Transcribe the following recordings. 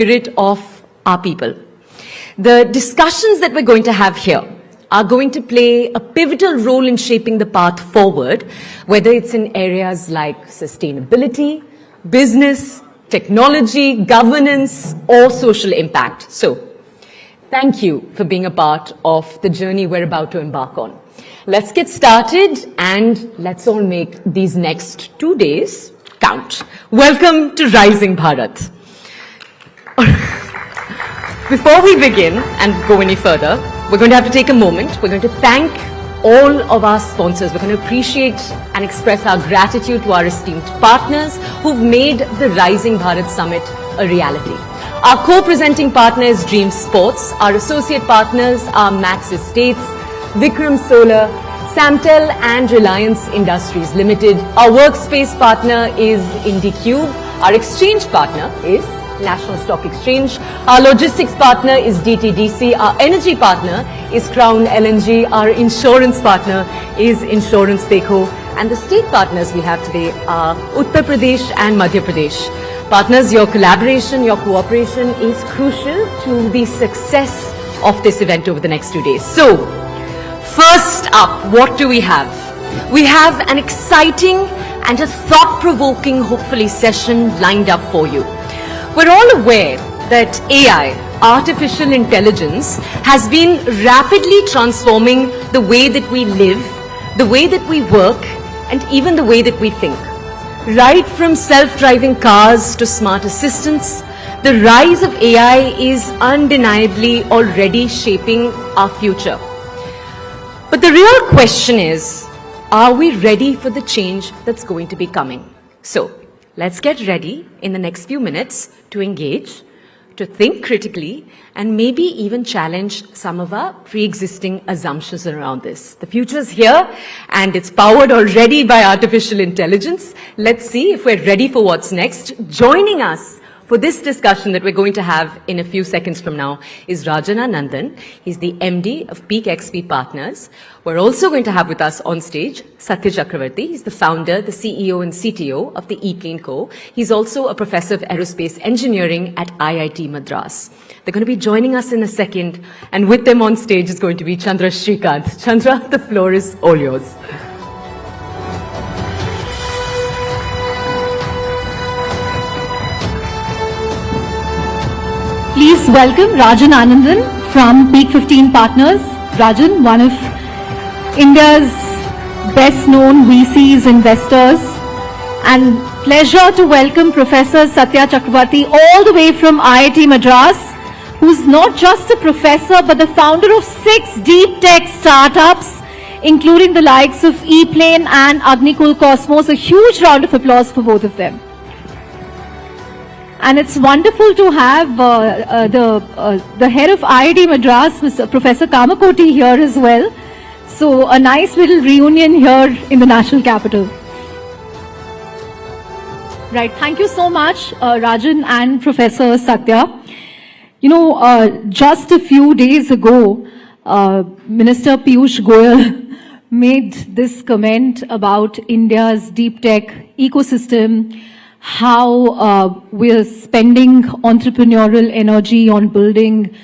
spirit of our people. The discussions that we're going to have here are going to play a pivotal role in shaping the path forward, whether it's in areas like sustainability, business, technology, governance, or social impact. So, thank you for being a part of the journey we're about to embark on. Let's get started and let's all make these next 2 days count. Welcome to Rising Bharat. Before we begin and go any further, we're going to have to take a moment. We're going to thank all of our sponsors. We're going to appreciate and express our gratitude to our esteemed partners who've made the Rising Bharat Summit a reality. Our co-presenting partner is Dream Sports. Our associate partners are Max Estates, Vikram Solar, Samtel and Reliance Industries Limited. Our workspace partner is IndiCube. Our exchange partner is National Stock Exchange. Our logistics partner is DTDC. Our energy partner is Crown LNG. Our insurance partner is Insurance Dekho. And the state partners we have today are Uttar Pradesh and Madhya Pradesh. Partners, your collaboration, your cooperation is crucial to the success of this event over the next 2 days. So, first up, what do we have? We have an exciting and a thought-provoking, hopefully, session lined up for you. We're all aware that AI, artificial intelligence, has been rapidly transforming the way that we live, the way that we work, and even the way that we think. Right from self-driving cars to smart assistants, the rise of AI is undeniably already shaping our future. But the real question is, are we ready for the change that's going to be coming? So, let's get ready in the next few minutes to engage, to think critically, and maybe even challenge some of our pre-existing assumptions around this. The future's here, and it's powered already by artificial intelligence. Let's see if we're ready for what's next. Joining us for this discussion that we're going to have in a few seconds from now is Rajan Anandan. He's the MD of Peak XP Partners. We're also going to have with us on stage Satya Chakravarti. He's the founder, the CEO and CTO of the ePlane Co. He's also a professor of aerospace engineering at IIT Madras. They're going to be joining us in a second, and with them on stage is going to be Chandra Srikanth. Chandra, the floor is all yours. Please welcome Rajan Anandan from Peak 15 Partners. Rajan, one of India's best-known VCs, investors. And pleasure to welcome Professor Satya Chakravarti all the way from IIT Madras, who's not just a professor but the founder of 6 deep tech startups, including the likes of ePlane and Agnikul Cosmos. A huge round of applause for both of them. And it's wonderful to have the head of IIT Madras, Mr. Professor Kamakoti, here as well. So a nice little reunion here in the national capital. Right, thank you so much, Rajan and Professor Satya. You know, just a few days ago, Minister Piyush Goyal made this comment about India's deep tech ecosystem, how we're spending entrepreneurial energy on building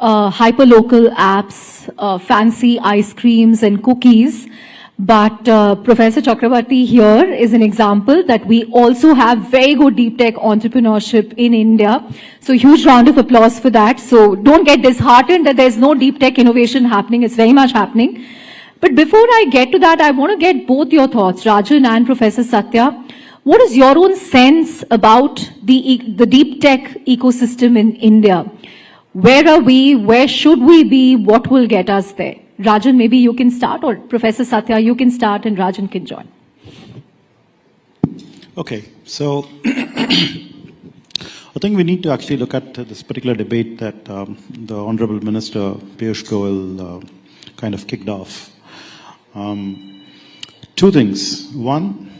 hyper-local apps, fancy ice creams and cookies. But Professor Chakravarti here is an example that we also have very good deep tech entrepreneurship in India. So huge round of applause for that. So don't get disheartened that there's no deep tech innovation happening. It's very much happening. But before I get to that, I want to get both your thoughts, Rajan and Professor Satya. What is your own sense about the deep tech ecosystem in India? Where are we? Where should we be? What will get us there? Rajan, maybe you can start, or Professor Satya, you can start and Rajan can join. Okay, so I think we need to actually look at this particular debate that the Honorable Minister Piyush Goyal kind of kicked off. 2 things. One,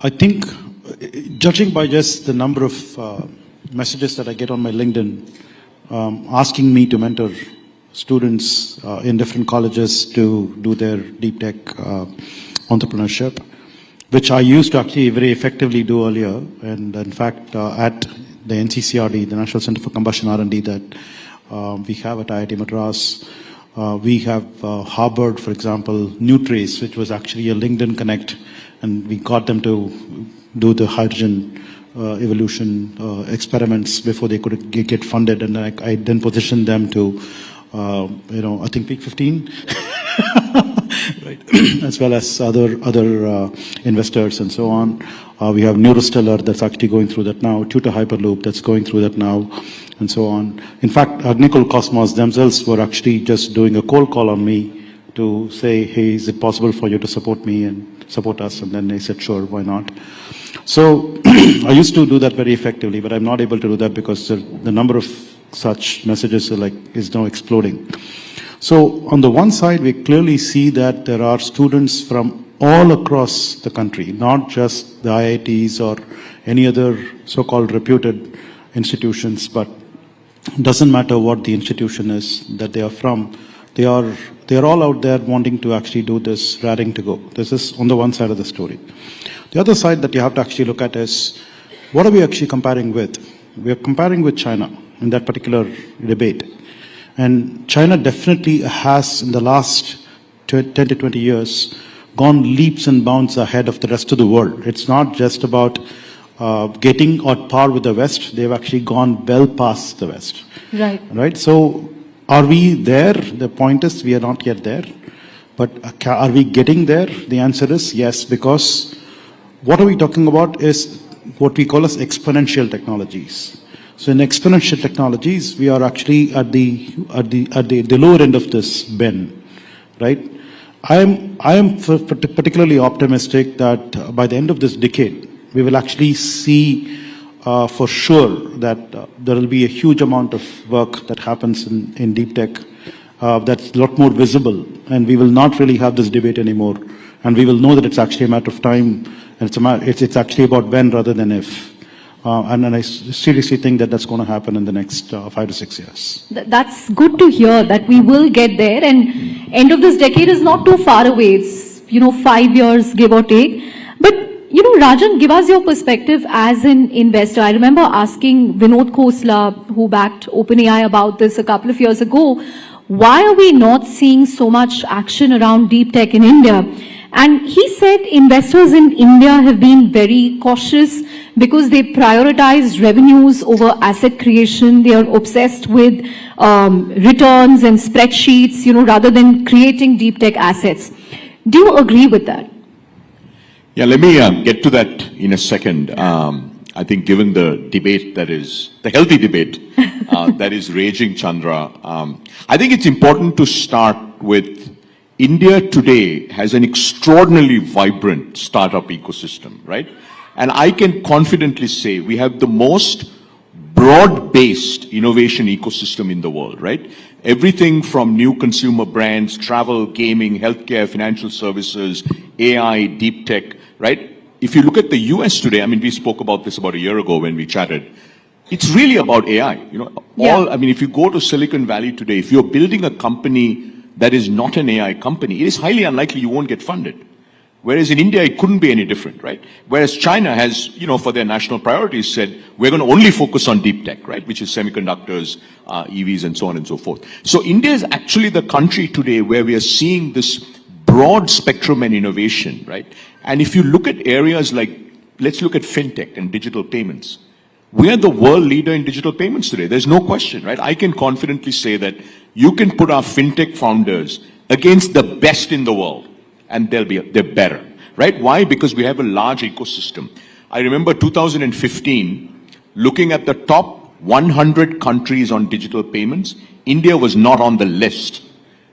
I think, judging by just the number of messages that I get on my LinkedIn asking me to mentor students in different colleges to do their deep tech entrepreneurship, which I used to actually very effectively do earlier. And in fact, at the NCCRD, the National Center for Combustion R&D that we have at IIT Madras. We have harbored, for example, Nutrace, which was actually a LinkedIn Connect, and we got them to do the hydrogen evolution experiments before they could get funded, and I then positioned them to, I think peak 15, right, as well as other investors and so on. We have Neurostellar that's actually going through that now, Tutor Hyperloop that's going through that now, and so on. In fact, Nickel Cosmos themselves were actually just doing a cold call on me to say, hey, is it possible for you to support me and support us? And then they said, sure, why not? So I used to do that very effectively, but I'm not able to do that because the number of such messages is now exploding. So on the one side, we clearly see that there are students from all across the country, not just the IITs or any other so-called reputed institutions, but it doesn't matter what the institution is that they are from. They are all out there wanting to actually do this, raring to go. This is on the one side of the story. The other side that you have to actually look at is, what are we actually comparing with? We are comparing with China in that particular debate. And China definitely has, in the last 10 to 20 years, gone leaps and bounds ahead of the rest of the world. It's not just about getting on par with the West. They've actually gone well past the West. Right. Right? So are we there? The point is we are not yet there. But are we getting there? The answer is yes, because what are we talking about is what we call as exponential technologies. So in exponential technologies, we are actually at the lower end of this bin, right? I am particularly optimistic that by the end of this decade, we will actually see for sure that there will be a huge amount of work that happens in deep tech that's a lot more visible, and we will not really have this debate anymore, and we will know that it's actually a matter of time, and it's actually about when rather than if. And I seriously think that that's going to happen in the next 5 to 6 years. That's good to hear that we will get there, and end of this decade is not too far away. It's 5 years, give or take. But Rajan, give us your perspective as an investor. I remember asking Vinod Khosla, who backed OpenAI, about this a couple of years ago. Why are we not seeing so much action around deep tech in India? And he said investors in India have been very cautious because they prioritize revenues over asset creation. They are obsessed with returns and spreadsheets, rather than creating deep tech assets. Do you agree with that? Yeah, let me get to that in a second. I think given the debate the healthy debate that is raging, Chandra, I think it's important to start with India today has an extraordinarily vibrant startup ecosystem, right? And I can confidently say we have the most broad-based innovation ecosystem in the world, right? Everything from new consumer brands, travel, gaming, healthcare, financial services, AI, deep tech, right? If you look at the US today, I mean, we spoke about this about a year ago when we chatted. It's really about AI, I mean, if you go to Silicon Valley today, if you're building a company that is not an AI company, it is highly unlikely you won't get funded. Whereas in India, it couldn't be any different, right? Whereas China has, for their national priorities said, we're going to only focus on deep tech, right? Which is semiconductors, EVs, and so on and so forth. So India is actually the country today where we are seeing this broad spectrum and innovation, right? And if you look at areas like, let's look at fintech and digital payments. We are the world leader in digital payments today. There's no question, right? I can confidently say that you can put our fintech founders against the best in the world, and they're better, right? Why? Because we have a large ecosystem. I remember 2015, looking at the top 100 countries on digital payments, India was not on the list.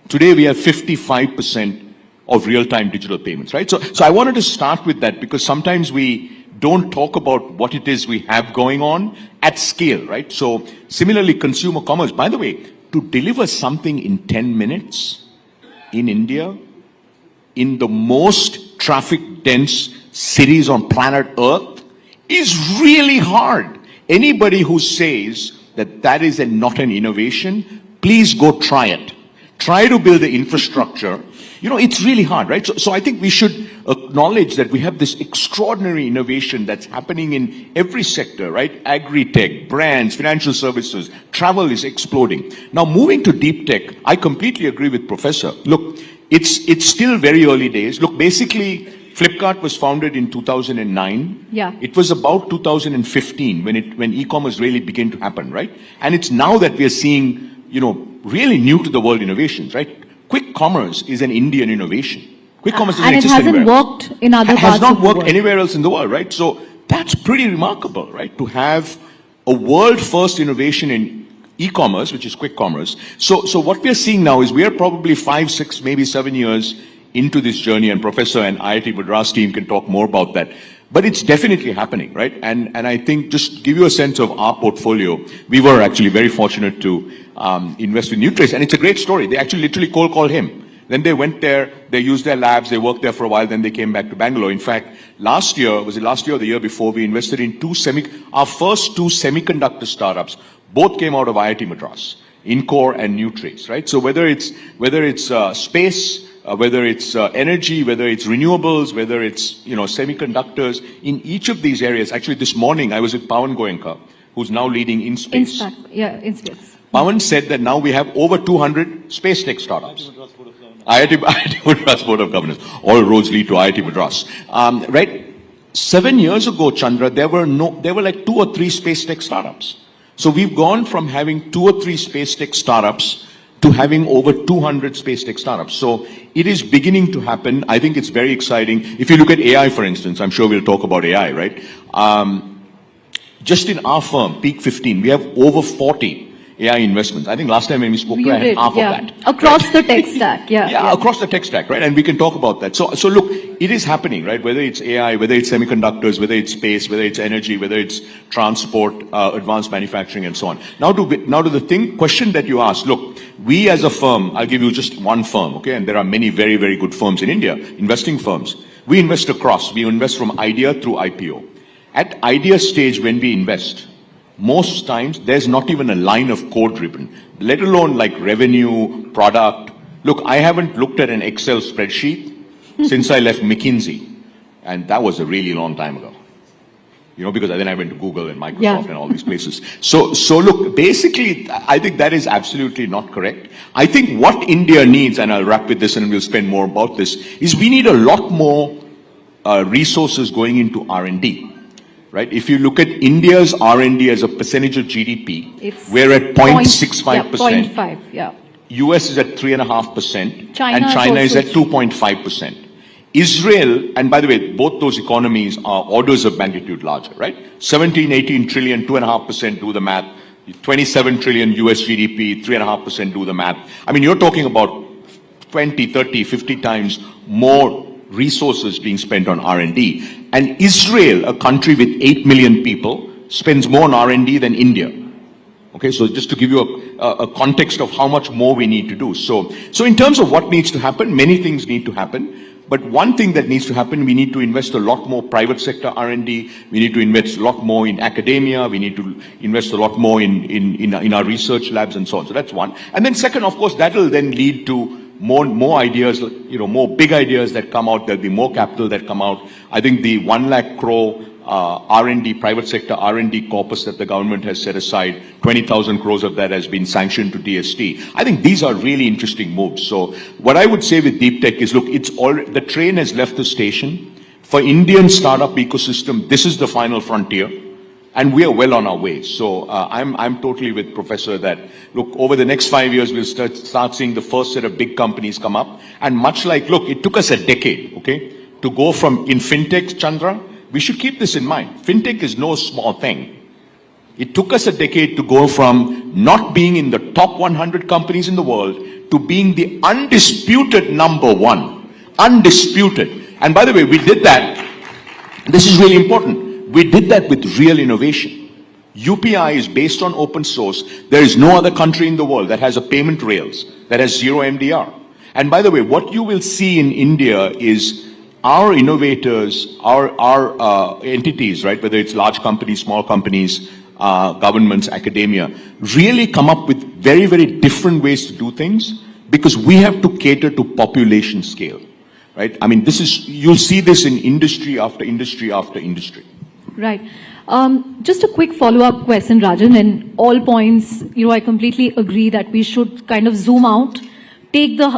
Today we have 55% of real-time digital payments, right? So I wanted to start with that because sometimes we don't talk about what it is we have going on at scale, right? So similarly, consumer commerce, by the way, to deliver something in 10 minutes in India, in the most traffic-dense cities on planet Earth, is really hard. Anybody who says that is not an innovation, please go try it. try to build the infrastructure, you know, it's really hard, right? So I think we should acknowledge that we have this extraordinary innovation that's happening in every sector, right? Agri-tech, brands, financial services, travel is exploding. Now, moving to deep tech, I completely agree with Professor. Look, it's still very early days. Look, basically, Flipkart was founded in 2009. Yeah. It was about 2015 when e-commerce really began to happen, right? And it's now that we are seeing, you know, really new to the world innovations, right? Quick commerce is an Indian innovation. Quick commerce doesn't exist anywhere. And it hasn't worked in other parts of the world. Has not worked anywhere else in the world, right? So that's pretty remarkable, right? To have a world first innovation in e-commerce, which is quick commerce. So what we are seeing now is we are probably 5, 6, maybe 7 years into this journey, and Professor and IIT Madras team can talk more about that. But it's definitely happening, right? And I think just give you a sense of our portfolio, we were actually very fortunate to invest in Nutrace, and it's a great story. They actually literally cold called him. Then they went there, they used their labs, they worked there for a while, then they came back to Bangalore. In fact, last year, was it last year or the year before, we invested in our first two semiconductor startups. Both came out of IIT Madras, Incore and Nutrace, right? So whether it's space, whether it's energy, whether it's renewables, whether it's, you know, semiconductors, in each of these areas. Actually, this morning I was with Pawan Goenka, who's now leading InSpace. InSpace. Pawan said that now we have over 200 space tech startups. IIT Madras Board of Governors. All roads lead to IIT Madras. Right? 7 years ago, Chandra, there were like 2 or 3 space tech startups. So we've gone from having 2 or 3 space tech startups to having over 200 space tech startups. So it is beginning to happen. I think it's very exciting. If you look at AI, for instance, I'm sure we'll talk about AI, right? Just in our firm, Peak 15, we have over 40 AI investments. I think last time when we spoke, I had half of that. Across right? the tech stack, yeah, across the tech stack, right? And we can talk about that. So look, it is happening, right? Whether it's AI, whether it's semiconductors, whether it's space, whether it's energy, whether it's transport, advanced manufacturing, and so on. Now to the question that you asked. Look, we as a firm, I'll give you just one firm, okay? And there are many very, very good firms in India, investing firms. We invest across. We invest from idea through IPO. At idea stage, when we invest, most times there's not even a line of code written, let alone like revenue, product. Look, I haven't looked at an Excel spreadsheet since I left McKinsey, and that was a really long time ago. You know, because then I went to Google and Microsoft and all these places. So look, basically, I think that is absolutely not correct. I think what India needs, and I'll wrap with this and we'll spend more about this, is we need a lot more resources going into R&D. Right? If you look at India's R&D as a percentage of GDP, we're at 0.65%. 0.5, yeah. US is at 3.5%, and China China is at 2.5%. Israel, and by the way, both those economies are orders of magnitude larger, right? 17, 18 trillion, 2.5%, do the math. 27 trillion US GDP, 3.5%, do the math. I mean, you're talking about 20, 30, 50 times more resources being spent on R&D. And Israel, a country with 8 million people, spends more on R&D than India. Okay, so just to give you a context of how much more we need to do. So in terms of what needs to happen, many things need to happen. But one thing that needs to happen, we need to invest a lot more private sector R&D. We need to invest a lot more in academia. We need to invest a lot more in our research labs and so on. So that's one. And then second, of course, that will then lead to more ideas, you know, more big ideas that come out. There'll be more capital that come out. I think the 1 lakh crore R&D, private sector R&D corpus that the government has set aside, 20,000 crores of that has been sanctioned to DST. I think these are really interesting moves. So what I would say with deep tech is, look, the train has left the station. For Indian startup ecosystem, this is the final frontier. And we are well on our way. So I'm totally with Professor that, look, over the next 5 years, we'll start seeing the first set of big companies come up. And much like, look, it took us a decade, okay, to go from, in Fintech, Chandra, we should keep this in mind. Fintech is no small thing. It took us a decade to go from not being in the top 100 companies in the world to being the undisputed #1. Undisputed. And by the way, we did that. This is really important. We did that with real innovation. UPI is based on open source. There is no other country in the world that has a payment rails that has 0 MDR. And by the way, what you will see in India is our innovators, our entities, right, whether it's large companies, small companies, governments, academia, really come up with very, very different ways to do things because we have to cater to population scale, right? I mean, you'll see this in industry after industry after industry. Right. Just a quick follow-up question, Rajan, and all points, I completely agree that we should kind of zoom out, take the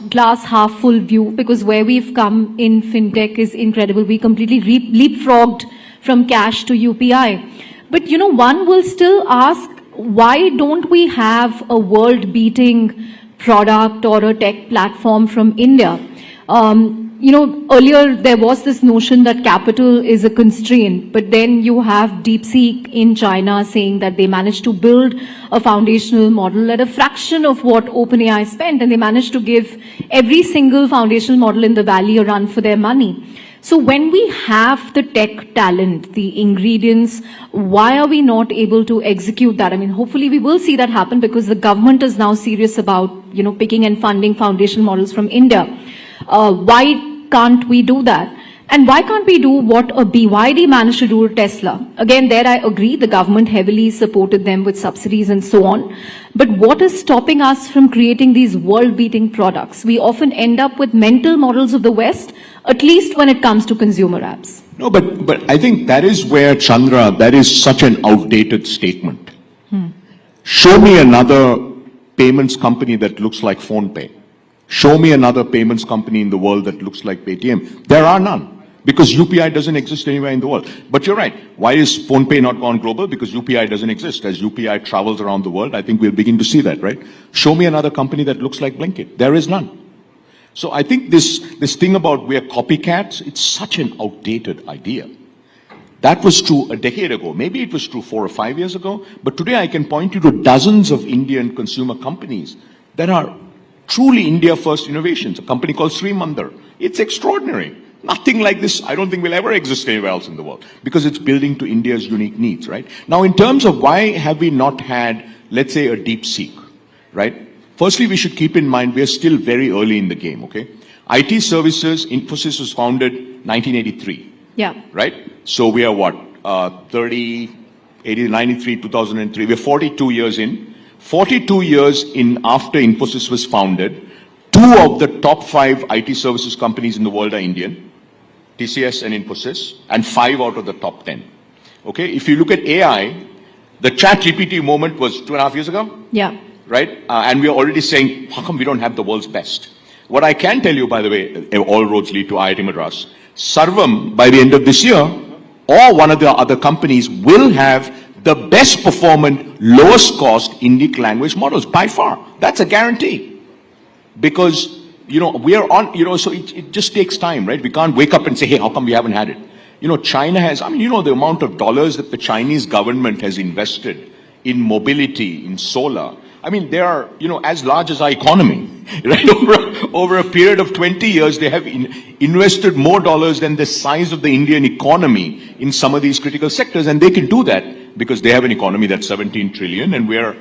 glass half full view, because where we've come in fintech is incredible. We completely leapfrogged from cash to UPI. But, one will still ask, why don't we have a world-beating product or a tech platform from India? Earlier there was this notion that capital is a constraint, but then you have DeepSeek in China saying that they managed to build a foundational model at a fraction of what OpenAI spent, and they managed to give every single foundational model in the valley a run for their money. So when we have the tech talent, the ingredients, why are we not able to execute that? I mean, hopefully we will see that happen, because the government is now serious about, picking and funding foundational models from India. Why can't we do that? And why can't we do what a BYD managed to do with Tesla? Again, there I agree, the government heavily supported them with subsidies and so on. But what is stopping us from creating these world-beating products? We often end up with mental models of the West, at least when it comes to consumer apps. No, but I think that is where, Chandra, that is such an outdated statement. Show me another payments company that looks like PhonePe. Show me another payments company in the world that looks like Paytm. There are none, because UPI doesn't exist anywhere in the world. But you're right. Why is PhonePe not gone global? Because UPI doesn't exist. As UPI travels around the world, I think we'll begin to see that, right? Show me another company that looks like Blinkit. There is none. So I think this thing about we're copycats, it's such an outdated idea. That was true a decade ago. Maybe it was true 4 or 5 years ago. But today I can point you to dozens of Indian consumer companies that are truly India-first innovations. A company called Sri Mandar. It's extraordinary. Nothing like this, I don't think, will ever exist anywhere else in the world, because it's building to India's unique needs, right? Now, in terms of why have we not had, let's say, a DeepSeek, right? Firstly, we should keep in mind we're still very early in the game, okay? IT services, Infosys was founded 1983. Yeah. Right? So we are what? 93, 2003. We're 42 years in. 42 years in after Infosys was founded, 2 of the top 5 IT services companies in the world are Indian, TCS and Infosys, and 5 out of the top 10. Okay? If you look at AI, the ChatGPT moment was 2.5 years ago. Yeah. Right? And we are already saying, how come we don't have the world's best? What I can tell you, by the way, all roads lead to IIT Madras. Sarvam, by the end of this year, or one of the other companies will have the best performant, lowest cost Indic language models by far. That's a guarantee. Because, we are on, so it just takes time, right? We can't wake up and say, hey, how come we haven't had it? China has, the amount of dollars that the Chinese government has invested in mobility, in solar. They are, as large as our economy, right? Over a period of 20 years, they have invested more dollars than the size of the Indian economy in some of these critical sectors. And they can do that because they have an economy that's 17 trillion and we're,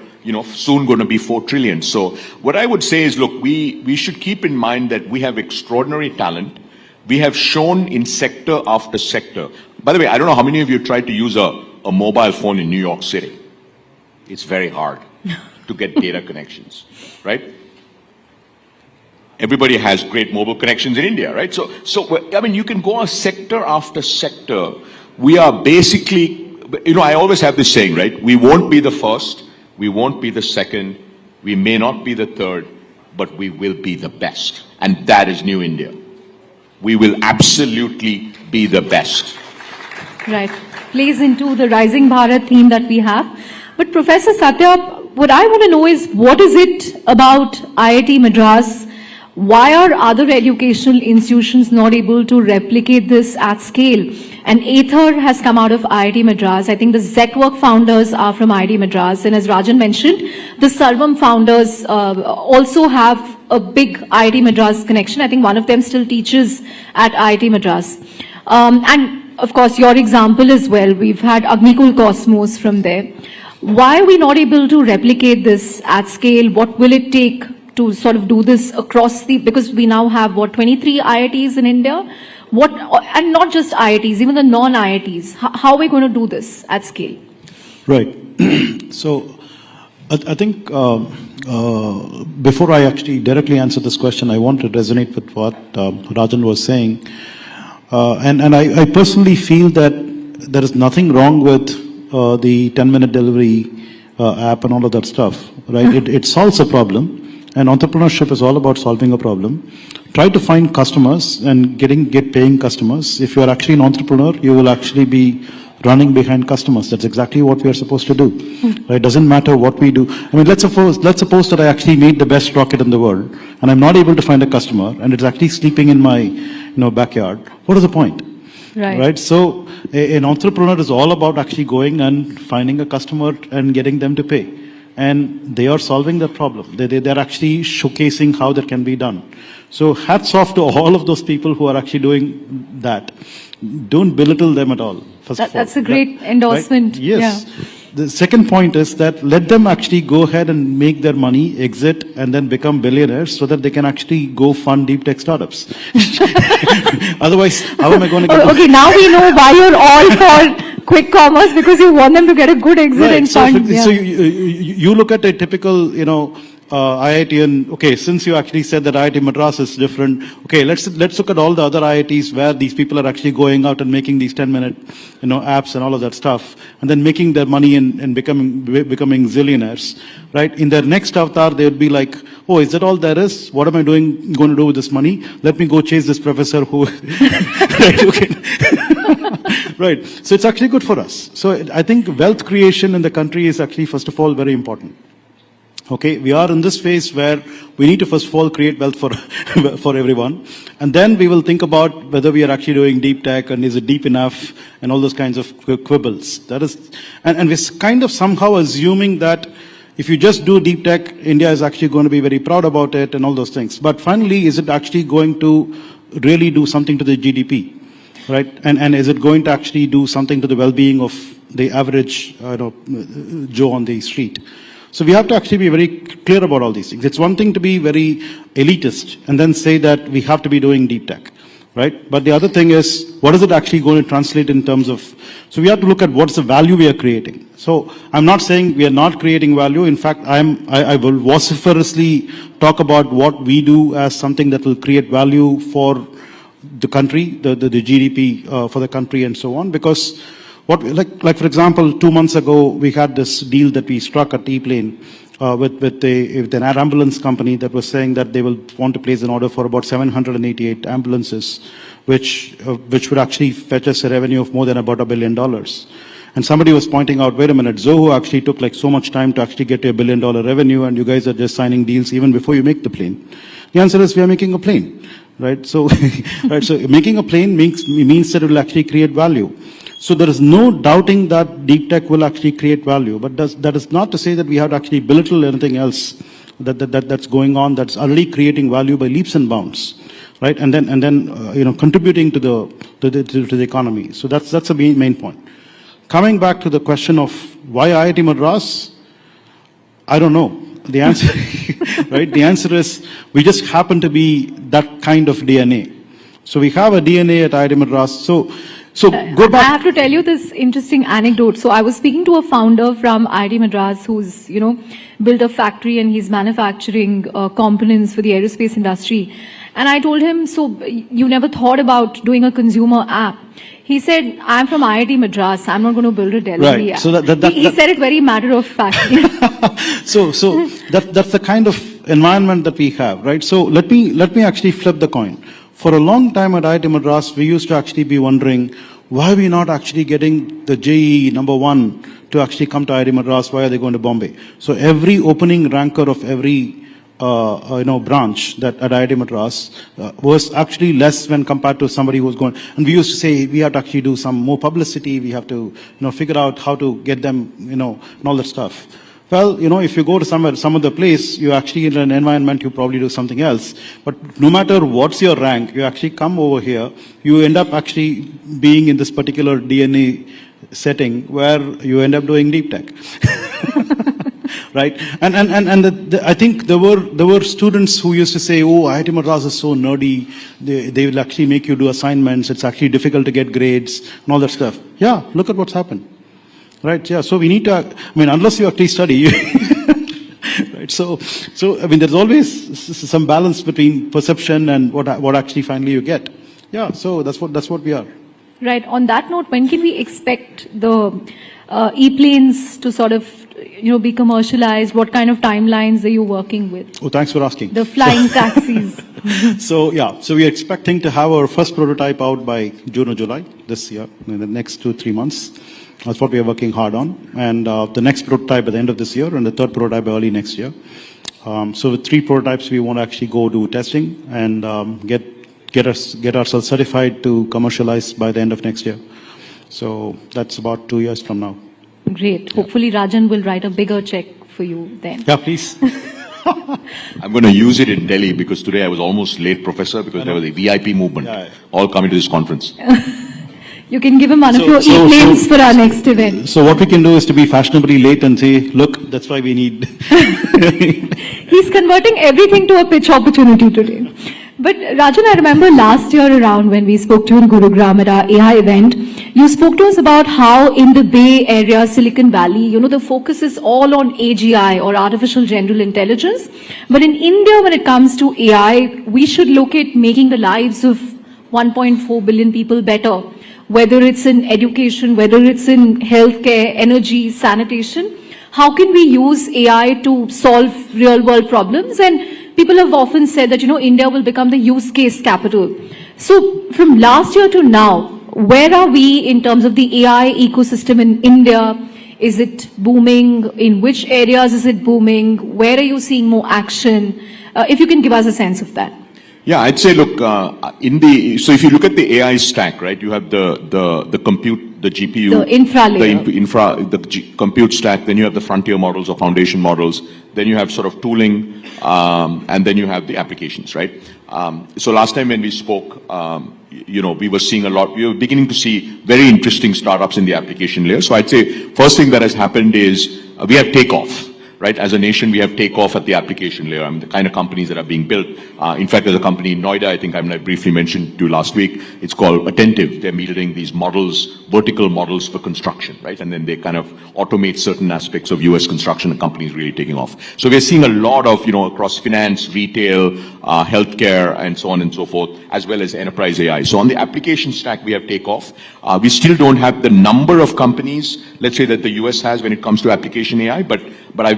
soon going to be 4 trillion. So what I would say is, look, we should keep in mind that we have extraordinary talent. We have shown in sector after sector. By the way, I don't know how many of you tried to use a mobile phone in New York City. It's very hard to get data connections, right? Everybody has great mobile connections in India, right? So you can go on sector after sector. We are basically, I always have this saying, right? We won't be the first, we won't be the second, we may not be the third, but we will be the best. And that is New India. We will absolutely be the best. Right. Plays into the Rising Bharat theme that we have. But Professor Satya, what I want to know is, what is it about IIT Madras? Why are other educational institutions not able to replicate this at scale? And Aether has come out of IIT Madras. I think the ZekWork founders are from IIT Madras. And as Rajan mentioned, the Sarvam founders also have a big IIT Madras connection. I think one of them still teaches at IIT Madras. And of course, your example as well. We've had Agnikul Cosmos from there. Why are we not able to replicate this at scale? What will it take to sort of do this across because we now have 23 IITs in India? And not just IITs, even the non-IITs. How are we going to do this at scale? Right. So I think before I actually directly answer this question, I want to resonate with what Rajan was saying. And I personally feel that there is nothing wrong with the 10-minute delivery app and all of that stuff, right? It solves a problem. And entrepreneurship is all about solving a problem. Try to find customers and get paying customers. If you are actually an entrepreneur, you will actually be running behind customers. That's exactly what we are supposed to do. Right? It doesn't matter what we do. I mean, let's suppose that I actually made the best rocket in the world, and I'm not able to find a customer, and it's actually sleeping in my backyard. What is the point? Right? So an entrepreneur is all about actually going and finding a customer and getting them to pay. And they are solving that problem. They're actually showcasing how that can be done. So hats off to all of those people who are actually doing that. Don't belittle them at all. That's a great endorsement. Right? Yes. Yeah. The second point is that let them actually go ahead and make their money, exit, and then become billionaires so that they can actually go fund deep tech startups. Otherwise, how am I going to get... Okay, now we know why you're all for quick commerce, because you want them to get a good exit and fund. So you look at a typical, IIT, and okay, since you actually said that IIT Madras is different, okay, let's look at all the other IITs where these people are actually going out and making these 10-minute, apps and all of that stuff, and then making their money and becoming zillionaires, right? In their next avatar, they would be like, oh, is that all there is? What am I going to do with this money? Let me go chase this professor who, right? Okay. Right. So it's actually good for us. So I think wealth creation in the country is actually, first of all, very important. Okay, we are in this phase where we need to first of all create wealth for everyone, and then we will think about whether we are actually doing deep tech and is it deep enough and all those kinds of quibbles. That is, and we're kind of somehow assuming that if you just do deep tech, India is actually going to be very proud about it and all those things. But finally, is it actually going to really do something to the GDP, right? And is it going to actually do something to the well-being of the average, Joe on the street? So we have to actually be very clear about all these things. It's one thing to be very elitist and then say that we have to be doing deep tech, right? But the other thing is, what is it actually going to translate in terms of, so we have to look at what's the value we are creating. So I'm not saying we are not creating value. In fact, I will vociferously talk about what we do as something that will create value for the country, the GDP for the country and so on, because like for example, 2 months ago, we had this deal that we struck at E-Plane with an ambulance company that was saying that they will want to place an order for about 788 ambulances, which would actually fetch us a revenue of more than about $1 billion. And somebody was pointing out, wait a minute, Zoho actually took like so much time to actually get to $1 billion revenue, and you guys are just signing deals even before you make the plane. The answer is we are making a plane, right? So, so making a plane means that it will actually create value. So there is no doubting that deep tech will actually create value, but that is not to say that we have to actually belittle anything else that's going on that's already creating value by leaps and bounds, right? And then contributing to the economy. So that's a main point. Coming back to the question of why IIT Madras, I don't know. The answer, right? The answer is we just happen to be that kind of DNA. So we have a DNA at IIT Madras. So go back. I have to tell you this interesting anecdote. So I was speaking to a founder from IIT Madras who's, built a factory and he's manufacturing components for the aerospace industry. And I told him, so you never thought about doing a consumer app? He said, I'm from IIT Madras. I'm not going to build a delivery app. So he said it very matter of fact. So that's the kind of environment that we have, right? So let me actually flip the coin. For a long time at IIT Madras, we used to actually be wondering, why are we not actually getting the JEE #1 to actually come to IIT Madras? Why are they going to Bombay? So every opening ranker of every branch that at IIT Madras was actually less when compared to somebody who was going. And we used to say we have to actually do some more publicity. We have to figure out how to get them and all that stuff. Well, if you go to some other place, you actually in an environment, you probably do something else. But no matter what's your rank, you actually come over here, you end up actually being in this particular DNA setting where you end up doing deep tech. Right? And I think there were students who used to say, oh, IIT Madras is so nerdy. They will actually make you do assignments. It's actually difficult to get grades and all that stuff. Yeah, look at what's happened. Right, yeah, so we need to, unless you actually study, right? right? So I mean, there's always some balance between perception and what actually finally you get. Yeah, so that's what we are. Right. On that note, when can we expect the e-planes to sort of, be commercialized? What kind of timelines are you working with? Oh, thanks for asking. The flying taxis. So we are expecting to have our first prototype out by June or July this year, in the next 2-3 months. That's what we are working hard on. And the next prototype at the end of this year, and the third prototype early next year. So with 3 prototypes, we want to actually go do testing and get ourselves certified to commercialize by the end of next year. So that's about 2 years from now. Great. Hopefully Rajan will write a bigger check for you then. Yeah, please. I'm going to use it in Delhi because today I was almost late, Professor, because there was a VIP movement all coming to this conference. You can give him one of your e-planes for our next event. So what we can do is to be fashionably late and say, look, that's why we need. He's converting everything to a pitch opportunity today. But Rajan, I remember last year around when we spoke to you in Gurugram at our AI event, you spoke to us about how in the Bay Area, Silicon Valley, the focus is all on AGI or artificial general intelligence. But in India, when it comes to AI, we should look at making the lives of 1.4 billion people better, whether it's in education, whether it's in healthcare, energy, sanitation. How can we use AI to solve real world problems? And people have often said that, India will become the use case capital. So from last year to now, where are we in terms of the AI ecosystem in India? Is it booming? In which areas is it booming? Where are you seeing more action? If you can give us a sense of that. Yeah, I'd say, look, so if you look at the AI stack, right, you have the compute, the GPU, the infra layer, the compute stack, then you have the frontier models or foundation models, then you have sort of tooling, and then you have the applications, right? So last time when we spoke, we were seeing we were beginning to see very interesting startups in the application layer. So I'd say first thing that has happened is we have takeoff. Right, as a nation, we have takeoff at the application layer. I mean, the kind of companies that are being built. In fact, there's a company in Noida, I briefly mentioned to you last week. It's called Attentive. They're building these models, vertical models for construction, right? And then they kind of automate certain aspects of US construction, and companies really taking off. So we're seeing a lot of, across finance, retail, healthcare, and so on and so forth, as well as enterprise AI. So on the application stack, we have takeoff. We still don't have the number of companies, let's say, that the US has when it comes to application AI, but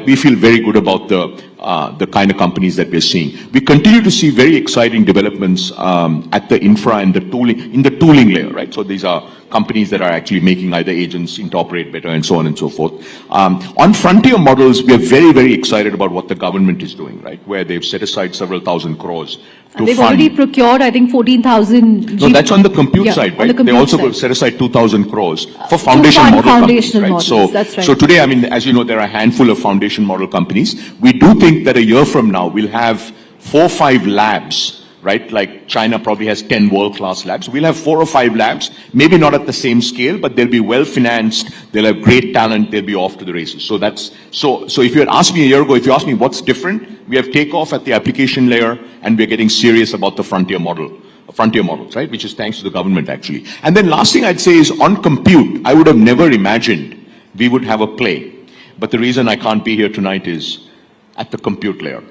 we feel very good about the kind of companies that we're seeing. We continue to see very exciting developments at the infra and the tooling layer, right? So these are companies that are actually making either agents interoperate better and so on and so forth. On frontier models, we are very, very excited about what the government is doing, right? Where they've set aside several thousand crores to they've fund. already procured, I think, 14,000. No, that's on the compute side, right? They also set aside 2,000 crores for foundation model companies, right? Models, that's right. So today, I mean, as you know, there are a handful of foundation model companies. We do think that a year from now, we'll have 4 or 5 labs, right? Like China probably has 10 world-class labs. We'll have 4 or 5 labs, maybe not at the same scale, but they'll be well-financed. They'll have great talent. They'll be off to the races. So so if you had asked me a year ago, if you asked me what's different, we have takeoff at the application layer, and we're getting serious about the frontier models, right? Which is thanks to the government, actually. And then last thing I'd say is on compute, I would have never imagined we would have a play. But the reason I can't be here tonight is at the compute layer.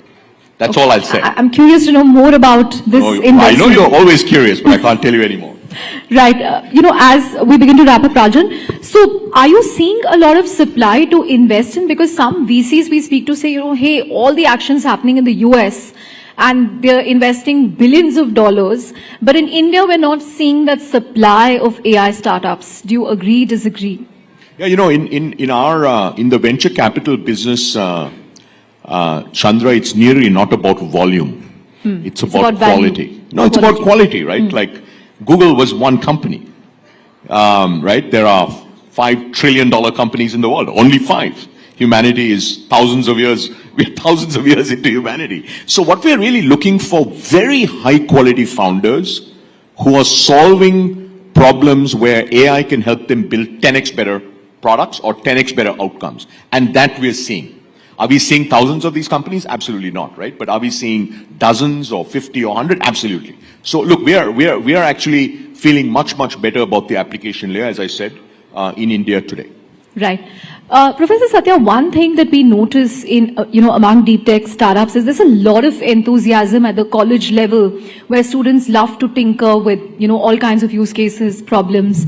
That's all I'll say. I'm curious to know more about this investment. I know you're always curious, but I can't tell you anymore. Right. As we begin to wrap up, Rajan, so are you seeing a lot of supply to invest in? Because some VCs we speak to say, hey, all the actions happening in the US and they're investing billions of dollars. But in India, we're not seeing that supply of AI startups. Do you agree, disagree? Yeah, in the venture capital business, Chandra, it's nearly not about volume. It's about quality. Value. No, it's about quality, right? Like Google was one company, right? There are $5 trillion companies in the world, only 5. Humanity is thousands of years. We're thousands of years into humanity. So what we're really looking for, very high quality founders who are solving problems where AI can help them build 10x better products or 10x better outcomes. And that we're seeing. Are we seeing thousands of these companies? Absolutely not, right? But are we seeing dozens or 50 or 100? Absolutely. So look, we are actually feeling much, much better about the application layer, as I said, in India today. Right. Professor Satya, one thing that we notice in, among deep tech startups is there's a lot of enthusiasm at the college level where students love to tinker with, all kinds of use cases, problems.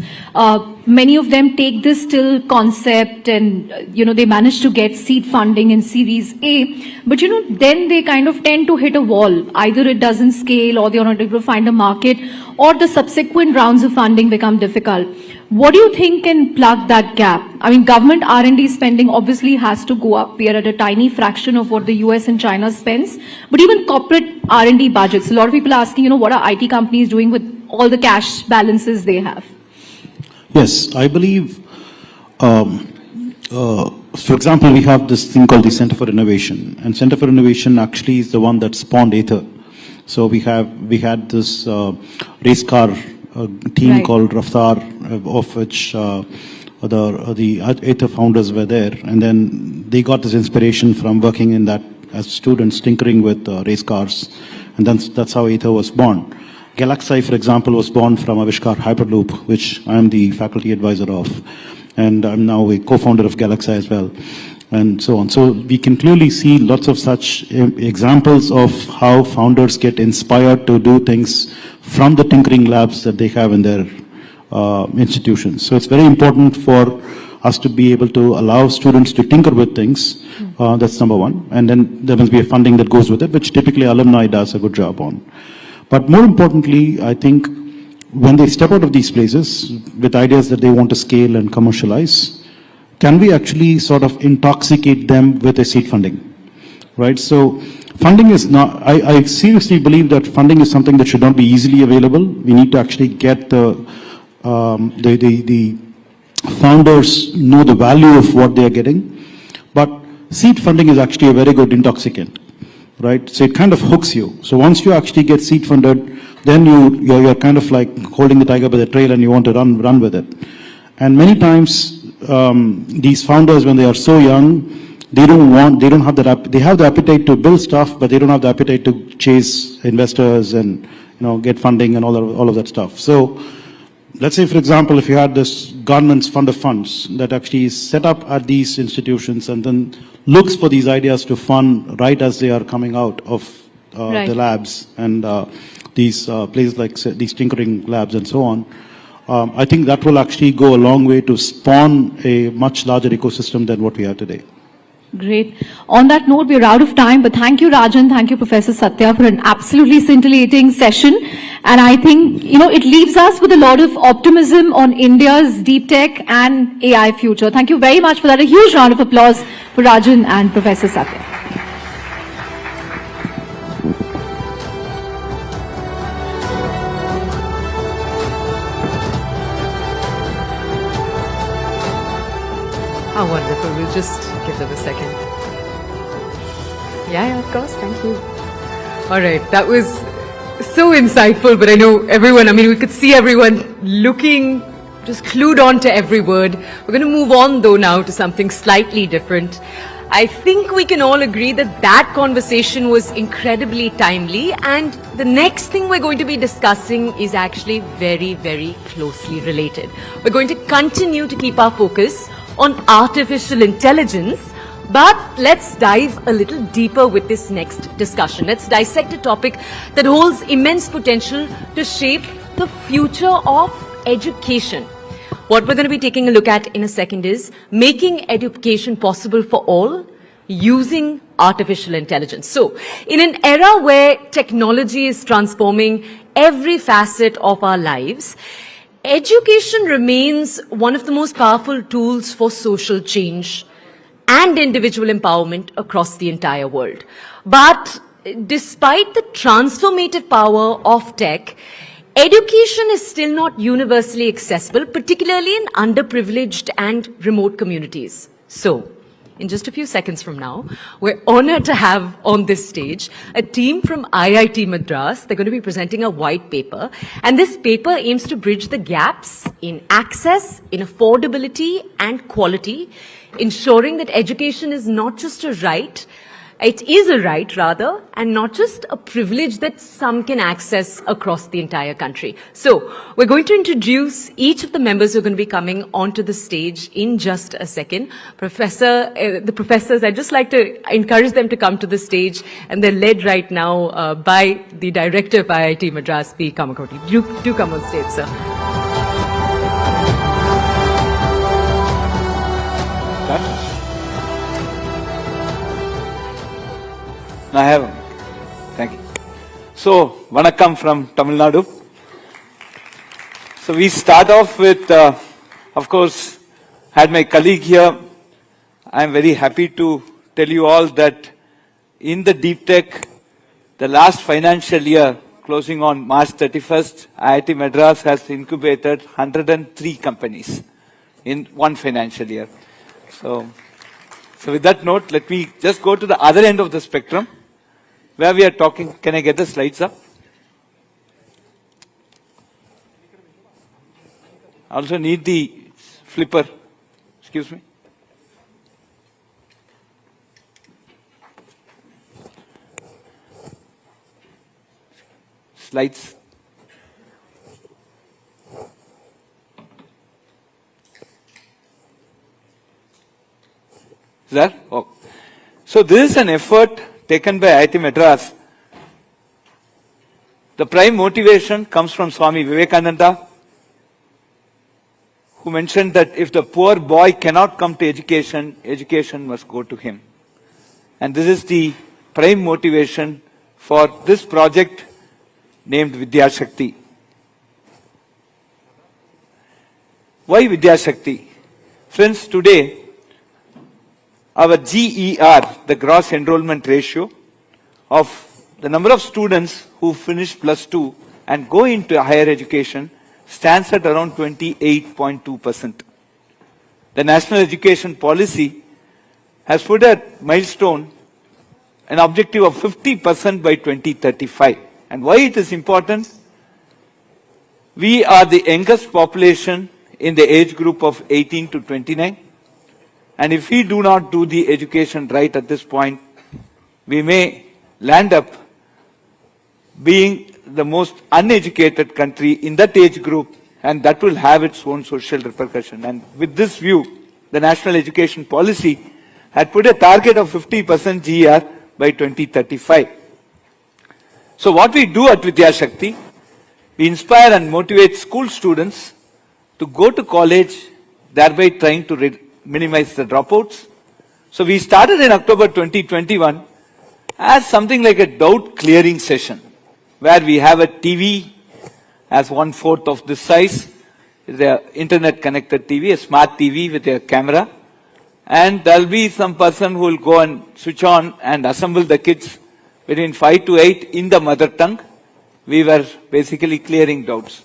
Many of them take this till concept and, they manage to get seed funding in Series A. But, then they kind of tend to hit a wall. Either it doesn't scale or they're not able to find a market or the subsequent rounds of funding become difficult. What do you think can plug that gap? I mean, government R&D spending obviously has to go up. We are at a tiny fraction of what the US and China spends. But even corporate R&D budgets, a lot of people are asking, what are IT companies doing with all the cash balances they have? Yes, I believe, for example, we have this thing called the Center for Innovation. And Center for Innovation actually is the one that spawned Ather. So we had this race car team called Raftar, of which the Ather founders were there, and then they got this inspiration from working in that as students tinkering with race cars, and that's how Ather was born. Galaxy, for example, was born from Avishkar Hyperloop, which I am the faculty advisor of, and I'm now a co-founder of Galaxy as well, and so on. So we can clearly see lots of such examples of how founders get inspired to do things from the tinkering labs that they have in their institutions. So it's very important for us to be able to allow students to tinker with things. That's number one. And then there must be a funding that goes with it, which typically alumni does a good job on. But more importantly, I think when they step out of these places with ideas that they want to scale and commercialize, can we actually sort of intoxicate them with a seed funding, right? So funding is not, I seriously believe that funding is something that should not be easily available. We need to actually get the founders know the value of what they are getting. But seed funding is actually a very good intoxicant, right? So it kind of hooks you. So once you actually get seed funded, then you're kind of like holding the tiger by the tail and you want to run with it. And many times, these founders, when they are so young, they have the appetite to build stuff, but they don't have the appetite to chase investors and, get funding and all of that stuff. So let's say, for example, if you had this government's fund of funds that actually is set up at these institutions and then looks for these ideas to fund right as they are coming out of the labs and these places like these tinkering labs and so on, I think that will actually go a long way to spawn a much larger ecosystem than what we have today. Great. On that note, we're out of time, but thank you, Rajan. Thank you, Professor Satya, for an absolutely scintillating session. And I think, it leaves us with a lot of optimism on India's deep tech and AI future. Thank you very much for that. A huge round of applause for Rajan and Professor Satya. How wonderful. We'll just give them a second. Yeah, of course. Thank you. All right. That was so insightful, but I know everyone, we could see everyone looking, just clued on to every word. We're going to move on, though, now to something slightly different. I think we can all agree that that conversation was incredibly timely, and the next thing we're going to be discussing is actually very, very closely related. We're going to continue to keep our focus on artificial intelligence, but let's dive a little deeper with this next discussion. Let's dissect a topic that holds immense potential to shape the future of education. What we're going to be taking a look at in a second is making education possible for all using artificial intelligence. So, in an era where technology is transforming every facet of our lives, education remains one of the most powerful tools for social change and individual empowerment across the entire world. But despite the transformative power of tech, education is still not universally accessible, particularly in underprivileged and remote communities. So, in just a few seconds from now, we're honored to have on this stage a team from IIT Madras. They're going to be presenting a white paper, and this paper aims to bridge the gaps in access, in affordability and quality, ensuring that education is not just a right It is a right, rather, and not just a privilege that some can access across the entire country. So, we're going to introduce each of the members who are going to be coming onto the stage in just a second. The professors, I'd just like to encourage them to come to the stage, and they're led right now by the director of IIT Madras, P. Kamakoti. Do come on stage, sir. I have. Thank you. So, Vanakkam from Tamil Nadu. So we start off with, of course, had my colleague here. I am very happy to tell you all that in the deep tech, the last financial year, closing on March 31st, IIT Madras has incubated 103 companies in one financial year. So with that note, let me just go to the other end of the spectrum, where we are talking. Can I get the slides up? I also need the flipper. Excuse me. Slides. Is that? Oh. So this is an effort taken by IIT Madras. The prime motivation comes from Swami Vivekananda, who mentioned that if the poor boy cannot come to education, education must go to him. And this is the prime motivation for this project named Vidyashakti. Why Vidyashakti? Friends, today, our GER, the gross enrollment ratio of the number of students who finish plus 2 and go into higher education stands at around 28.2%. The National Education Policy has put a milestone, an objective of 50% by 2035. And why it is important? We are the youngest population in the age group of 18 to 29. And if we do not do the education right at this point, we may land up being the most uneducated country in that age group, and that will have its own social repercussion. And with this view, the National Education Policy had put a target of 50% GER by 2035. So what we do at Vidyashakti, we inspire and motivate school students to go to college, thereby trying to minimize the dropouts. So we started in October 2021 as something like a doubt clearing session, where we have a TV as 1/4 of this size, the internet connected TV, a smart TV with a camera, and there'll be some person who will go and switch on and assemble the kids between 5 to 8 in the mother tongue. We were basically clearing doubts.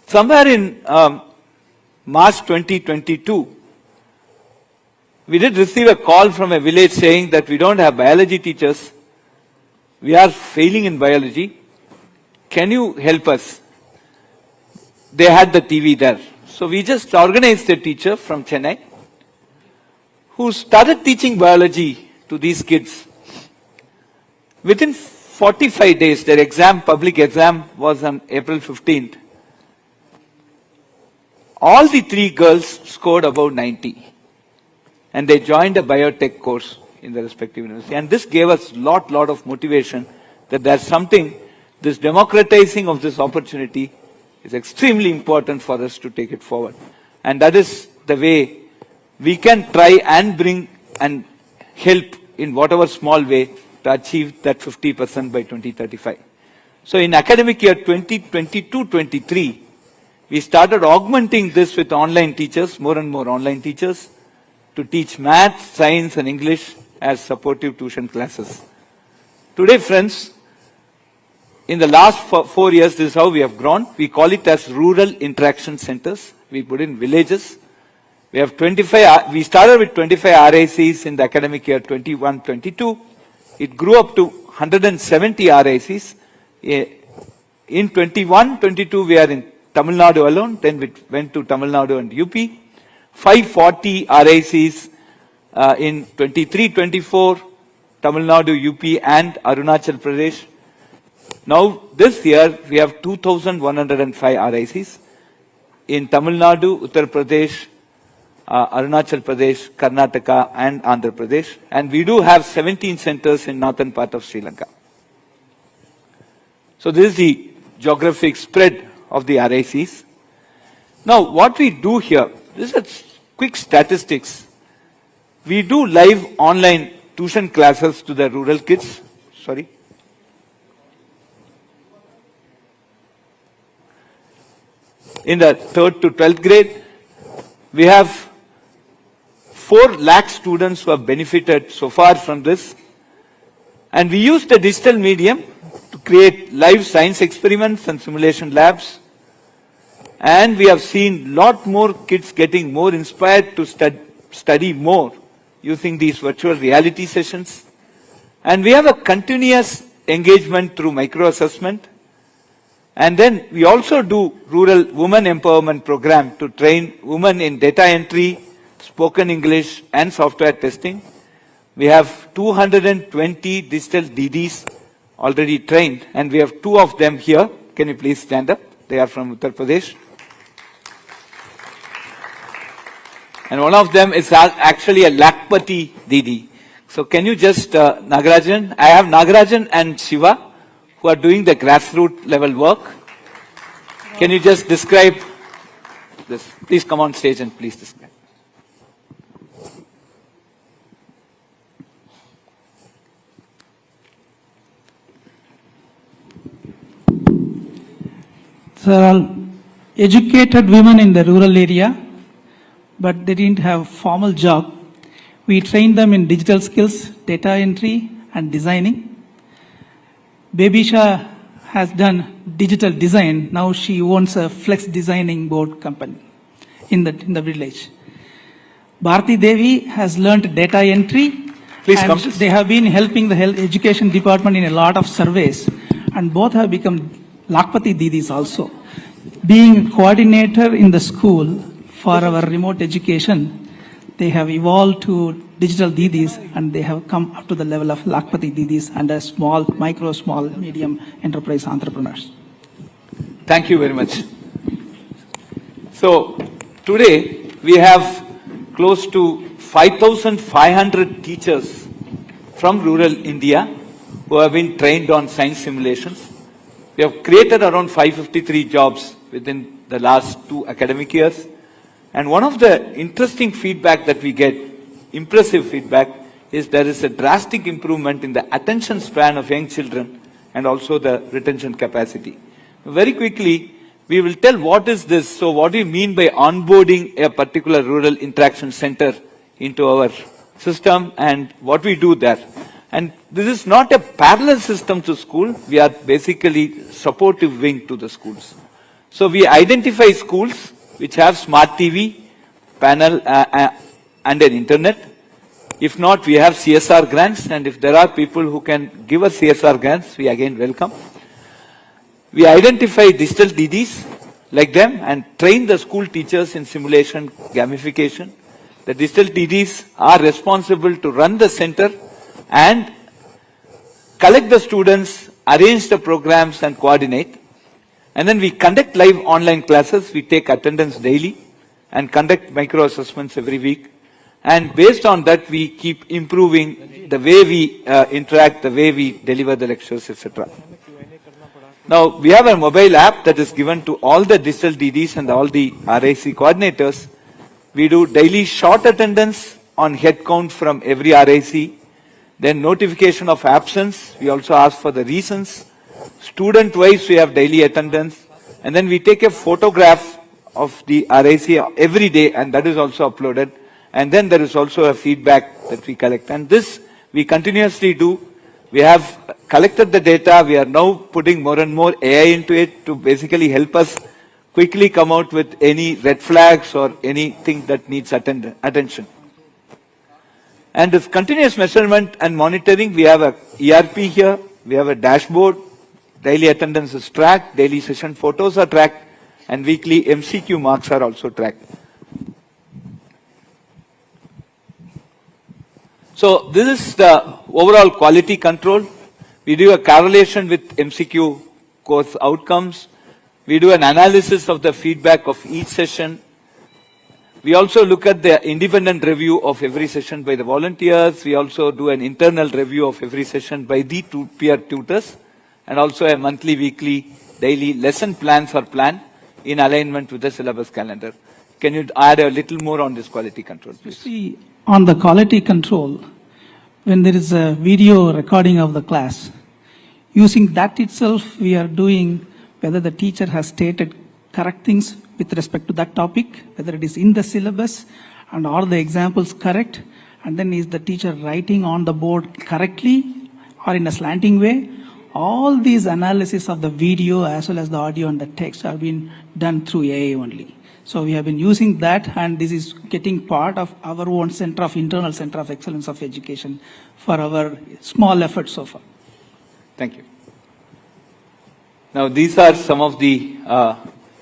Somewhere in March 2022, we did receive a call from a village saying that we don't have biology teachers. We are failing in biology. Can you help us? They had the TV there. So we just organized a teacher from Chennai who started teaching biology to these kids. Within 45 days, their exam, public exam, was on April 15th. All the 3 girls scored above 90. And they joined a biotech course in the respective university. And this gave us lot of motivation that there's something, this democratizing of this opportunity is extremely important for us to take it forward. And that is the way we can try and bring and help in whatever small way to achieve that 50% by 2035. So in academic year 2022-23, we started augmenting this with online teachers, more and more online teachers, to teach math, science and English as supportive tuition classes. Today, friends, in the last 4 years, this is how we have grown. We call it as rural interaction centers. We put in villages. We have 25, we started with 25 RICs in the academic year 21-22. It grew up to 170 RICs. In 21-22, we are in Tamil Nadu alone. Then we went to Tamil Nadu and UP. 540 RICs in 23-24, Tamil Nadu, UP and Arunachal Pradesh. Now, this year, we have 2,105 RICs in Tamil Nadu, Uttar Pradesh, Arunachal Pradesh, Karnataka and Andhra Pradesh. And we do have 17 centers in northern part of Sri Lanka. So this is the geographic spread of the RICs. Now, what we do here, this is quick statistics. We do live online tuition classes to the rural kids. Sorry. In the 3rd to 12th grade, we have 4 lakh students who have benefited so far from this. And we use the digital medium to create live science experiments and simulation labs. And we have seen lot more kids getting more inspired to study more using these virtual reality sessions. And we have a continuous engagement through micro-assessment. And then we also do rural women empowerment program to train women in data entry, spoken English and software testing. We have 220 digital DDs already trained and we have 2 of them here. Can you please stand up? They are from Uttar Pradesh. And one of them is actually a Lakpati DD. So can you just, Nagarajan, I have Nagarajan and Shiva who are doing the grassroots level work. Can you just describe this? Please come on stage and please describe. There are educated women in the rural area, but they didn't have formal job. We trained them in digital skills, data entry and designing. Babisha has done digital design. Now she owns a flex designing board company in the village. Bharati Devi has learned data entry. Please and come. They have been helping the health education department in a lot of surveys, and both have become Lakpati Didis also. Being a coordinator in the school for our remote education, they have evolved to digital Didis and they have come up to the level of Lakpati Didis and a small, micro, small, medium enterprise entrepreneurs. Thank you very much. So today we have close to 5,500 teachers from rural India who have been trained on science simulations. We have created around 553 jobs within the last 2 academic years. And one of the interesting feedback that we get, impressive feedback, is there is a drastic improvement in the attention span of young children and also the retention capacity. Very quickly, we will tell what is this. So what do you mean by onboarding a particular rural interaction center into our system and what we do there. And this is not a parallel system to school. We are basically supportive wing to the schools. So we identify schools which have smart TV, panel and an internet. If not, we have CSR grants, and if there are people who can give us CSR grants, we again welcome. We identify digital DDs like them and train the school teachers in simulation gamification. The digital DDs are responsible to run the center and collect the students, arrange the programs and coordinate. And then we conduct live online classes. We take attendance daily and conduct micro assessments every week. And based on that, we keep improving the way we interact, the way we deliver the lectures, etc. Now, we have a mobile app that is given to all the digital DDs and all the RIC coordinators. We do daily short attendance on head count from every RIC. Then notification of absence. We also ask for the reasons. Student-wise, we have daily attendance. And then we take a photograph of the RIC every day, and that is also uploaded. And then there is also a feedback that we collect. And this we continuously do. We have collected the data. We are now putting more and more AI into it to basically help us quickly come out with any red flags or anything that needs attention. And this continuous measurement and monitoring, we have a ERP here. We have a dashboard. Daily attendance is tracked. Daily session photos are tracked. And weekly MCQ marks are also tracked. So this is the overall quality control. We do a correlation with MCQ course outcomes. We do an analysis of the feedback of each session. We also look at the independent review of every session by the volunteers. We also do an internal review of every session by the peer tutors, and also a monthly, weekly, daily lesson plans are planned in alignment with the syllabus calendar. Can you add a little more on this quality control, please? See, on the quality control, when there is a video recording of the class, using that itself, we are doing whether the teacher has stated correct things with respect to that topic, whether it is in the syllabus, and are the examples correct, and then is the teacher writing on the board correctly or in a slanting way. All these analysis of the video as well as the audio and the text have been done through AI only. So we have been using that, and this is getting part of our own internal center of excellence of education for our small efforts so far. Thank you. Now these are some of the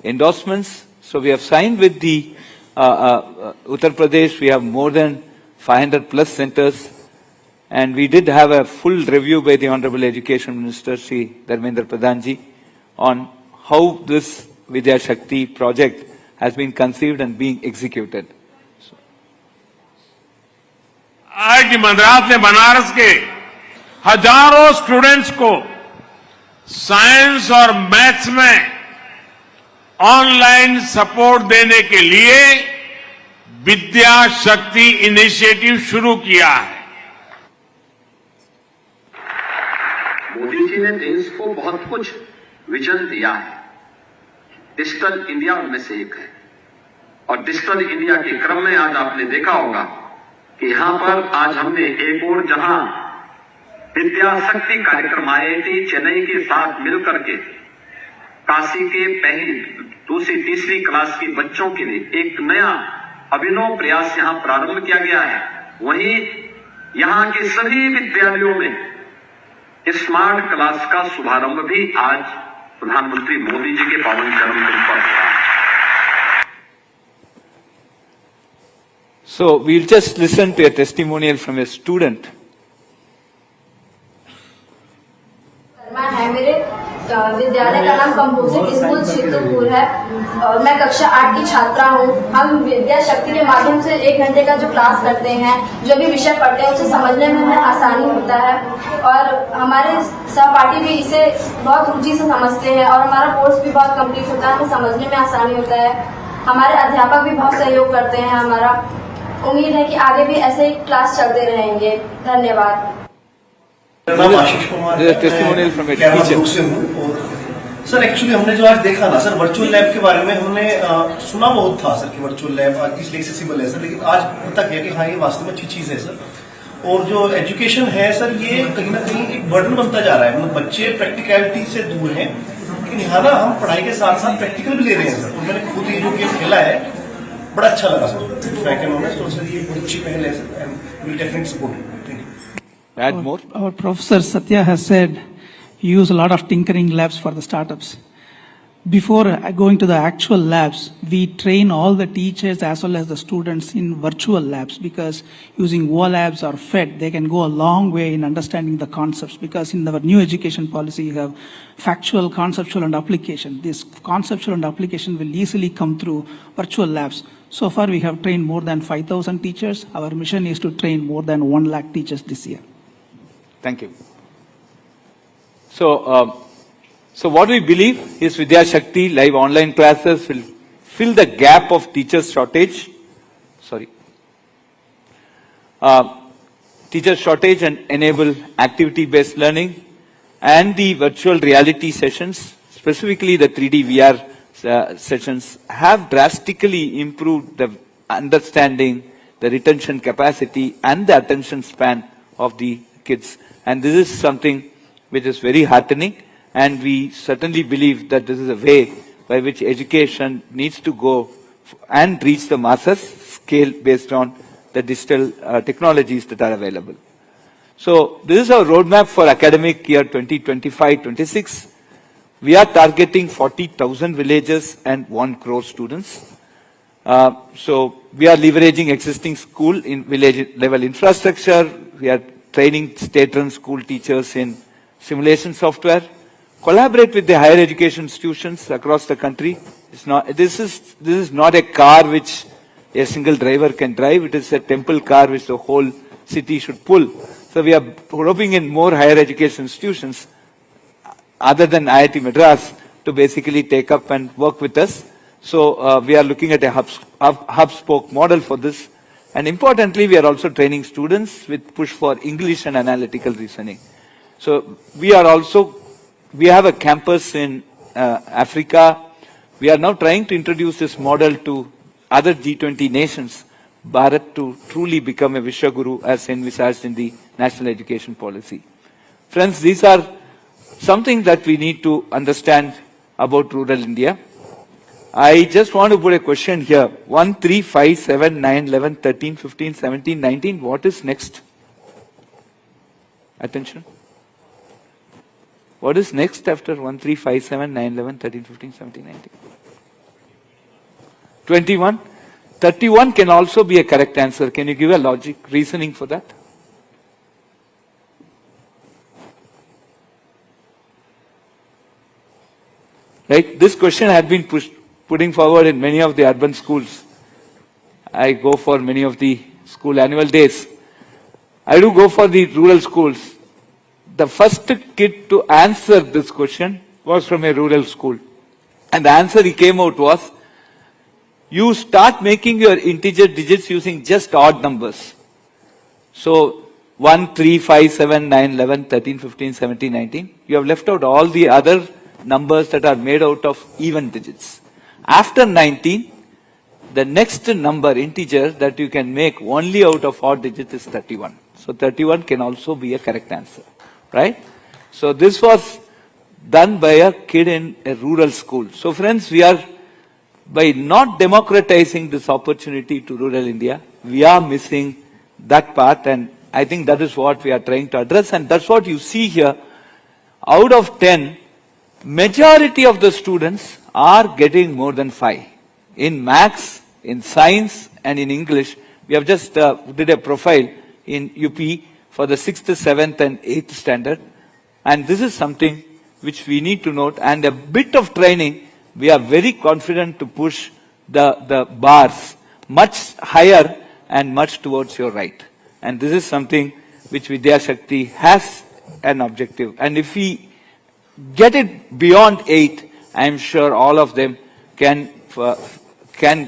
endorsements. So we have signed with the Uttar Pradesh. We have more than 500 plus centers, and we did have a full review by the Honorable Education Minister, Shri Dharmendra Pradhanji, on how this Vidya Shakti project has been conceived and being executed. IIT Madras ने बनारस के हजारों students को science और maths में online support देने के लिए विद्या शक्ति इनिशिएटिव शुरू किया है। मोदी जी ने देश को बहुत कुछ विजन दिया है। डिजिटल इंडिया उनमें से एक है, और डिजिटल इंडिया के क्रम में आज आपने देखा होगा कि यहां पर आज हमने एक और जहां विद्या शक्ति कार्यक्रम IIT चेन्नई के साथ मिलकर के काशी के पहली, दूसरी, तीसरी क्लास के बच्चों के लिए एक नया अभिनव प्रयास यहां प्रारंभ किया गया है। वहीं यहां के सभी विद्यालयों में स्मार्ट क्लास का शुभारंभ भी आज प्रधानमंत्री मोदी जी के पावन चरण पर हो रहा है। So we'll just listen to a testimonial from a student. है मेरे विद्यालय का नाम कंपोजिट स्कूल चित्रपुर है और मैं कक्षा 8 की छात्रा हूँ। हम विद्या शक्ति के माध्यम से 1 घंटे का जो क्लास करते हैं, जो भी विषय पढ़ते हैं उसे समझने में हमें आसानी होता है, और हमारे सहपाठी भी इसे बहुत रुचि से समझते हैं, और हमारा कोर्स भी बहुत कंप्लीट होता है, हमें समझने में आसानी होता है। हमारे अध्यापक भी बहुत सहयोग करते हैं हमारा। उम्मीद है कि आगे भी ऐसे ही क्लास चलते रहेंगे। धन्यवाद। Testimonial from a teacher. Sir actually हमने जो आज देखा ना सर, वर्चुअल लैब के बारे में हमने सुना बहुत था सर कि वर्चुअल लैब आज इसलिए एक्सेसिबल है सर, लेकिन आज पता किया कि हाँ ये वास्तव में अच्छी चीज है सर। और जो एजुकेशन है सर, ये कहीं ना कहीं एक बर्डन बनता जा रहा है। मतलब बच्चे प्रैक्टिकलिटी से दूर हैं, लेकिन यहाँ ना हम पढ़ाई के साथ साथ प्रैक्टिकल भी ले रहे हैं सर। और मैंने खुद ये जो गेम खेला है बड़ा अच्छा लगा सर। तो सर ये बहुत अच्छी पहल है sir, and will definitely support it. Add more. Our Professor Satya has said, use a lot of tinkering labs for the startups. Before going to the actual labs, we train all the teachers as well as the students in virtual labs, because using OLabs or FED, they can go a long way in understanding the concepts, because in our new education policy, you have factual, conceptual, and application. This conceptual and application will easily come through virtual labs. So far, we have trained more than 5,000 teachers. Our mission is to train more than 1 lakh teachers this year. Thank you. So what we believe is Vidya Shakti live online classes will fill the gap of teacher shortage. Teacher shortage and enable activity-based learning, and the virtual reality sessions, specifically the 3D VR sessions, have drastically improved the understanding, the retention capacity, and the attention span of the kids. And this is something which is very heartening, and we certainly believe that this is a way by which education needs to go and reach the masses, scale based on the digital technologies that are available. So this is our roadmap for academic year 2025-26. We are targeting 40,000 villages and 1 crore students. So we are leveraging existing school in village level infrastructure. We are training state-run school teachers in simulation software. Collaborate with the higher education institutions across the country. This is not a car which a single driver can drive. It is a temple car which the whole city should pull. So we are roping in more higher education institutions other than IIT Madras to basically take up and work with us. So we are looking at a hub-spoke model for this. And importantly, we are also training students with push for English and analytical reasoning. So we have a campus in Africa. We are now trying to introduce this model to other G20 nations, Bharat to truly become a Vishwaguru as envisaged in the national education policy. Friends, these are something that we need to understand about rural India. I just want to put a question here. 1, 3, 5, 7, 9, 11, 13, 15, 17, 19. What is next? Attention. What is next after 1, 3, 5, 7, 9, 11, 13, 15, 17, 19? 21. 31 can also be a correct answer. Can you give a logic, reasoning for that? Right? This question had been putting forward in many of the urban schools. I go for many of the school annual days. I do go for the rural schools. The first kid to answer this question was from a rural school. And the answer he came out was, you start making your integer digits using just odd numbers. So 1, 3, 5, 7, 9, 11, 13, 15, 17, 19. You have left out all the other numbers that are made out of even digits. After 19, the next number, integer, that you can make only out of odd digits is 31. So 31 can also be a correct answer, right? So this was done by a kid in a rural school. So friends, we are, by not democratizing this opportunity to rural India, we are missing that part, and I think that is what we are trying to address, and that's what you see here. Out of 10, majority of the students are getting more than 5. In maths, in science, and in English. We have just did a profile in UP for the 6th, 7th, and 8th standard. And this is something which we need to note, and a bit of training. We are very confident to push the bars much higher and much towards your right. And this is something which Vidya Shakti has an objective. And if we get it beyond 8, I am sure all of them can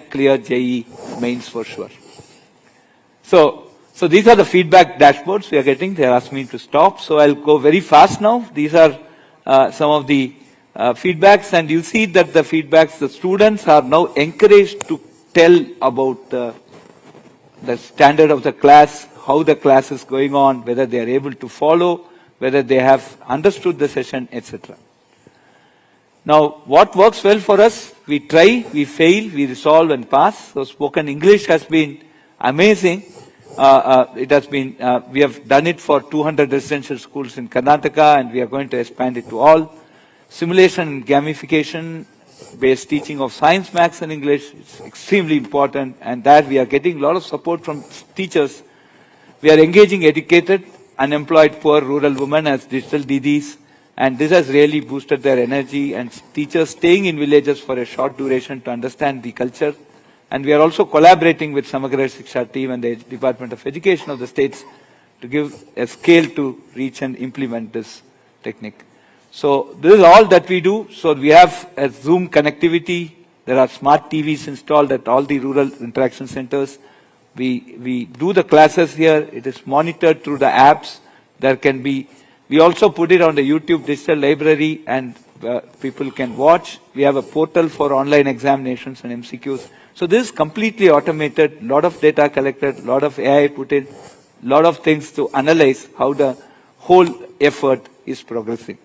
clear JEE mains for sure. So these are the feedback dashboards we are getting. They asked me to stop, so I'll go very fast now. These are some of the feedbacks, and you see that the feedbacks, the students are now encouraged to tell about the standard of the class, how the class is going on, whether they are able to follow, whether they have understood the session, etc. Now, what works well for us? We try, we fail, we resolve and pass. So spoken English has been amazing. It has been, we have done it for 200 residential schools in Karnataka, and we are going to expand it to all. Simulation and gamification based teaching of science, maths and English is extremely important, and that we are getting a lot of support from teachers. We are engaging educated, unemployed, poor rural women as digital DDs, and this has really boosted their energy, and teachers staying in villages for a short duration to understand the culture. And we are also collaborating with Samagra Shiksha team and the Department of Education of the states to give a scale to reach and implement this technique. So this is all that we do. So we have a Zoom connectivity. There are smart TVs installed at all the rural interaction centers. We do the classes here. It is monitored through the apps. There can be, we also put it on the YouTube digital library, and people can watch. We have a portal for online examinations and MCQs. So this is completely automated, lot of data collected, lot of AI put in, lot of things to analyze how the whole effort is progressing.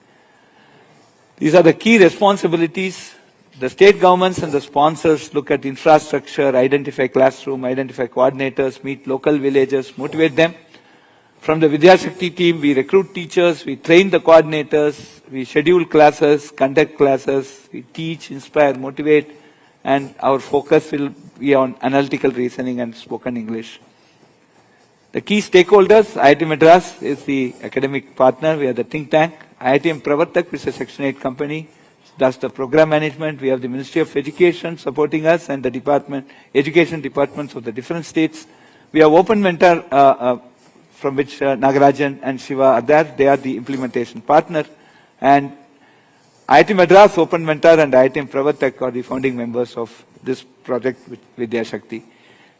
These are the key responsibilities. The state governments and the sponsors look at infrastructure, identify classroom, identify coordinators, meet local villagers, motivate them. From the Vidya Shakti team, we recruit teachers, we train the coordinators, we schedule classes, conduct classes, we teach, inspire, motivate, and our focus will be on analytical reasoning and spoken English. The key stakeholders, IIT Madras is the academic partner. We are the think tank. IIT Pravatak, which is a Section 8 company, does the program management. We have the Ministry of Education supporting us and the education departments of the different states. We have Open Mentor, from which Nagarajan and Shiva are there. They are the implementation partner. And IIT Madras, Open Mentor and IIT Pravatak are the founding members of this project with Vidya Shakti.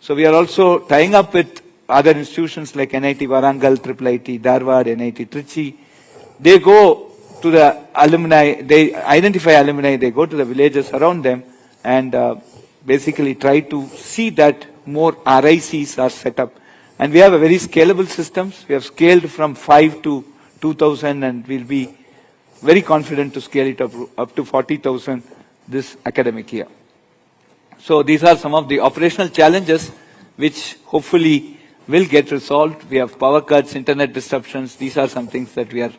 So we are also tying up with other institutions like NIT Warangal, IIIT Dharwad, NIT Trichy. They go to the alumni, they identify alumni, they go to the villages around them and basically try to see that more RICs are set up. And we have a very scalable systems. We have scaled from 5 to 2,000 and we'll be very confident to scale it up to 40,000 this academic year. So these are some of the operational challenges which hopefully will get resolved. We have power cuts, internet disruptions. These are some things that we are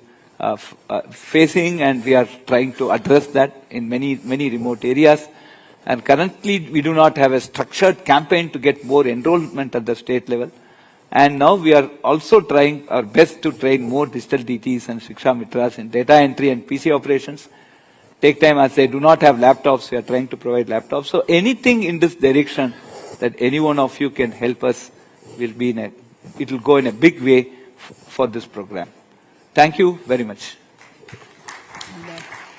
facing, and we are trying to address that in many remote areas. And currently, we do not have a structured campaign to get more enrollment at the state level. And now we are also trying our best to train more digital DTs and Shiksha Mitras in data entry and PC operations. Take time, as they do not have laptops, we are trying to provide laptops. So anything in this direction that any one of you can help us will be it will go in a big way for this program. Thank you very much.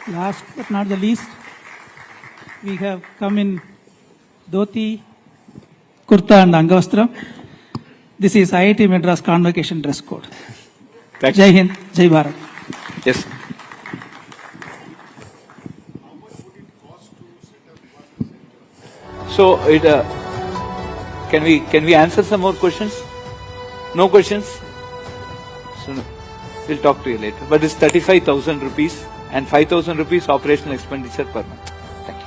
Last but not the least, we have come in dhoti, kurta and angavastra. This is IIT Madras convocation dress code. Thank Jai Hind, Jai Bharat. Yes. So can we answer some more questions? No questions? So we'll talk to you later. But it's 35,000 rupees and 5,000 rupees operational expenditure per month. Thank you.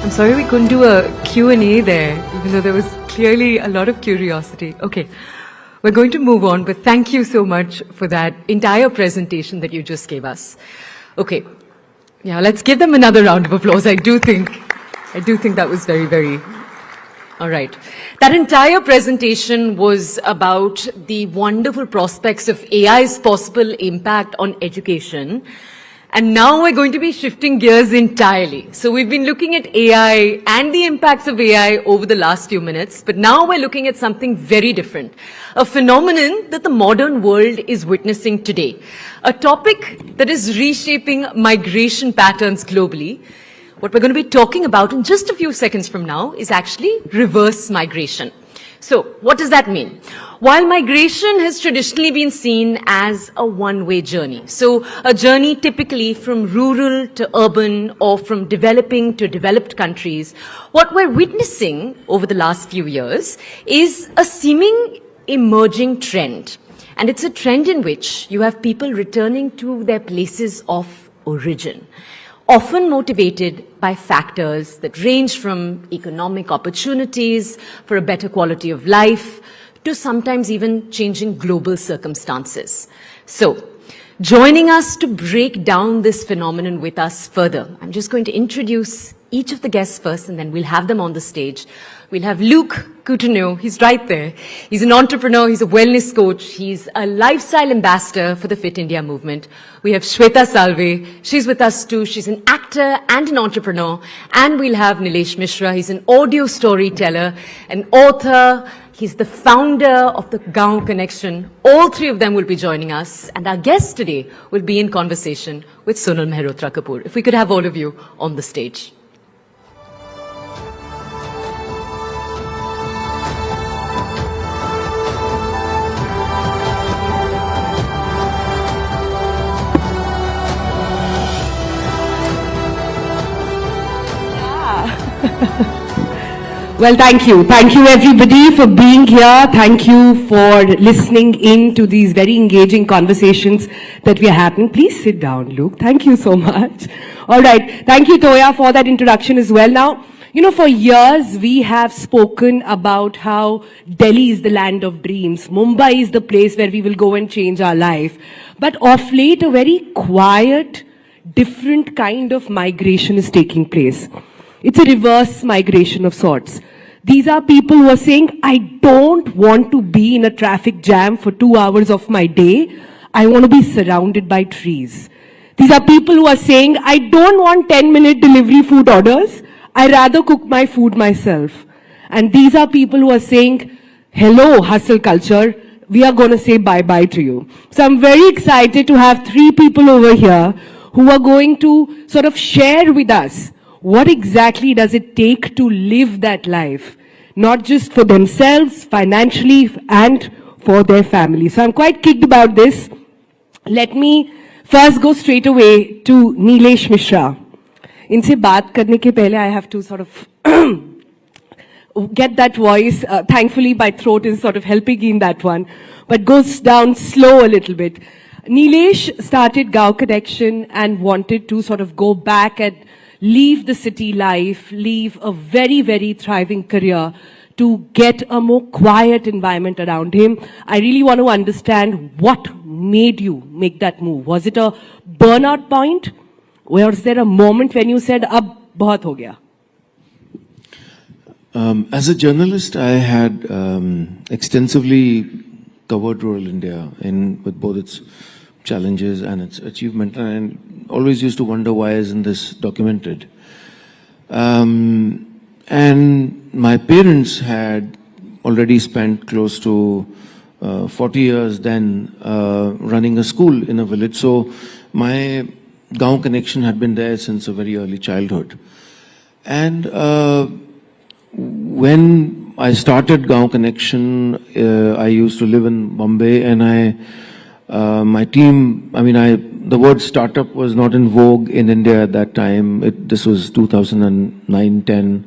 I'm sorry we couldn't do a Q&A there, even though there was clearly a lot of curiosity. Okay, we're going to move on, but thank you so much for that entire presentation that you just gave us. Okay, yeah, let's give them another round of applause. I do think that was very, all right. That entire presentation was about the wonderful prospects of AI's possible impact on education. And now we're going to be shifting gears entirely. So we've been looking at AI and the impacts of AI over the last few minutes, but now we're looking at something very different. A phenomenon that the modern world is witnessing today. A topic that is reshaping migration patterns globally. What we're going to be talking about in just a few seconds from now is actually reverse migration. So, what does that mean? While migration has traditionally been seen as a one-way journey, so a journey typically from rural to urban or from developing to developed countries, what we're witnessing over the last few years is a seeming emerging trend. And it's a trend in which you have people returning to their places of origin, often motivated by factors that range from economic opportunities for a better quality of life to sometimes even changing global circumstances. So, joining us to break down this phenomenon with us further, I'm just going to introduce each of the guests first and then we'll have them on the stage. We'll have Luke Couturier, he's right there. He's an entrepreneur, he's a wellness coach, he's a lifestyle ambassador for the Fit India movement. We have Shweta Salve, she's with us too, she's an actor and an entrepreneur. And we'll have Nilesh Mishra, he's an audio storyteller, an author, he's the founder of the Gaon Connection. All three of them will be joining us, and our guest today will be in conversation with Sonal Mehrotra Kapoor. If we could have all of you on the stage. Well, thank you. Thank you, everybody, for being here. Thank you for listening in to these very engaging conversations that we are having. Please sit down, Luke. Thank you so much. All right. Thank you, Toya, for that introduction as well. Now, you know, for years we have spoken about how Delhi is the land of dreams. Mumbai is the place where we will go and change our life. But of late, a very quiet, different kind of migration is taking place. It's a reverse migration of sorts. These are people who are saying, I don't want to be in a traffic jam for 2 hours of my day. I want to be surrounded by trees. These are people who are saying, I don't want 10-minute delivery food orders. I rather cook my food myself. And these are people who are saying, hello, hustle culture. We are going to say bye-bye to you. So I'm very excited to have 3 people over here who are going to sort of share with us what exactly does it take to live that life, not just for themselves, financially, and for their family. So I'm quite kicked about this. Let me first go straight away to Nilesh Mishra. इनसे बात करने के पहले I have to sort of get that voice. Thankfully, my throat is sort of helping in that one, but goes down slow a little bit. Nilesh started Gaon Connection and wanted to sort of go back and leave the city life, leave a very, very thriving career to get a more quiet environment around him. I really want to understand what made you make that move. Was it a burnout point? Or was there a moment when you said, ab bahut ho gaya? As a journalist, I had extensively covered rural India with both its challenges and its achievement, and I always used to wonder why isn't this documented. And my parents had already spent close to 40 years then running a school in a village, so my Gaon connection had been there since a very early childhood. And when I started Gaon Connection, I used to live in Bombay, and my team, the word startup was not in vogue in India at that time. This was 2009-10.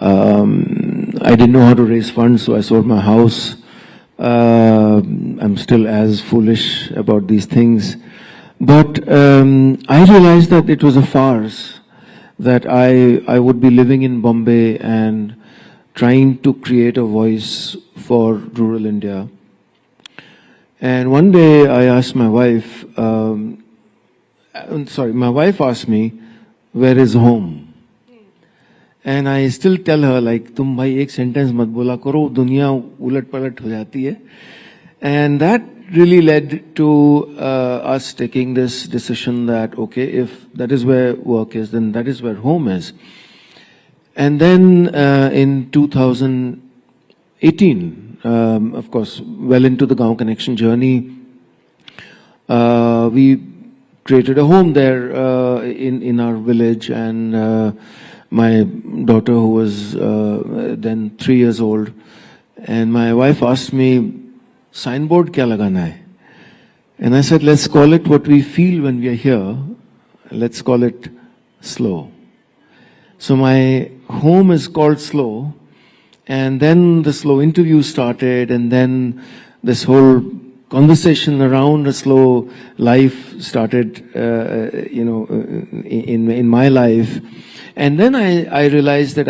I didn't know how to raise funds, so I sold my house. I'm still as foolish about these things. But I realized that it was a farce, that I would be living in Bombay and trying to create a voice for rural India. And one day I asked my wife, my wife asked me, where is home? And I still tell her, like, tum bhai ek sentence mat bola karo, duniya ulat palat ho jati hai. And that really led to us taking this decision that, okay, if that is where work is, then that is where home is. And then in 2018, of course, well into the Gaon Connection journey, we created a home there in our village, and my daughter, who was then 3 years old, and my wife asked me, signboard kya lagana hai? And I said, let's call it what we feel when we are here. Let's call it slow. So my home is called Slow. And then the slow interview started, and then this whole conversation around a slow life started, in my life. And then I realized that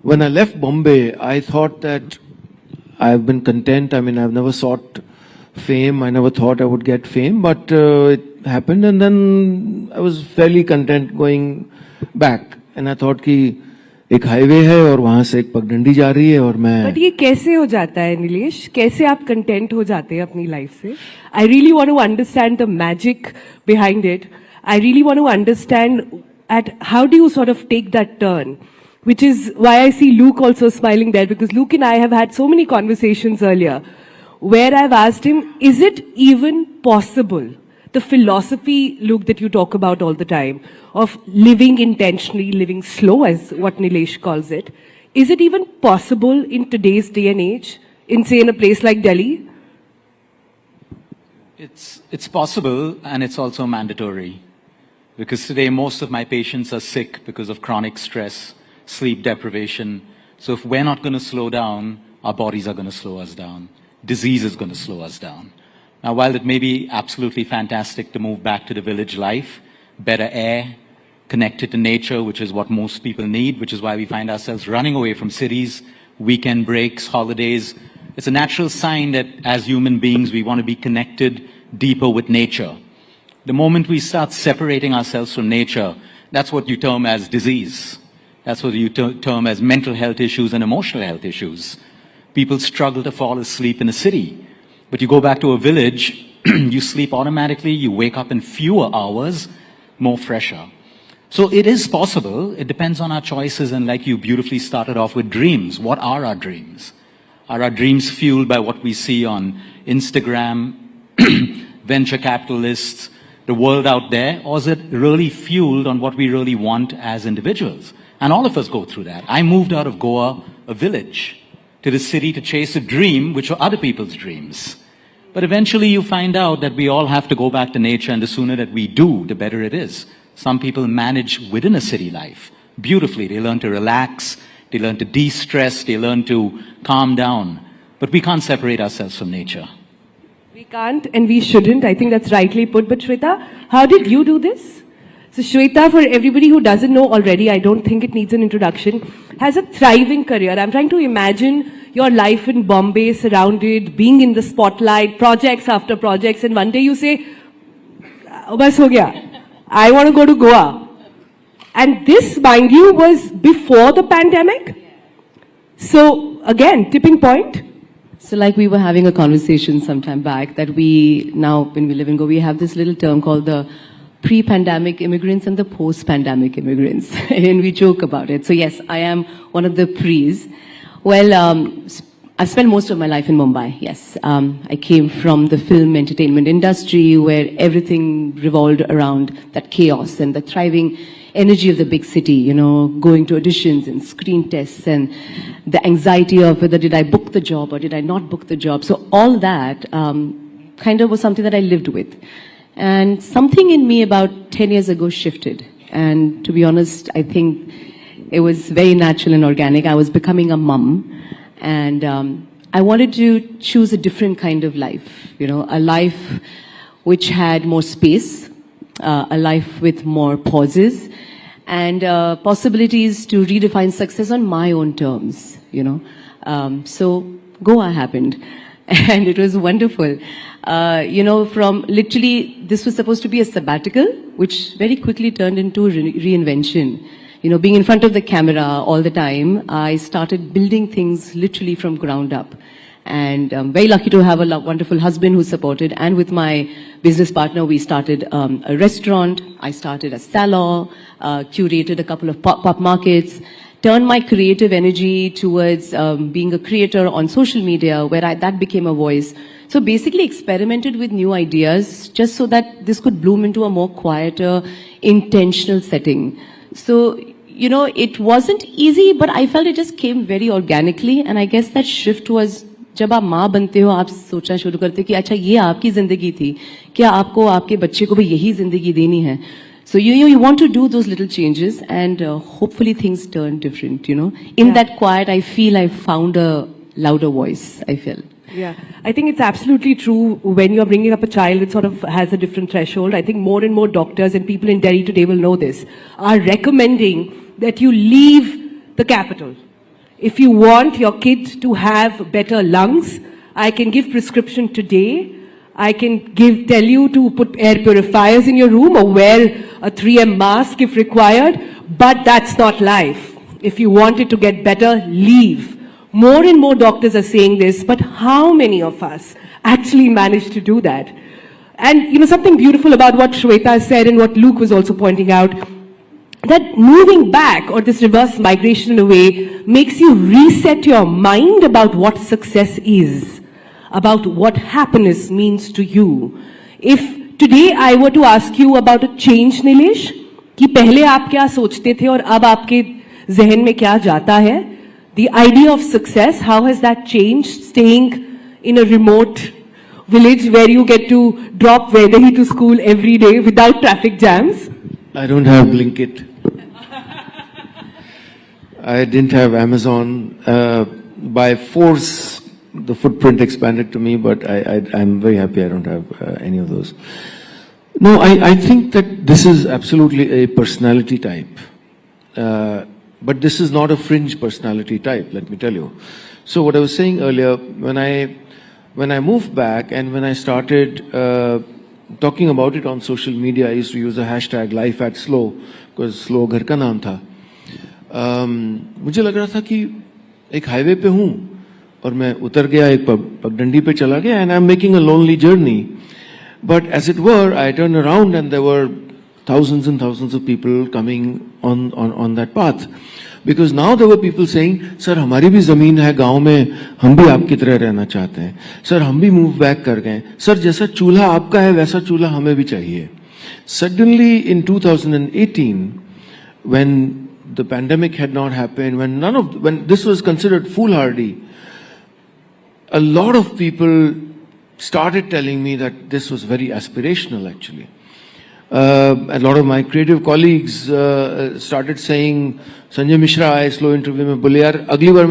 when I left Bombay, I thought that I've been content. I've never sought fame. I never thought I would get fame, but it happened, and then I was fairly content going back. And I thought कि एक highway है और वहां से एक पगडंडी जा रही है और मैं बट ये कैसे हो जाता है नीलेश कैसे आप कंटेंट हो जाते हैं अपनी लाइफ से I really want to understand the magic behind it I really want to understand at how do you sort of take that turn, which is why I see Luke also smiling there, because Luke and I have had so many conversations earlier where I've asked him, is it even possible, the philosophy, Luke, that you talk about all the time, of living intentionally, living slow, as what Nilesh calls it, is it even possible in today's day and age, in, say, in a place like Delhi? It's possible, and it's also mandatory. Because today most of my patients are sick because of chronic stress, sleep deprivation. So if we're not going to slow down, our bodies are going to slow us down. Disease is going to slow us down. Now, while it may be absolutely fantastic to move back to the village life, better air, connected to nature, which is what most people need, which is why we find ourselves running away from cities, weekend breaks, holidays. It's a natural sign that as human beings, we want to be connected deeper with nature. The moment we start separating ourselves from nature, that's what you term as disease. That's what you term as mental health issues and emotional health issues. People struggle to fall asleep in a city. But you go back to a village, you sleep automatically, you wake up in fewer hours, more fresher. So it is possible. It depends on our choices. And like you beautifully started off with dreams. What are our dreams? Are our dreams fueled by what we see on Instagram, venture capitalists, the world out there? Or is it really fueled on what we really want as individuals? And all of us go through that. I moved out of Goa, a village, to the city to chase a dream, which were other people's dreams. But eventually you find out that we all have to go back to nature, and the sooner that we do, the better it is. Some people manage within a city life beautifully. They learn to relax, they learn to de-stress, they learn to calm down. But we can't separate ourselves from nature. We can't and we shouldn't. I think that's rightly put. But Shweta, how did you do this? So Shweta, for everybody who doesn't know already, I don't think it needs an introduction, has a thriving career. I'm trying to imagine your life in Bombay, surrounded, being in the spotlight, projects after projects, and one day you say, "Bas ho gaya. I want to go to Goa." And this, mind you, was before the pandemic. So again, tipping point. So like we were having a conversation some time back that we now, when we live in Goa, we have this little term called the pre-pandemic immigrants and the post-pandemic immigrants. And we joke about it. So yes, I am one of the pre's. Well, I've spent most of my life in Mumbai, yes. I came from the film entertainment industry where everything revolved around that chaos and the thriving energy of the big city, you know, going to auditions and screen tests and the anxiety of whether did I book the job or did I not book the job. So all that kind of was something that I lived with. And something in me about 10 years ago shifted. And to be honest, I think it was very natural and organic. I was becoming a mum. And I wanted to choose a different kind of life, you know, a life which had more space, a life with more pauses, and possibilities to redefine success on my own terms, you know. So Goa happened, and it was wonderful. You know, from literally, this was supposed to be a sabbatical, which very quickly turned into reinvention. You know, being in front of the camera all the time, I started building things literally from ground up. And I'm very lucky to have a wonderful husband who supported. And with my business partner, we started a restaurant. I started a salon, curated a couple of pop-up markets, turned my creative energy towards being a creator on social media, where that became a voice. So basically experimented with new ideas just so that this could bloom into a more quieter, intentional setting. So, you know, it wasn't easy, but I felt it just came very organically. And I guess that shift was, जब आप माँ बनते हो, आप सोचना शुरू करते हो कि अच्छा ये आपकी जिंदगी थी, क्या आपको आपके बच्चे को भी यही जिंदगी देनी है? So you want to do those little changes, and hopefully things turn different. You know, in that quiet, I feel I found a louder voice. I feel. Yeah, I think it's absolutely true. When you're bringing up a child, it sort of has a different threshold. I think more and more doctors and people in Delhi today will know this, are recommending that you leave the capital. If you want your kid to have better lungs, I can give prescription today. I can tell you to put air purifiers in your room or wear a 3M mask if required, but that's not life. If you want it to get better, leave. More and more doctors are saying this, but how many of us actually manage to do that? And you know, something beautiful about what Shweta said and what Luke was also pointing out, that moving back or this reverse migration in a way makes you reset your mind about what success is, about what happiness means to you. If today I were to ask you about a change, Nilesh, कि पहले आप क्या सोचते थे और अब आपके ज़हन में क्या जाता है, the idea of success, how has that changed, staying in a remote village where you get to drop Vaidehi to school every day without traffic jams? I don't have Blinkit. I didn't have Amazon. By force, the footprint expanded to me, but I'm very happy I don't have any of those. No, I think that this is absolutely a personality type. But this is not a fringe personality type, let me tell you. So what I was saying earlier, when I moved back and when I started talking about it on social media, I used to use a hashtag life at slow, because slow घर का नाम था. मुझे लग रहा था कि एक हाईवे पे हूँ और मैं उतर गया, एक पगडंडी पे चला गया, and I'm making a lonely journey. But as it were, I turned around and there were thousands and thousands of people coming on that path. Because now there were people saying, sir, हमारी भी जमीन है गांव में, हम भी आपकी तरह रहना चाहते हैं. सर, हम भी मूव बैक कर गए. सर, जैसा चूल्हा आपका है, वैसा चूल्हा हमें भी चाहिए. Suddenly in 2018, when the pandemic had not happened, when this was considered foolhardy, a lot of people started telling me that this was very aspirational actually. A lot of my creative colleagues started saying, Sanjay Mishra आए slow interview में, बोले यार अगली बार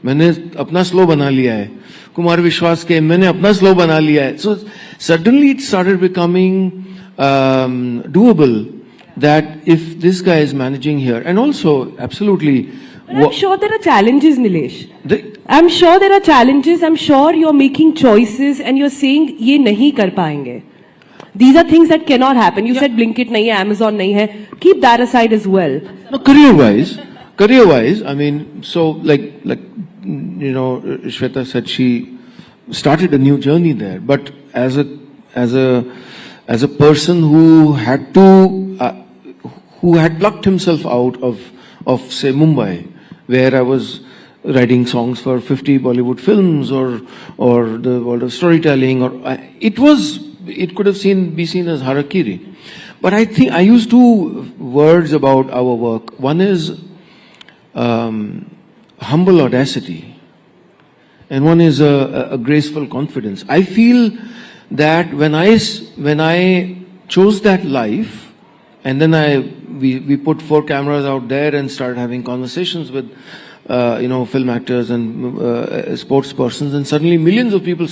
मैंने अपना slow बना लिया है. कुमार विश्वास के मैंने अपना स्लो बना लिया है. So suddenly it started becoming doable that if this guy is managing here, and also absolutely. But I'm sure there are challenges, Nilesh. I'm sure there are challenges. I'm sure you're making choices and you're saying ये नहीं कर पाएंगे. These are things that cannot happen. You said Blinkit nahi hai, Amazon nahi hai. Keep that aside as well. No, career-wise, I mean, so like you know, Shweta said she started a new journey there. But as a person who had plucked himself out of say Mumbai, where I was writing songs for 50 Bollywood films or the world of storytelling, it could have be seen as harakiri. But I think I use two words about our work. One is humble audacity, and one is a graceful confidence. I feel that when I chose that life, and then we put 4 cameras out there and started having conversations with film actors and sports persons, and suddenly millions of people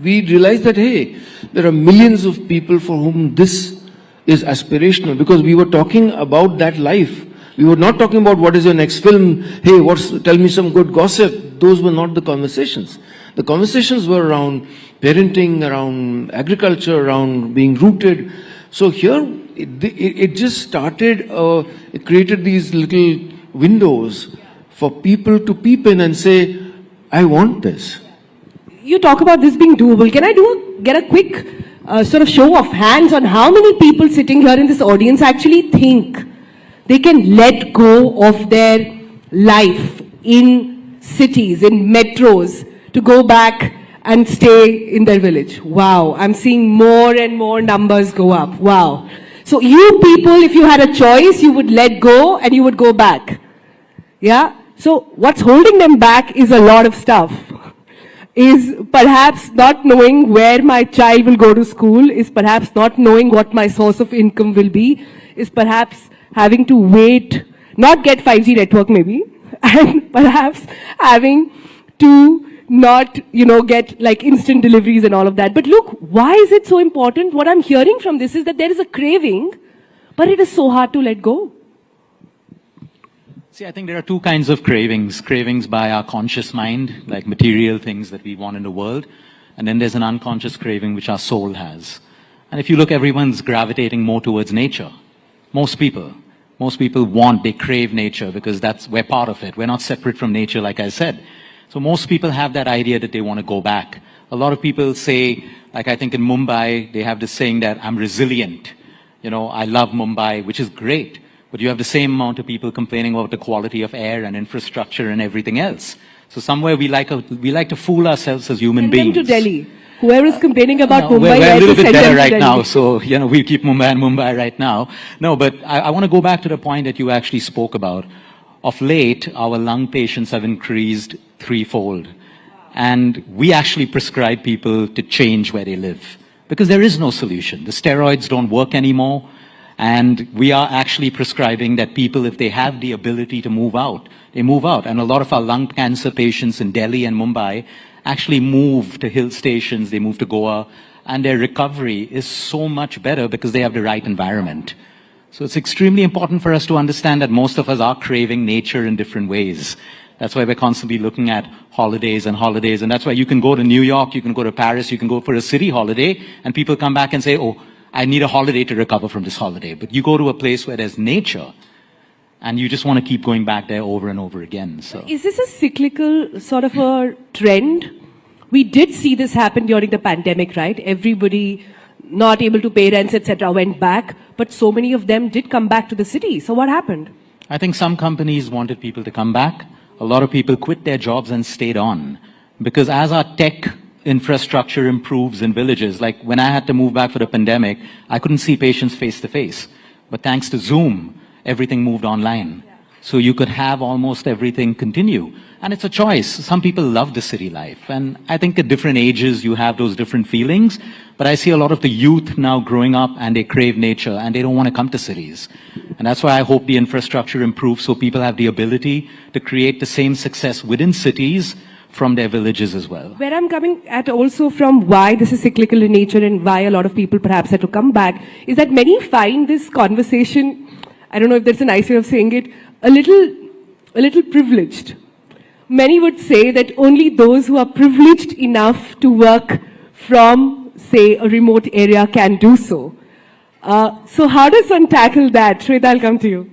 we realized that, hey, there are millions of people for whom this is aspirational, because we were talking about that life. We were not talking about what is your next film, hey, tell me some good gossip. Those were not the conversations. The conversations were around parenting, around agriculture, around being rooted. So here, it just started, it created these little windows for people to peep in and say, I want this. You talk about this being doable. Can I get a quick sort of show of hands on how many people sitting here in this audience actually think they can let go of their life in cities, in metros, to go back and stay in their village? Wow, I'm seeing more and more numbers go up. Wow. So you people, if you had a choice, you would let go and you would go back. Yeah? So what's holding them back is a lot of stuff. Is perhaps not knowing where my child will go to school, is perhaps not knowing what my source of income will be, is perhaps having to wait, not get 5G network maybe, and perhaps having to not, get like instant deliveries and all of that. But look, why is it so important? What I'm hearing from this is that there is a craving, but it is so hard to let go. See, I think there are 2 kinds of cravings. Cravings by our conscious mind, like material things that we want in the world. And then there's an unconscious craving which our soul has. And if you look, everyone's gravitating more towards nature. Most people they crave nature because we're part of it. We're not separate from nature, like I said. So most people have that idea that they want to go back. A lot of people say, like I think in Mumbai, they have this saying that I'm resilient. I love Mumbai, which is great. But you have the same amount of people complaining about the quality of air and infrastructure and everything else. So somewhere we like to fool ourselves as human beings. Send them to Delhi. Whoever is complaining about Mumbai, we're a little bit better right now. So, we keep Mumbai right now. No, but I want to go back to the point that you actually spoke about. Of late, our lung patients have increased 3-fold. And we actually prescribe people to change where they live. Because there is no solution. The steroids don't work anymore. And we are actually prescribing that people, if they have the ability to move out, they move out. And a lot of our lung cancer patients in Delhi and Mumbai actually move to hill stations, they move to Goa, and their recovery is so much better because they have the right environment. So it's extremely important for us to understand that most of us are craving nature in different ways. That's why we're constantly looking at holidays, and that's why you can go to New York, you can go to Paris, you can go for a city holiday, and people come back and say, oh, I need a holiday to recover from this holiday. But you go to a place where there's nature, and you just want to keep going back there over and over again. So, is this a cyclical sort of a trend? We did see this happen during the pandemic, right? Everybody not able to pay rents, etc., went back, but so many of them did come back to the city. So what happened? I think some companies wanted people to come back. A lot of people quit their jobs and stayed on. Because as our tech infrastructure improves in villages, like when I had to move back for the pandemic, I couldn't see patients face to face. But thanks to Zoom, everything moved online. So you could have almost everything continue. And it's a choice. Some people love the city life. And I think at different ages, you have those different feelings. But I see a lot of the youth now growing up and they crave nature and they don't want to come to cities. And that's why I hope the infrastructure improves so people have the ability to create the same success within cities from their villages as well. Where I'm coming at also from why this is cyclical in nature and why a lot of people perhaps had to come back is that many find this conversation, I don't know if there's a nice way of saying it, a little privileged. Many would say that only those who are privileged enough to work from, say, a remote area can do so. So how does one tackle that? Shweta, I'll come to you.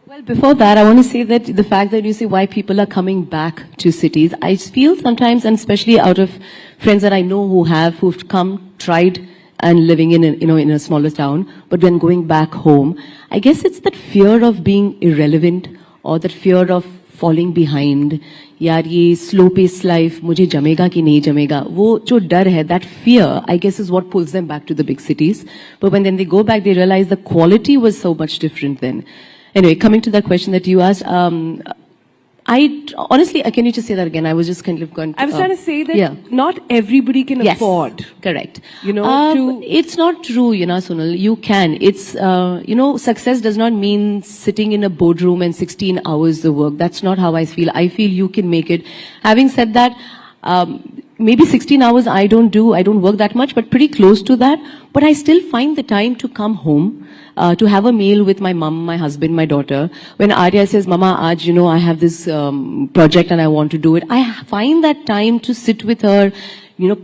Well, before that, I want to say that the fact that you see why people are coming back to cities, I feel sometimes, and especially out of friends that I know who've come, tried, and living in a smaller town, but then going back home, I guess it's that fear of being irrelevant or that fear of falling behind. यार ये slow paced life मुझे जमेगा कि नहीं जमेगा, वो जो डर है, that fear I guess is what pulls them back to the big cities. But when then they go back, they realize the quality was so much different then. Anyway, coming to that question that you asked, I honestly, can you just say that again? I was just kind of going to... I was trying to say that not everybody can afford. Correct. It's not true, Sunil. You can. It's, success does not mean sitting in a boardroom and 16 hours the work. That's not how I feel. I feel you can make it. Having said that, maybe 16 hours I don't work that much, but pretty close to that. But I still find the time to come home, to have a meal with my mom, my husband, my daughter. When Arya says, Mama, aaj, I have this project and I want to do it, I find that time to sit with her,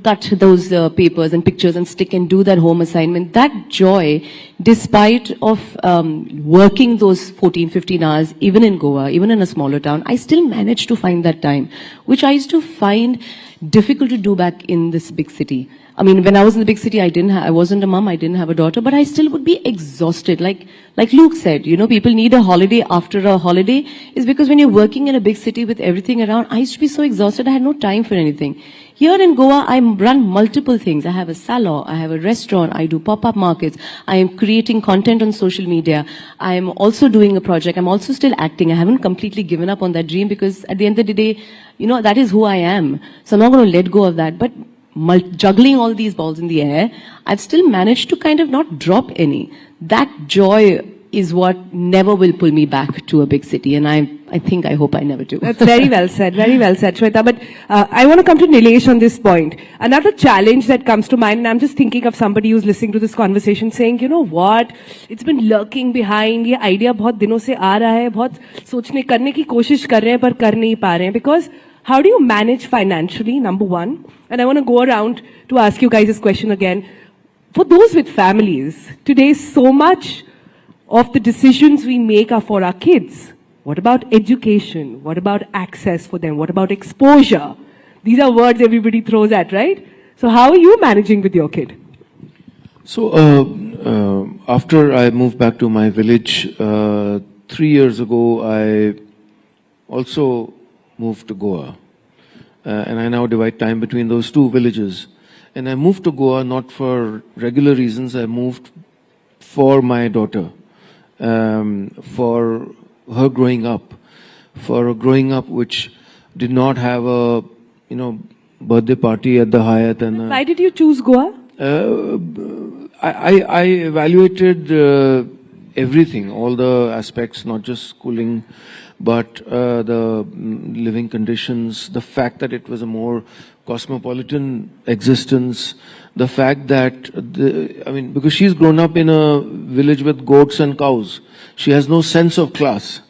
cut those papers and pictures and stick and do that home assignment. That joy, despite of working those 14, 15 hours, even in Goa, even in a smaller town, I still manage to find that time, which I used to find difficult to do back in this big city. I mean, when I was in the big city, I wasn't a mom, I didn't have a daughter, but I still would be exhausted. Like Luke said, people need a holiday after a holiday, is because when you're working in a big city with everything around, I used to be so exhausted, I had no time for anything. Here in Goa, I run multiple things. I have a salon, I have a restaurant, I do pop-up markets, I am creating content on social media, I am also doing a project, I'm also still acting. I haven't completely given up on that dream because at the end of the day, that is who I am. So I'm not going to let go of that. But juggling all these balls in the air, I've still managed to kind of not drop any. That joy is what never will pull me back to a big city, and I hope I never do. That's very well said, Shweta. But I want to come to Nilesh on this point. Another challenge that comes to mind, and I'm just thinking of somebody who's listening to this conversation saying, you know what, it's been lurking behind, ये idea बहुत दिनों से आ रहा है, बहुत सोचने करने की कोशिश कर रहे हैं पर कर नहीं पा रहे हैं, because how do you manage financially, number one? And I want to go around to ask you guys this question again. For those with families, today so much of the decisions we make are for our kids. What about education? What about access for them? What about exposure? These are words everybody throws at, right? So how are you managing with your kid? So after I moved back to my village 3 years ago, I also moved to Goa. And I now divide time between those two villages. And I moved to Goa not for regular reasons. I moved for my daughter, for her growing up, which did not have a, birthday party at the Hyatt. And why did you choose Goa? I evaluated everything, all the aspects, not just schooling, but the living conditions, the fact that it was a more cosmopolitan existence, the fact that, because she's grown up in a village with goats and cows, she has no sense of class.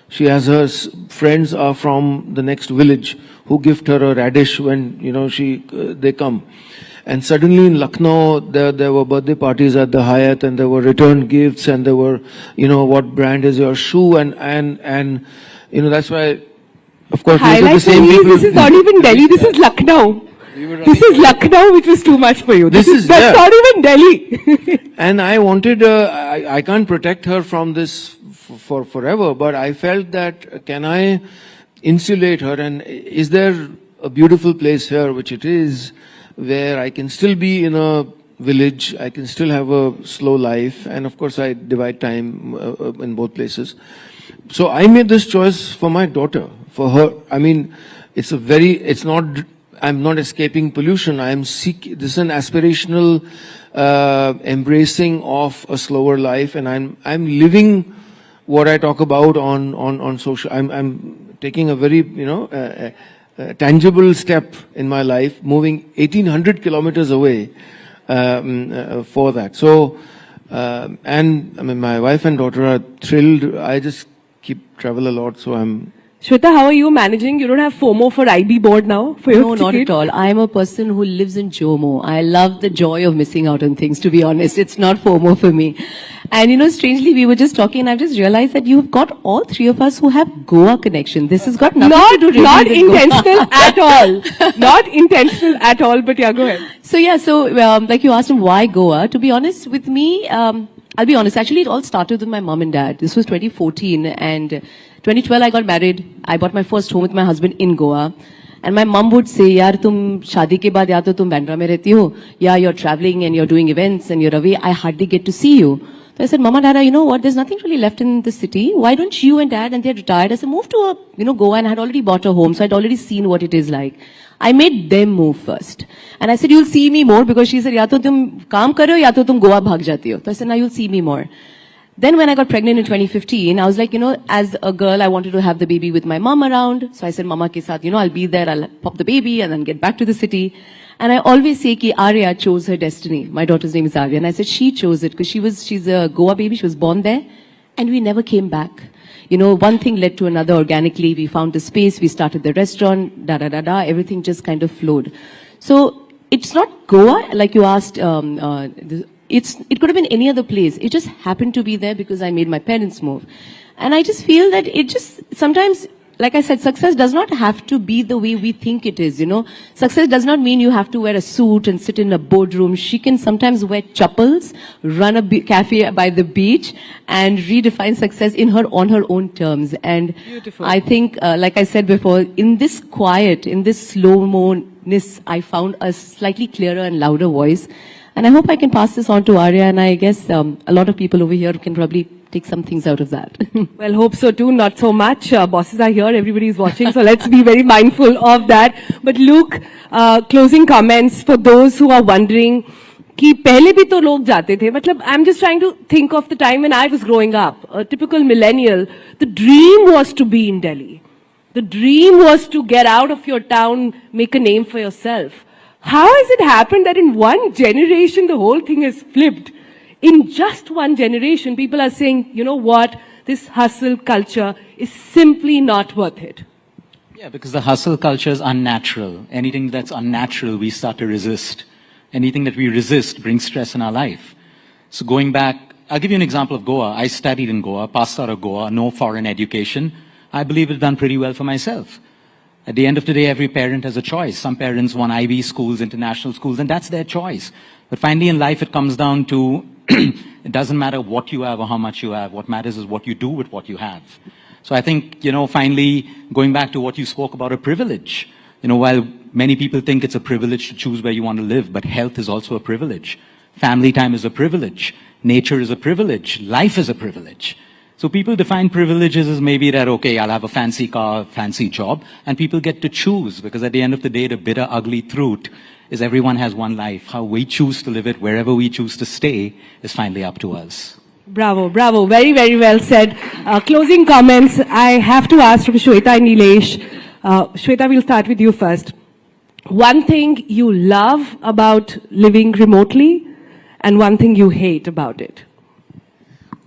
She has her friends are from the next village who gift her a radish when, they come. And suddenly in Lucknow, there were birthday parties at the Hyatt, and there were return gifts, and there were, what brand is your shoe, and that's why, of course, these are the same people. This is not even Delhi, this is Lucknow. This is Lucknow, which was too much for you. That's not even Delhi. And I wanted, I can't protect her from this for forever, but I felt that, can I insulate her, and is there a beautiful place here, which it is, where I can still be in a village, I can still have a slow life, and of course I divide time in both places. So I made this choice for my daughter, for her. I'm not escaping pollution, this is an aspirational embracing of a slower life, and I'm living what I talk about on social. I'm taking a very, tangible step in my life, moving 1800 kilometers away for that. So, my wife and daughter are thrilled. I just travel a lot, so I'm... Shweta, how are you managing? You don't have FOMO for IB board now? No, not at all. I am a person who lives in JOMO. I love the joy of missing out on things, to be honest. It's not FOMO for me. And strangely, we were just talking, and I've just realized that you've got all three of us who have Goa connection. This has got nothing to do really Not with intentional Goa. at all. Not intentional at all, but yeah, go ahead. So like you asked him, why Goa? To be honest with me, I'll be honest, actually it all started with my mom and dad. This was 2014, and 2012 I got married. I bought my first home with my husband in Goa. And my mom would say, yaar, tum shaadi ke baad ya to tum Bandra mein rehti ho, ya you're traveling and you're doing events and you're away, I hardly get to see you. So I said, Mama, Dada, you know what, there's nothing really left in the city. Why don't you and Dad, and they're retired, I said, move to Goa, and I had already bought a home, so I'd already seen what it is like. I made them move first. And I said, you'll see me more, because she said, ya to tum kaam kar rahe ho, ya to tum Goa bhag jati ho. So I said, now you'll see me more. Then when I got pregnant in 2015, I was like, as a girl, I wanted to have the baby with my mom around. So I said, Mama ke saath, I'll be there, I'll pop the baby and then get back to the city. And I always say ki Arya chose her destiny. My daughter's name is Arya. And I said, she chose it because she's a Goa baby. She was born there. And we never came back. One thing led to another organically. We found the space. We started the restaurant, everything just kind of flowed. So it's not Goa, like you asked, it could have been any other place. It just happened to be there because I made my parents move. And I just feel that sometimes, like I said, success does not have to be the way we think it is, Success does not mean you have to wear a suit and sit in a boardroom. She can sometimes wear chappals, run a cafe by the beach, and redefine success on her own terms. And Beautiful. I think, like I said before, in this quiet, in this slow-mo-ness, I found a slightly clearer and louder voice. And I hope I can pass this on to Arya, and I guess a lot of people over here can probably take some things out of that. Well, hope so too, not so much. Bosses are here, everybody is watching, so let's be very mindful of that. But Luke, closing comments for those who are wondering, कि पहले भी तो लोग जाते थे, मतलब I'm just trying to think of the time when I was growing up, a typical millennial, the dream was to be in Delhi. The dream was to get out of your town, make a name for yourself. How has it happened that in one generation, the whole thing has flipped? In just one generation, people are saying, you know what, this hustle culture is simply not worth it. Yeah, because the hustle culture is unnatural. Anything that's unnatural, we start to resist. Anything that we resist brings stress in our life. So going back, I'll give you an example of Goa. I studied in Goa, passed out of Goa, no foreign education. I believe I've done pretty well for myself. At the end of the day, every parent has a choice. Some parents want IB schools, international schools, and that's their choice. But finally in life, it comes down to, it doesn't matter what you have or how much you have. What matters is what you do with what you have. So I think, finally, going back to what you spoke about, a privilege. While many people think it's a privilege to choose where you want to live, but health is also a privilege. Family time is a privilege. Nature is a privilege. Life is a privilege. So people define privileges as maybe that, okay, I'll have a fancy car, fancy job, and people get to choose, because at the end of the day, the bitter, ugly truth is everyone has one life. How we choose to live it, wherever we choose to stay, is finally up to us. Bravo, bravo. Very, very well said. Closing comments, I have to ask from Shweta and Nilesh. Shweta, we'll start with you first. One thing you love about living remotely and one thing you hate about it.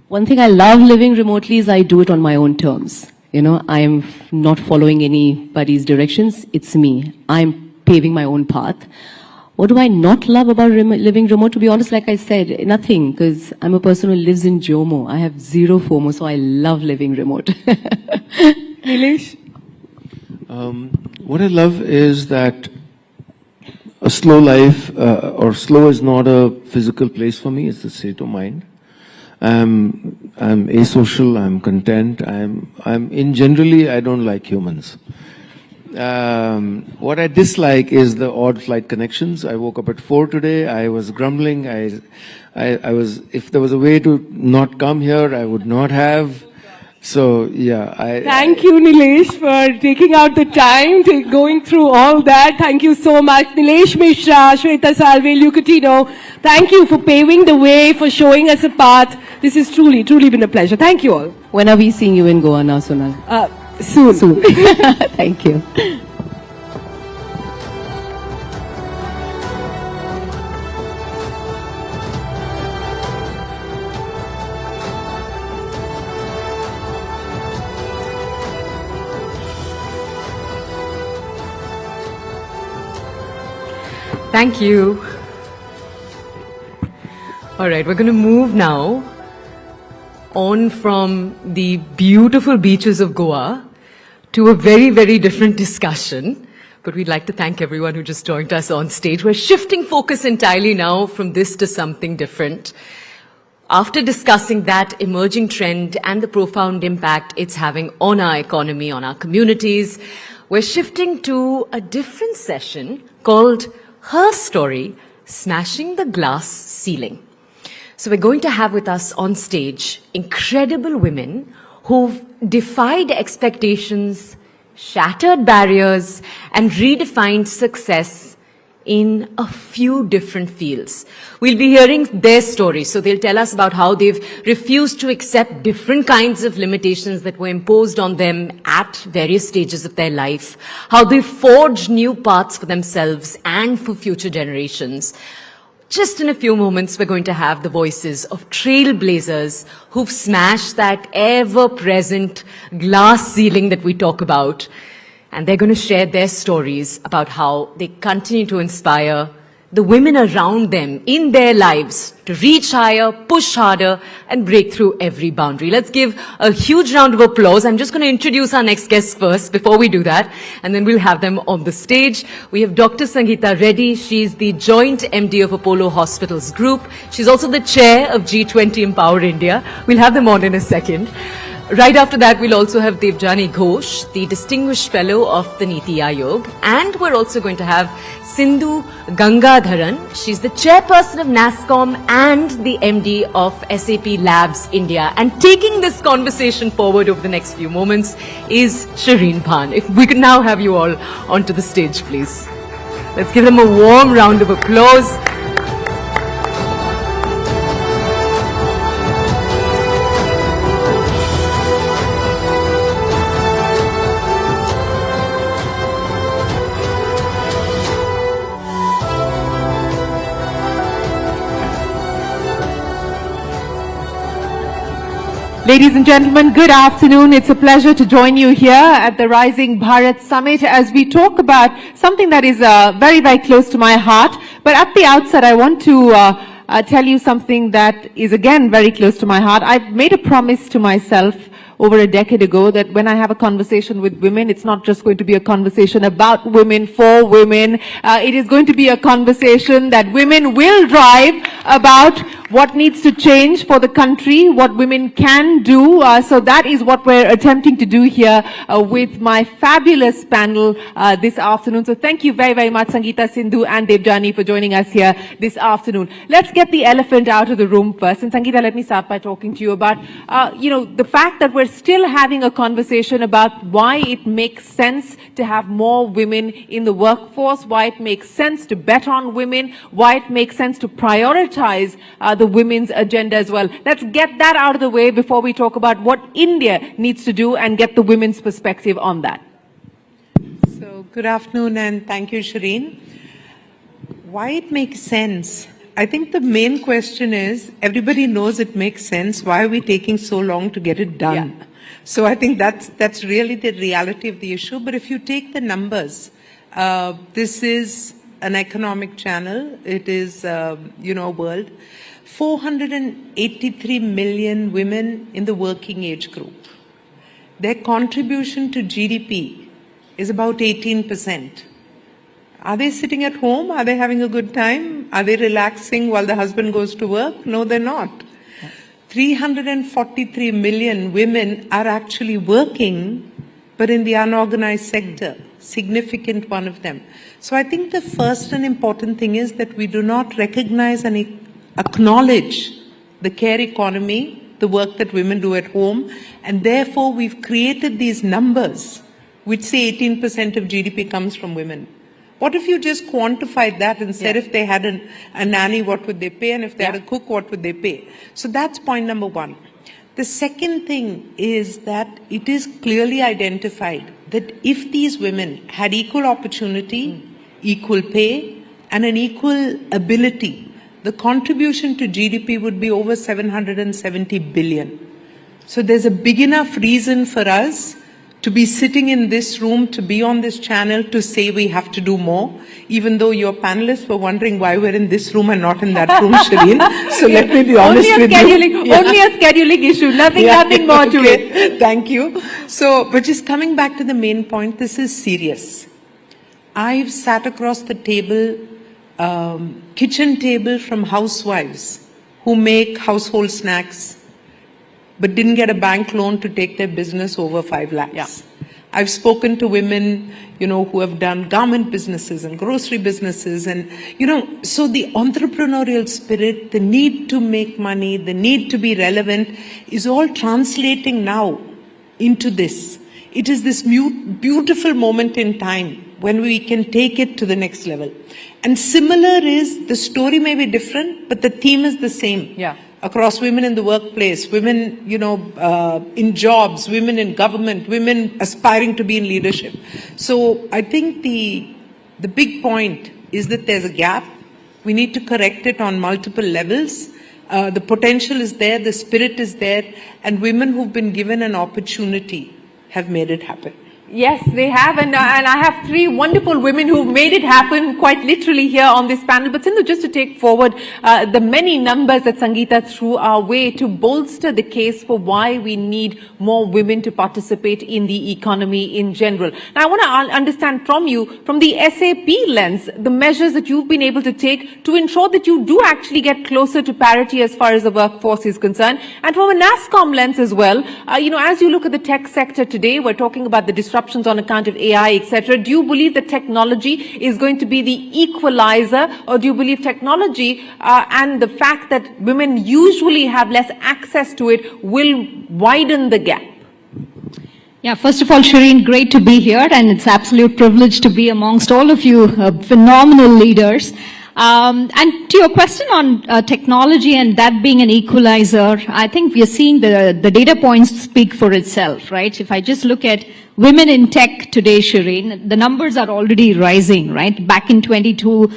One thing I love living remotely is I do it on my own terms. You know, I'm not following anybody's directions. It's me. I'm paving my own path. What do I not love about living remote? To be honest, like I said, nothing, because I'm a person who lives in Jomo. I have zero FOMO, so I love living remote. Nilesh? What I love is that a slow life, or slow is not a physical place for me, it's a state of mind. I'm asocial, I'm content, generally, I don't like humans. What I dislike is the odd flight connections. I woke up at 4 today, I was grumbling, I was, if there was a way to not come here, I would not have. So, yeah. Thank you, Nilesh, for taking out the time to going through all that. Thank you so much. Nilesh Mishra, Shweta Salve, Lucatino, thank you for paving the way, for showing us a path. This has truly, truly been a pleasure. Thank you all. When are we seeing you in Goa now, Sonal? Soon. Thank you. Thank you. All right, we're going to move now on from the beautiful beaches of Goa to a very, very different discussion. But we'd like to thank everyone who just joined us on stage. We're shifting focus entirely now from this to something different. After discussing that emerging trend and the profound impact it's having on our economy, on our communities, we're shifting to a different session called Her Story, Smashing the Glass Ceiling. So we're going to have with us on stage incredible women who've defied expectations, shattered barriers, and redefined success in a few different fields. We'll be hearing their stories. So they'll tell us about how they've refused to accept different kinds of limitations that were imposed on them at various stages of their life, how they've forged new paths for themselves and for future generations. Just in a few moments, we're going to have the voices of trailblazers who've smashed that ever-present glass ceiling that we talk about. And they're going to share their stories about how they continue to inspire the women around them in their lives to reach higher, push harder, and break through every boundary. Let's give a huge round of applause. I'm just going to introduce our next guests first before we do that, and then we'll have them on the stage. We have Dr. Sangeeta Reddy. She's the Joint MD of Apollo Hospitals Group. She's also the chair of G20 Empower India. We'll have them on in a second. Right after that, we'll also have Devjani Ghosh, the Distinguished Fellow of the Niti Aayog. And we're also going to have Sindhu Gangadharan. She's the Chairperson of NASSCOM and the MD of SAP Labs India. And taking this conversation forward over the next few moments is Shireen Bhan. If we could now have you all onto the stage, please. Let's give them a warm round of applause. Ladies and gentlemen, good afternoon. It's a pleasure to join you here at the Rising Bharat Summit as we talk about something that is very, very close to my heart. But at the outset, I want to tell you something that is again very close to my heart. I've made a promise to myself over a decade ago that when I have a conversation with women, it's not just going to be a conversation about women, for women. It is going to be a conversation that women will drive about what needs to change for the country, what women can do. So that is what we're attempting to do here with my fabulous panel this afternoon. So thank you very, very much, Sangeeta, Sindhu and Devjani, for joining us here this afternoon. Let's get the elephant out of the room first. And Sangeeta, let me start by talking to you about, the fact that we're still having a conversation about why it makes sense to have more women in the workforce, why it makes sense to bet on women, why it makes sense to prioritize the women's agenda as well. Let's get that out of the way before we talk about what India needs to do and get the women's perspective on that. So, good afternoon and thank you, Shireen. Why it makes sense? I think the main question is, everybody knows it makes sense. Why are we taking so long to get it done? Yeah. So I think that's really the reality of the issue. But if you take the numbers, this is an economic channel. It is, a world. 483 million women in the working age group. Their contribution to GDP is about 18%. Are they sitting at home? Are they having a good time? Are they relaxing while the husband goes to work? No, they're not. 343 million women are actually working, but in the unorganized sector, significant one of them. So I think the first and important thing is that we do not recognize and acknowledge the care economy, the work that women do at home, and therefore we've created these numbers which say 18% of GDP comes from women. What if you just quantified that and said if they had a nanny, what would they pay? And if they had a cook, what would they pay? So that's point number one. The second thing is that it is clearly identified that if these women had equal opportunity, equal pay, and an equal ability, the contribution to GDP would be over 770 billion. So there's a big enough reason for us to be sitting in this room, to be on this channel, to say we have to do more, even though your panelists were wondering why we're in this room and not in that room, Shireen. So let me be honest with you. Only a scheduling issue, nothing more to it. Thank you. So, but just coming back to the main point, this is serious. I've sat across the table, kitchen table from housewives who make household snacks, but didn't get a bank loan to take their business over 5 lakhs. Yeah. I've spoken to women, who have done garment businesses and grocery businesses and, so the entrepreneurial spirit, the need to make money, the need to be relevant is all translating now into this. It is this beautiful moment in time when we can take it to the next level. And similar is, the story may be different, but the theme is the same. Yeah. Across women in the workplace, women, in jobs, women in government, women aspiring to be in leadership. So I think the big point is that there's a gap. We need to correct it on multiple levels. The potential is there, the spirit is there, and women who've been given an opportunity have made it happen. Yes, they have, and I have 3 wonderful women who made it happen quite literally here on this panel. But Sindhu, just to take forward the many numbers that Sangeeta threw our way to bolster the case for why we need more women to participate in the economy in general. Now, I want to understand from you, from the SAP lens, the measures that you've been able to take to ensure that you do actually get closer to parity as far as the workforce is concerned, and from a NASSCOM lens as well. As you look at the tech sector today, we're talking about the disruptions on account of AI, etc. Do you believe that technology is going to be the equalizer, or do you believe technology and the fact that women usually have less access to it will widen the gap? Yeah, first of all, Shireen, great to be here, and it's absolute privilege to be amongst all of you phenomenal leaders. And to your question on technology and that being an equalizer, I think we are seeing the data points speak for itself, right? If I just look at women in tech today, Shireen, the numbers are already rising, right? Back in 22,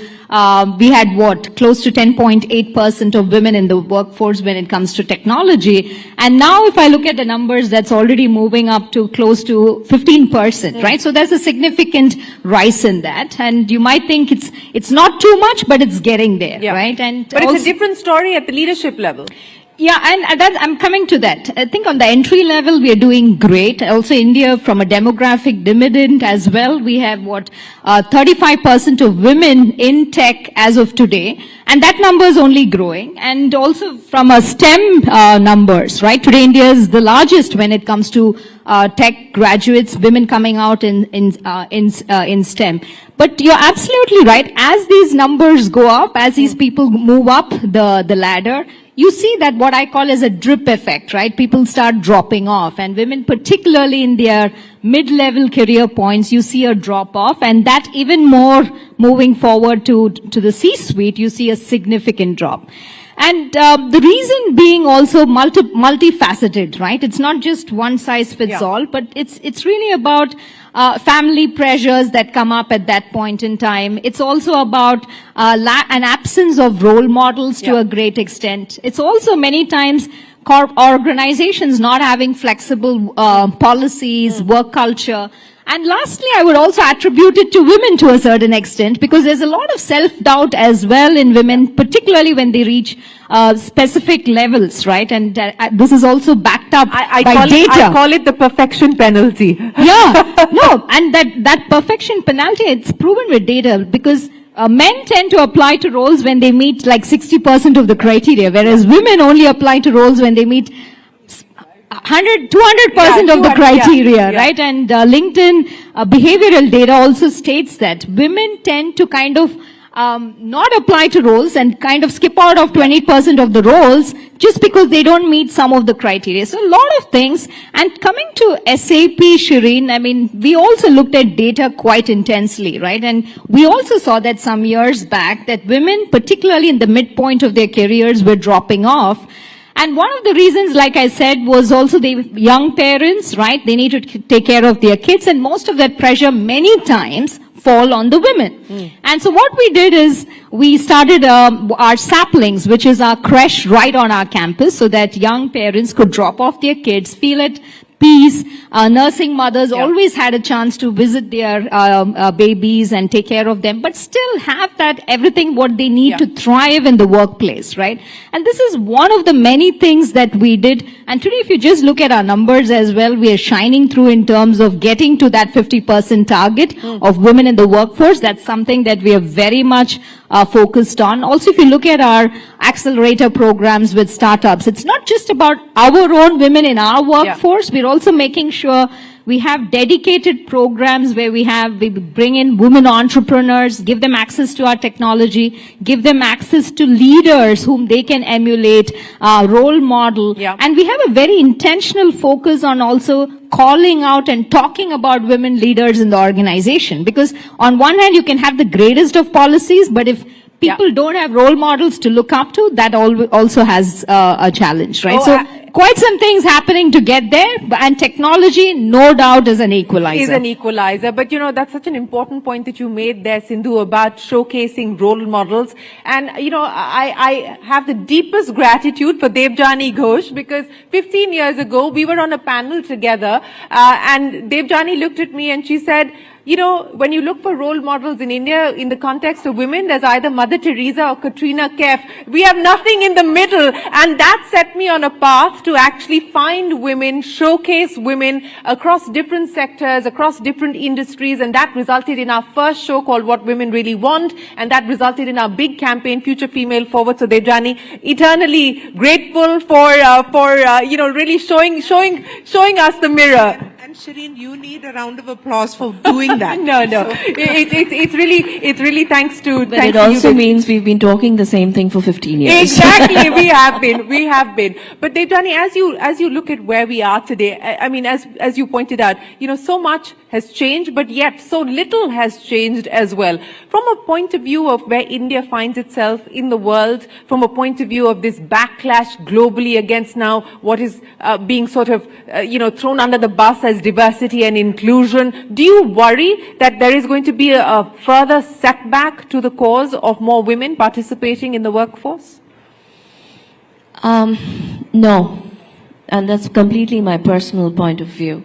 we had close to 10.8% of women in the workforce when it comes to technology. And now if I look at the numbers, that's already moving up to close to 15%, right? So there's a significant rise in that. And you might think it's not too much, but it's getting there, right? But it's a different story at the leadership level. Yeah, and I'm coming to that. I think on the entry level, we are doing great. Also, India, from a demographic dividend as well, we have 35% of women in tech as of today. And that number is only growing. And also from a STEM numbers, right? Today, India is the largest when it comes to tech graduates, women coming out in STEM. But you're absolutely right. As these numbers go up, as these people move up the ladder, you see that what I call as a drip effect, right? People start dropping off, and women, particularly in their mid-level career points, you see a drop off, and that even more moving forward to the C-suite, you see a significant drop. And the reason being also multifaceted, right? It's not just one size fits all, but it's really about family pressures that come up at that point in time. It's also about an absence of role models to a great extent. It's also many times organizations not having flexible policies, work culture. And lastly, I would also attribute it to women to a certain extent, because there's a lot of self-doubt as well in women, particularly when they reach specific levels, right? And this is also backed up by data. I call it the perfection penalty. And that perfection penalty, it's proven with data, because men tend to apply to roles when they meet like 60% of the criteria, whereas women only apply to roles when they meet 200% of the criteria, right? And LinkedIn behavioral data also states that women tend to kind of not apply to roles and kind of skip out of 20% of the roles just because they don't meet some of the criteria. So a lot of things. And coming to SAP, Shireen, I mean, we also looked at data quite intensely, right? And we also saw that some years back that women, particularly in the midpoint of their careers, were dropping off. And one of the reasons, like I said, was also the young parents, right? They need to take care of their kids, and most of that pressure many times fall on the women. And so what we did is we started our saplings, which is our creche right on our campus, so that young parents could drop off their kids, feel at peace. Nursing mothers always had a chance to visit their babies and take care of them, but still have that everything what they need to thrive in the workplace, right? And this is one of the many things that we did. And today, if you just look at our numbers as well, we are shining through in terms of getting to that 50% target of women in the workforce. That's something that we are very much focused on. Also, if you look at our accelerator programs with startups, it's not just about our own women in our workforce. We're also making sure we have dedicated programs where we bring in women entrepreneurs, give them access to our technology, give them access to leaders whom they can emulate, role model. And we have a very intentional focus on also calling out and talking about women leaders in the organization. Because on one hand, you can have the greatest of policies, but if people don't have role models to look up to, that also has a challenge, right? So quite some things happening to get there, and technology, no doubt, is an equalizer. Is an equalizer. But, you know, that's such an important point that you made there, Sindhu, about showcasing role models. And, you know, I have the deepest gratitude for Debjani Ghosh, because 15 years ago, we were on a panel together, and Debjani looked at me and she said, you know, when you look for role models in India, in the context of women, there's either Mother Teresa or Katrina Kaif. We have nothing in the middle. And that set me on a path to actually find women, showcase women across different sectors, across different industries. And that resulted in our first show called What Women Really Want. And that resulted in our big campaign, Future Female Forward. So Debjani, eternally grateful for you know, really showing us the mirror. And Shireen, you need a round of applause for doing that. No. It's really thanks to. But it also means we've been talking the same thing for 15 years. Exactly, we have been. But Debjani, as you look at where we are today, I mean, as you pointed out, you know, so much has changed, but yet so little has changed as well. From a point of view of where India finds itself in the world, from a point of view of this backlash globally against now what is being sort of, you know, thrown under the bus as diversity and inclusion, do you worry that there is going to be a further setback to the cause of more women participating in the workforce? No. And that's completely my personal point of view.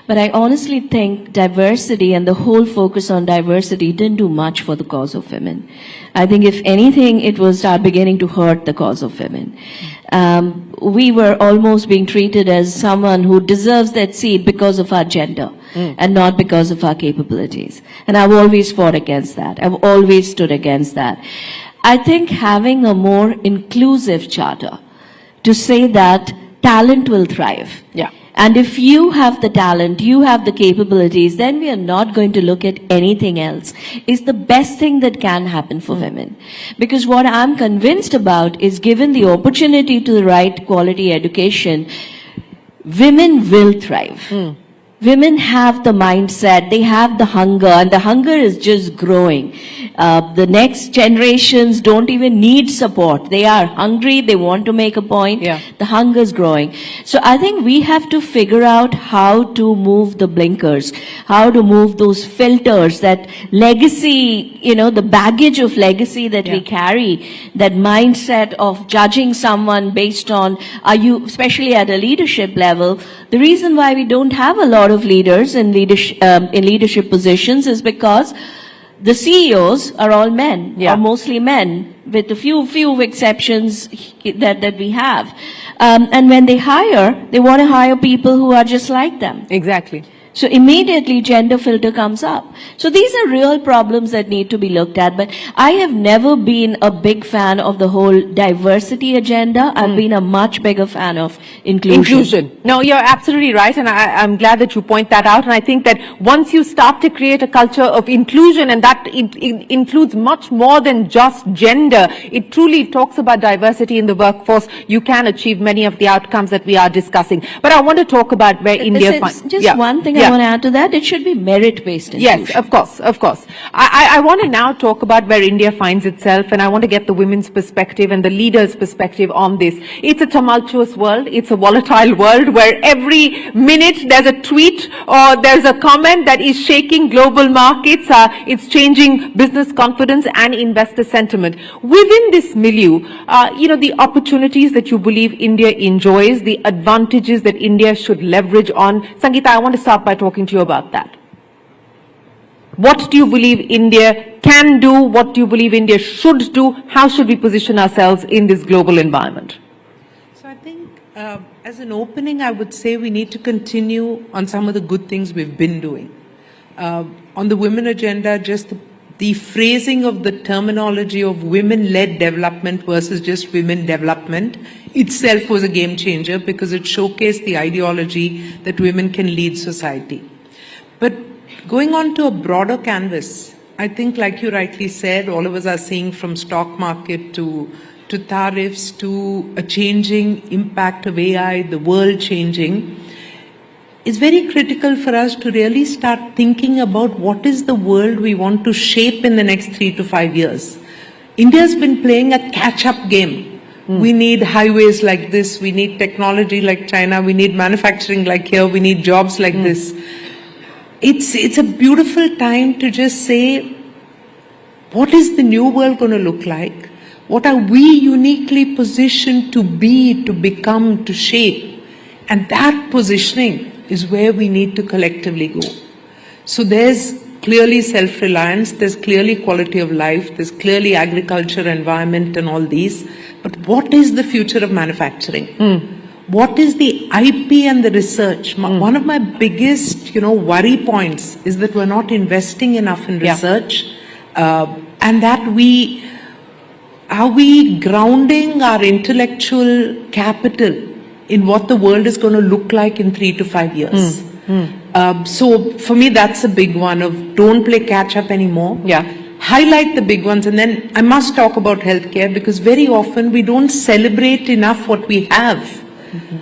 But I honestly think diversity and the whole focus on diversity didn't do much for the cause of women. I think if anything, it was beginning to hurt the cause of women. We were almost being treated as someone who deserves that seat because of our gender and not because of our capabilities. And I've always fought against that. I've always stood against that. I think having a more inclusive charter to say that talent will thrive. And if you have the talent, you have the capabilities, then we are not going to look at anything else. It's the best thing that can happen for women. Because what I'm convinced about is, given the opportunity to the right quality education, women will thrive. women have the mindset, they have the hunger, and the hunger is just growing. The next generations don't even need support. They are hungry, they want to make a point. Yeah. The hunger is growing. So I think we have to figure out how to move the blinkers, how to move those filters, that legacy, the baggage of legacy that we carry, that mindset of judging someone based on, especially at a leadership level. The reason why we don't have a lot of leaders in leadership positions is because the CEOs are all men, or mostly men, with a few exceptions that we have. And when they want to hire people who are just like them. Exactly. So immediately gender filter comes up. So these are real problems that need to be looked at. But I have never been a big fan of the whole diversity agenda. I've been a much bigger fan of inclusion. No, you're absolutely right. And I'm glad that you point that out. And I think that once you start to create a culture of inclusion, and that it includes much more than just gender, it truly talks about diversity in the workforce, you can achieve many of the outcomes that we are discussing. But I want to talk about where India finds... Just one thing I want to add to that, it should be merit-based inclusion. Yes, of course. I want to now talk about where India finds itself, and I want to get the women's perspective and the leaders' perspective on this. It's a tumultuous world. It's a volatile world where every minute there's a tweet or there's a comment that is shaking global markets. It's changing business confidence and investor sentiment. Within this milieu, the opportunities that you believe India enjoys, the advantages that India should leverage on. Sangeeta, I want to start by talking to you about that. What do you believe India can do? What do you believe India should do? How should we position ourselves in this global environment? So I think as an opening, I would say we need to continue on some of the good things we've been doing. On the women agenda, just the phrasing of the terminology of women-led development versus just women development itself was a game changer, because it showcased the ideology that women can lead society. But going on to a broader canvas, I think, like you rightly said, all of us are seeing from stock market to tariffs to a changing impact of AI, the world changing. It's very critical for us to really start thinking about what is the world we want to shape in the next 3 to 5 years. India's been playing a catch-up game. We need highways like this, we need technology like China, we need manufacturing like here, we need jobs like this. It's a beautiful time to just say, what is the new world going to look like? What are we uniquely positioned to be, to become, to shape? And that positioning is where we need to collectively go. So there's clearly self-reliance, there's clearly quality of life, there's clearly agriculture, environment and all these. But what is the future of manufacturing? What is the IP and the research? One of my biggest, worry points is that we're not investing enough in research, and that are we grounding our intellectual capital in what the world is going to look like in 3 to 5 years? So for me, that's a big one of don't play catch up anymore. Highlight the big ones, and then I must talk about healthcare, because very often we don't celebrate enough what we have.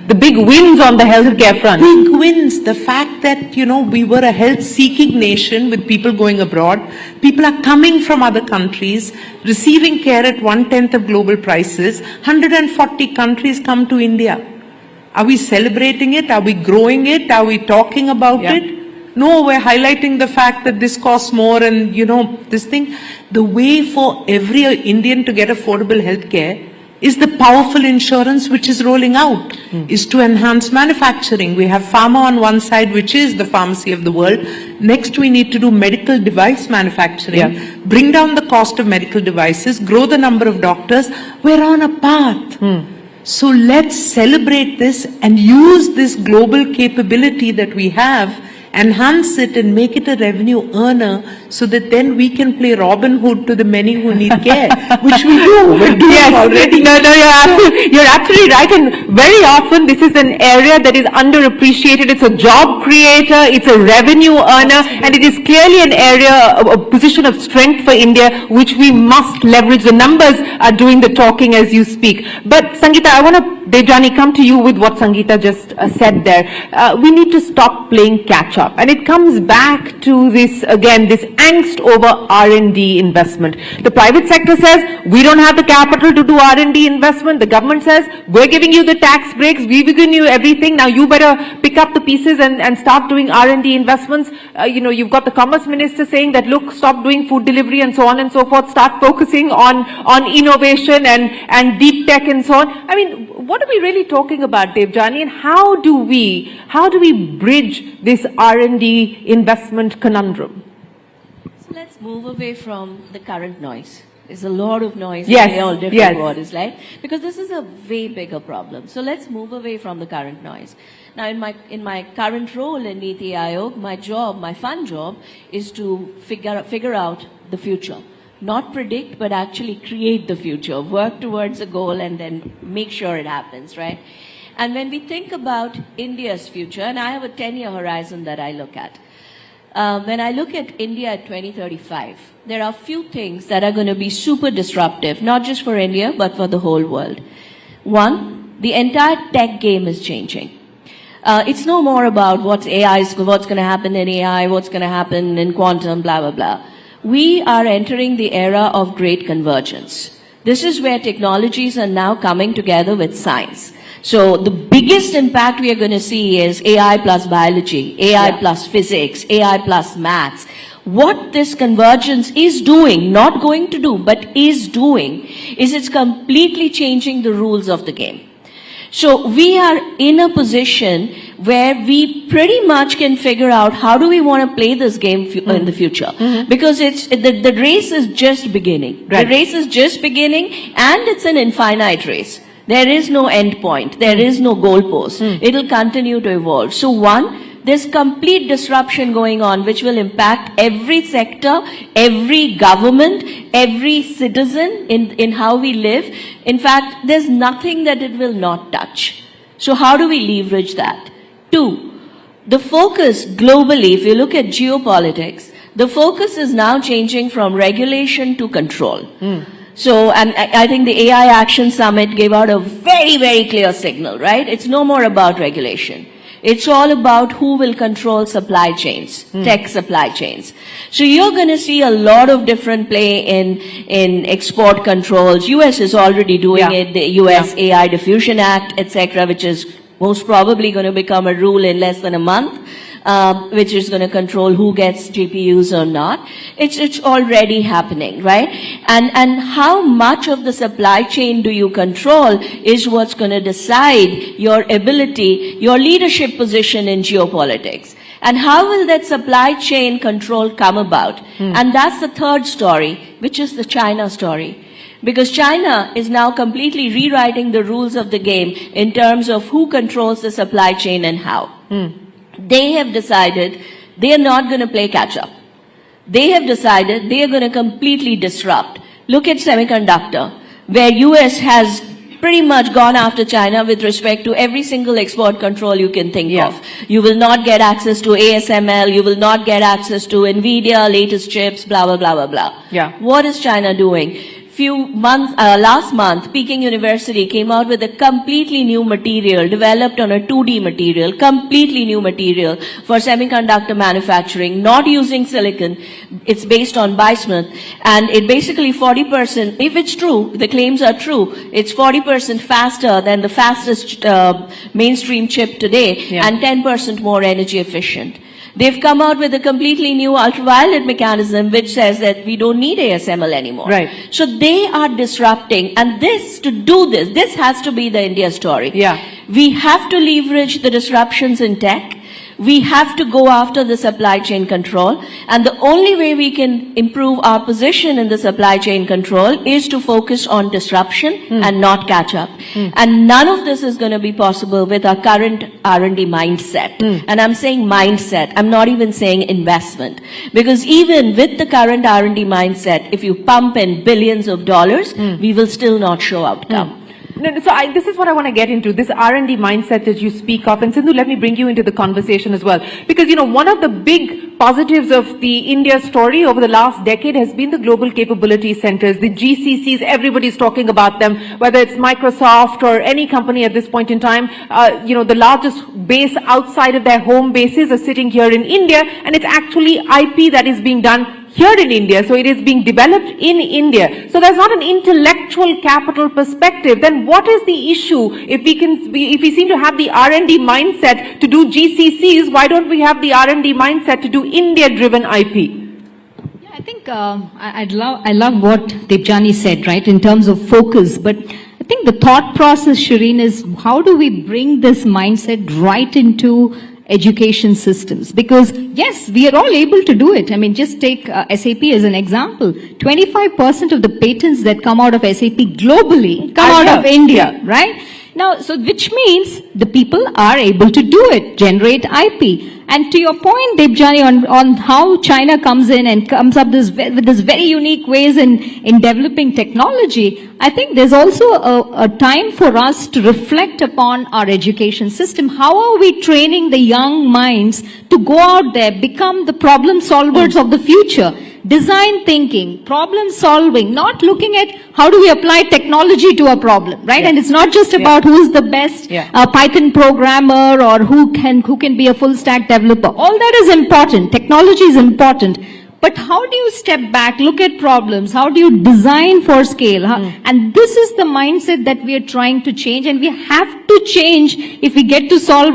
The big wins on the healthcare front. Big wins. The fact that, we were a health-seeking nation with people going abroad. People are coming from other countries, receiving care at 1/10 of global prices. 140 countries come to India. Are we celebrating it? Are we growing it? Are we talking about it? No, we're highlighting the fact that this costs more and, this thing. The way for every Indian to get affordable healthcare is the powerful insurance which is rolling out, is to enhance manufacturing. We have pharma on one side, which is the pharmacy of the world. Next, we need to do medical device manufacturing, bring down the cost of medical devices, grow the number of doctors. We're on a path. So let's celebrate this and use this global capability that we have enhance it and make it a revenue earner so that then we can play Robin Hood to the many who need care, which we do. We're doing already. No, you're absolutely right. And very often this is an area that is underappreciated. It's a job creator, it's a revenue earner, and it is clearly an area, a position of strength for India, which we must leverage. The numbers are doing the talking as you speak. But Sangeeta, I want to, Debjani, come to you with what Sangeeta just said there. We need to stop playing catch up. And it comes back to this, again, this angst over R&D investment. The private sector says, we don't have the capital to do R&D investment. The government says, we're giving you the tax breaks, we've given you everything. Now you better pick up the pieces and start doing R&D investments. You've got the Commerce Minister saying that, look, stop doing food delivery and so on and so forth. Start focusing on innovation and deep tech and so on. I mean, what are we really talking about, Debjani, and how do we bridge this R&D investment conundrum? So let's move away from the current noise. There's a lot of noise Yes, in all different yes. bodies, right? Because this is a way bigger problem. So let's move away from the current noise. Now, in my current role in Niti Aayog, my fun job, is to figure out the future. Not predict, but actually create the future, work towards a goal and then make sure it happens, right? And when we think about India's future, and I have a 10-year horizon that I look at, when I look at India at 2035, there are a few things that are going to be super disruptive, not just for India, but for the whole world. One, the entire tech game is changing. It's no more about what's going to happen in AI, what's going to happen in quantum, blah, blah, blah. We are entering the era of great convergence. This is where technologies are now coming together with science. So the biggest impact we are going to see is AI plus biology, AI plus physics, AI plus maths. What this convergence is doing, not going to do, but is doing, is it's completely changing the rules of the game. So we are in a position where we pretty much can figure out how do we want to play this game in the future. Because the race is just beginning. Right. The race is just beginning, and it's an infinite race. There is no end point. There is no goalpost. It'll continue to evolve. So one, there's complete disruption going on, which will impact every sector, every government, every citizen in how we live. In fact, there's nothing that it will not touch. So how do we leverage that? Two, the focus globally, if you look at geopolitics, the focus is now changing from regulation to control. So, and I think the AI Action Summit gave out a very, very clear signal, right? It's no more about regulation. It's all about who will control supply chains, tech supply chains. So you're going to see a lot of different play in export controls. US is already doing it, the US AI Diffusion Act, etc., which is most probably going to become a rule in less than a month. Which is going to control who gets GPUs or not. It's already happening, right? And how much of the supply chain do you control is what's going to decide your ability, your leadership position in geopolitics. And how will that supply chain control come about? And that's the third story, which is the China story. Because China is now completely rewriting the rules of the game in terms of who controls the supply chain and how. They have decided they are not going to play catch up. They have decided they are going to completely disrupt. Look at semiconductor, where US has pretty much gone after China with respect to every single export control you can think of. You will not get access to ASML, you will not get access to NVIDIA, latest chips, blah, blah, blah, blah, blah. What is China doing? Last month, Peking University came out with a completely new material developed on a 2D material, completely new material for semiconductor manufacturing, not using silicon. It's based on bismuth, and it basically 40%, if it's true, the claims are true, it's 40% faster than the fastest mainstream chip today, and 10% more energy efficient. They've come out with a completely new ultraviolet mechanism which says that we don't need ASML anymore. Right. So they are disrupting, and to do this has to be the India story. We have to leverage the disruptions in tech. We have to go after the supply chain control, and the only way we can improve our position in the supply chain control is to focus on disruption and not catch up. And none of this is going to be possible with our current R&D mindset. And I'm saying mindset, I'm not even saying investment. Because even with the current R&D mindset, if you pump in billions of dollars, we will still not show outcome. No, this is what I want to get into, this R&D mindset that you speak of. And Sindhu, let me bring you into the conversation as well. Because, one of the big positives of the India story over the last decade has been the global capability centers, the GCCs, everybody's talking about them, whether it's Microsoft or any company at this point in time. The largest base outside of their home bases are sitting here in India, and it's actually IP that is being done here in India, so it is being developed in India. So there's not an intellectual capital perspective. Then what is the issue? If we seem to have the R&D mindset to do GCCs, why don't we have the R&D mindset to do India-driven IP? Yeah, I think I love what Debjani said, right, in terms of focus. But I think the thought process, Shireen, is how do we bring this mindset right into education systems? Because yes, we are all able to do it. I mean, just take SAP as an example. 25% of the patents that come out of SAP globally come out of India, right? Now, so which means the people are able to do it, generate IP. And to your point, Debjani, on how China comes in and comes up with this very unique ways in developing technology, I think there's also a time for us to reflect upon our education system. How are we training the young minds to go out there, become the problem solvers of the future? Design thinking, problem solving, not looking at how do we apply technology to a problem, right? And it's not just about who's the best Python programmer or who can be a full stack developer. All that is important. Technology is important. But how do you step back, look at problems? How do you design for scale? And this is the mindset that we are trying to change, and we have to change if we get to solve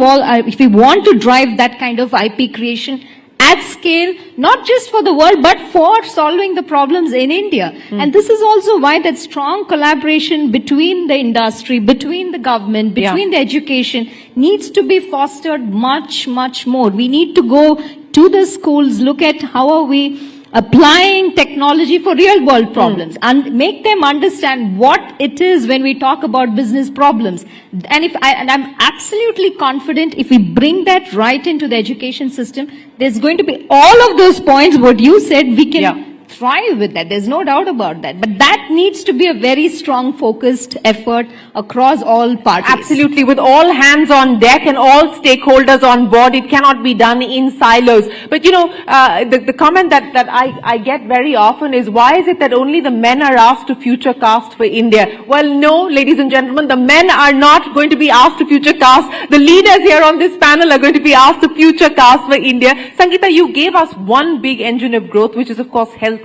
if we want to drive that kind of IP creation at scale, not just for the world, but for solving the problems in India. And this is also why that strong collaboration between the industry, between the government, between the education needs to be fostered much, much more. We need to go to the schools, look at how are we applying technology for real world problems and make them understand what it is when we talk about business problems. And I'm absolutely confident if we bring that right into the education system, there's going to be all of those points, what you said, we can thrive with that. There's no doubt about that. But that needs to be a very strong, focused effort across all parties. Absolutely, with all hands on deck and all stakeholders on board. It cannot be done in silos. But the comment that I get very often is, why is it that only the men are asked to future cast for India? Well, no, ladies and gentlemen, the men are not going to be asked to future cast. The leaders here on this panel are going to be asked to future cast for India. Sangeeta, you gave us one big engine of growth, which is of course healthcare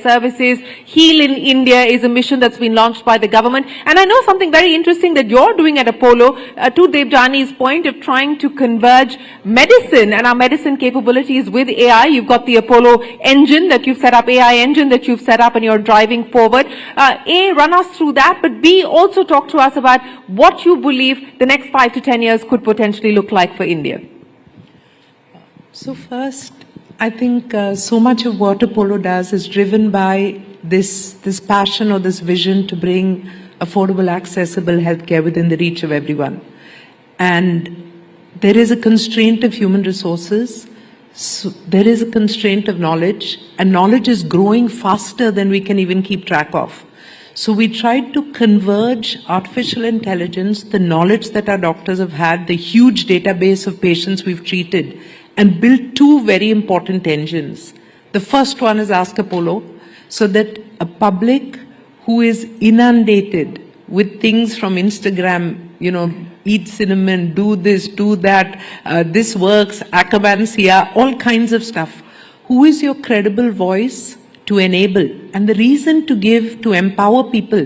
services. Heal in India is a mission that's been launched by the government. And I know something very interesting that you're doing at Apollo, to Debjani's point of trying to converge medicine and our medicine capabilities with AI. You've got the Apollo engine that you've set up, AI engine that you've set up, and you're driving forward. A, run us through that, but B, also talk to us about what you believe the next 5 to 10 years could potentially look like for India. So first, I think so much of what Apollo does is driven by this passion or this vision to bring affordable, accessible healthcare within the reach of everyone. And there is a constraint of human resources, so there is a constraint of knowledge, and knowledge is growing faster than we can even keep track of. So we tried to converge artificial intelligence, the knowledge that our doctors have had, the huge database of patients we've treated, and build two very important engines. The first one is Ask Apollo, so that a public who is inundated with things from Instagram, eat cinnamon, do this, do that, this works, Ackermansia, all kinds of stuff. Who is your credible voice to enable? And the reason to empower people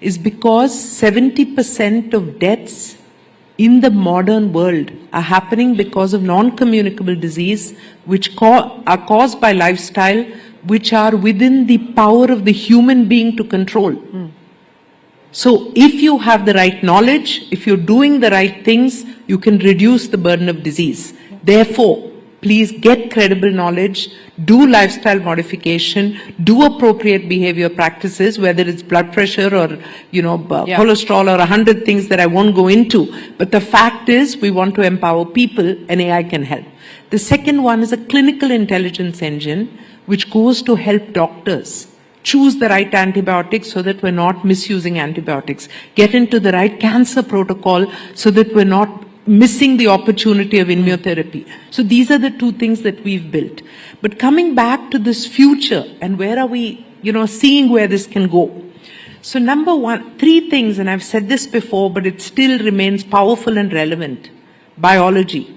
is because 70% of deaths in the modern world are happening because of non-communicable disease, which are caused by lifestyle, which are within the power of the human being to control. So if you have the right knowledge, if you're doing the right things, you can reduce the burden of disease. Therefore, please get credible knowledge, do lifestyle modification, do appropriate behavior practices, whether it's blood pressure or, cholesterol or 100 things that I won't go into. But the fact is, we want to empower people, and AI can help. The second one is a clinical intelligence engine, which goes to help doctors choose the right antibiotics so that we're not misusing antibiotics, get into the right cancer protocol so that we're not missing the opportunity of immunotherapy. So these are the two things that we've built. But coming back to this future, and where are we, seeing where this can go? So number one, three things, and I've said this before, but it still remains powerful and relevant. Biology.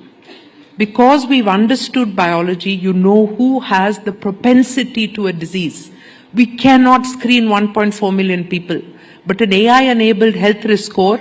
Because we've understood biology, you know who has the propensity to a disease. We cannot screen 1.4 million people, but an AI-enabled health risk score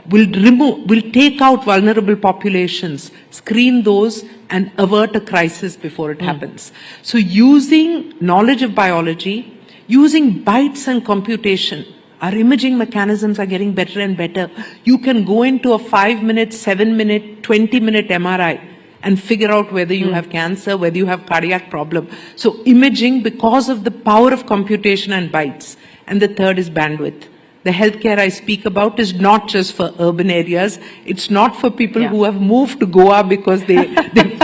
will take out vulnerable populations, screen those, and avert a crisis before it happens. So using knowledge of biology, using bytes and computation, our imaging mechanisms are getting better and better. You can go into a 5-minute, 7-minute, 20-minute MRI and figure out whether you have cancer, whether you have cardiac problem. So imaging, because of the power of computation and bytes. And the third is bandwidth. The healthcare I speak about is not just for urban areas. It's not for people who have moved to Goa because they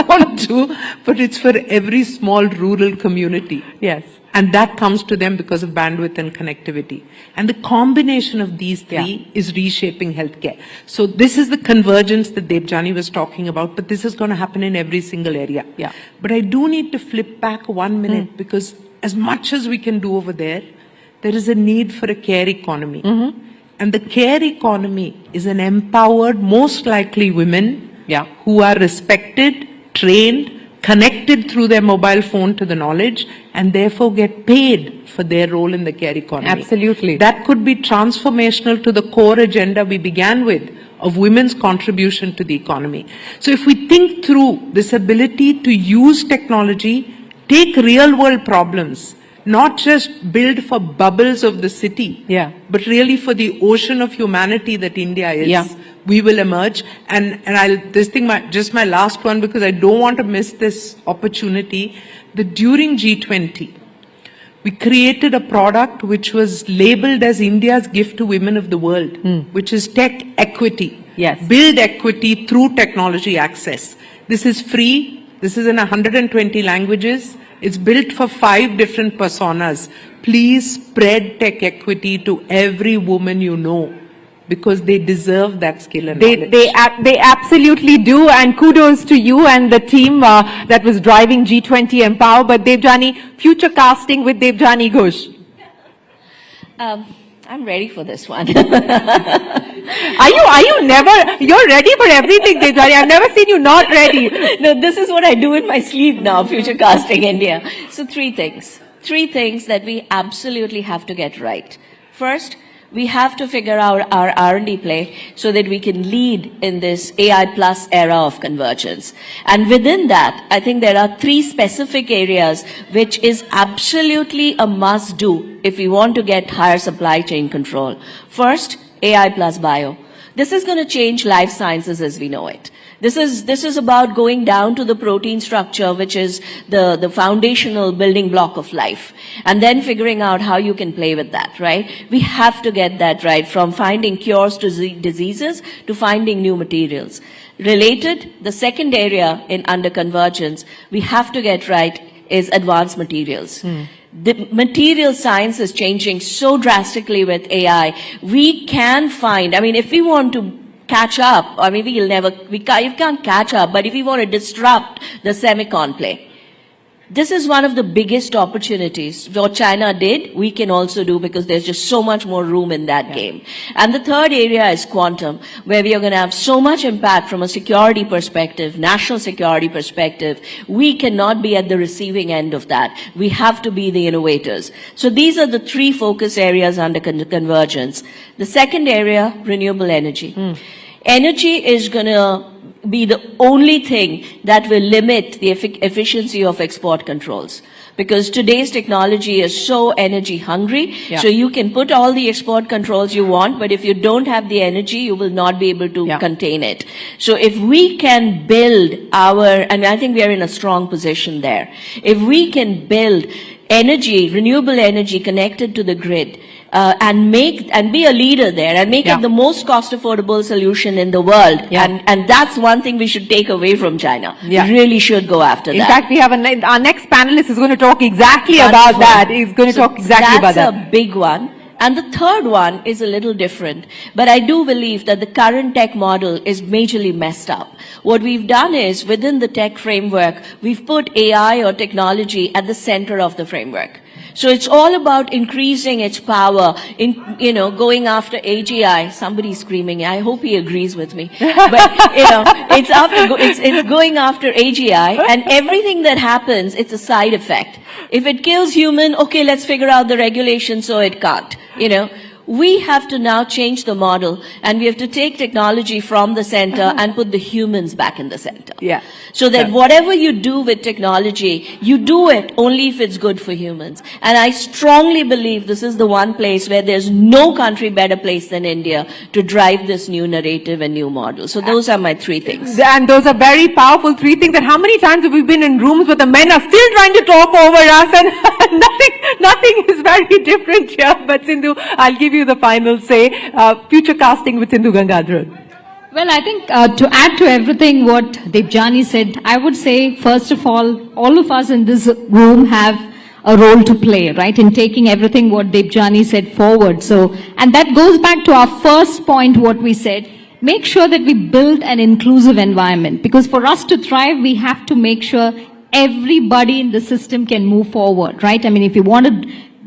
want to, but it's for every small rural community. Yes. And that comes to them because of bandwidth and connectivity. And the combination of these three is reshaping healthcare. So this is the convergence that Debjani was talking about, but this is going to happen in every single area. Yeah. But I do need to flip back 1 minute because as much as we can do over there is a need for a care economy. And the care economy is an empowered, most likely women who are respected, trained, connected through their mobile phone to the knowledge, and therefore get paid for their role in the care economy. Absolutely. That could be transformational to the core agenda we began with of women's contribution to the economy. So if we think through this ability to use technology, take real world problems, not just build for bubbles of the city, but really for the ocean of humanity that India is. We will emerge, and just my last one, because I don't want to miss this opportunity, that during G20, we created a product which was labeled as India's gift to women of the world, which is tech equity. Yes. Build equity through technology access. This is free. This is in 120 languages. It's built for 5 different personas. Please spread tech equity to every woman you know, because they deserve that skill and knowledge. They absolutely do, and kudos to you and the team that was driving G20 Empower. But Debjani, future casting with Debjani Ghosh. I'm ready for this one. Are you never, you're ready for everything, Debjani. I've never seen you not ready. No, this is what I do in my sleep now, future casting India. So 3 things. 3 things that we absolutely have to get right. First, we have to figure out our R&D play so that we can lead in this AI plus era of convergence. And within that, I think there are 3 specific areas which is absolutely a must do if we want to get higher supply chain control. First, AI plus bio. This is going to change life sciences as we know it. This is about going down to the protein structure, which is the foundational building block of life, and then figuring out how you can play with that, right? We have to get that right, from finding cures to diseases to finding new materials. Related, the second area under convergence, we have to get right is advanced materials. The material science is changing so drastically with AI. We can find, if we want to catch up, or maybe you can't catch up, but if we want to disrupt the semicon play, this is one of the biggest opportunities. What China did, we can also do, because there's just so much more room in that game. And the third area is quantum, where we are going to have so much impact from a security perspective, national security perspective. We cannot be at the receiving end of that. We have to be the innovators. So these are the 3 focus areas under convergence. The second area, renewable energy. Energy is going to be the only thing that will limit the efficiency of export controls. because today's technology is so energy hungry. So you can put all the export controls you want, but if you don't have the energy, you will not be able to contain it. So if we can build and I think we are in a strong position there. If we can build energy, renewable energy connected to the grid, and be a leader there and make it the most cost affordable solution in the world. And that's one thing we should take away from China. We really should go after that. In fact, we have our next panelist is going to talk exactly about that. He's going to talk exactly about that. That's a big one. And the third one is a little different. But I do believe that the current tech model is majorly messed up. What we've done is, within the tech framework, we've put AI or technology at the center of the framework. So it's all about increasing its power, going after AGI. Somebody's screaming. I hope he agrees with me. But, it's going after AGI, and everything that happens, it's a side effect. If it kills human, okay, let's figure out the regulation so it can't, We have to now change the model, and we have to take technology from the center and put the humans back in the center. So that whatever you do with technology, you do it only if it's good for humans. And I strongly believe this is the one place where there's no country better placed than India to drive this new narrative and new model. So those are my three things. And those are very powerful three things. And how many times have we been in rooms where the men are still trying to talk over us, and nothing is very different here. But Sindhu, I'll give you the final say. Future casting with Sindhu Gangadharan. Well, I think to add to everything what Debjani said, I would say, first of all of us in this room have a role to play, right, in taking everything what Debjani said forward. So, and that goes back to our first point, what we said, make sure that we build an inclusive environment. Because for us to thrive, we have to make sure everybody in the system can move forward, right? I mean, if you want to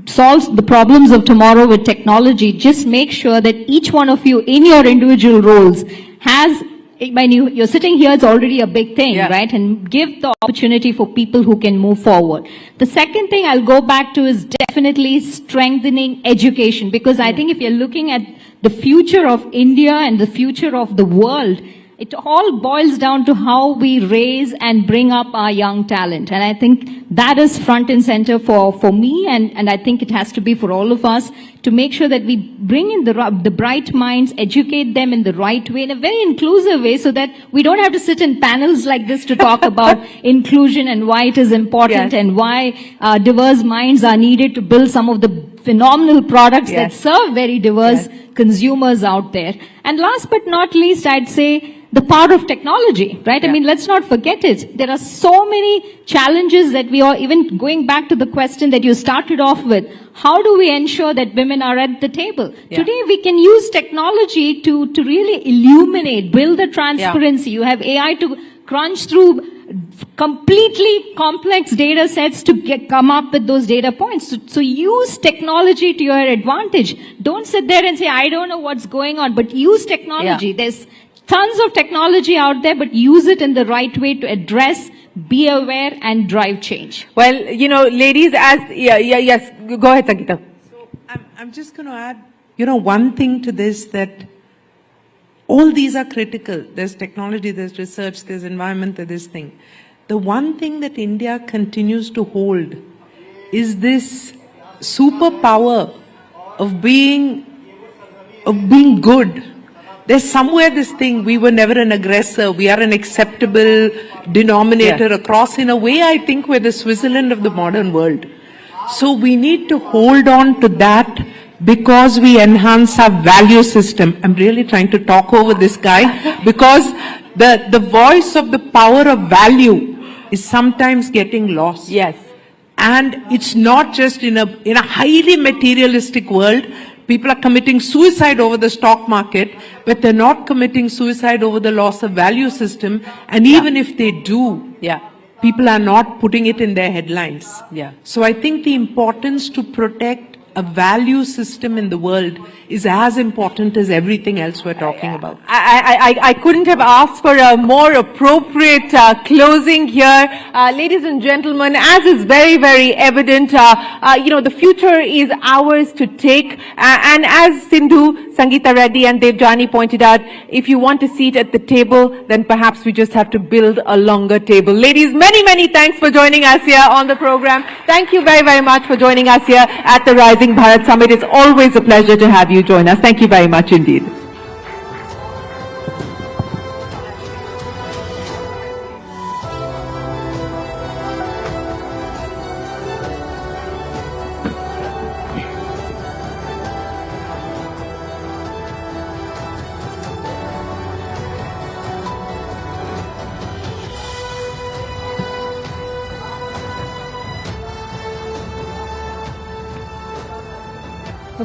solve the problems of tomorrow with technology, just make sure that each one of you in your individual roles has, when you're sitting here, it's already a big thing, right? And give the opportunity for people who can move forward. The second thing I'll go back to is definitely strengthening education, because I think if you're looking at the future of India and the future of the world, it all boils down to how we raise and bring up our young talent. And I think that is front and center for me, and I think it has to be for all of us, to make sure that we bring in the bright minds, educate them in the right way, in a very inclusive way, so that we don't have to sit in panels like this to talk about inclusion and why it is important and why diverse minds are needed to build some of the phenomenal products that serve very diverse consumers out there. And last but not least, I'd say the power of technology, right? I mean, let's not forget it. There are so many challenges that we are, even going back to the question that you started off with, how do we ensure that women are at the table? Today, we can use technology to really illuminate, build the transparency. You have AI to crunch through completely complex data sets to come up with those data points. So use technology to your advantage. Don't sit there and say, I don't know what's going on, but use technology. There's tons of technology out there, but use it in the right way to address, be aware, and drive change. Well, ladies, yes, go ahead, Sangeeta. So I'm just going to add, one thing to this, that all these are critical. There's technology, there's research, there's environment, there's this thing. The one thing that India continues to hold is this superpower of being good. There's somewhere this thing, we were never an aggressor, we are an acceptable denominator across. In a way, I think we're the Switzerland of the modern world. So we need to hold on to that, because we enhance our value system. I'm really trying to talk over this guy, because the voice of the power of value is sometimes getting lost. And it's not just in a highly materialistic world. People are committing suicide over the stock market, but they're not committing suicide over the loss of value system. And even if they do, people are not putting it in their headlines. So I think the importance to protect a value system in the world is as important as everything else we're talking about. I couldn't have asked for a more appropriate closing here. Ladies and gentlemen, as is very, very evident, the future is ours to take. And as Sindhu, Sangeeta Reddy and Devjani pointed out, if you want a seat at the table, then perhaps we just have to build a longer table. Ladies, many, many thanks for joining us here on the program. Thank you very, very much for joining us here at the Rising Bharat Summit. It's always a pleasure to have you join us. Thank you very much indeed.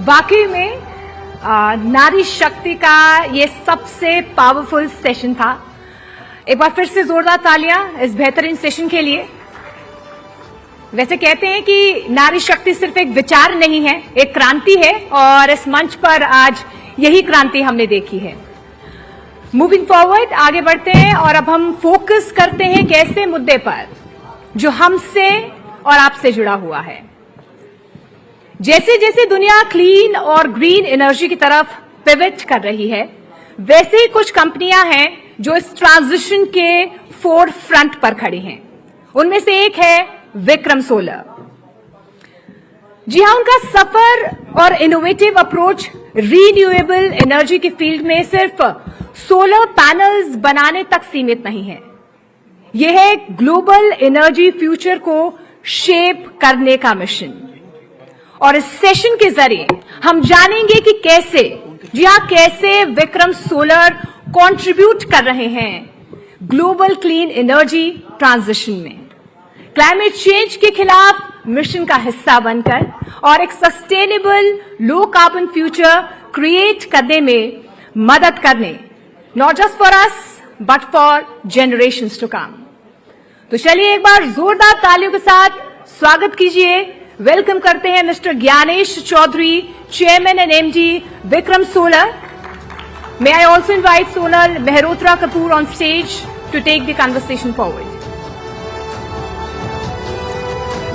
वाकई में नारी शक्ति का ये सबसे powerful session था। एक बार फिर से जोरदार तालियां इस बेहतरीन सेशन के लिए। वैसे कहते हैं कि नारी शक्ति सिर्फ एक विचार नहीं है, एक क्रांति है, और इस मंच पर आज यही क्रांति हमने देखी है। मूविंग फॉरवर्ड, आगे बढ़ते हैं और अब हम फोकस करते हैं एक ऐसे मुद्दे पर जो हमसे और आपसे जुड़ा हुआ है। जैसे जैसे दुनिया क्लीन और ग्रीन एनर्जी की तरफ पिवट कर रही है, वैसे ही कुछ कंपनियां हैं जो इस ट्रांजिशन के फोर फ्रंट पर खड़ी हैं। उनमें से एक है विक्रम सोलर। जी हां, उनका सफर और इनोवेटिव अप्रोच रीन्यूएबल एनर्जी की फील्ड में सिर्फ सोलर पैनल्स बनाने तक सीमित नहीं है। यह है ग्लोबल एनर्जी फ्यूचर को शेप करने का मिशन। और इस सेशन के जरिए हम जानेंगे कि कैसे, जी हां, कैसे विक्रम सोलर कंट्रीब्यूट कर रहे हैं ग्लोबल क्लीन एनर्जी ट्रांजिशन में, क्लाइमेट चेंज के खिलाफ मिशन का हिस्सा बनकर और एक sustainable low carbon future create करने में मदद करने, not just for us but for generations to come. तो चलिए एक बार जोरदार तालियों के साथ स्वागत कीजिए, वेलकम करते हैं mister Gyanesh Chaudhary, chairman and MD Vikram Solar. May I also invite Sonal Mehrotra Kapoor on stage to take the conversation forward.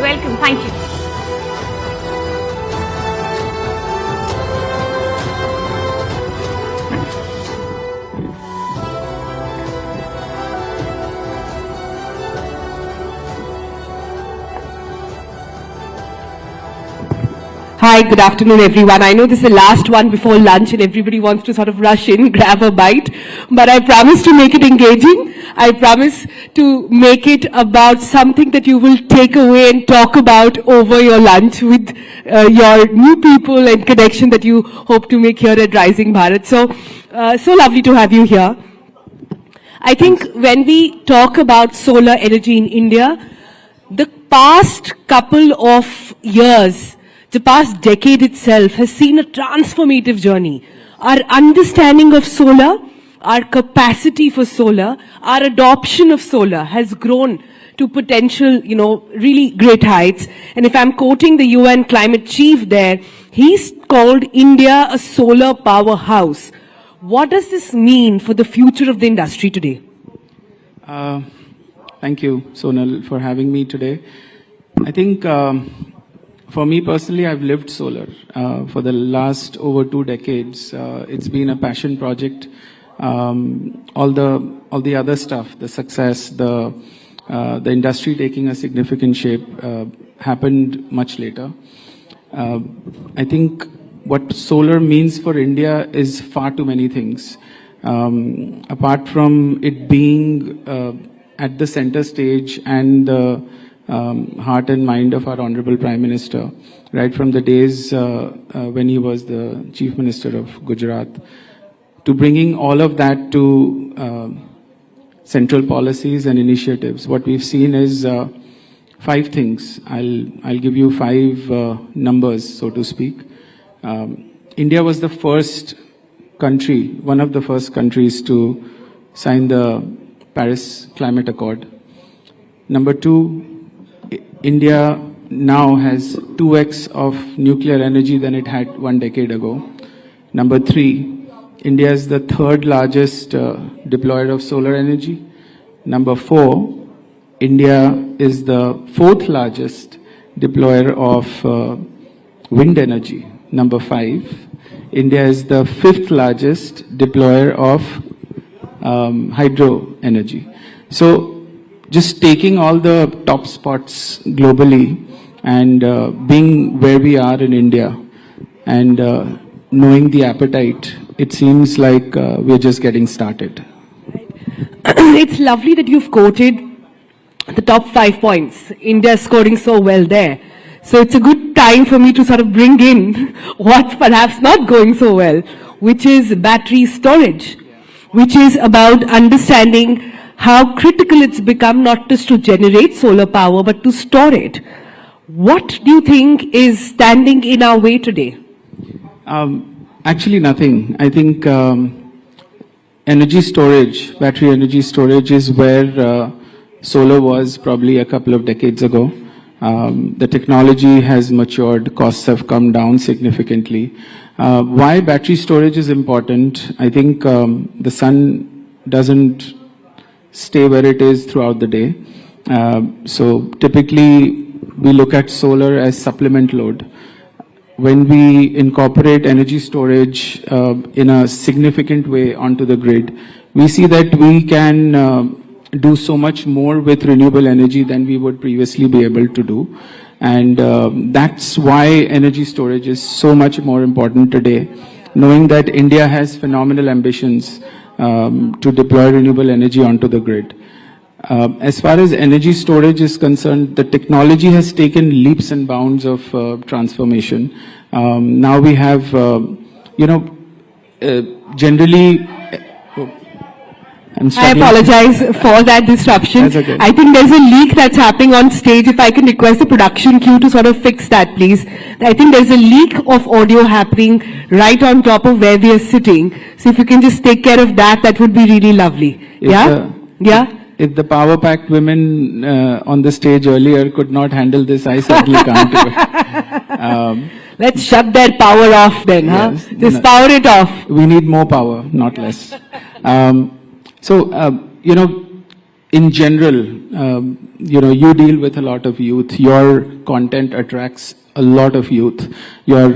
Welcome. Thank you. Hi, good afternoon everyone. I know this is the last one before lunch and everybody wants to sort of rush in, grab a bite, but I promise to make it engaging. I promise to make it about something that you will take away and talk about over your lunch with your new people and connection that you hope to make here at Rising Bharat. So lovely to have you here. I think when we talk about solar energy in India, the past couple of years, the past decade itself has seen a transformative journey. Our understanding of solar, our capacity for solar, our adoption of solar has grown to potential, really great heights. And if I'm quoting the UN climate chief there, he's called India a solar powerhouse. What does this mean for the future of the industry today? Thank you, Sonal, for having me today. I think for me personally, I've lived solar for the last over 2 decades. It's been a passion project. All the other stuff, the success, the industry taking a significant shape happened much later. I think what solar means for India is far too many things. Apart from it being at the center stage and the heart and mind of our Honorable Prime Minister, right from the days when he was the Chief Minister of Gujarat, to bringing all of that to central policies and initiatives. What we've seen is 5 things. I'll give you 5 numbers, so to speak. India was the first country, one of the first countries to sign the Paris Climate Accord. Number 2, India now has 2x of nuclear energy than it had 1 decade ago. Number 3, India is the 3rd largest deployer of solar energy. Number 4, India is the 4th largest deployer of wind energy. Number 5, India is the 5th largest deployer of hydro energy. So just taking all the top spots globally and being where we are in India and knowing the appetite, it seems like we're just getting started. It's lovely that you've quoted the top 5 points. India is scoring so well there. So it's a good time for me to sort of bring in what's perhaps not going so well, which is battery storage, which is about understanding how critical it's become not just to generate solar power, but to store it. What do you think is standing in our way today? Actually, nothing. I think energy storage, battery energy storage is where solar was probably a couple of decades ago. The technology has matured, costs have come down significantly. Why battery storage is important? I think the sun doesn't stay where it is throughout the day. So typically we look at solar as supplement load. When we incorporate energy storage in a significant way onto the grid, we see that we can do so much more with renewable energy than we would previously be able to do. And that's why energy storage is so much more important today, knowing that India has phenomenal ambitions to deploy renewable energy onto the grid. As far as energy storage is concerned, the technology has taken leaps and bounds of transformation. Now we have, generally, I apologize for that disruption. That's okay. I think there's a leak that's happening on stage. If I can request the production queue to sort of fix that, please. I think there's a leak of audio happening right on top of where we are sitting. So if you can just take care of that, that would be really lovely. If the power pack women on the stage earlier could not handle this, I certainly can't do it. Let's shut their power off then, yes, huh? Just power it off. We need more power, not less. In general, you deal with a lot of youth. Your content attracts a lot of youth. Your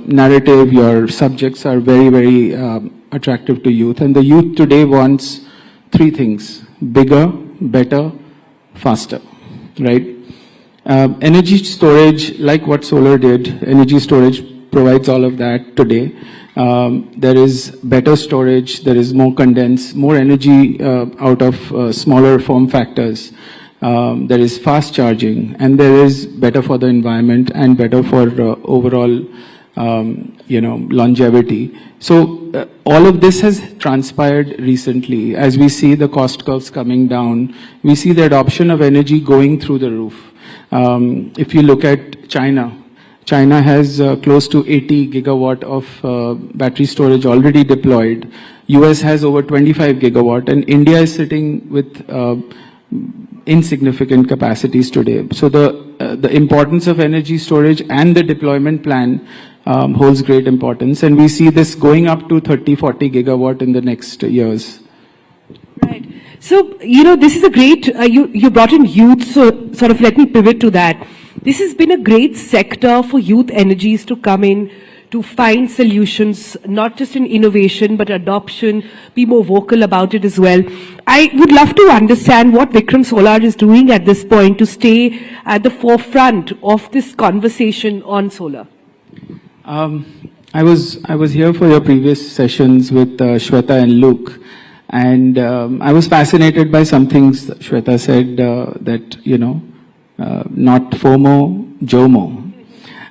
narrative, your subjects are very, very attractive to youth. And the youth today wants 3 things: bigger, better, faster, right? Energy storage, like what solar did, energy storage provides all of that today. There is better storage, there is more condense, more energy out of smaller form factors. There is fast charging, and there is better for the environment and better for overall, longevity. So all of this has transpired recently. As we see the cost curves coming down, we see the adoption of energy going through the roof. If you look at China, China has close to 80 gigawatt of battery storage already deployed. US has over 25 gigawatt, and India is sitting with insignificant capacities today. So the importance of energy storage and the deployment plan holds great importance, and we see this going up to 30-40 gigawatt in the next years. Right. So, this is a great, you brought in youth, so sort of let me pivot to that. This has been a great sector for youth energies to come in, to find solutions, not just in innovation, but adoption, be more vocal about it as well. I would love to understand what Vikram Solar is doing at this point to stay at the forefront of this conversation on solar. I was here for your previous sessions with Shweta and Luke, and I was fascinated by some things Shweta said that, not FOMO, JOMO.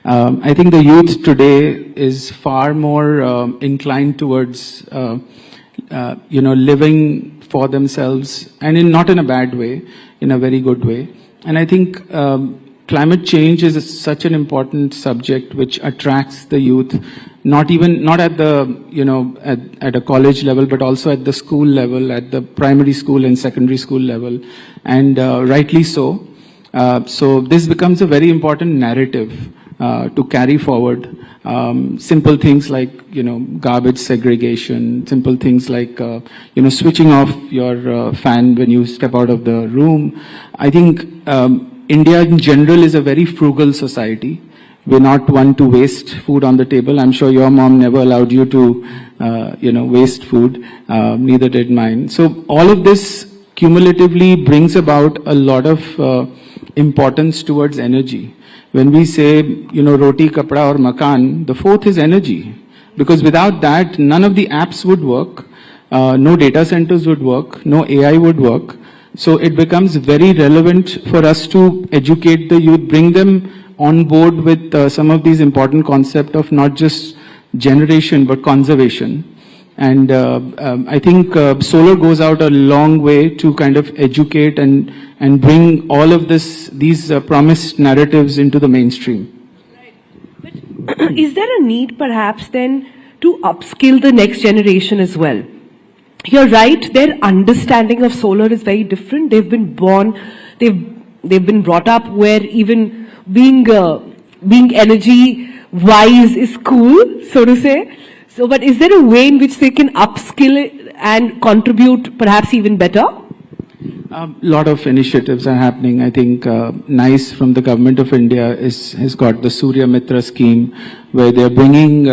I think the youth today is far more inclined towards, living for themselves, and not in a bad way, in a very good way. And I think climate change is such an important subject which attracts the youth, not at the, at a college level, but also at the school level, at the primary school and secondary school level, and rightly so. So this becomes a very important narrative to carry forward. Simple things like, garbage segregation, simple things like, switching off your fan when you step out of the room. I think India in general is a very frugal society. We're not one to waste food on the table. I'm sure your mom never allowed you to, waste food. Neither did mine. So all of this cumulatively brings about a lot of importance towards energy. When we say, roti, kapda or makan, the fourth is energy. Because without that, none of the apps would work, no data centers would work, no AI would work. So it becomes very relevant for us to educate the youth, bring them on board with some of these important concepts of not just generation, but conservation. And I think solar goes out a long way to kind of educate and bring all of these promised narratives into the mainstream. But is there a need perhaps then to upskill the next generation as well? You're right, their understanding of solar is very different. They've been born, they've been brought up where even being energy wise is cool, so to say. So, but is there a way in which they can upskill it and contribute perhaps even better? A lot of initiatives are happening. I think NICE from the Government of India has got the Surya Mitra scheme, where they're bringing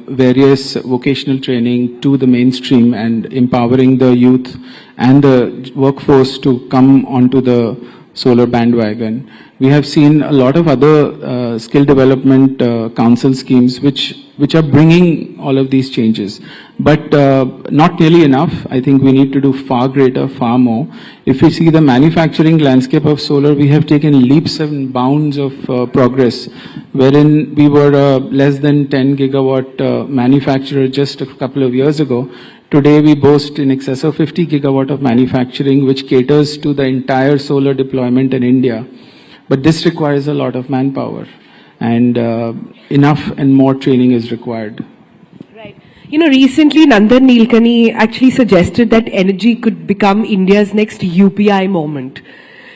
various vocational training to the mainstream and empowering the youth and the workforce to come onto the solar bandwagon. We have seen a lot of other skill development council schemes which are bringing all of these changes. But not nearly enough. I think we need to do far greater, far more. If we see the manufacturing landscape of solar, we have taken leaps and bounds of progress, wherein we were less than 10 gigawatt manufacturer just a couple of years ago. Today we boast in excess of 50 gigawatt of manufacturing, which caters to the entire solar deployment in India. But this requires a lot of manpower, and enough and more training is required. Right. Recently Nandan Nilekani actually suggested that energy could become India's next UPI moment.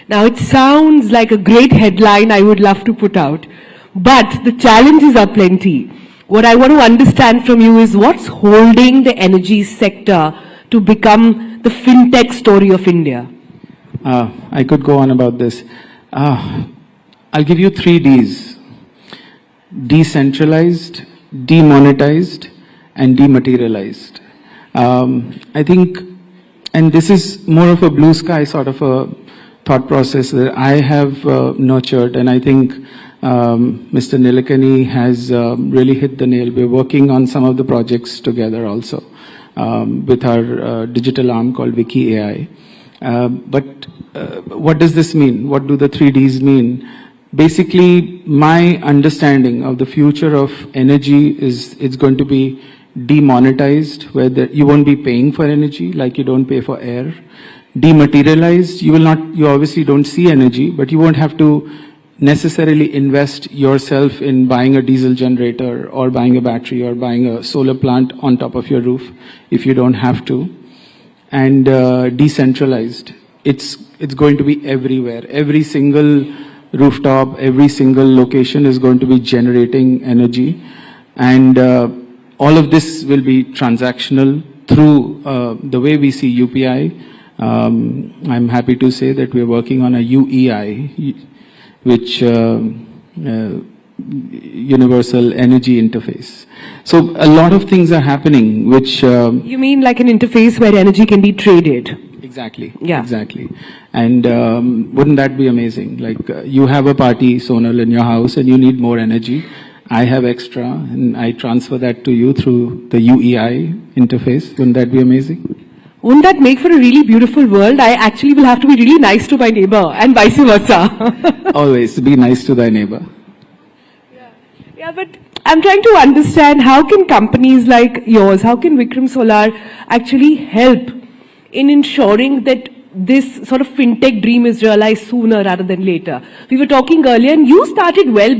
Now it sounds like a great headline I would love to put out, but the challenges are plenty. What I want to understand from you is what's holding the energy sector to become the Fintech story of India? I could go on about this. I'll give you 3 Ds. Decentralized, demonetized, and dematerialized. I think, and this is more of a blue sky sort of a thought process that I have nurtured, and I think Mr. Nilekani has really hit the nail. We're working on some of the projects together also with our digital arm called Wiki AI. But what does this mean? What do the 3 Ds mean? Basically, my understanding of the future of energy is it's going to be demonetized, where you won't be paying for energy like you don't pay for air. Dematerialized, you obviously don't see energy, but you won't have to necessarily invest yourself in buying a diesel generator or buying a battery or buying a solar plant on top of your roof if you don't have to. And decentralized, it's going to be everywhere. Every single rooftop, every single location is going to be generating energy, and all of this will be transactional through the way we see UPI. I'm happy to say that we're working on a UEI, which Universal Energy Interface. So a lot of things are happening which... You mean like an interface where energy can be traded? Exactly. Yeah. Exactly. And wouldn't that be amazing? Like you have a party, Sonal, in your house and you need more energy. I have extra and I transfer that to you through the UEI interface. Wouldn't that be amazing? Wouldn't that make for a really beautiful world? I actually will have to be really nice to my neighbor and vice versa. Always be nice to thy neighbor. Yeah, but I'm trying to understand how can companies like yours, how can Vikram Solar actually help in ensuring that this sort of fintech dream is realized sooner rather than later? We were talking earlier and you started well,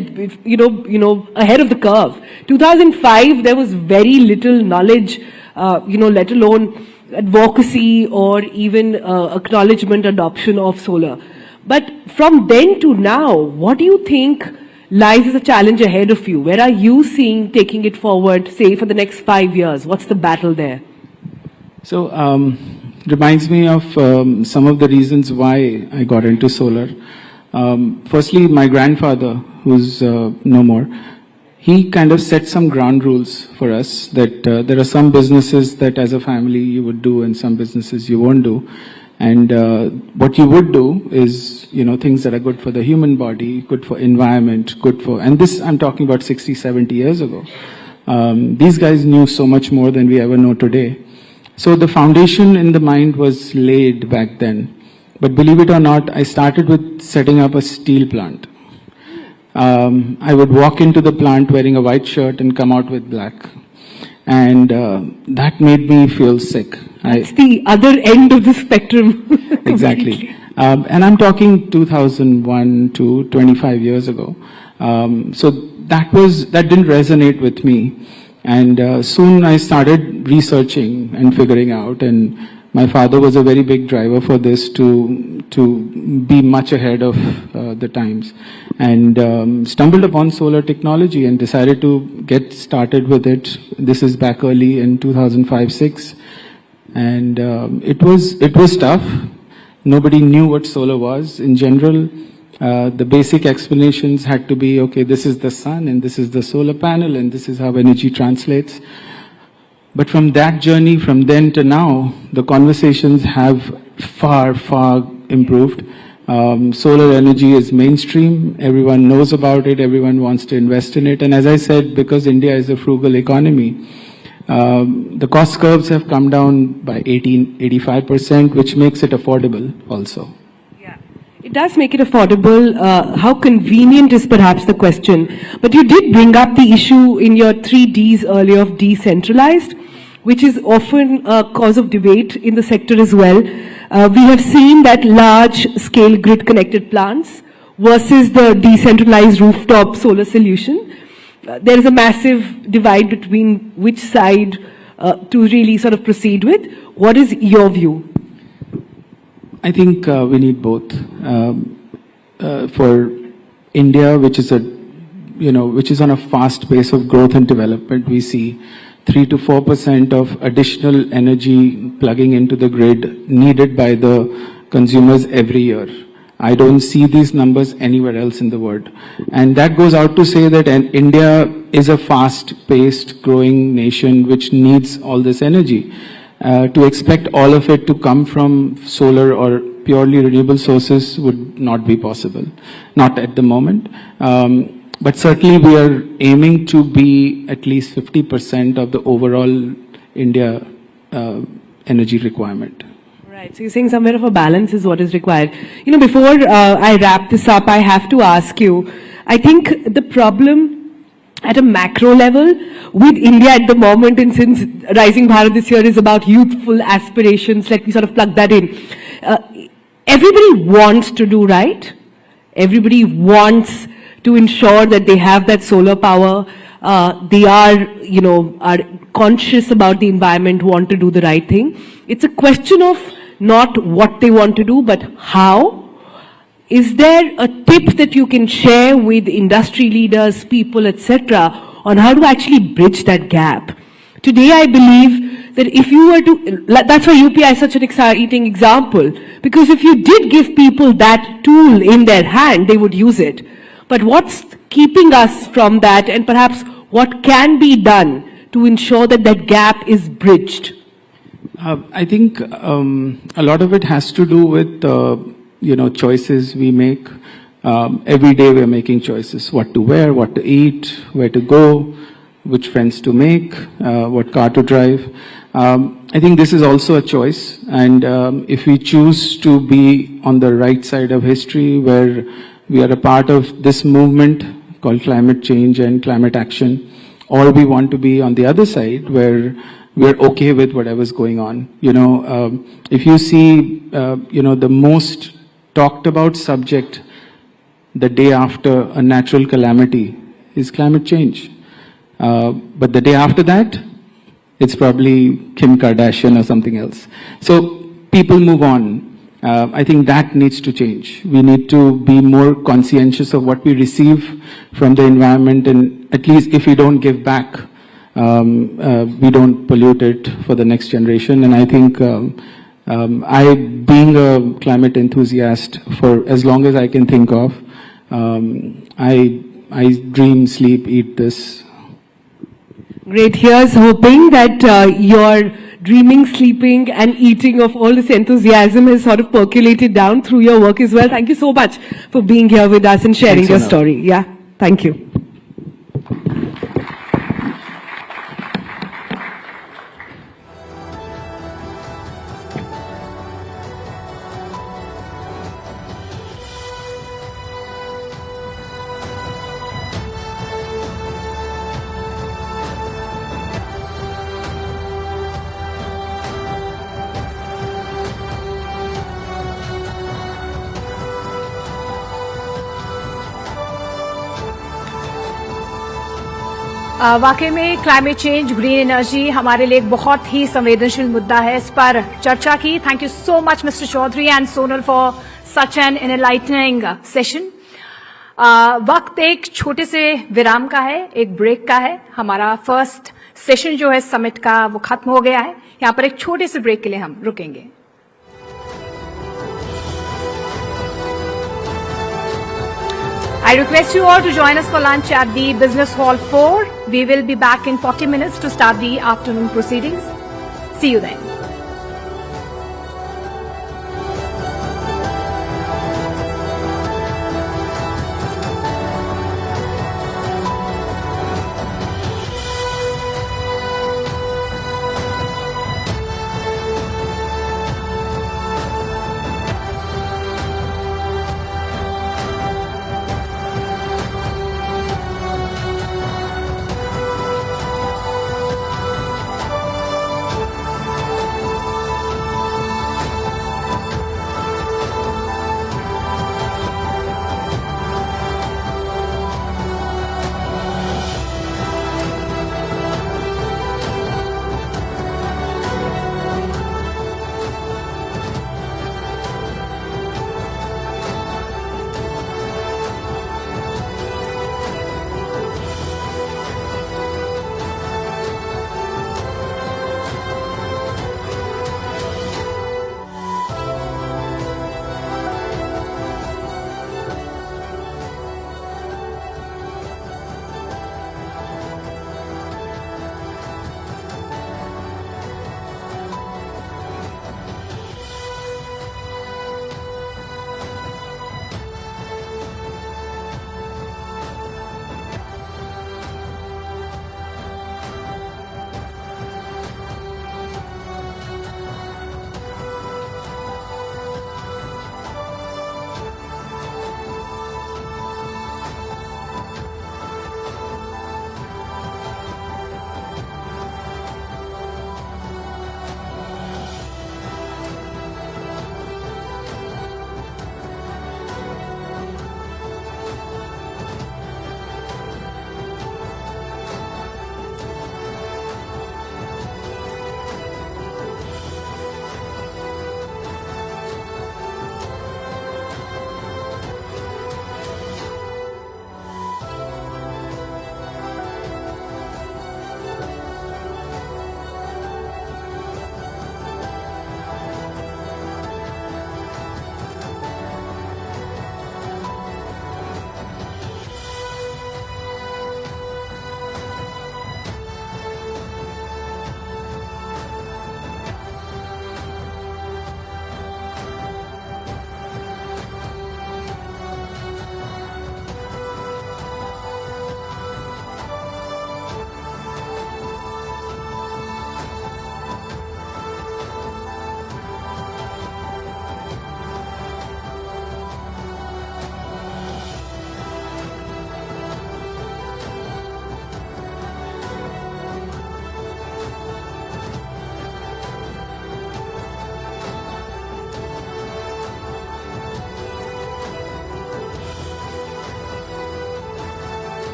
ahead of the curve. 2005, there was very little knowledge, let alone advocacy or even acknowledgement, adoption of solar. But from then to now, what do you think lies as a challenge ahead of you? Where are you seeing taking it forward, say, for the next 5 years? What's the battle there? So, reminds me of some of the reasons why I got into solar. Firstly, my grandfather, who's no more, he kind of set some ground rules for us that there are some businesses that as a family you would do and some businesses you won't do. And what you would do is, you know, things that are good for the human body, good for environment, good for, and this I'm talking about 60, 70 years ago. These guys knew so much more than we ever know today. So the foundation in the mind was laid back then. But believe it or not, I started with setting up a steel plant. I would walk into the plant wearing a white shirt and come out with black. And that made me feel sick. That's the other end of the spectrum. Exactly. And I'm talking 2001 to 25 years ago. So that didn't resonate with me. And soon I started researching and figuring out, and my father was a very big driver for this to be much ahead of the times, and stumbled upon solar technology and decided to get started with it. This is back early in 2005-06, and it was tough. Nobody knew what solar was in general. The basic explanations had to be, okay, this is the sun and this is the solar panel and this is how energy translates. But from that journey, from then to now, the conversations have far, far improved. Solar energy is mainstream. Everyone knows about it. Everyone wants to invest in it. And as I said, because India is a frugal economy, the cost curves have come down by 85%, which makes it affordable also. It does make it affordable. How convenient is perhaps the question. But you did bring up the issue in your 3 Ds earlier of decentralized, which is often a cause of debate in the sector as well. We have seen that large-scale grid-connected plants versus the decentralized rooftop solar solution. There is a massive divide between which side to really sort of proceed with. What is your view? I think we need both. For India, which is on a fast pace of growth and development, we see 3 to 4% of additional energy plugging into the grid needed by the consumers every year. I don't see these numbers anywhere else in the world. And that goes out to say that India is a fast-paced growing nation which needs all this energy. To expect all of it to come from solar or purely renewable sources would not be possible, not at the moment. But certainly we are aiming to be at least 50% of the overall India energy requirement. Right, so you're saying somewhere of a balance is what is required. You know, before I wrap this up, I have to ask you, I think the problem at a macro level with India at the moment, and since Rising Bharat this year is about youthful aspirations, let me sort of plug that in. Everybody wants to do right. Everybody wants to ensure that they have that solar power. They are conscious about the environment, want to do the right thing. It's a question of not what they want to do, but how. Is there a tip that you can share with industry leaders, people, etc., on how to actually bridge that gap? Today, I believe that if you were to, that's why UPI is such an exciting example, because if you did give people that tool in their hand, they would use it. But what's keeping us from that, and perhaps what can be done to ensure that that gap is bridged? I think a lot of it has to do with choices we make. Every day we're making choices, what to wear, what to eat, where to go, which friends to make, what car to drive. I think this is also a choice, and if we choose to be on the right side of history, where we are a part of this movement called climate change and climate action, or we want to be on the other side where we're okay with whatever's going on. If you see, the most talked about subject the day after a natural calamity is climate change. But the day after that, it's probably Kim Kardashian or something else. So people move on. I think that needs to change. We need to be more conscientious of what we receive from the environment, and at least if we don't give back, we don't pollute it for the next generation. And I think I, being a climate enthusiast for as long as I can think of, I dream, sleep, eat this. Great. Here's hoping that your dreaming, sleeping and eating of all this enthusiasm has sort of percolated down through your work as well. Thank you so much for being here with us and sharing your story. Yeah. Thank you. वाकई में climate change, green energy हमारे लिए एक बहुत ही संवेदनशील मुद्दा है. इस पर चर्चा की. Thank you so much mister Chaudhary and Sonal for such an enlightening session. वक्त एक छोटे से विराम का है, एक ब्रेक का है. हमारा फर्स्ट सेशन जो है समिट का वो खत्म हो गया है. यहां पर एक छोटे से ब्रेक के लिए हम रुकेंगे. I request you all to join us for lunch at the Business Hall 4. We will be back in 40 minutes to start the afternoon proceedings. See you then.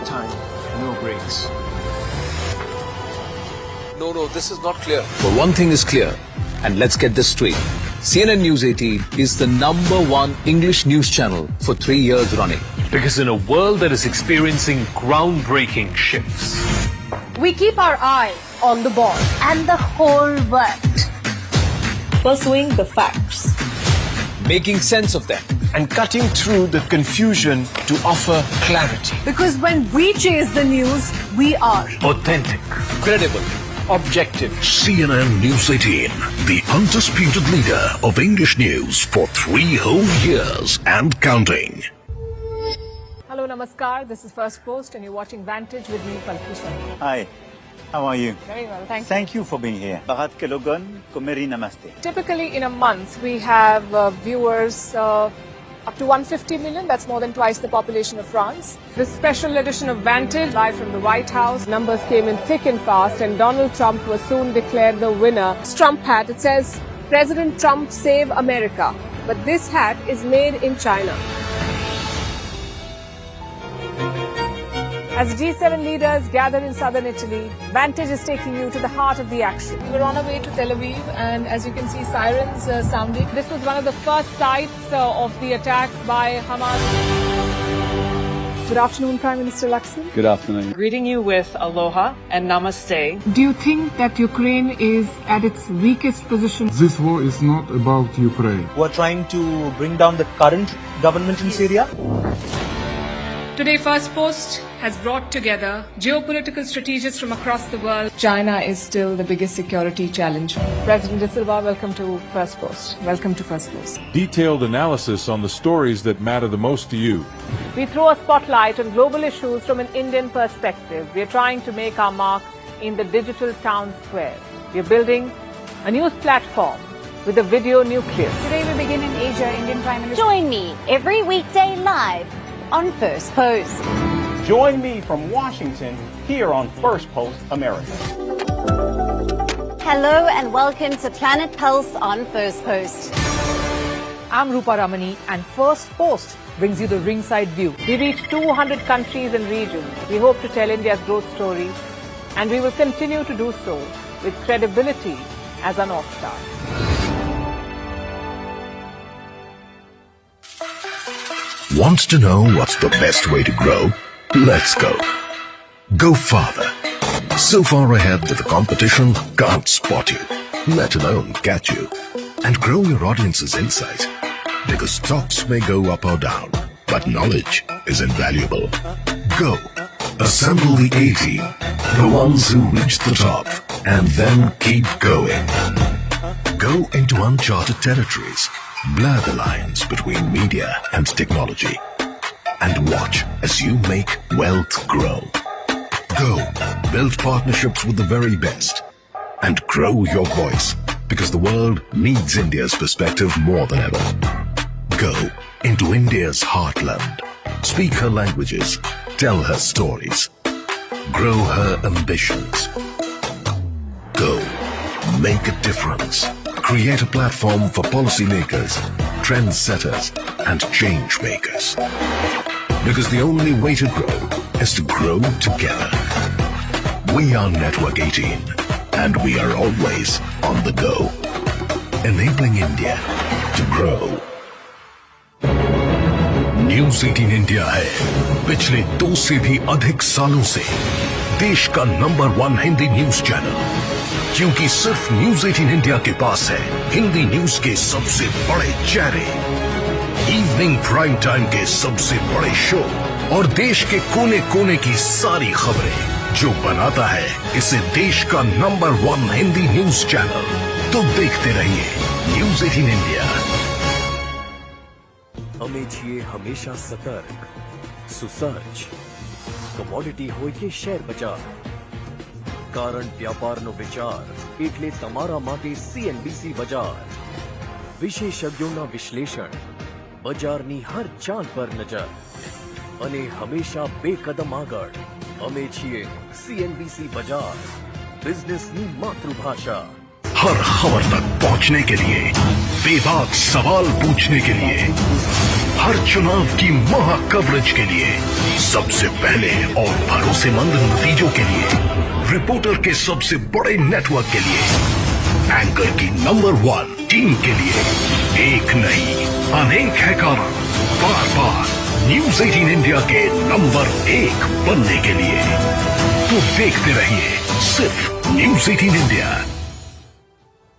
time, no breaks. No, this is not clear. But one thing is clear, and let's get this straight. CNN News 18 is the #1 English news channel for 3 years running. Because in a world that is experiencing groundbreaking shifts, we keep our eye on the ball and the whole world. Pursuing the facts. Making sense of them. and cutting through the confusion to offer clarity. Because when we chase the news, we are Authentic, credible, objective. CNN News 18, the undisputed leader of English news for 3 whole years and counting. Hello, namaskar. This is First Post and you're watching Vantage with me, Palki. Hi, how are you? Very well, thank you. Thank you for being here. Bharat ke logon ko meri namaste. Typically in a month, we have viewers up to 150 million. That's more than twice the population of France. This special edition of Vantage, live from the White House. Numbers came in thick and fast and Donald Trump was soon declared the winner. This Trump hat, it says, President Trump save America. But this hat is made in China. As G7 leaders gather in southern Italy, Vantage is taking you to the heart of the action. We're on our way to Tel Aviv and as you can see sirens sounding. This was one of the first sites of the attack by Hamas. Good afternoon, Prime Minister Lakshman. Good afternoon. Greeting you with aloha and namaste. Do you think that Ukraine is at its weakest position? This war is not about Ukraine. We're trying to bring down the current government in Syria. Today, First Post has brought together geopolitical strategists from across the world. China is still the biggest security challenge. President De Silva, welcome to First Post. Welcome to First Post. Detailed analysis on the stories that matter the most to you. We throw a spotlight on global issues from an Indian perspective. We are trying to make our mark in the digital town square. We are building a news platform with a video nucleus. Today we begin in Asia. Indian Prime Minister. Join me every weekday live on First Post. Join me from Washington here on First Post America. Hello and welcome to Planet Pulse on First Post. I'm Rupa Ramani and First Post brings you the ringside view. We reach 200 countries and regions. We hope to tell India's growth story and we will continue to do so with credibility as a North Star. Wants to know what's the best way to grow? Let's go. Go farther. So far ahead that the competition can't spot you, let alone catch you. And grow your audience's insight. Because stocks may go up or down, but knowledge is invaluable. Go. Assemble the 80, the ones who reach the top, and then keep going. Go into uncharted territories. Blur the lines between media and technology. And watch as you make wealth grow. Go, build partnerships with the very best. And grow your voice, because the world needs India's perspective more than ever. Go into India's heartland. Speak her languages. Tell her stories. Grow her ambitions. Go, make a difference. Create a platform for policymakers, trendsetters, and change makers. Because the only way to grow is to grow together. We are Network 18, and we are always on the go. Enabling India to grow. News 18 India है पिछले 2 से भी अधिक सालों से देश का number 1 Hindi news channel. क्योंकि सिर्फ न्यूज 18 इंडिया के पास है हिंदी न्यूज के सबसे बड़े चेहरे, इवनिंग प्राइम टाइम के सबसे बड़े शो और देश के कोने कोने की सारी खबरें, जो बनाता है इसे देश का नंबर 1 हिंदी न्यूज चैनल. तो देखते रहिए न्यूज 18 इंडिया. અમે છીએ હંમેશા સતર્ક, સુસર્ચ, કમોડિટી હોય કે શેર બજાર. કારણ વ્યાપારનો વિચાર એટલે તમારા માટે CNBC બજાર. વિશેષજ્ઞોના વિશ્લેષણ, બજારની હર ચાલ પર નજર અને હંમેશા 2 કદમ આગળ. અમે છીએ CNBC બજાર, બિઝનેસની માતૃભાષા. हर खबर तक पहुंचने के लिए, बेबाक सवाल पूछने के लिए हर चुनाव की महा कवरेज के लिए, सबसे पहले और भरोसेमंद नतीजों के लिए, रिपोर्टर के सबसे बड़े नेटवर्क के लिए, एंकर की नंबर 1 टीम के लिए, एक नहीं अनेक है कारण, बार बार न्यूज 18 इंडिया के नंबर 1 बनने के लिए। तो देखते रहिए सिर्फ न्यूज 18 इंडिया।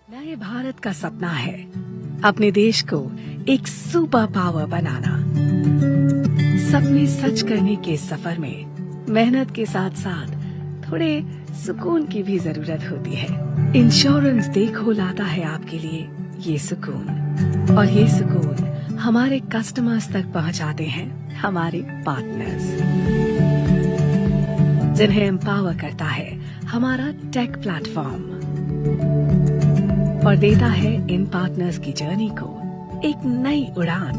नए भारत का सपना है अपने देश को एक सुपर पावर बनाना। सपने सच करने के सफर में मेहनत के साथ साथ थोड़े सुकून की भी जरूरत होती है। इंश्योरेंस देखो लाता है आपके लिए ये सुकून, और ये सुकून हमारे कस्टमर्स तक पहुंचाते हैं हमारे पार्टनर्स, जिन्हें एम्पावर करता है हमारा टेक प्लेटफॉर्म और देता है इन पार्टनर्स की जर्नी को एक नई उड़ान।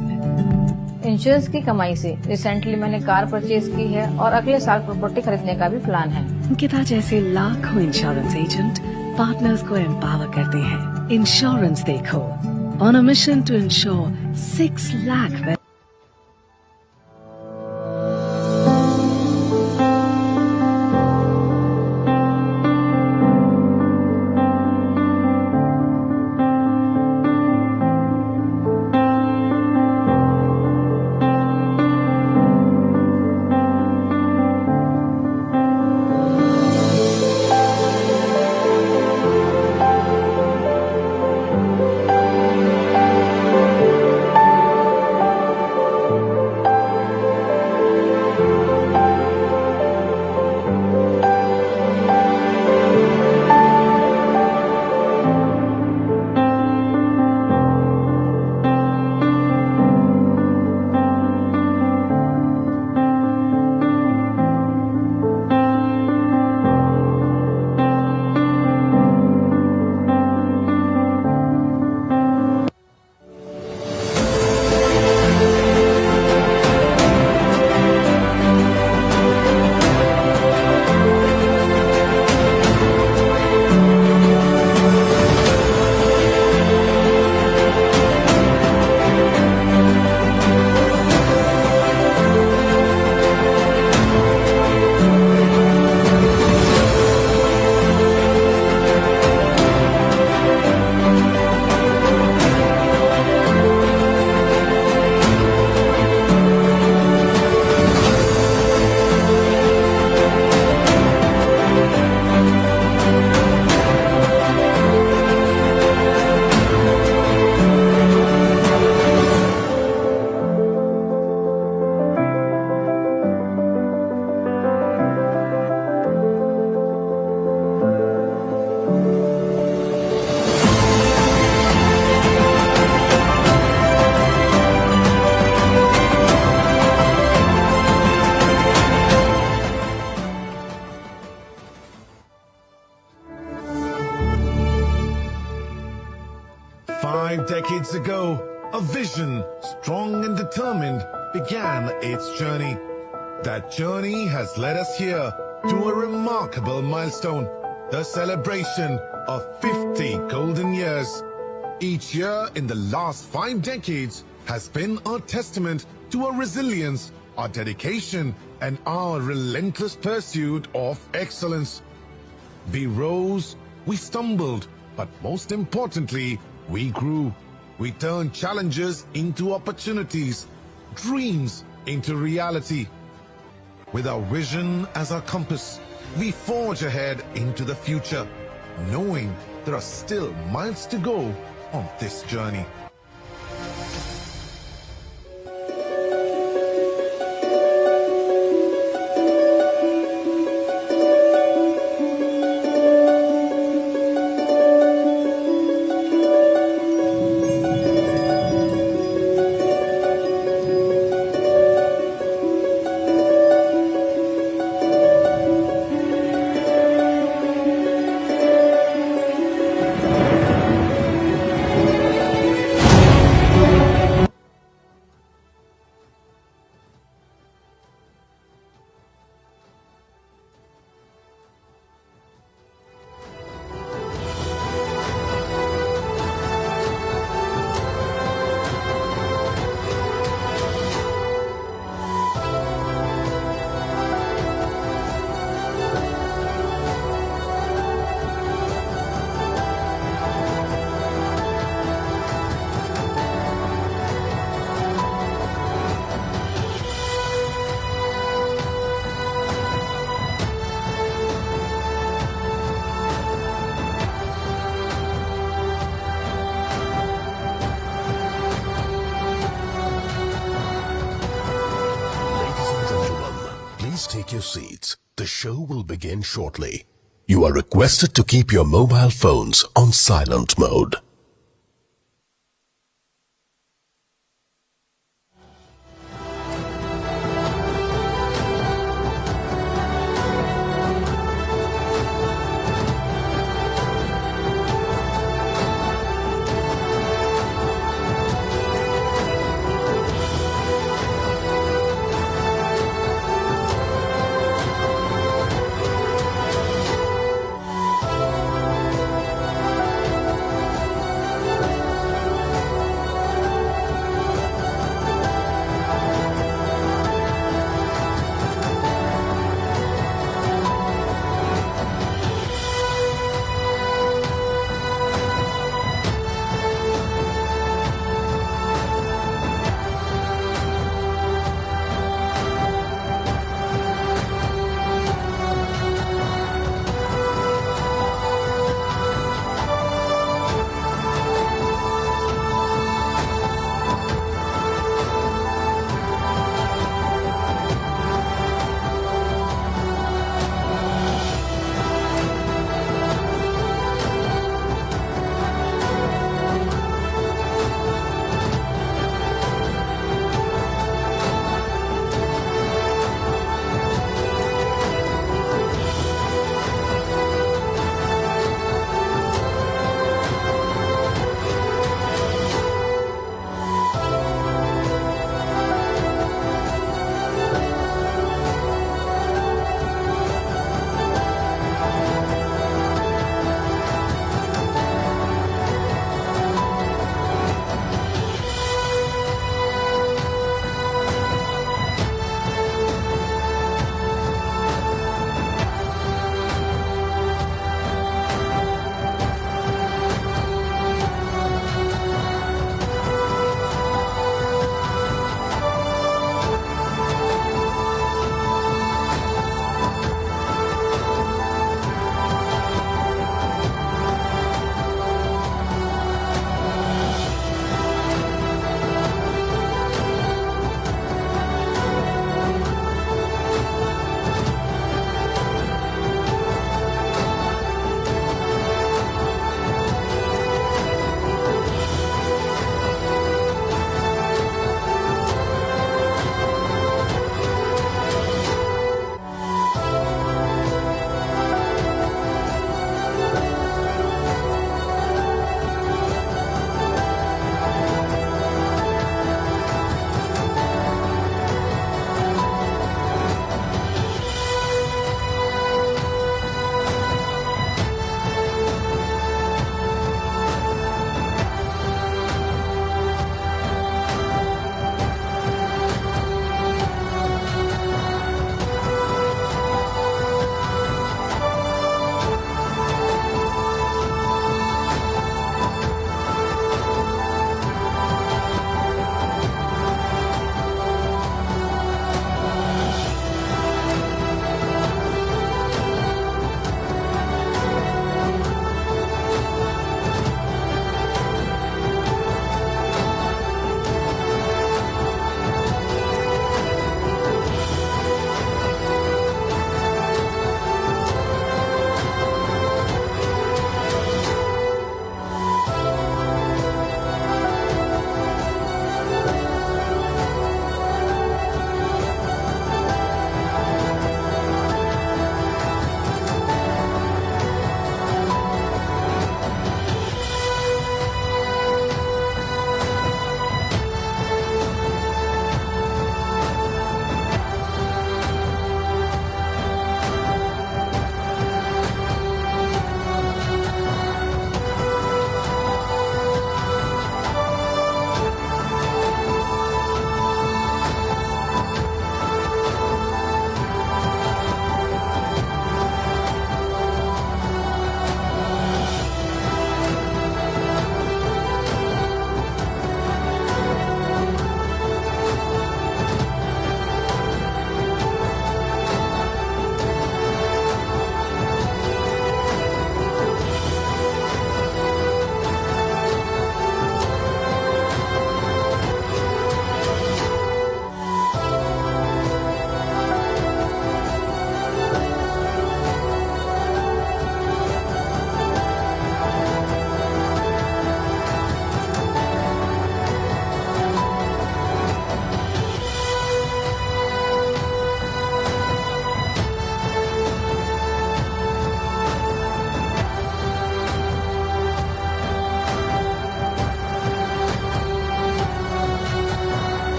इंश्योरेंस की कमाई से रिसेंटली मैंने कार परचेज की है और अगले साल प्रॉपर्टी खरीदने का भी प्लान है। अंकिता जैसे लाखों इंश्योरेंस एजेंट पार्टनर्स को एम्पावर करते हैं। Insurance Dekho, on a mission to insure 6 lakh. Decades ago, a vision, strong and determined, began its journey. That journey has led us here to a remarkable milestone, the celebration of 50 golden years. Each year in the last 5 decades has been a testament to our resilience, our dedication, and our relentless pursuit of excellence. We rose, we stumbled, but most importantly, we grew. We turned challenges into opportunities, dreams into reality. With our vision as our compass, we forge ahead into the future, knowing there are still miles to go on this journey. your seats. The show will begin shortly. You are requested to keep your mobile phones on silent mode.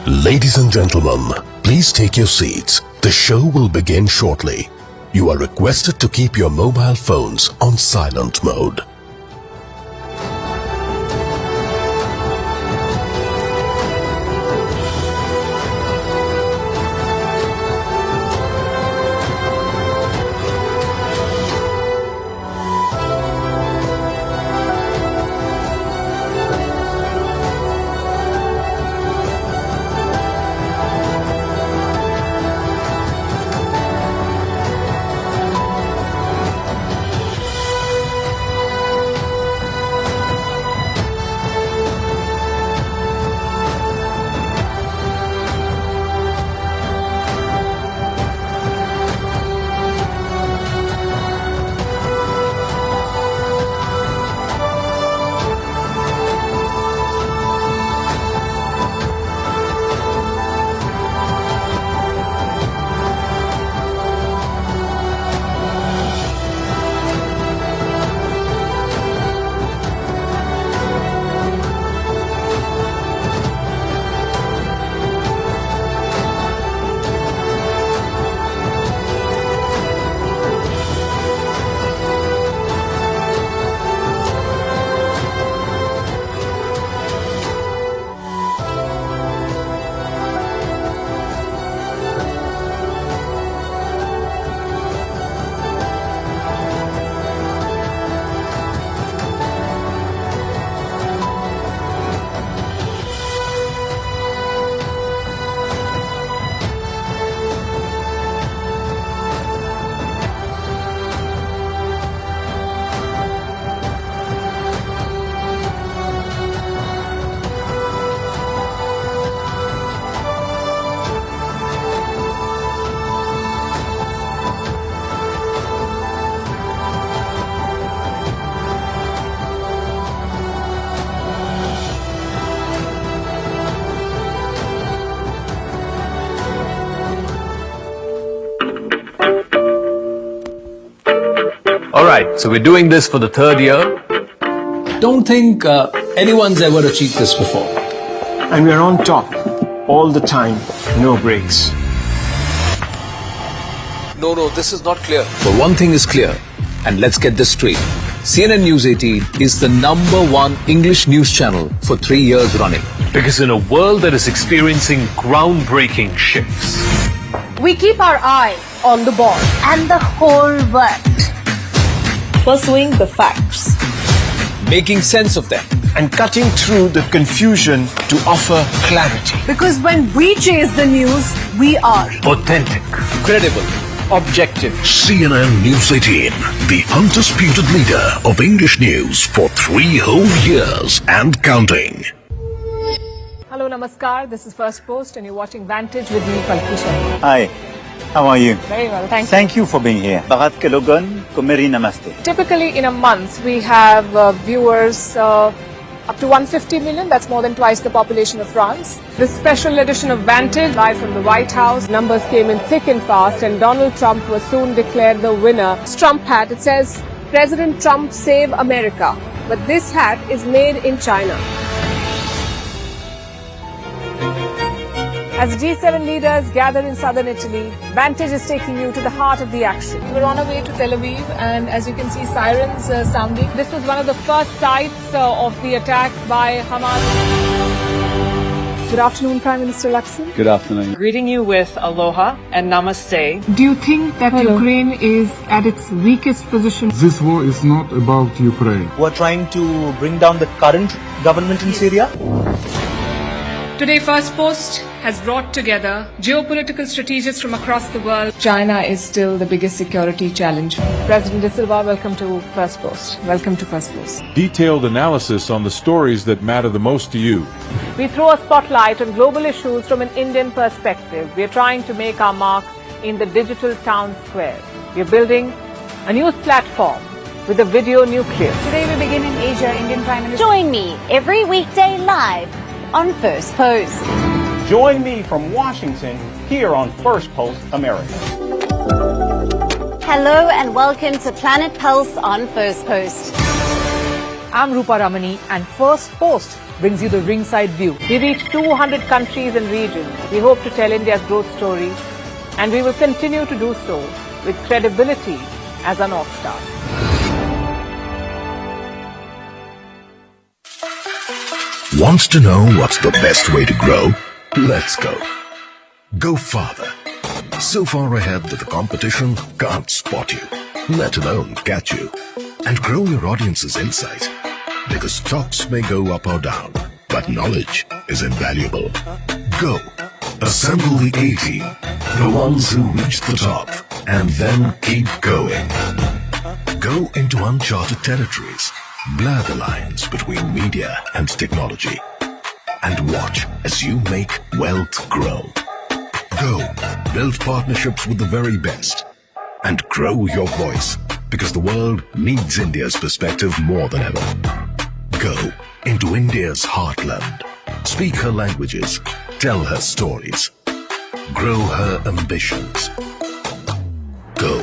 Ladies and gentlemen, please take your seats. The show will begin shortly. You are requested to keep your mobile phones on silent mode. Alright, so we're doing this for the third year. Don't think anyone's ever achieved this before. And we're on top all the time, no breaks. No, this is not clear. But one thing is clear, and let's get this straight. CNN News18 is the #1 English news channel for 3 years running. Because in a world that is experiencing groundbreaking shifts, We keep our eye on the ball and the whole world. Pursuing the facts. Making sense of them. And cutting through the confusion to offer clarity. Because when we chase the news, we are authentic, credible, objective. CNN News18, the undisputed leader of English news for 3 whole years and counting. Hello, namaskar. This is First Post and you're watching Vantage with me, Palki Sharma. Hi, how are you? Very well, thank you. Thank you for being here. Bharat ke logon ko meri namaste. Typically in a month, we have viewers up to 150 million. That's more than twice the population of France. This special edition of Vantage, live from the White House. Numbers came in thick and fast and Donald Trump was soon declared the winner. This Trump hat, it says, President Trump save America. But this hat is made in China. As G7 leaders gather in southern Italy, Vantage is taking you to the heart of the action. We're on our way to Tel Aviv and as you can see sirens sounding. This was one of the first sites of the attack by Hamas. Good afternoon, Prime Minister Lakshman. Good afternoon. Greeting you with aloha and namaste. Do you think that Ukraine is at its weakest position? This war is not about Ukraine. Who are trying to bring down the current government in Syria? Today, First Post has brought together geopolitical strategists from across the world. China is still the biggest security challenge. President De Silva, welcome to First Post. Welcome to First Post. Detailed analysis on the stories that matter the most to you. We throw a spotlight on global issues from an Indian perspective. We are trying to make our mark in the digital town square. We are building a news platform with a video nucleus. Today we begin in Asia. Indian Prime Minister. Join me every weekday live on First Post. Join me from Washington here on First Post America. Hello and welcome to Planet Pulse on First Post. I'm Rupa Ramani, and First Post brings you the ringside view. We reach 200 countries and regions. We hope to tell India's growth story, and we will continue to do so with credibility as a North Star. Wants to know what's the best way to grow? Let's go. Go farther. So far ahead that the competition can't spot you, let alone catch you. And grow your audience's insight. Because stocks may go up or down, but knowledge is invaluable. Go. Assemble the 80, the ones who reach the top, and then keep going. Go into uncharted territories. Blur the lines between media and technology. And watch as you make wealth grow. Go. Build partnerships with the very best. And grow your voice. Because the world needs India's perspective more than ever. Go into India's heartland. Speak her languages. Tell her stories. Grow her ambitions. Go.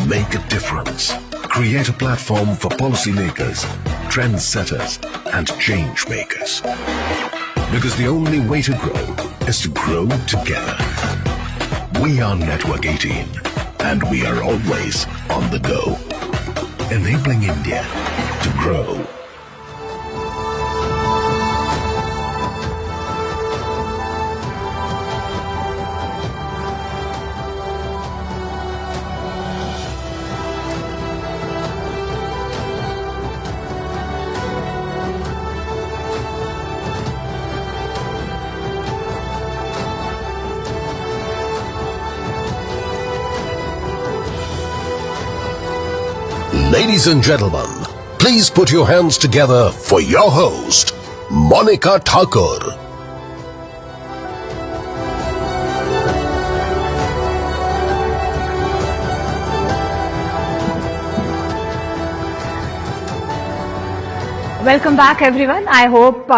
Make a difference. Create a platform for policymakers, trendsetters, and change makers. Because the only way to grow is to grow together. We are Network 18, and we are always on the go. Enabling India to grow. Ladies and gentlemen, please put your hands together for your host, Monica Thakur. Welcome back everyone. I hope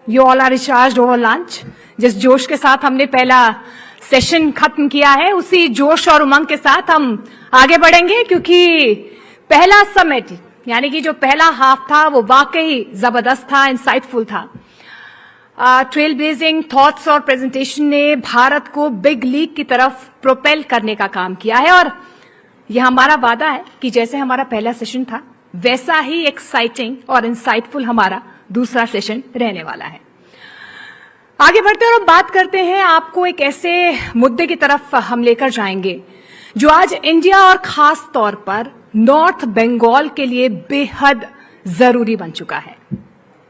you all are recharged over lunch. जिस जोश के साथ हमने पहला session खत्म किया है, उसी जोश और उमंग के साथ हम आगे बढ़ेंगे, क्योंकि पहला समिट यानी कि जो पहला हाफ था वो वाकई जबरदस्त था, इंसाइटफुल था. ट्रेल ब्लेजिंग थॉट्स और प्रेजेंटेशन ने भारत को बिग लीग की तरफ प्रोपेल करने का काम किया है, और यह हमारा वादा है कि जैसे हमारा पहला सेशन था वैसा ही एक्साइटिंग और इंसाइटफुल हमारा दूसरा सेशन रहने वाला है. आगे बढ़ते हैं और बात करते हैं, आपको एक ऐसे मुद्दे की तरफ हम लेकर जाएंगे जो आज इंडिया और खास तौर पर नॉर्थ बंगाल के लिए बेहद जरूरी बन चुका है.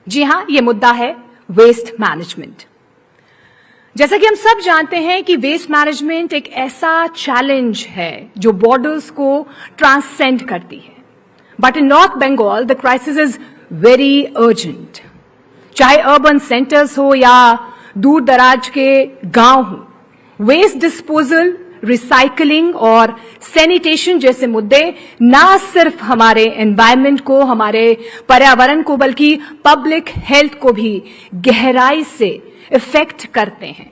जी हां, यह मुद्दा है वेस्ट मैनेजमेंट. जैसा कि हम सब जानते हैं कि वेस्ट मैनेजमेंट एक ऐसा चैलेंज है जो बॉर्डर्स को ट्रांसेंड करती है. But in north Bengal the crisis is very urgent. चाहे अर्बन सेंटर्स हो या दूर दराज के गांव हो, वेस्ट डिस्पोजल, रिसाइकलिंग और सैनिटेशन जैसे मुद्दे ना सिर्फ हमारे एनवायरनमेंट को, हमारे पर्यावरण को, बल्कि पब्लिक हेल्थ को भी गहराई से इफेक्ट करते हैं.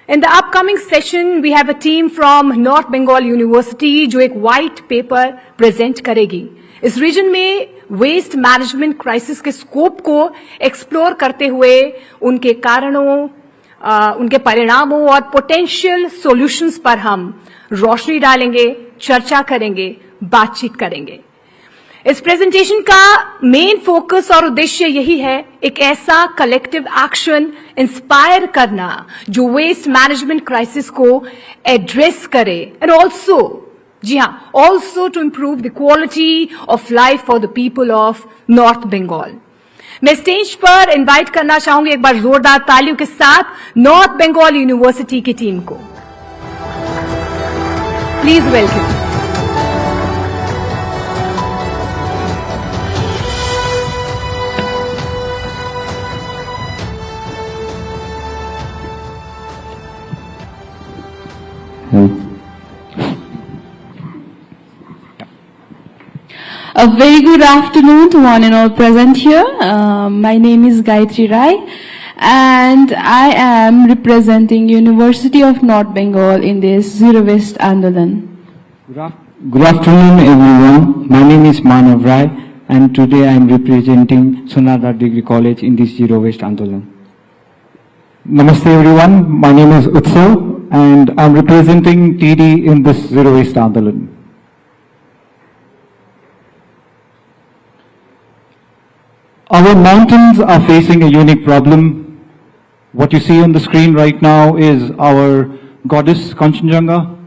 In the upcoming session, we have a team from North Bengal University जो एक white paper present करेगी. इस रीजन में वेस्ट मैनेजमेंट क्राइसिस के स्कोप को एक्सप्लोर करते हुए उनके कारणों, उनके परिणामों और पोटेंशियल सॉल्यूशंस पर हम रोशनी डालेंगे, चर्चा करेंगे, बातचीत करेंगे. इस प्रेजेंटेशन का मेन फोकस और उद्देश्य यही है, एक ऐसा कलेक्टिव एक्शन इंस्पायर करना जो वेस्ट मैनेजमेंट क्राइसिस को एड्रेस करे, एंड ऑल्सो, जी हां, also to improve the quality of life for the people of north Bengal. मैं स्टेज पर इनवाइट करना चाहूंगी एक बार जोरदार तालियों के साथ नॉर्थ बंगाल यूनिवर्सिटी की टीम को. Please welcome. A very good afternoon to one and all present here. My name is Gayatri Rai and I am representing University of North Bengal in this Zero Waste Andolan. Good afternoon everyone. My name is Manav Rai and today I am representing Sonarghat Degree College in this Zero Waste Andolan. Namaste everyone, my name is Utsav and I am representing TD in this Zero Waste Andolan. Our mountains are facing a unique problem. What you see on the screen right now is our goddess Kanchenjunga,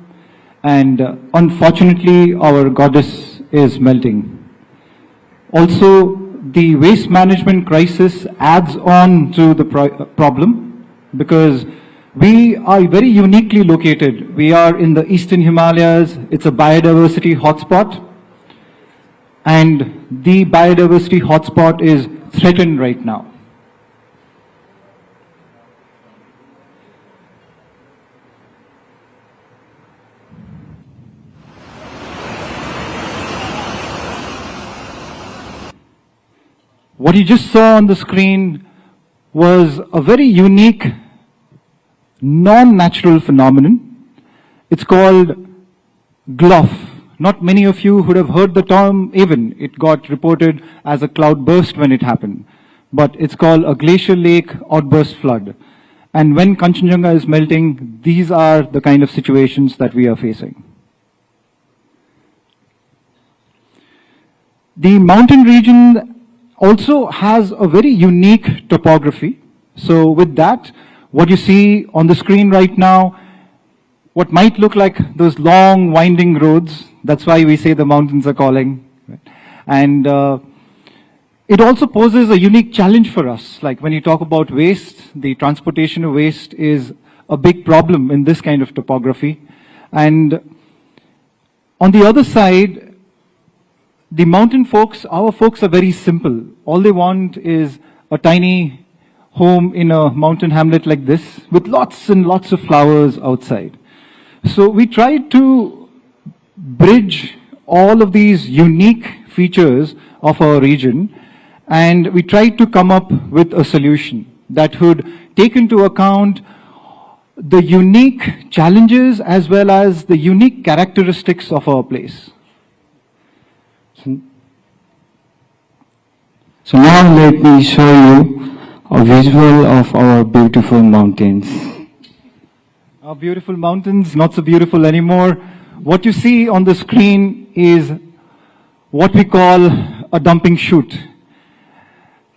and unfortunately our goddess is melting. Also, the waste management crisis adds on to the problem because we are very uniquely located. We are in the Eastern Himalayas. It's a biodiversity hotspot, and the biodiversity hotspot is threatened right now. What you just saw on the screen was a very unique, non-natural phenomenon. It's called GLOF. Not many of you would have heard the term even. It got reported as a cloud burst when it happened. But it's called a glacial lake outburst flood. And when Kanchenjunga is melting, these are the kind of situations that we are facing. The mountain region also has a very unique topography. So with that, what you see on the screen right now, what might look like those long winding roads, that's why we say the mountains are calling. And it also poses a unique challenge for us. Like when you talk about waste, the transportation of waste is a big problem in this kind of topography. And on the other side, the mountain folks, our folks are very simple. All they want is a tiny home in a mountain hamlet like this with lots and lots of flowers outside. So we tried to bridge all of these unique features of our region, and we tried to come up with a solution that would take into account the unique challenges as well as the unique characteristics of our place. So now let me show you a visual of our beautiful mountains. Our beautiful mountains, not so beautiful anymore. What you see on the screen is what we call a dumping chute.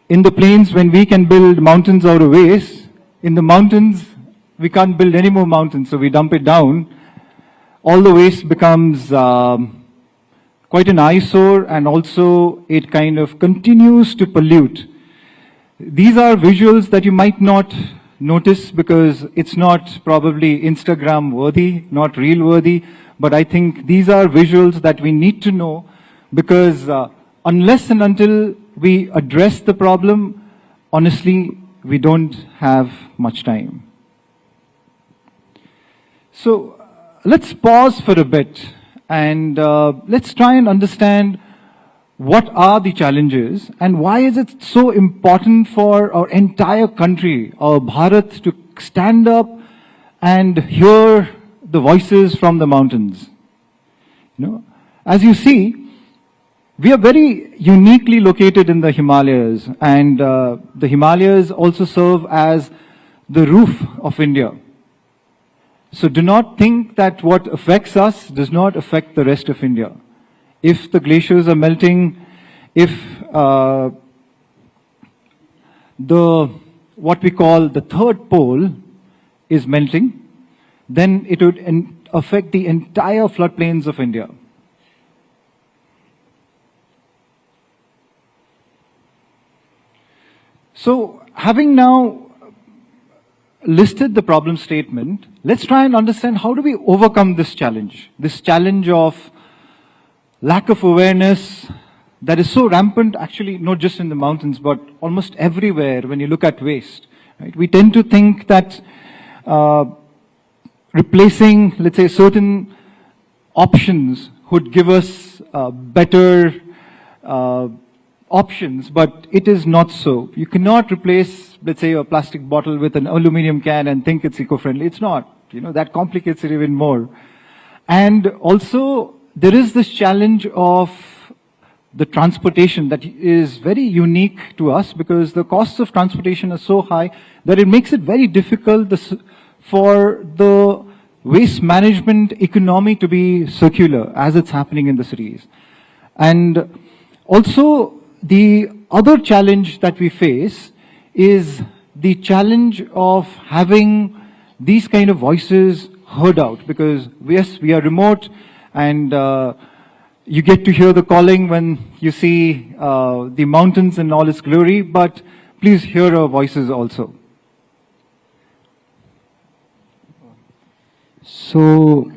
In the plains, when we can build mountains out of waste, in the mountains, we can't build any more mountains, so we dump it down. All the waste becomes quite an eyesore, and also it kind of continues to pollute. These are visuals that you might not notice because it's not probably Instagram worthy, not reel worthy, but I think these are visuals that we need to know because unless and until we address the problem, honestly, we don't have much time. So let's pause for a bit. And let's try and understand what are the challenges and why is it so important for our entire country, our Bharat, to stand up and hear the voices from the mountains. You know, as you see, we are very uniquely located in the Himalayas, and the Himalayas also serve as the roof of India. So do not think that what affects us does not affect the rest of India. If the glaciers are melting, if what we call the third pole is melting, then it would affect the entire floodplains of India. So having now listed the problem statement, let's try and understand how do we overcome this challenge of lack of awareness that is so rampant, actually not just in the mountains but almost everywhere when you look at waste. Right? We tend to think that replacing, let's say, certain options would give us better options, but it is not so. You cannot replace, let's say, a plastic bottle with an aluminum can and think it's eco-friendly. It's not. You know, that complicates it even more. And also, there is this challenge of the transportation that is very unique to us, because the costs of transportation are so high that it makes it very difficult for the waste management economy to be circular as it's happening in the cities. And also the other challenge that we face is the challenge of having these kind of voices heard out, because yes, we are remote, and you get to hear the calling when you see the mountains in all its glory, but please hear our voices also. So,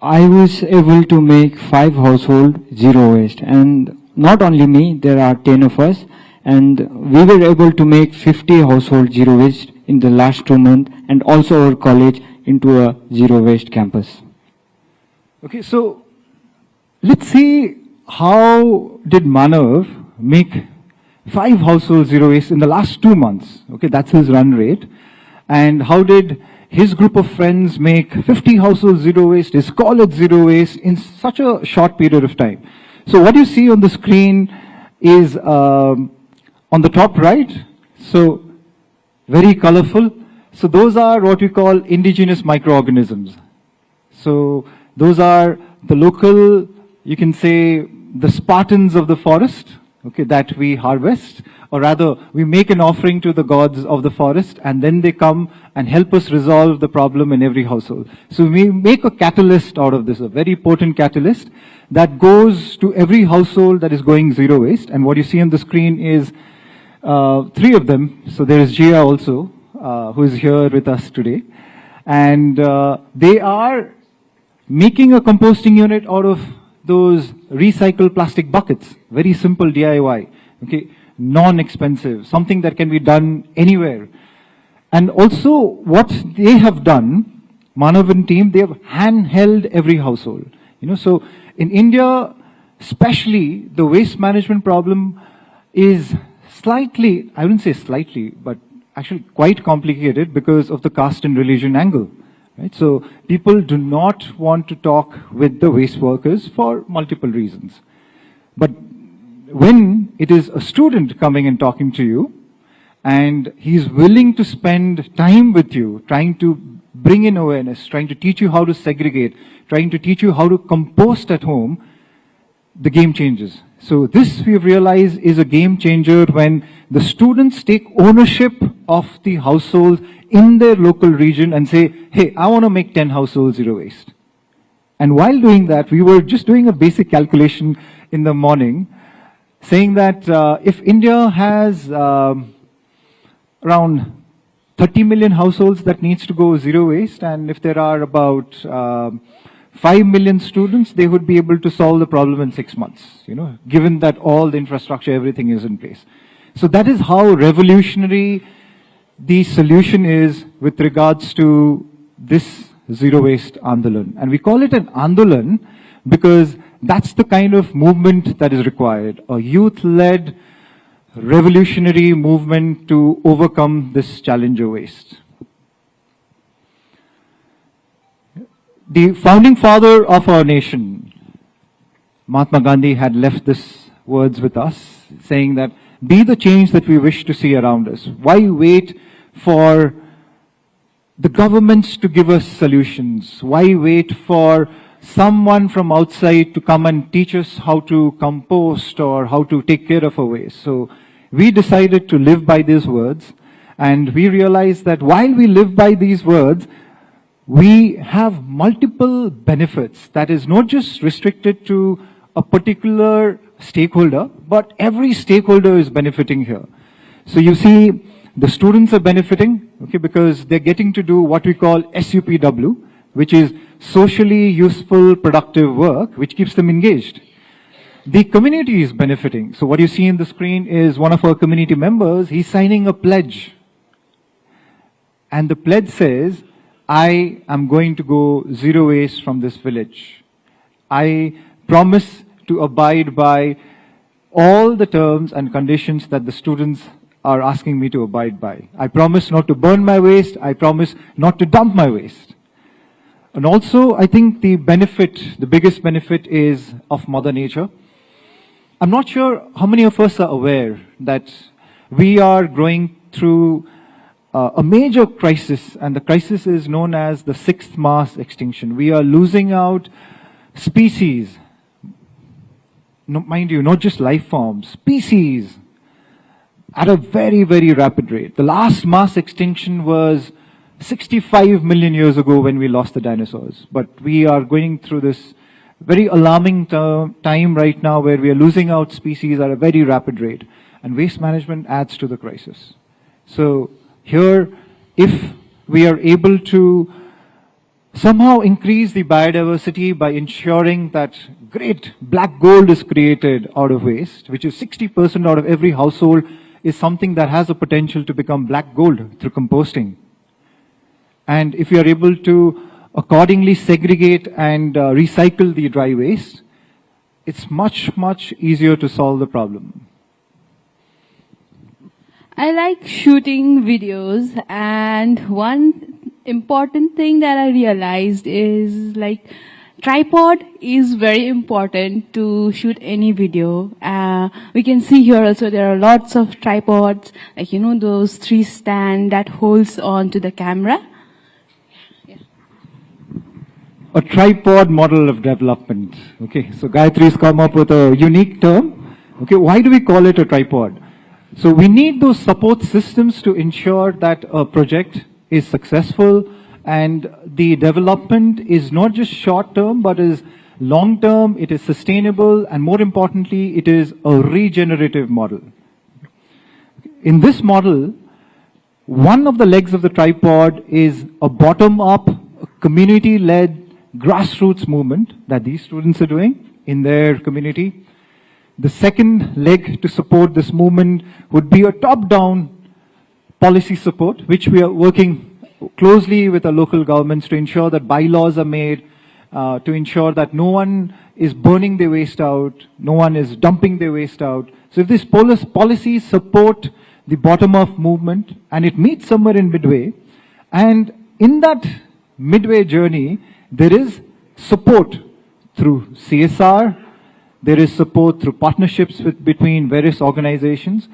I was able to make 5 household zero waste, and not only me, there are 10 of us, and we were able to make 50 household zero waste in the last 2 months, and also our college into a zero waste campus. Okay, so let's see, how did Manav make 5 household zero waste in the last 2 months? Okay, that's his run rate. And how did his group of friends make 50 household zero waste, his college zero waste in such a short period of time? So what you see on the screen is on the top right, so very colorful. So those are what we call indigenous microorganisms. So those are the local, you can say, the Spartans of the forest, okay, that we harvest, or rather we make an offering to the gods of the forest, and then they come and help us resolve the problem in every household. So we make a catalyst out of this, a very potent catalyst that goes to every household that is going zero waste. And what you see on the screen is 3 of them. So there is Jia also, who is here with us today. And they are making a composting unit out of those recycled plastic buckets. Very simple DIY, okay, non-expensive, something that can be done anywhere. And also what they have done, Manav and team, they have handheld every household. You know, so in India, especially, the waste management problem is slightly, I wouldn't say slightly, but actually quite complicated because of the caste and religion angle. Right? So people do not want to talk with the waste workers for multiple reasons. But when it is a student coming and talking to you, and he's willing to spend time with you, trying to bring in awareness, trying to teach you how to segregate, trying to teach you how to compost at home, the game changes. So this, we've realized, is a game changer when the students take ownership of the household in their local region and say, hey, I want to make 10 households zero waste. And while doing that, we were just doing a basic calculation in the morning, saying that if India has around 30 million households that needs to go zero waste, and if there are about 5 million students, they would be able to solve the problem in 6 months, you know, given that all the infrastructure, everything is in place. So that is how revolutionary the solution is with regards to this zero waste Andolan. And we call it an Andolan because that's the kind of movement that is required, a youth-led revolutionary movement to overcome this challenge of waste. The founding father of our nation, Mahatma Gandhi, had left these words with us, saying that, be the change that we wish to see around us. Why wait for the governments to give us solutions? Why wait for someone from outside to come and teach us how to compost or how to take care of our waste? So we decided to live by these words, and we realized that while we live by these words, we have multiple benefits that is not just restricted to a particular stakeholder, but every stakeholder is benefiting here. So you see, the students are benefiting, okay, because they're getting to do what we call SUPW, which is socially useful, productive work, which keeps them engaged. The community is benefiting. So what you see in the screen is one of our community members, he's signing a pledge. And the pledge says, I am going to go zero waste from this village. I promise to abide by all the terms and conditions that the students are asking me to abide by. I promise not to burn my waste. I promise not to dump my waste. And also, I think the benefit, the biggest benefit is of Mother Nature. I'm not sure how many of us are aware that we are going through a major crisis, and the crisis is known as the sixth mass extinction. We are losing out species, mind you, not just life forms, species, at a very, very rapid rate. The last mass extinction was 65 million years ago when we lost the dinosaurs. But we are going through this very alarming time right now where we are losing out species at a very rapid rate. And waste management adds to the crisis. So here, if we are able to somehow increase the biodiversity by ensuring that great black gold is created out of waste, which is 60% out of every household, is something that has a potential to become black gold through composting. And if we are able to accordingly segregate and recycle the dry waste, it's much, much easier to solve the problem. I like shooting videos, and one important thing that I realized is like tripod is very important to shoot any video. We can see here also there are lots of tripods, like, you know, those 3 stand that holds on to the camera. A tripod model of development. Okay, so Gayatri's come up with a unique term. Okay, why do we call it a tripod? So we need those support systems to ensure that a project is successful and the development is not just short term but is long term, it is sustainable, and more importantly, it is a regenerative model. In this model, one of the legs of the tripod is a bottom-up, community-led grassroots movement that these students are doing in their community. The second leg to support this movement would be a top-down policy support, which we are working closely with the local governments to ensure that bylaws are made, to ensure that no one is burning their waste out, no one is dumping their waste out. So if these policies support the bottom-up movement and it meets somewhere in midway, and in that midway journey, there is support through CSR, there is support through partnerships between various organizations.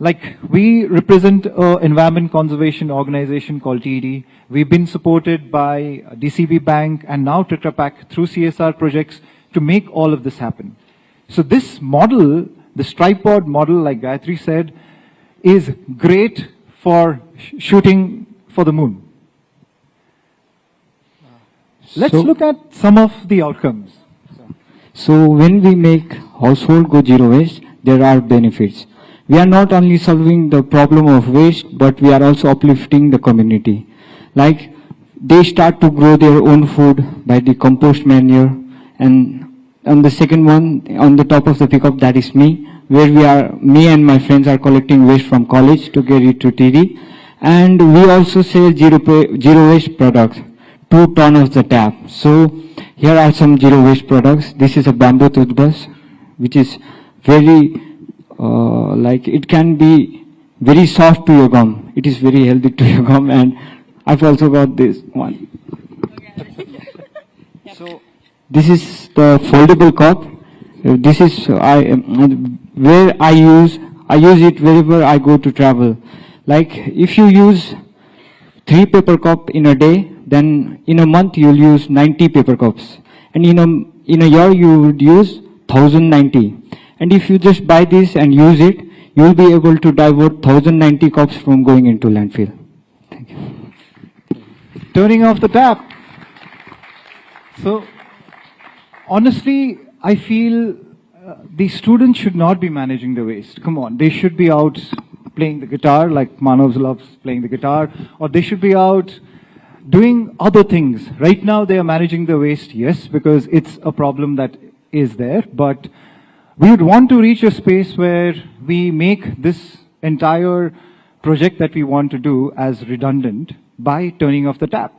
Like, we represent an environment conservation organization called TED. We've been supported by DCB Bank and now Tetra Pak through CSR projects to make all of this happen. So this model, this tripod model, like Gayatri said, is great for shooting for the moon. Let's look at some of the outcomes. So when we make household go zero waste, there are benefits. We are not only solving the problem of waste, but we are also uplifting the community. Like, they start to grow their own food by the compost manure. And on the second one, on the top of the pickup, that is me, where me and my friends are collecting waste from college to get it to TD. And we also sell zero waste products, 2 tons of the tap. So here are some zero waste products. This is a bamboo toothbrush, which is very, like, it can be very soft to your gum. It is very healthy to your gum, and I've also got this one. So this is the foldable cup. This is where I use it wherever I go to travel. Like, if you use 3 paper cup in a day, then in a month you'll use 90 paper cups, and in a year you would use 1090. And if you just buy this and use it, you'll be able to divert 1090 cups from going into landfill. Thank you. Turning off the tap. So honestly, I feel the students should not be managing the waste. Come on, they should be out playing the guitar, like Manav loves playing the guitar, or they should be out doing other things. Right now they are managing the waste, yes, because it's a problem that is there, but we would want to reach a space where we make this entire project that we want to do as redundant by turning off the tap.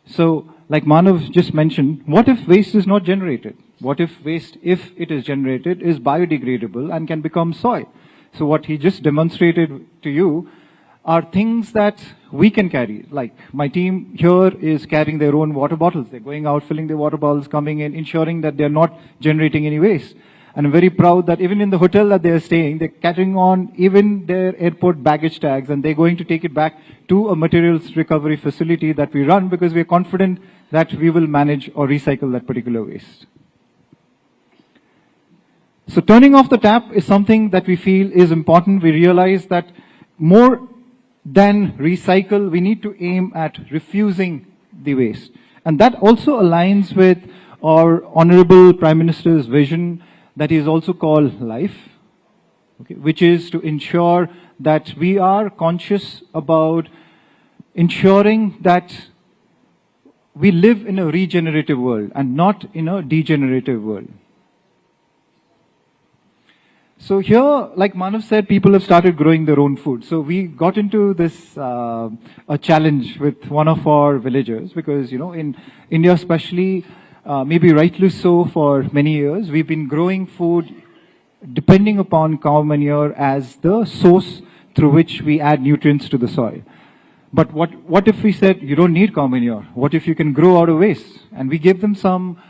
So, like Manav just mentioned, what if waste is not generated? What if waste, if it is generated, is biodegradable and can become soil? So what he just demonstrated to you are things that we can carry. Like, my team here is carrying their own water bottles. They're going out, filling their water bottles, coming in, ensuring that they're not generating any waste. And I'm very proud that even in the hotel that they're staying, they're carrying on even their airport baggage tags, and they're going to take it back to a materials recovery facility that we run because we're confident that we will manage or recycle that particular waste. So turning off the tap is something that we feel is important. We realize that more than recycle, we need to aim at refusing the waste. And that also aligns with our Honorable Prime Minister's vision that is also called LIFE, okay, which is to ensure that we are conscious about ensuring that we live in a regenerative world and not in a degenerative world. So here, like Manav said, people have started growing their own food. So we got into this a challenge with one of our villagers because, you know, in India especially, maybe rightly so for many years, we've been growing food depending upon cow manure as the source through which we add nutrients to the soil. But what if we said, you don't need cow manure? What if you can grow out of waste? And we gave them some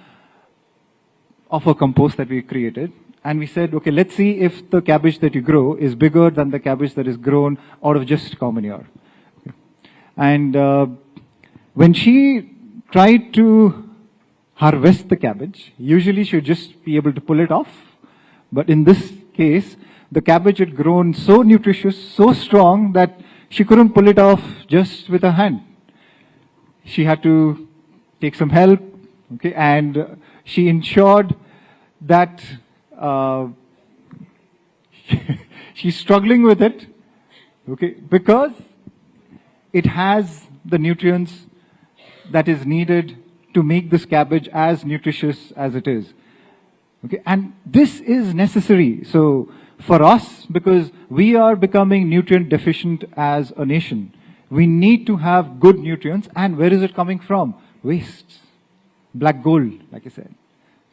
of a compost that we created. And we said, okay, let's see if the cabbage that you grow is bigger than the cabbage that is grown out of just cow manure. And when she tried to harvest the cabbage, usually she would just be able to pull it off. But in this case, the cabbage had grown so nutritious, so strong that she couldn't pull it off just with her hand. She had to take some help, okay, and she ensured that she's struggling with it, okay, because it has the nutrients that is needed to make this cabbage as nutritious as it is. Okay, and this is necessary. So for us, because we are becoming nutrient deficient as a nation, we need to have good nutrients. And where is it coming from? Waste. Black gold, like I said.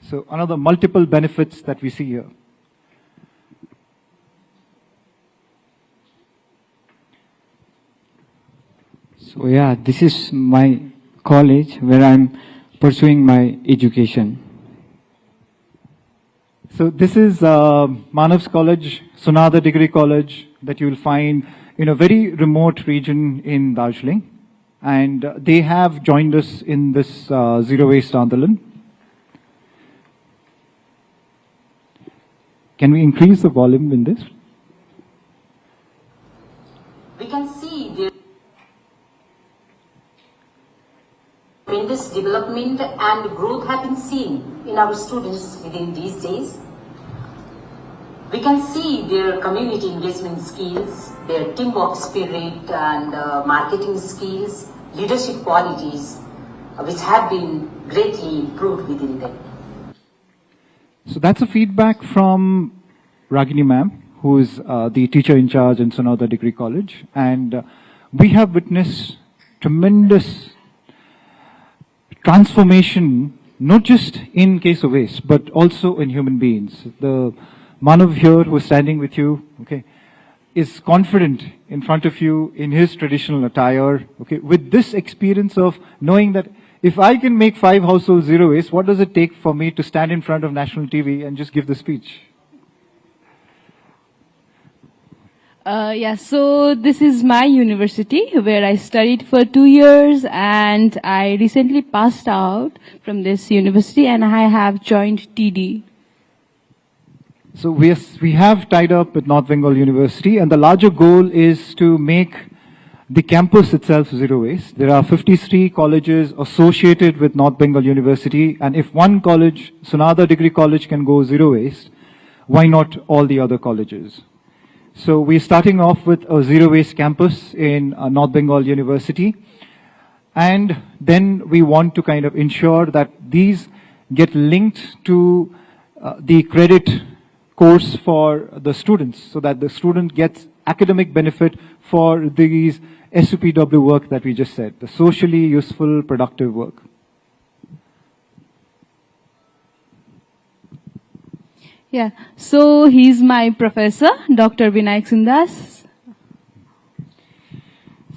So another multiple benefits that we see here. So yeah, this is my college where I'm pursuing my education. So this is Manav's College, Sunada Degree College, that you will find in a very remote region in Darjeeling. And they have joined us in this Zero Waste Andalan. Can we increase the volume in this? We can see the tremendous development and growth have been seen in our students within these days. We can see their community engagement skills, their teamwork spirit and marketing skills, leadership qualities, which have been greatly improved within them. So that's a feedback from Ragini ma'am, who is the teacher in charge in Sunada Degree College. And we have witnessed tremendous transformation, not just in case of waste, but also in human beings. The Manav here, who is standing with you, okay, is confident in front of you in his traditional attire, okay, with this experience of knowing that if I can make 5 households zero waste, what does it take for me to stand in front of national TV and just give the speech? Yeah, so this is my university where I studied for 2 years, and I recently passed out from this university and I have joined TD. So we have tied up with North Bengal University, and the larger goal is to make the campus itself zero waste. There are 53 colleges associated with North Bengal University, and if one college, Sunada Degree College, can go zero waste, why not all the other colleges? So we're starting off with a zero waste campus in North Bengal University, and then we want to kind of ensure that these get linked to the credit course for the students, so that the student gets academic benefit for these SUPW work that we just said, the socially useful, productive work. Yeah, so he's my professor, Dr. Vinayak Sundas.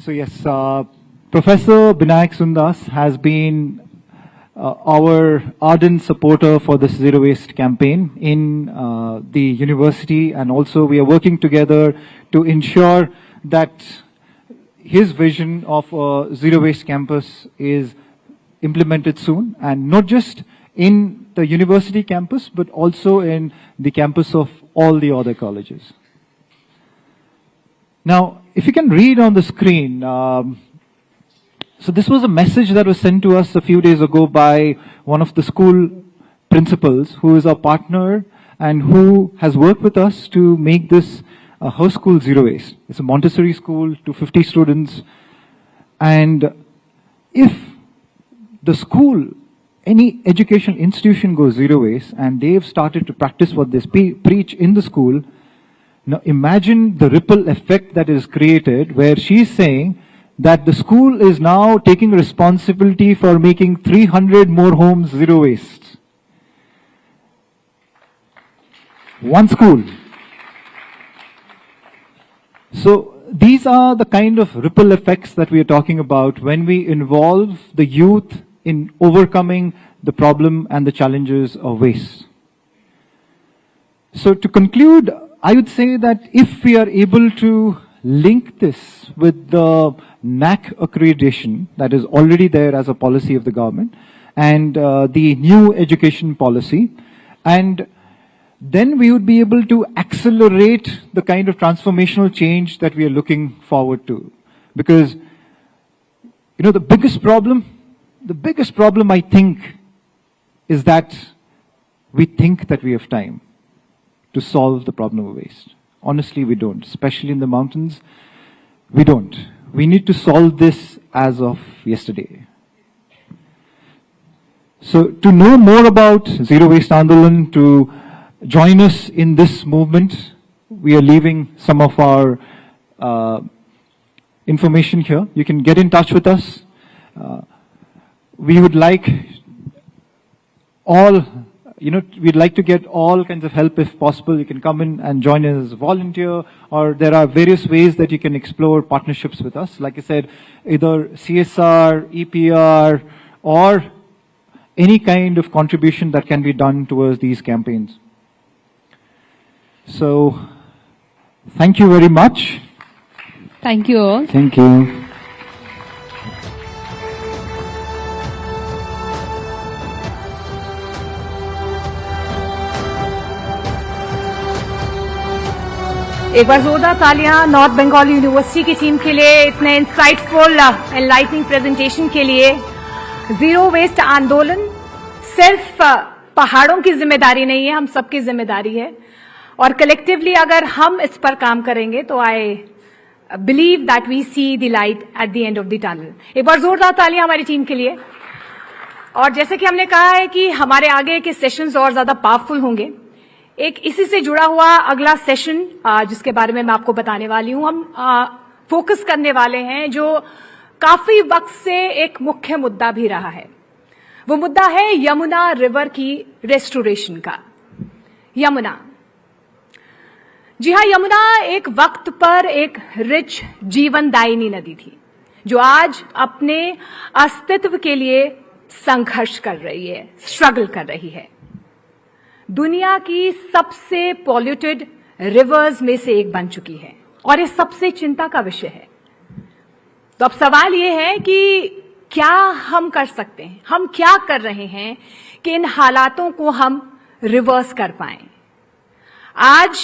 So yes, Professor Vinayak Sundas has been our ardent supporter for this zero waste campaign in the university, and also we are working together to ensure that his vision of a zero waste campus is implemented soon, and not just in the university campus, but also in the campus of all the other colleges. Now, if you can read on the screen, so this was a message that was sent to us a few days ago by one of the school principals who is our partner and who has worked with us to make this her school zero waste. It's a Montessori school to 50 students. And if the school, any educational institution goes zero waste and they've started to practice what they preach in the school, now imagine the ripple effect that is created where she's saying that the school is now taking responsibility for making 300 more homes zero waste. One school. So these are the kind of ripple effects that we are talking about when we involve the youth in overcoming the problem and the challenges of waste. So to conclude, I would say that if we are able to link this with the NAC accreditation that is already there as a policy of the government and the new education policy, and then we would be able to accelerate the kind of transformational change that we are looking forward to. Because, you know, the biggest problem I think is that we think that we have time to solve the problem of waste. Honestly, we don't. Especially in the mountains, we don't. We need to solve this as of yesterday. So to know more about Zero Waste Andolan, to join us in this movement, we are leaving some of our information here. You can get in touch with us. We would like we'd like to get all kinds of help if possible. You can come in and join as a volunteer, or there are various ways that you can explore partnerships with us. Like I said, either CSR, EPR, or any kind of contribution that can be done towards these campaigns. So, thank you very much. Thank you all. Thank you. एक बार जोरदार तालियां north Bengal university की team के लिए इतने insightful enlightening presentation के लिए। जीरो वेस्ट आंदोलन सिर्फ पहाड़ों की जिम्मेदारी नहीं है, हम सबकी जिम्मेदारी है, और कलेक्टिवली अगर हम इस पर काम करेंगे तो I believe that we see the light at the end of the tunnel. एक बार जोरदार तालियां हमारी टीम के लिए। और जैसे कि हमने कहा है कि हमारे आगे के सेशंस और ज्यादा पावरफुल होंगे, एक इसी से जुड़ा हुआ अगला सेशन जिसके बारे में मैं आपको बताने वाली हूं, हम फोकस करने वाले हैं जो काफी वक्त से एक मुख्य मुद्दा भी रहा है। वो मुद्दा है यमुना रिवर की रेस्टोरेशन का। यमुना, जी हां, यमुना एक वक्त पर एक रिच जीवनदायिनी नदी थी जो आज अपने अस्तित्व के लिए संघर्ष कर रही है, स्ट्रगल कर रही है। दुनिया की सबसे पॉल्यूटेड रिवर्स में से एक बन चुकी है और ये सबसे चिंता का विषय है। तो अब सवाल ये है कि क्या हम कर सकते हैं, हम क्या कर रहे हैं कि इन हालातों को हम रिवर्स कर पाएं। आज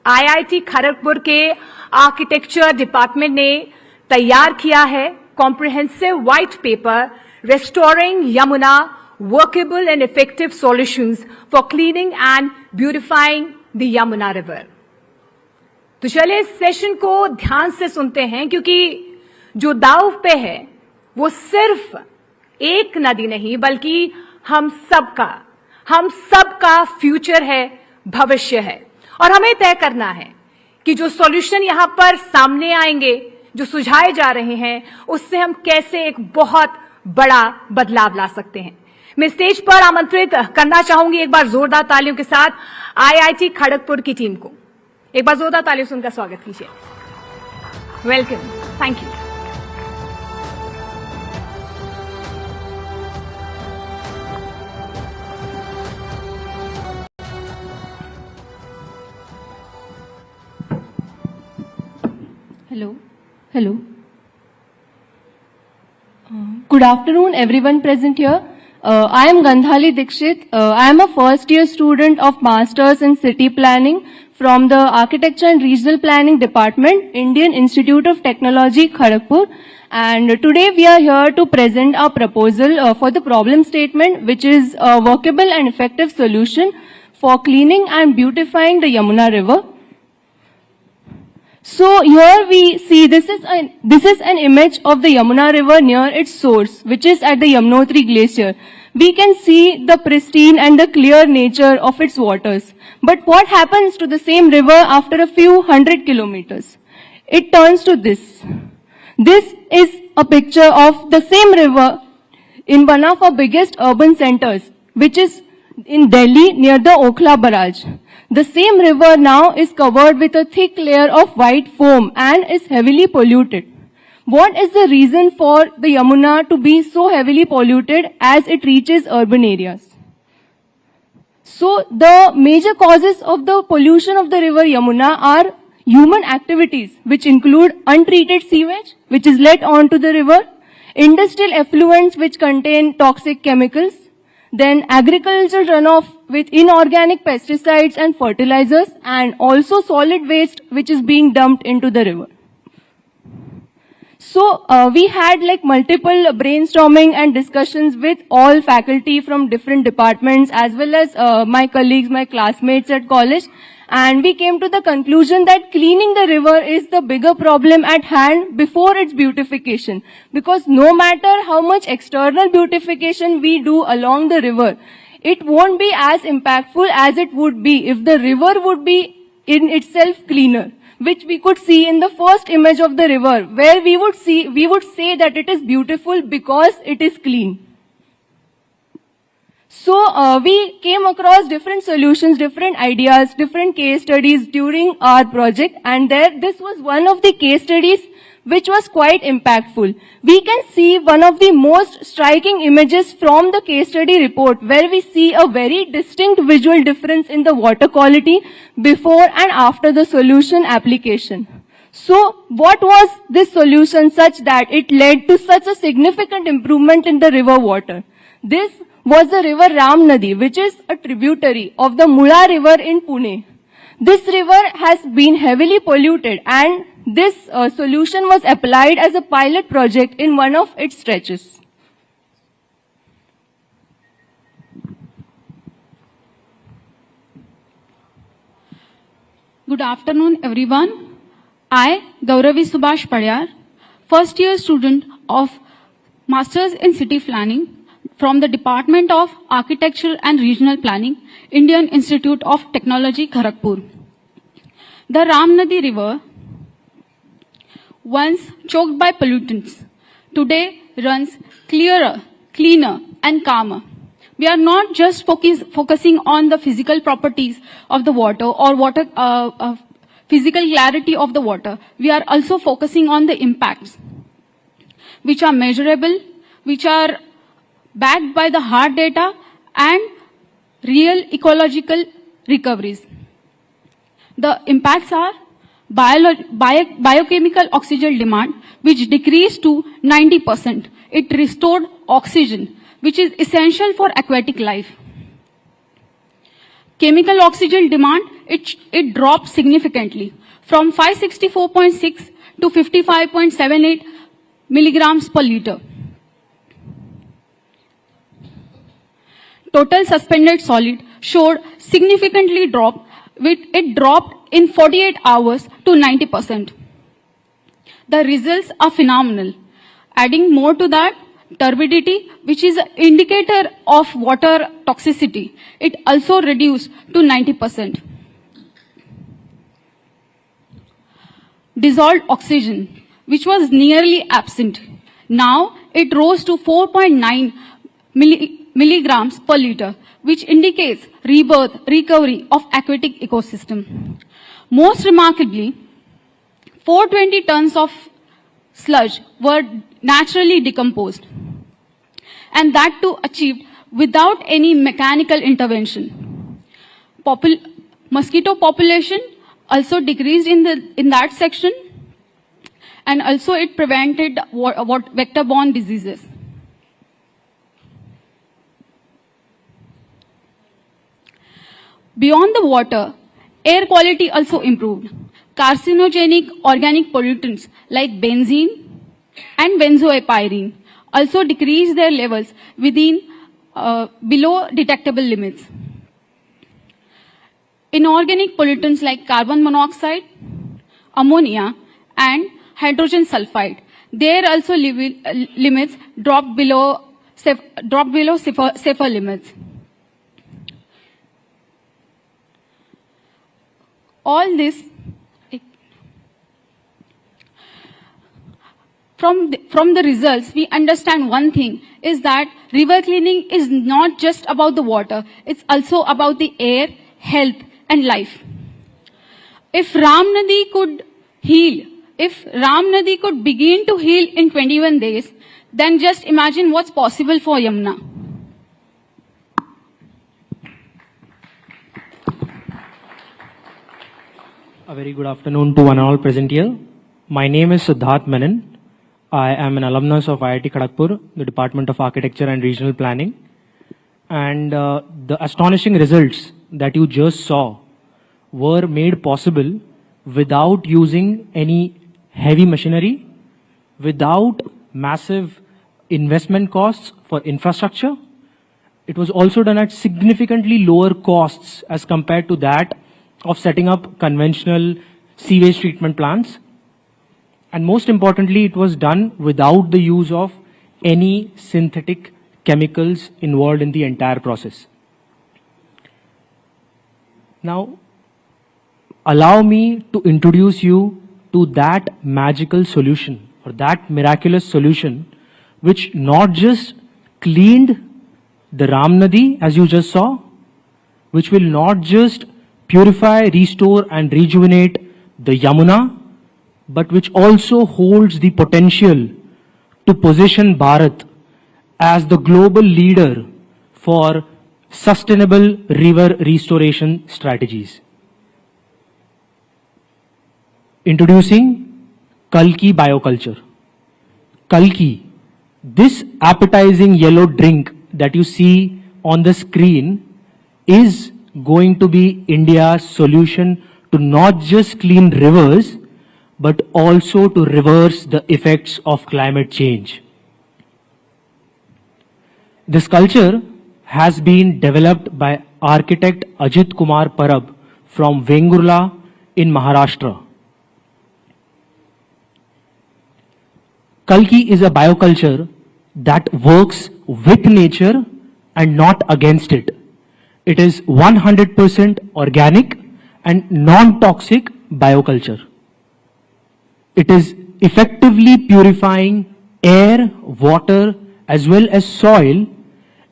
IIT खड़गपुर के आर्किटेक्चर डिपार्टमेंट ने तैयार किया है comprehensive white paper Restoring Yamuna, Workable and Effective Solutions for Cleaning and Beautifying the Yamuna River। तो चलिए इस सेशन को ध्यान से सुनते हैं, क्योंकि जो दांव पे है वो सिर्फ एक नदी नहीं बल्कि हम सबका फ्यूचर है, भविष्य है, और हमें तय करना है कि जो सॉल्यूशन यहां पर सामने आएंगे, जो सुझाए जा रहे हैं, उससे हम कैसे एक बहुत बड़ा बदलाव ला सकते हैं। मैं स्टेज पर आमंत्रित करना चाहूंगी एक बार जोरदार तालियों के साथ IIT खड़गपुर की टीम को। एक बार जोरदार तालियों से उनका स्वागत कीजिए। Welcome, thank you. Hello. Hello. Good afternoon, everyone present here. I am Gandhali Dikshit. I am a first year student of Masters in City Planning from the Architecture and Regional Planning Department, Indian Institute of Technology, Kharagpur. And today we are here to present our proposal for the problem statement, which is a workable and effective solution for cleaning and beautifying the Yamuna River. So here we see this is an image of the Yamuna River near its source, which is at the Yamunotri Glacier. We can see the pristine and the clear nature of its waters. But what happens to the same river after a few hundred kilometers? It turns to this. This is a picture of the same river in one of our biggest urban centers, which is in Delhi near the Okhla Barrage. The same river now is covered with a thick layer of white foam and is heavily polluted. What is the reason for the Yamuna to be so heavily polluted as it reaches urban areas? So the major causes of the pollution of the river Yamuna are human activities, which include untreated sewage, which is let onto the river, industrial effluents which contain toxic chemicals, then agricultural runoff with inorganic pesticides and fertilizers, and also solid waste which is being dumped into the river. So we had multiple brainstorming and discussions with all faculty from different departments as well as my colleagues, my classmates at college. And we came to the conclusion that cleaning the river is the bigger problem at hand before its beautification. Because no matter how much external beautification we do along the river, it won't be as impactful as it would be if the river would be in itself cleaner, which we could see in the first image of the river, where we would say that it is beautiful because it is clean. So we came across different solutions, different ideas, different case studies during our project, and this was one of the case studies which was quite impactful. We can see one of the most striking images from the case study report, where we see a very distinct visual difference in the water quality before and after the solution application. So what was this solution such that it led to such a significant improvement in the river water? This was the river Ram Nadi, which is a tributary of the Mula River in Pune. This river has been heavily polluted, and this solution was applied as a pilot project in one of its stretches. Good afternoon, everyone. I, Gauravi Subhash Padyar, first year student of Masters in City Planning from the Department of Architecture and Regional Planning, Indian Institute of Technology, Kharagpur. The Ram Nadi River, once choked by pollutants, today runs clearer, cleaner and calmer. We are not just focusing on the physical properties of the water or physical clarity of the water. We are also focusing on the impacts, which are measurable, which are backed by the hard data and real ecological recoveries. The impacts are biochemical oxygen demand, which decreased to 90%. It restored oxygen, which is essential for aquatic life. Chemical oxygen demand, it dropped significantly from 564.6 to 55.78 milligrams per liter. Total suspended solid showed significantly drop, it dropped in 48 hours to 90%. The results are phenomenal. Adding more to that, turbidity, which is an indicator of water toxicity, it also reduced to 90%. Dissolved oxygen, which was nearly absent, now it rose to 4.9 milligrams per liter, which indicates rebirth, recovery of aquatic ecosystem. Most remarkably, 420 tons of sludge were naturally decomposed, and that too achieved without any mechanical intervention. Mosquito population also decreased in that section, and also it prevented vector-borne diseases. Beyond the water, air quality also improved. Carcinogenic organic pollutants like benzene and benzoapyrene also decreased their levels within below detectable limits. Inorganic pollutants like carbon monoxide, ammonia, and hydrogen sulfide, their also limits dropped below safer limits. All this, from the results, we understand one thing, is that river cleaning is not just about the water, it's also about the air, health, and life. If Ram Nadi could heal, if Ram Nadi could begin to heal in 21 days, then just imagine what's possible for Yamuna. A very good afternoon to one and all present here. My name is Siddharth Menon. I am an alumnus of IIT Kharagpur, the Department of Architecture and Regional Planning. And the astonishing results that you just saw were made possible without using any heavy machinery, without massive investment costs for infrastructure. It was also done at significantly lower costs as compared to that of setting up conventional sewage treatment plants. And most importantly, it was done without the use of any synthetic chemicals involved in the entire process. Now, allow me to introduce you to that magical solution, or that miraculous solution, which not just cleaned the Ram Nadi, as you just saw, which will not just purify, restore, and rejuvenate the Yamuna, but which also holds the potential to position Bharat as the global leader for sustainable river restoration strategies. Introducing Kalki Bioculture. Kalki, this appetizing yellow drink that you see on the screen, is going to be India's solution to not just clean rivers, but also to reverse the effects of climate change. This culture has been developed by architect Ajit Kumar Parab from Vengurla in Maharashtra. Kalki is a bioculture that works with nature and not against it. It is 100% organic and non-toxic bioculture. It is effectively purifying air, water, as well as soil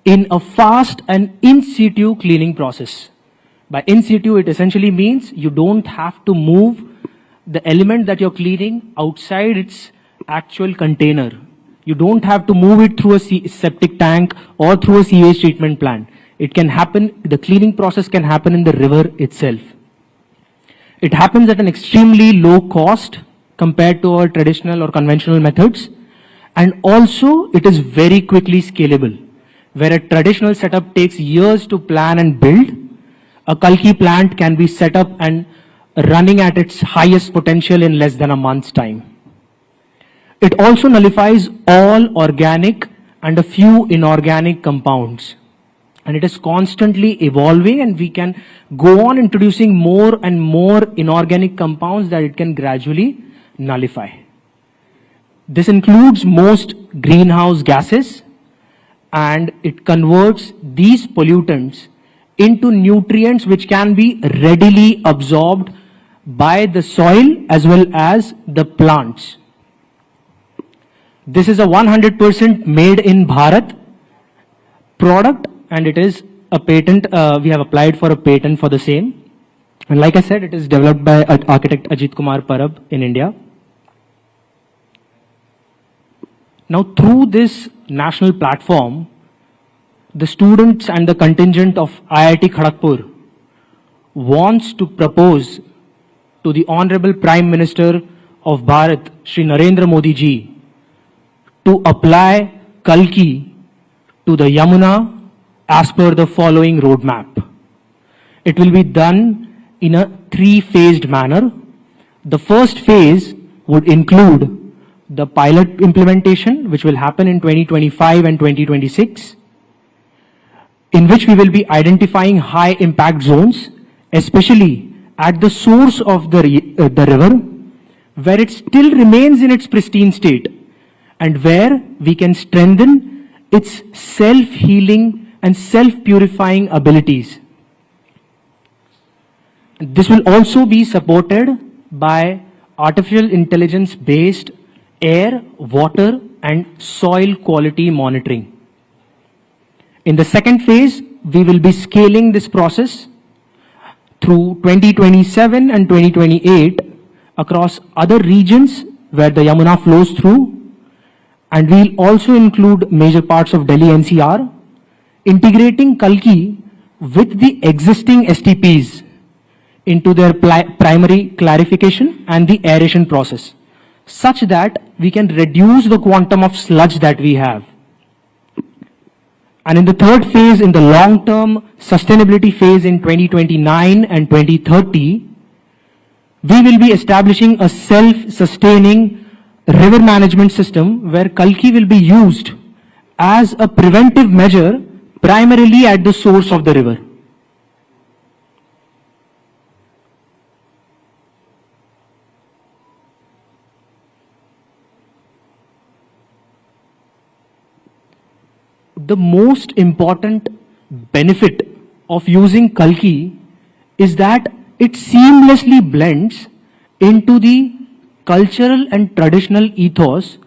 in a fast and in situ cleaning process. By in situ, it essentially means you don't have to move the element that you're cleaning outside its actual container. You don't have to move it through a septic tank or through a sewage treatment plant. It can happen, the cleaning process can happen in the river itself. It happens at an extremely low cost compared to our traditional or conventional methods. And also, it is very quickly scalable. Where a traditional setup takes years to plan and build, a Kalki plant can be set up and running at its highest potential in less than a month's time. It also nullifies all organic and a few inorganic compounds. And it is constantly evolving, and we can go on introducing more and more inorganic compounds that it can gradually nullify. This includes most greenhouse gases, and it converts these pollutants into nutrients which can be readily absorbed by the soil as well as the plants. This is a 100% made in Bharat product, and it is a patent. We have applied for a patent for the same. And like I said, it is developed by architect Ajit Kumar Parab in India. Now, through this national platform, the students and the contingent of IIT Kharagpur wants to propose to the Honorable Prime Minister of Bharat, Shri Narendra Modi ji, to apply Kalki to the Yamuna as per the following roadmap. It will be done in a three-phased manner. The first phase would include the pilot implementation, which will happen in 2025 and 2026, in which we will be identifying high impact zones, especially at the source of the river, where it still remains in its pristine state, and where we can strengthen its self-healing and self-purifying abilities. This will also be supported by artificial intelligence-based air, water, and soil quality monitoring. In the second phase, we will be scaling this process through 2027 and 2028 across other regions where the Yamuna flows through, and we'll also include major parts of Delhi NCR, integrating Kalki with the existing STPs into their primary clarification and the aeration process, such that we can reduce the quantum of sludge that we have. And in the third phase, in the long-term sustainability phase in 2029 and 2030, we will be establishing a self-sustaining river management system where Kalki will be used as a preventive measure primarily at the source of the river. The most important benefit of using Kalki is that it seamlessly blends into the cultural and traditional ethos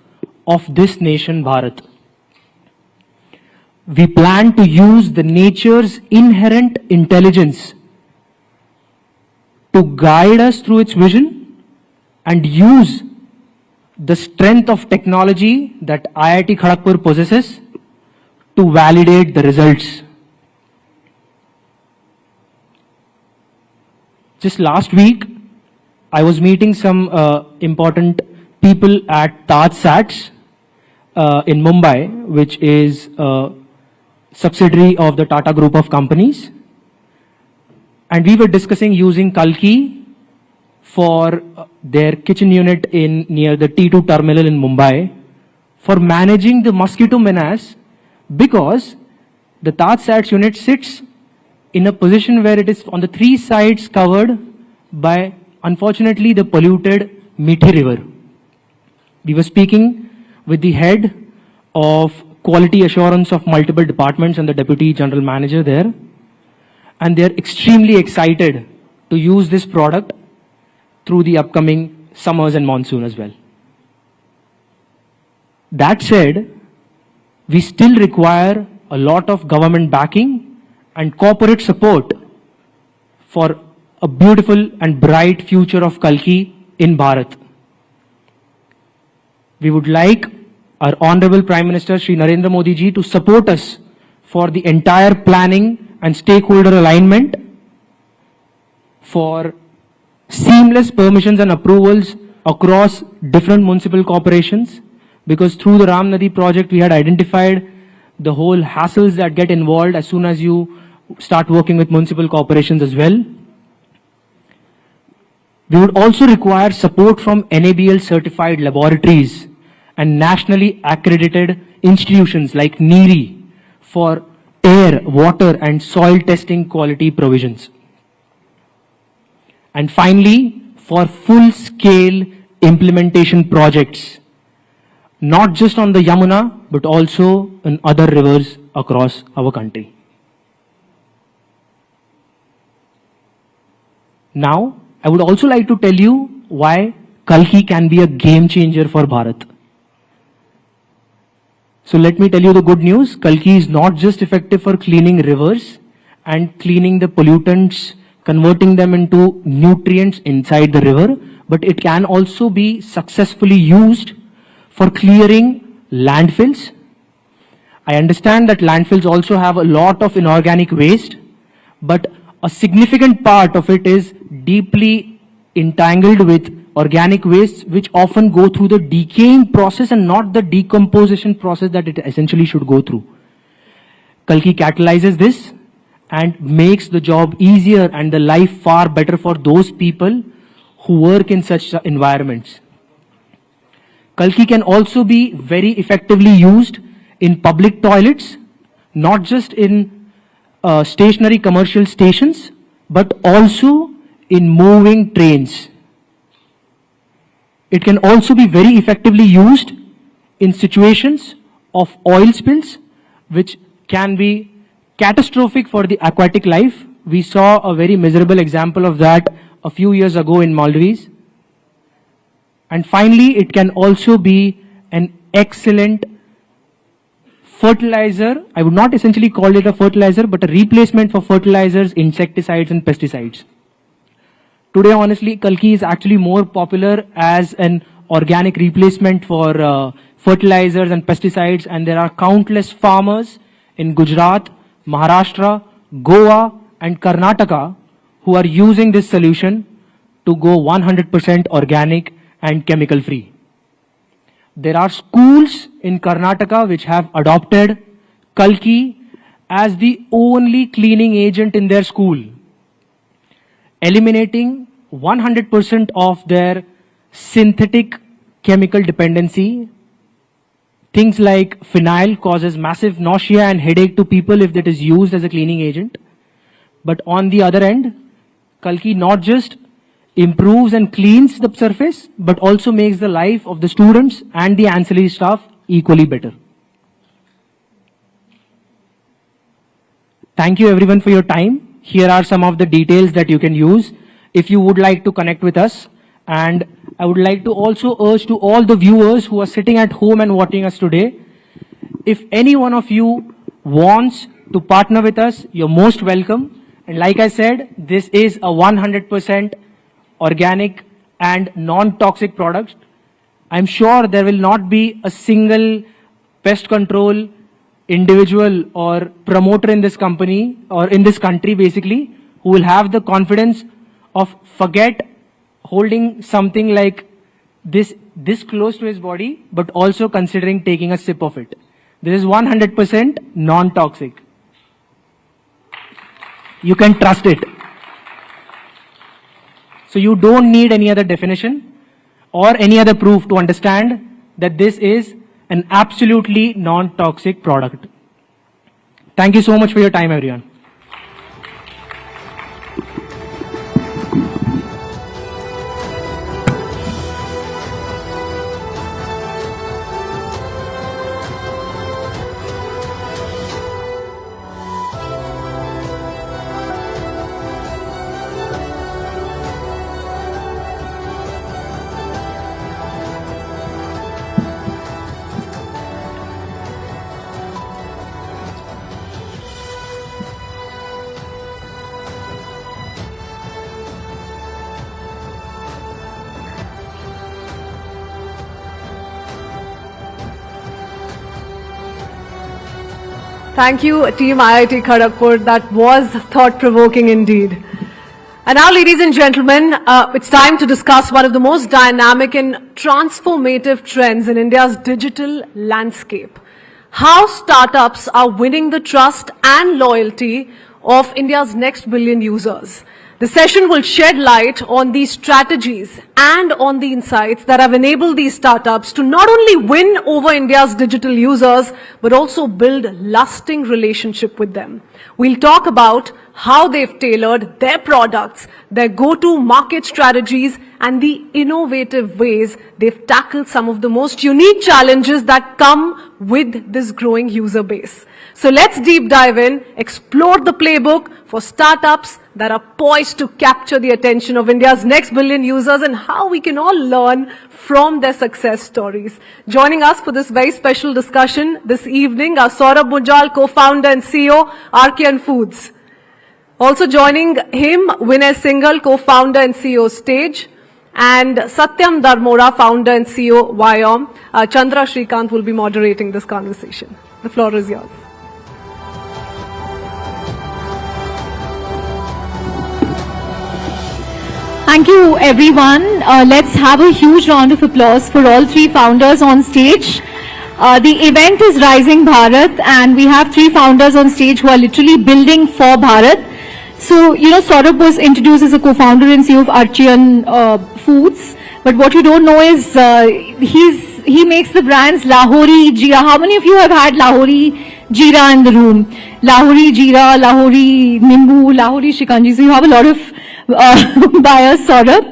of this nation, Bharat. We plan to use the nature's inherent intelligence to guide us through its vision and use the strength of technology that IIT Kharagpur possesses to validate the results. Just last week, I was meeting some important people at TajSATS in Mumbai, which is a subsidiary of the Tata Group of Companies. And we were discussing using Kalki for their kitchen unit near the T2 terminal in Mumbai for managing the mosquito menace, because the TajSATS unit sits in a position where it is on the three sides covered by, unfortunately, the polluted Mithi River. We were speaking with the head of quality assurance of multiple departments and the deputy general manager there, and they're extremely excited to use this product through the upcoming summers and monsoon as well. That said, we still require a lot of government backing and corporate support for a beautiful and bright future of Kalki in Bharat. We would like our Honorable Prime Minister Shri Narendra Modi ji to support us for the entire planning and stakeholder alignment, for seamless permissions and approvals across different municipal corporations, because through the Ram Nadi project we had identified the whole hassles that get involved as soon as you start working with municipal corporations as well. We would also require support from NABL certified laboratories and nationally accredited institutions like NEERI for air, water and soil testing quality provisions. And finally, for full-scale implementation projects, not just on the Yamuna, but also in other rivers across our country. Now, I would also like to tell you why Kalki can be a game changer for Bharat. So let me tell you the good news. Kalki is not just effective for cleaning rivers and cleaning the pollutants, converting them into nutrients inside the river, but it can also be successfully used for clearing landfills. I understand that landfills also have a lot of inorganic waste, but a significant part of it is deeply entangled with organic wastes which often go through the decaying process and not the decomposition process that it essentially should go through. Kalki catalyzes this and makes the job easier and the life far better for those people who work in such environments. Kalki can also be very effectively used in public toilets, not just in stationary commercial stations, but also in moving trains. It can also be very effectively used in situations of oil spills, which can be catastrophic for the aquatic life. We saw a very miserable example of that a few years ago in Maldives. And finally, it can also be an excellent fertilizer. I would not essentially call it a fertilizer, but a replacement for fertilizers, insecticides and pesticides. Today, honestly, Kalki is actually more popular as an organic replacement for fertilizers and pesticides, and there are countless farmers in Gujarat, Maharashtra, Goa and Karnataka who are using this solution to go 100% organic and chemical free. There are schools in Karnataka which have adopted Kalki as the only cleaning agent in their school, eliminating 100% of their synthetic chemical dependency. Things like phenyl causes massive nausea and headache to people if that is used as a cleaning agent. But on the other end, Kalki not just improves and cleans the surface, but also makes the life of the students and the ancillary staff equally better. Thank you everyone for your time. Here are some of the details that you can use if you would like to connect with us. And I would like to also urge to all the viewers who are sitting at home and watching us today, if any one of you wants to partner with us, you're most welcome. And like I said, this is a 100% organic and non-toxic product. I'm sure there will not be a single pest control individual or promoter in this company or in this country basically who will have the confidence of forget holding something like this close to his body, but also considering taking a sip of it. This is 100% non-toxic. You can trust it. So you don't need any other definition or any other proof to understand that this is an absolutely non-toxic product. Thank you so much for your time, everyone. Thank you, Team IIT Kharagpur. That was thought-provoking indeed. And now, ladies and gentlemen, it's time to discuss one of the most dynamic and transformative trends in India's digital landscape. How startups are winning the trust and loyalty of India's next billion users. The session will shed light on these strategies and on the insights that have enabled these startups to not only win over India's digital users, but also build lasting relationship with them. We'll talk about how they've tailored their products, their go-to market strategies, and the innovative ways they've tackled some of the most unique challenges that come with this growing user base. So let's deep dive in, explore the playbook for startups that are poised to capture the attention of India's next billion users and how we can all learn from their success stories. Joining us for this very special discussion this evening are Saurabh Munjal, co-founder and CEO, RKN Foods. Also joining him, Vinay Singhal, co-founder and CEO, Stage, and Satyam Dharmora, founder and CEO, Vyom. Chandra Shrikant will be moderating this conversation. The floor is yours. Thank you, everyone. Let's have a huge round of applause for all three founders on stage. The event is Rising Bharat, and we have three founders on stage who are literally building for Bharat. So, you know, Saurabh was introduced as a co-founder and CEO of Archean Foods. But what you don't know is he makes the brands Lahori Jeera. How many of you have had Lahori Jeera in the room? Lahori Jeera, Lahori Nimbu, Lahori Shikanji. So you have a lot of buyers, Saurabh.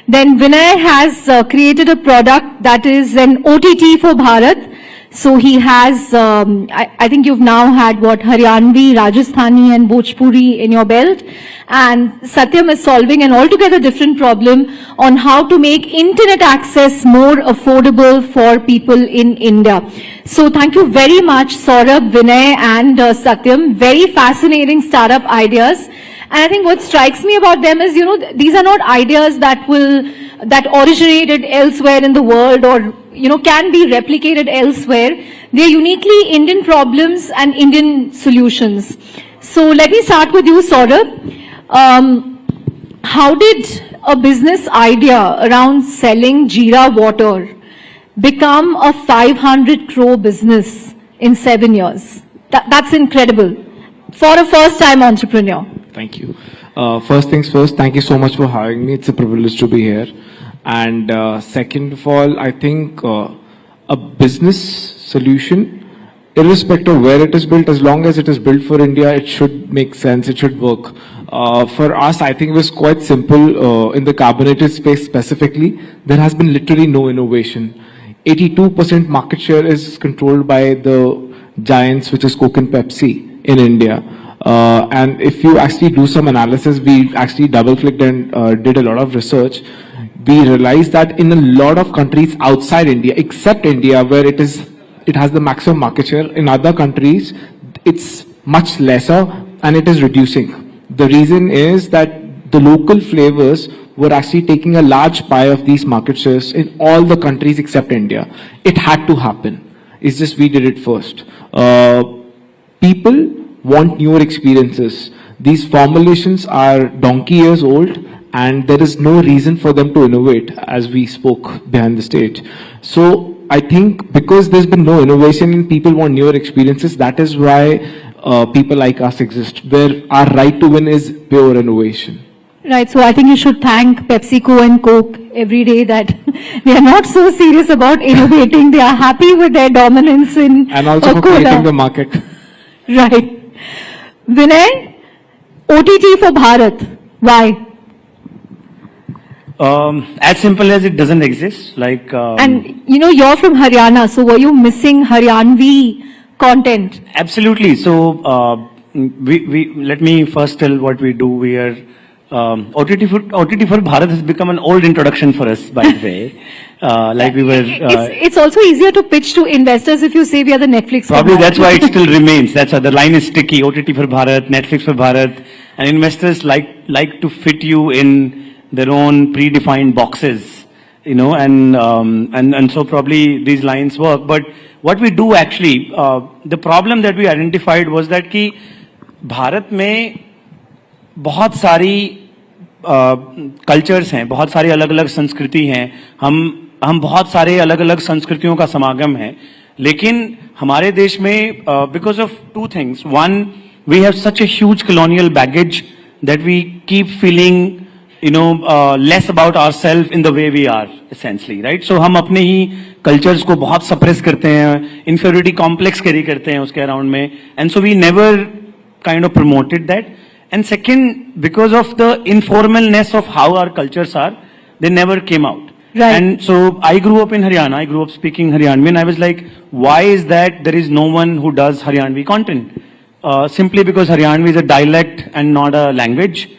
Then Vinay has created a product that is an OTT for Bharat. So he has, I think you've now had what, Haryanvi, Rajasthani and Bhojpuri in your belt. And Satyam is solving an altogether different problem on how to make internet access more affordable for people in India. So thank you very much, Saurabh, Vinay and Satyam. Very fascinating startup ideas. And I think what strikes me about them is, you know, these are not ideas that originated elsewhere in the world or, you know, can be replicated elsewhere. They're uniquely Indian problems and Indian solutions. So let me start with you, Saurabh. How did a business idea around selling Jeera water become a 500 crore business in 7 years? That's incredible for a first-time entrepreneur. Thank you. First things first, thank you so much for having me. It's a privilege to be here. And second of all, I think a business solution, irrespective of where it is built, as long as it is built for India, it should make sense, it should work. For us, I think it was quite simple. In the carbonated space specifically, there has been literally no innovation. 82% market share is controlled by the giants, which is Coke and Pepsi in India. And if you actually do some analysis, we actually double-clicked and did a lot of research. We realized that in a lot of countries outside India, except India, where it has the maximum market share, in other countries, it's much lesser and it is reducing. The reason is that the local flavors were actually taking a large pie of these market shares in all the countries except India. It had to happen. It's just we did it first. People want newer experiences. These formulations are donkey years old and there is no reason for them to innovate, as we spoke behind the stage. So I think because there's been no innovation and people want newer experiences, that is why people like us exist, where our right to win is pure innovation. Right, so I think you should thank PepsiCo and Coke every day that they are not so serious about innovating. They are happy with their dominance in and also for creating the market. Right. Vinay, OTT for Bharat. Why? As simple as it doesn't exist. Like, and you know, you're from Haryana, so were you missing Haryanvi content? Absolutely. So let me first tell what we do. We are OTT for Bharat has become an old introduction for us, by the way. Like we were. It's also easier to pitch to investors if you say we are the Netflix. Probably that's why it still remains. That's why the line is sticky. OTT for Bharat, Netflix for Bharat, and investors like to fit you in their own predefined boxes, you know, and so probably these lines work. But what we do actually, the problem that we identified was that कि भारत में बहुत सारी cultures हैं, बहुत सारी अलग-अलग संस्कृति हैं, हम बहुत सारे अलग-अलग संस्कृतियों का समागम है, लेकिन हमारे देश में because of two things. One, we have such a huge colonial baggage that we keep feeling less about ourselves in the way we are, essentially, right? So हम अपने ही cultures को बहुत suppress करते हैं, inferiority complex carry करते हैं उसके around में, and so we never kind of promoted that. And second, because of the informalness of how our cultures are, they never came out. Right. And so I grew up in Haryana. I grew up speaking Haryanvi, and I was like, why is that there is no one who does Haryanvi content? Simply because Haryanvi is a dialect and not a language.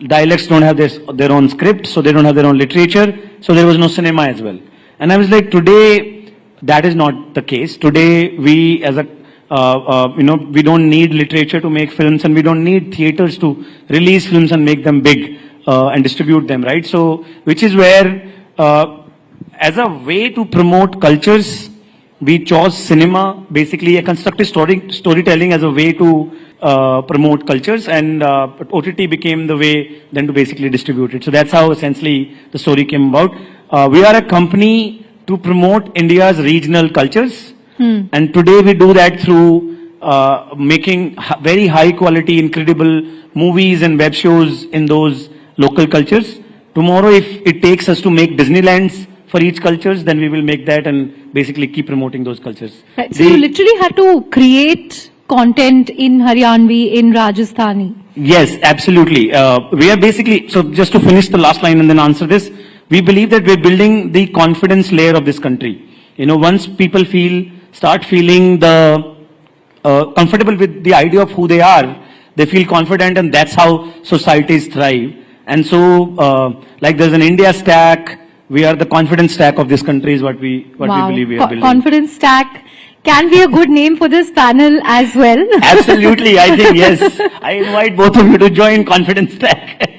Dialects don't have their own script, so they don't have their own literature, so there was no cinema as well. And I was like, today, that is not the case. Today, we as a we don't need literature to make films, and we don't need theaters to release films and make them big and distribute them, right? So, which is where, as a way to promote cultures, We chose cinema, basically a constructive storytelling as a way to promote cultures, and OTT became the way then to basically distribute it. So that's how essentially the story came about. We are a company to promote India's regional cultures, and today we do that through making very high quality, incredible movies and web shows in those local cultures. Tomorrow, if it takes us to make Disneylands for each cultures, then we will make that and basically keep promoting those cultures. Right. So you literally had to create content in Haryanvi, in Rajasthani. Yes, absolutely. We are basically, so just to finish the last line and then answer this, we believe that we're building the confidence layer of this country. You know, once people start feeling comfortable with the idea of who they are, they feel confident, and that's how societies thrive. And so, like there's an India stack, we are the confidence stack of this country is what we believe we are building. Confidence stack can be a good name for this panel as well. Absolutely, I think yes. I invite both of you to join Confidence Stack.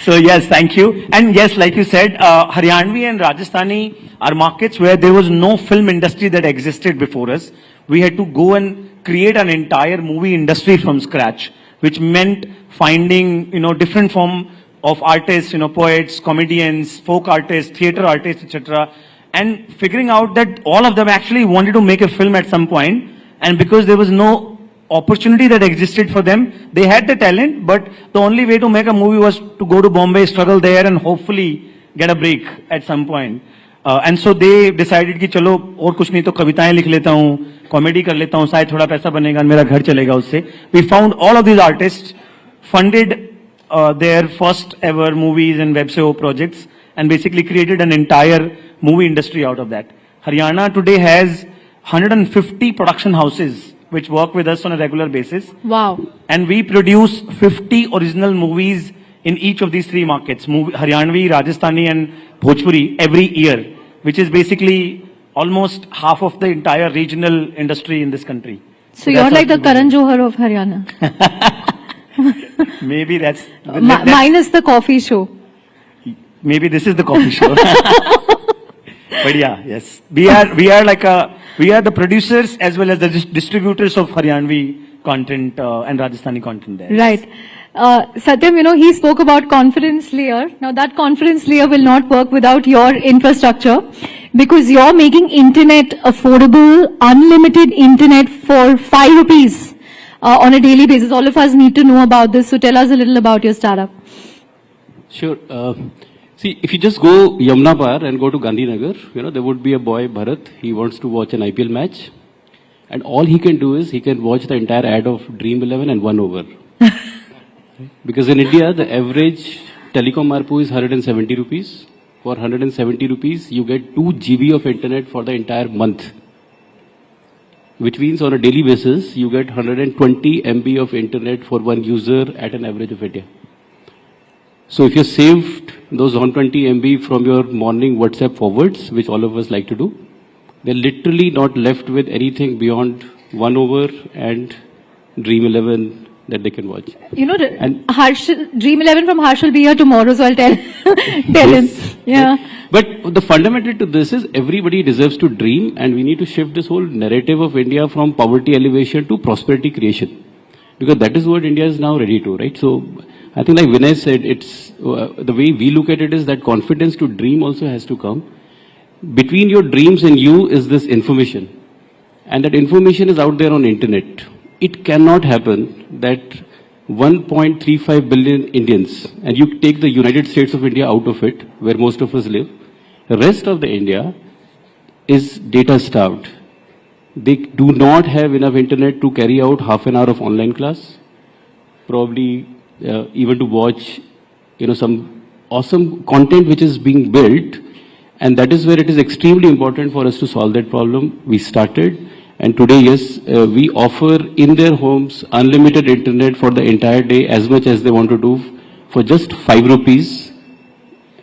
So yes, thank you. And yes, like you said, Haryanvi and Rajasthani are markets where there was no film industry that existed before us. We had to go and create an entire movie industry from scratch, which meant finding, different form of artists, poets, comedians, folk artists, theater artists, etc. And figuring out that all of them actually wanted to make a film at some point, and because there was no opportunity that existed for them, they had the talent, but the only way to make a movie was to go to Bombay, struggle there, and hopefully get a break at some point. And so they decided कि चलो और कुछ नहीं तो कविताएं लिख लेता हूँ, कॉमेडी कर लेता हूँ, शायद थोड़ा पैसा बनेगा, मेरा घर चलेगा उससे. We found all of these artists, funded their first ever movies and web show projects, and basically created an entire movie industry out of that. Haryana today has 150 production houses which work with us on a regular basis. Wow. And we produce 50 original movies in each of these three markets, Haryanvi, Rajasthani and Bhojpuri, every year, which is basically almost half of the entire regional industry in this country. So you're like the Karan Johar of Haryana. Maybe that's... minus the coffee show. Maybe this is the coffee show. But yeah, yes. We are the producers as well as the distributors of Haryanvi content and Rajasthani content there. Right. Satyam, he spoke about confidence layer. Now that confidence layer will not work without your infrastructure, because you're making internet affordable, unlimited internet for 5 rupees on a daily basis. All of us need to know about this. So tell us a little about your startup. Sure. See, if you just go Yamuna Par and go to Gandhinagar, there would be a boy, Bharat. He wants to watch an IPL match. And all he can do is he can watch the entire ad of Dream 11 and 1 over. Because in India, the average telecom ARPU is 170 rupees. For 170 rupees, you get 2 GB of internet for the entire month. Which means on a daily basis, you get 120 MB of internet for one user at an average of India. So if you saved those 120 MB from your morning WhatsApp forwards, which all of us like to do, they're literally not left with anything beyond 1 over and Dream 11 that they can watch. Dream 11 from Harsh will be here tomorrow, so I'll tell him. Yeah. But the fundamental to this is everybody deserves to dream, and we need to shift this whole narrative of India from poverty elevation to prosperity creation. Because that is what India is now ready to, right? So I think like Vinay said, it's the way we look at it is that confidence to dream also has to come. Between your dreams and you is this information. And that information is out there on internet. It cannot happen that 1.35 billion Indians, and you take the United States of India out of it, where most of us live, the rest of the India is data starved. They do not have enough internet to carry out half an hour of online class, probably even to watch, some awesome content which is being built. And that is where it is extremely important for us to solve that problem. We started, and today, yes, we offer in their homes unlimited internet for the entire day, as much as they want to do, for just 5 rupees.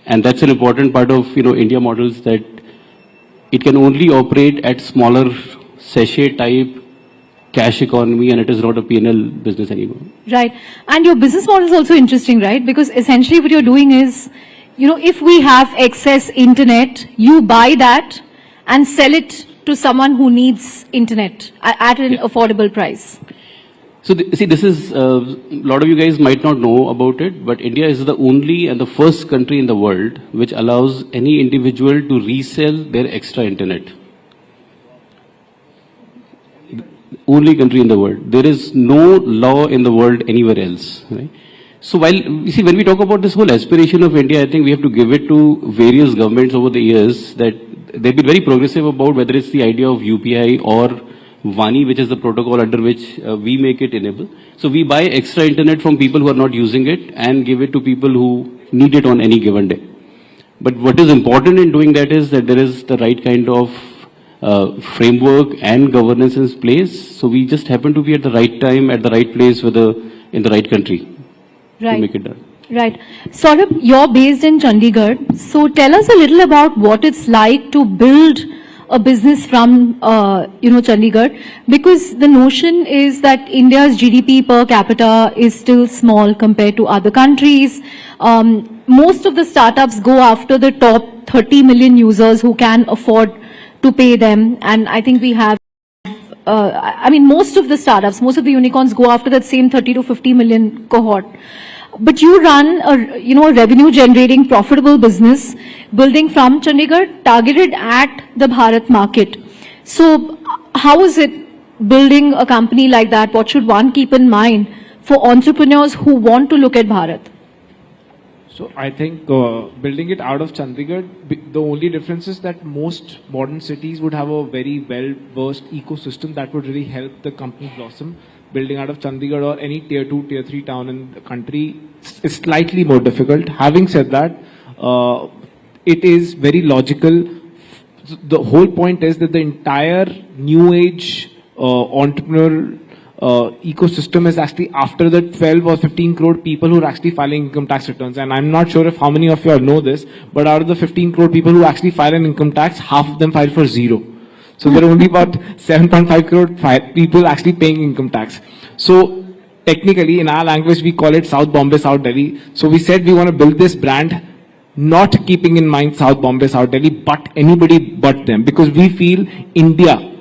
And that's an important part of, India models, that it can only operate at smaller sachet type cash economy, and it is not a P&L business anymore. Right. And your business model is also interesting, right? Because essentially what you're doing is, if we have excess internet, you buy that and sell it to someone who needs internet at an affordable price? So, see, this is, a lot of you guys might not know about it, but India is the only and the first country in the world which allows any individual to resell their extra internet. Only country in the world. There is no law in the world anywhere else, right? So while, you see, when we talk about this whole aspiration of India, I think we have to give it to various governments over the years that they've been very progressive about whether it's the idea of UPI or Vani, which is the protocol under which we make it enable. So we buy extra internet from people who are not using it and give it to people who need it on any given day. But what is important in doing that is that there is the right kind of framework and governance in place. So we just happen to be at the right time, at the right place, in the right country to make it done. Right. Saurabh, you're based in Chandigarh. So tell us a little about what it's like to build a business from, Chandigarh, because the notion is that India's GDP per capita is still small compared to other countries. Most of the startups go after the top 30 million users who can afford to pay them. And I think we have, most of the startups, most of the unicorns go after that same 30 to 50 million cohort. But you run a revenue generating profitable business building from Chandigarh targeted at the Bharat market. So how is it building a company like that? What should one keep in mind for entrepreneurs who want to look at Bharat? So I think building it out of Chandigarh, the only difference is that most modern cities would have a very well-versed ecosystem that would really help the company blossom. Building out of Chandigarh or any tier 2, tier 3 town in the country is slightly more difficult. Having said that, it is very logical. The whole point is that the entire new age entrepreneur ecosystem is actually after the 12 or 15 crore people who are actually filing income tax returns. And I'm not sure if how many of you all know this, but out of the 15 crore people who actually file an income tax, half of them file for zero. So there are only about 7.5 crore people actually paying income tax. So technically, in our language, we call it South Bombay, South Delhi. So we said we want to build this brand, not keeping in mind South Bombay, South Delhi, but anybody but them. Because we feel India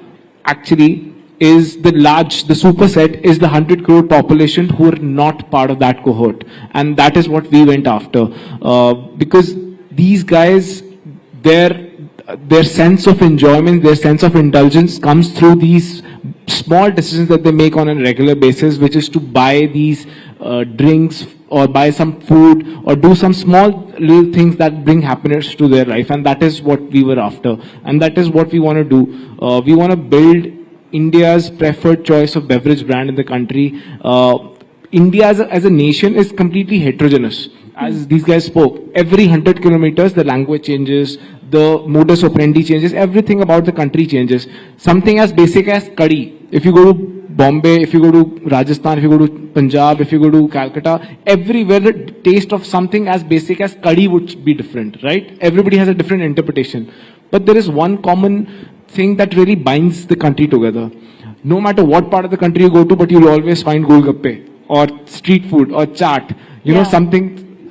actually is the superset is the 100 crore population who are not part of that cohort. And that is what we went after. Because these guys, their sense of enjoyment, their sense of indulgence comes through these small decisions that they make on a regular basis, which is to buy these drinks or buy some food or do some small little things that bring happiness to their life. And that is what we were after. And that is what we want to do. We want to build India's preferred choice of beverage brand in the country. India as a nation is completely heterogeneous. As these guys spoke, every 100 kilometers, the language changes, the modus operandi changes, everything about the country changes. Something as basic as curry. If you go to Bombay, if you go to Rajasthan, if you go to Punjab, if you go to Calcutta, everywhere the taste of something as basic as curry would be different, right? Everybody has a different interpretation. But there is one common thing that really binds the country together. No matter what part of the country you go to, but you'll always find golgappe or street food or chaat,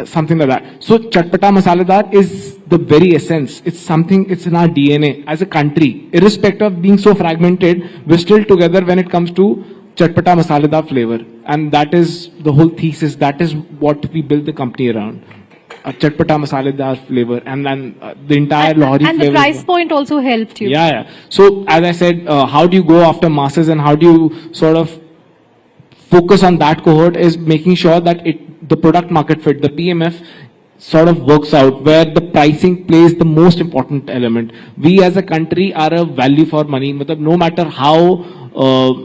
something like that. So chatpata masaledar is the very essence. It's in our DNA as a country. Irrespective of being so fragmented, we're still together when it comes to chatpata masaledar flavor. And that is the whole thesis. That is what we build the company around. A chatpata masaledar flavor. And then the entire Lahori flavor. And the price point also helped you. Yeah. So as I said, how do you go after masses and how do you sort of focus on that cohort is making sure that the product market fit, the PMF, sort of works out where the pricing plays the most important element. We as a country are a value for money. No matter how,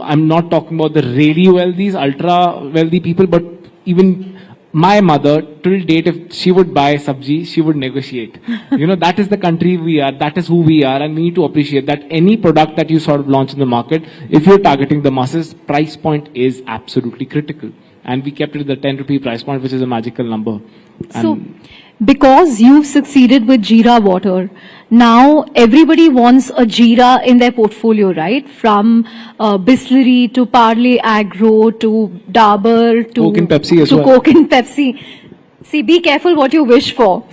I'm not talking about the really wealthy, ultra wealthy people, but even my mother, till date, if she would buy sabji, she would negotiate. That is the country we are, that is who we are, and we need to appreciate that any product that you sort of launch in the market, if you're targeting the masses, price point is absolutely critical. And we kept it at the 10 rupee price point, which is a magical number. So, because you've succeeded with Jeera water, now everybody wants a Jeera in their portfolio, right? From Bisleri to Parle Agro to Dabur to Coke and Pepsi as well. Coke and Pepsi. See, be careful what you wish for.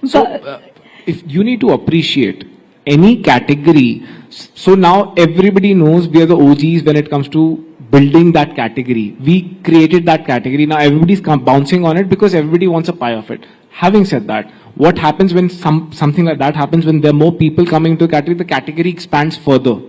So, if you need to appreciate any category. So now everybody knows we are the OGs when it comes to building that category. We created that category. Now everybody's bouncing on it because everybody wants a pie of it. Having said that, what happens when something like that happens, when there are more people coming to the category expands further.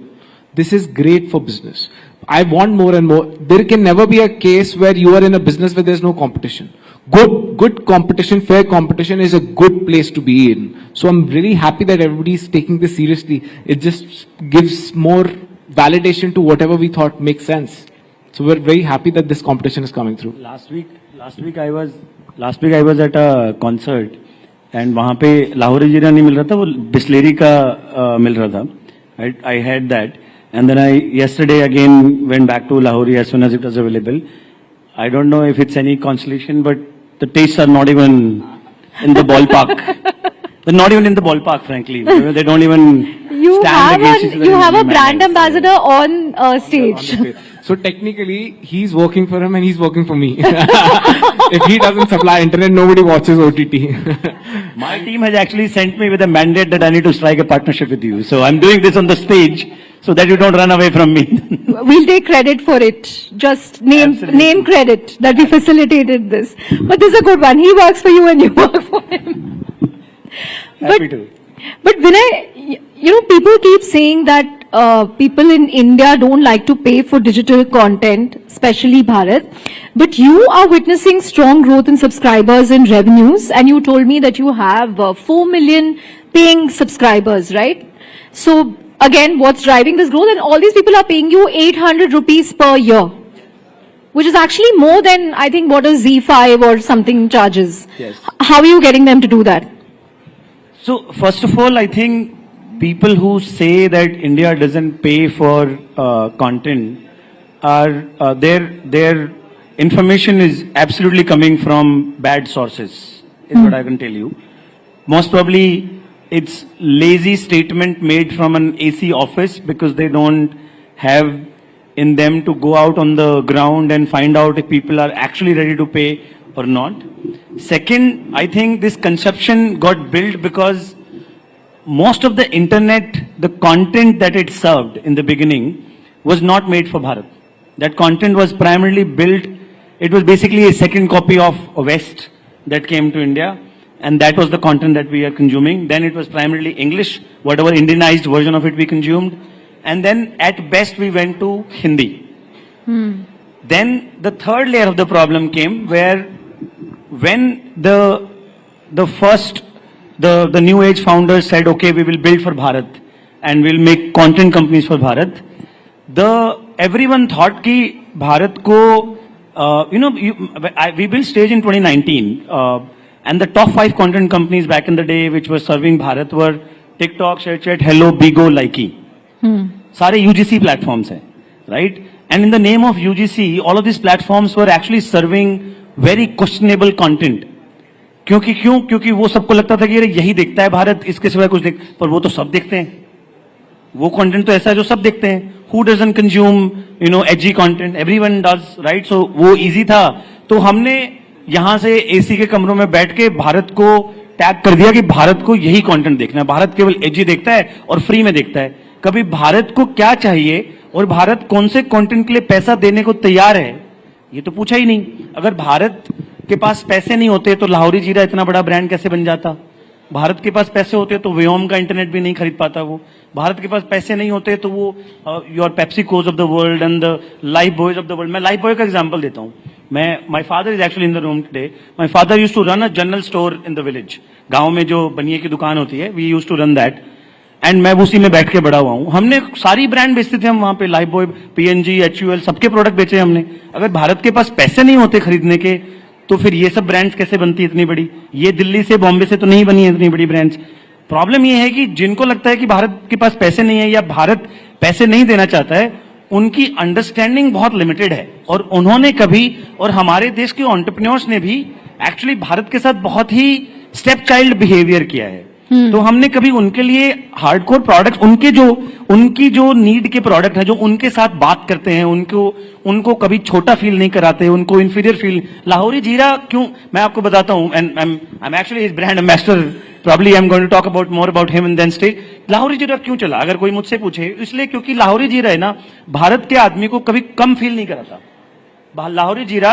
This is great for business. I want more and more. There can never be a case where you are in a business where there's no competition. Good competition, fair competition is a good place to be in. So I'm really happy that everybody is taking this seriously. It just gives more validation to whatever we thought makes sense. So we're very happy that this competition is coming through. Last week I was at a concert and वहाँ पे लाहौरी जीरा नहीं मिल रहा था, वो Bisleri का मिल रहा था. I had that, and then I yesterday again went back to Lahori as soon as it was available. I don't know if it's any consolation, but the tastes are not even in the ballpark. They're not even in the ballpark, frankly. They don't even stand against each other. You have a brand ambassador on stage. So technically, he's working for him and he's working for me. If he doesn't supply internet, nobody watches OTT. My team has actually sent me with a mandate that I need to strike a partnership with you. So I'm doing this on the stage so that you don't run away from me. We'll take credit for it. Just name credit that we facilitated this. But this is a good one. He works for you and you work for him. Happy to. But Vinay, people keep saying that people in India don't like to pay for digital content, especially Bharat. But you are witnessing strong growth in subscribers and revenues, and you told me that you have 4 million paying subscribers, right? So again, what's driving this growth? And all these people are paying you 800 rupees per year, which is actually more than, I think, what a Z5 or something charges. Yes. How are you getting them to do that? So first of all, I think people who say that India doesn't pay for content are their information is absolutely coming from bad sources, is what I can tell you. Most probably it's lazy statement made from an AC office because they don't have in them to go out on the ground and find out if people are actually ready to pay or not. Second, I think this conception got built because most of the internet, the content that it served in the beginning was not made for Bharat. That content was primarily built, it was basically a second copy of West that came to India, and that was the content that we are consuming. Then it was primarily English, whatever Indianized version of it we consumed, and then at best we went to Hindi. Then the third layer of the problem came where when the new age founders said, okay, we will build for Bharat and we'll make content companies for Bharat, everyone thought ki Bharat ko, we built stage in 2019 and the top 5 content companies back in the day which were serving Bharat were TikTok, ShareChat, Hello, Bigo, Likey. Sare UGC platforms hai, right? And in the name of UGC, all of these platforms were actually serving very questionable content. क्योंकि वो सबको लगता था कि यही देखता है भारत, इसके सिवाय कुछ पर वो तो सब देखते हैं. वो कंटेंट तो ऐसा है जो सब देखते हैं. Who doesn't consume, edgy content? Everyone does, right? So वो easy था. तो हमने यहाँ से AC के कमरों में बैठ के भारत को टैग कर दिया कि भारत को यही कंटेंट देखना है. भारत केवल edgy देखता है और फ्री में देखता है. कभी भारत को क्या चाहिए और भारत कौन से कंटेंट के लिए पैसा देने को तैयार है, ये तो पूछा ही नहीं. अगर भारत के पास पैसे नहीं होते तो लाहौरी जीरा इतना बड़ा ब्रांड कैसे बन जाता? भारत के पास पैसे होते तो व्योम का इंटरनेट भी नहीं खरीद पाता वो. भारत के पास पैसे नहीं होते तो वो your Pepsicos of the world and the Lifebuoys of the world. मैं लाइफ बॉय का एग्जांपल देता हूँ. My father is actually in the room today. My father used to run a general store in the village. गांव में जो बनिए की दुकान होती है, we used to run that, and मैं उसी में बैठ के बड़ा हुआ हूँ. हमने सारी ब्रांड बेचते थे हम वहां पे, लाइफ बॉय, पीएनजी, HUL, सबके प्रोडक्ट बेचे हमने. अगर भारत के पास पैसे नहीं होते खरीदने के तो फिर ये सब ब्रांड्स कैसे बनती इतनी बड़ी? ये दिल्ली से बॉम्बे से तो नहीं बनी है इतनी बड़ी ब्रांड्स. प्रॉब्लम ये है कि जिनको लगता है कि भारत के पास पैसे नहीं है या भारत पैसे नहीं देना चाहता है, उनकी अंडरस्टैंडिंग बहुत लिमिटेड है. और उन्होंने कभी, और हमारे देश के एंटरप्रेन्योर्स ने भी एक्चुअली भारत के साथ बहुत ही स्टेप चाइल्ड बिहेवियर किया है. तो हमने कभी उनके लिए हार्डकोर प्रोडक्ट्स, उनकी जो नीड के प्रोडक्ट है, जो उनके साथ बात करते हैं, उनको कभी छोटा फील नहीं कराते, उनको इंफीरियर फील. लाहौरी जीरा क्यों, मैं आपको बताता हूं, and I am actually his brand ambassador probably I'm going to talk about more about him and then stay. Lahori जीरा क्यों चला, अगर कोई मुझसे पूछे, इसलिए क्योंकि लाहौरी जीरा है ना, भारत के आदमी को कभी कम फील नहीं कराता. लाहौरी जीरा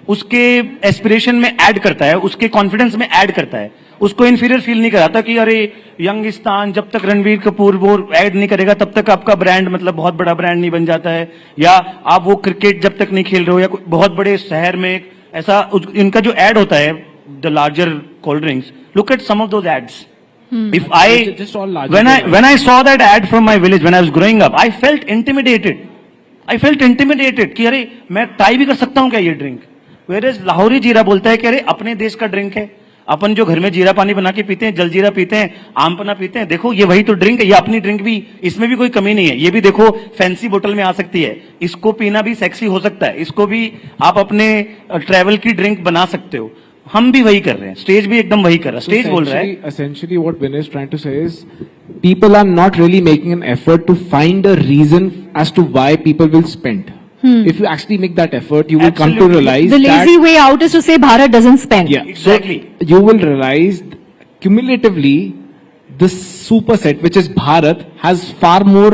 उसके एस्पिरेशन में ऐड करता है, उसके कॉन्फिडेंस में ऐड करता है, उसको इंफीरियर फील नहीं कराता कि अरे यंगिस्तान, जब तक रणवीर कपूर वो ऐड नहीं करेगा तब तक आपका ब्रांड मतलब बहुत बड़ा ब्रांड नहीं बन जाता है, या आप वो क्रिकेट जब तक नहीं खेल रहे हो, या बहुत बड़े शहर में ऐसा इनका जो ऐड होता है, the larger cold drinks, look at some of those ads. If when I saw that ad from my village when I was growing up, I felt intimidated. कि अरे मैं ट्राई भी कर सकता हूं क्या ये ड्रिंक. Whereas लाहौरी जीरा बोलता है कि अरे अपने देश का ड्रिंक है, अपन जो घर में जीरा पानी बना के पीते हैं, जलजीरा पीते हैं, आम पन्ना पीते हैं, देखो ये वही तो ड्रिंक है, ये अपनी ड्रिंक भी, इसमें भी कोई कमी नहीं है, ये भी देखो फैंसी बोतल में आ सकती है, इसको पीना भी सेक्सी हो सकता है, इसको भी आप अपने ट्रैवल की ड्रिंक बना सकते हो. हम भी वही कर रहे हैं, स्टेज भी एकदम वही कर रहा है, स्टेज बोल रहा है. Essentially what Vinay is trying to say is people are not really making an effort to find a reason as to why people will spend. If you actually make that effort, you will come to realize the lazy way out is to say Bharat doesn't spend. Yeah, exactly. So you will realize cumulatively this superset, which is Bharat, has far more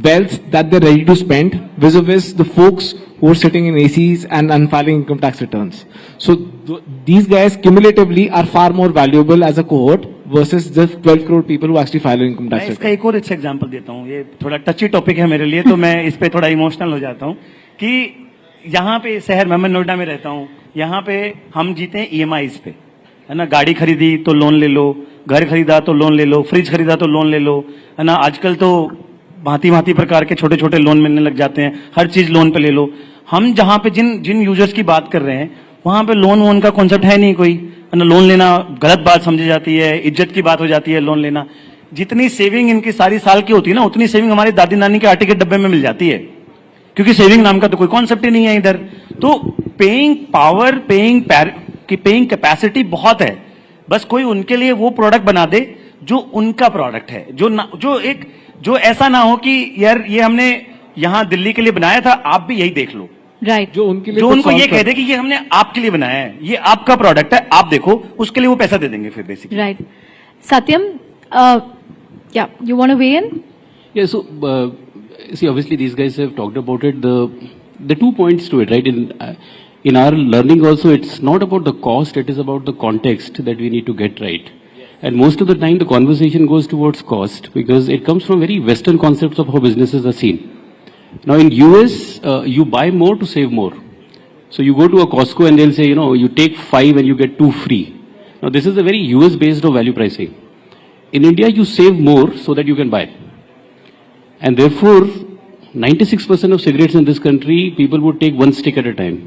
wealth that they're ready to spend vis-a-vis the folks who are sitting in ACs and unfiling income tax returns. So these guys cumulatively are far more valuable as a cohort versus the 12 crore people who actually file income tax returns. इसका एक और अच्छा example देता हूँ, ये थोड़ा टची topic है मेरे लिए, तो मैं इस पे थोड़ा इमोशनल हो जाता हूँ कि यहाँ पे शहर में, मैं नोएडा में रहता हूँ, यहाँ पे हम जीते हैं EMIs पे, है ना. गाड़ी खरीदी तो लोन ले लो, घर खरीदा तो लोन ले लो, फ्रिज खरीदा तो लोन ले लो, है ना. आजकल तो भांति प्रकार के छोटे छोटे लोन मिलने लग जाते हैं, हर चीज लोन पे ले लो. हम जहां पे जिन यूजर्स की बात कर रहे हैं, वहां पे लोन वोन का कॉन्सेप्ट है नहीं कोई, है ना. लोन लेना गलत बात समझी जाती है, इज्जत की बात हो जाती है लोन लेना. जितनी सेविंग इनकी सारी साल की होती है ना, उतनी सेविंग हमारी दादी नानी के आटे के डब्बे में मिल जाती है, क्योंकि सेविंग नाम का तो कोई कॉन्सेप्ट ही नहीं है इधर. तो पेइंग पावर, पेइंग कैपेसिटी बहुत है, बस कोई उनके लिए वो प्रोडक्ट बना दे जो उनका प्रोडक्ट है, जो ऐसा ना हो कि यार ये हमने यहां दिल्ली के लिए बनाया था, आप भी यही देख लो. राइट. जो उनको ये कह दे कि ये हमने आपके लिए बनाया है, ये आपका प्रोडक्ट है, आप देखो, उसके लिए वो पैसा दे देंगे फिर basically. Right. Satyam, yeah, you want to weigh in? Yeah, so see, obviously these guys have talked about it. The 2 points to it, right? In our learning also, it's not about the cost; it is about the context that we need to get right. And most of the time, the conversation goes towards cost because it comes from very Western concepts of how businesses are seen. Now, in US, you buy more to save more. So you go to a Costco and they'll say, you take 5 and you get 2 free. Now, this is a very US-based of value pricing. In India, you save more so that you can buy. And therefore, 96% of cigarettes in this country, people would take 1 stick at a time.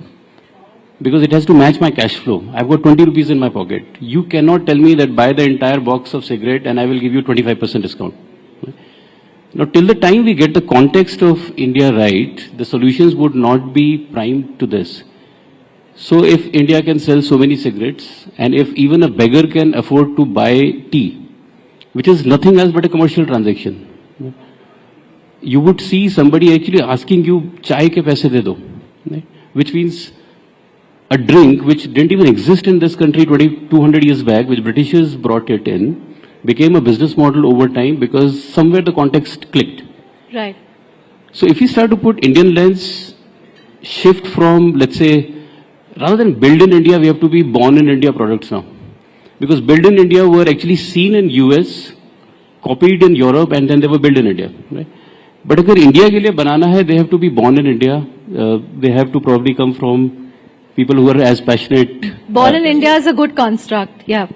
Because it has to match my cash flow. I've got 20 rupees in my pocket. You cannot tell me that buy the entire box of cigarette and I will give you 25% discount. Now, till the time we get the context of India right, the solutions would not be primed to this. So if India can sell so many cigarettes, and if even a beggar can afford to buy tea, which is nothing else but a commercial transaction, you would see somebody actually asking you, chai ke paise de do, which means a drink which didn't even exist in this country 200 years back, which Britishers brought it in, became a business model over time because somewhere the context clicked. Right. So if we start to put Indian lens, shift from, let's say, rather than build in India, we have to be born in India products now. Because build in India were actually seen in US, copied in Europe, and then they were built in India. Right? But if India ke liye banana hai, they have to be born in India. They have to probably come from people who are as passionate. Born in India is a good construct. Yeah.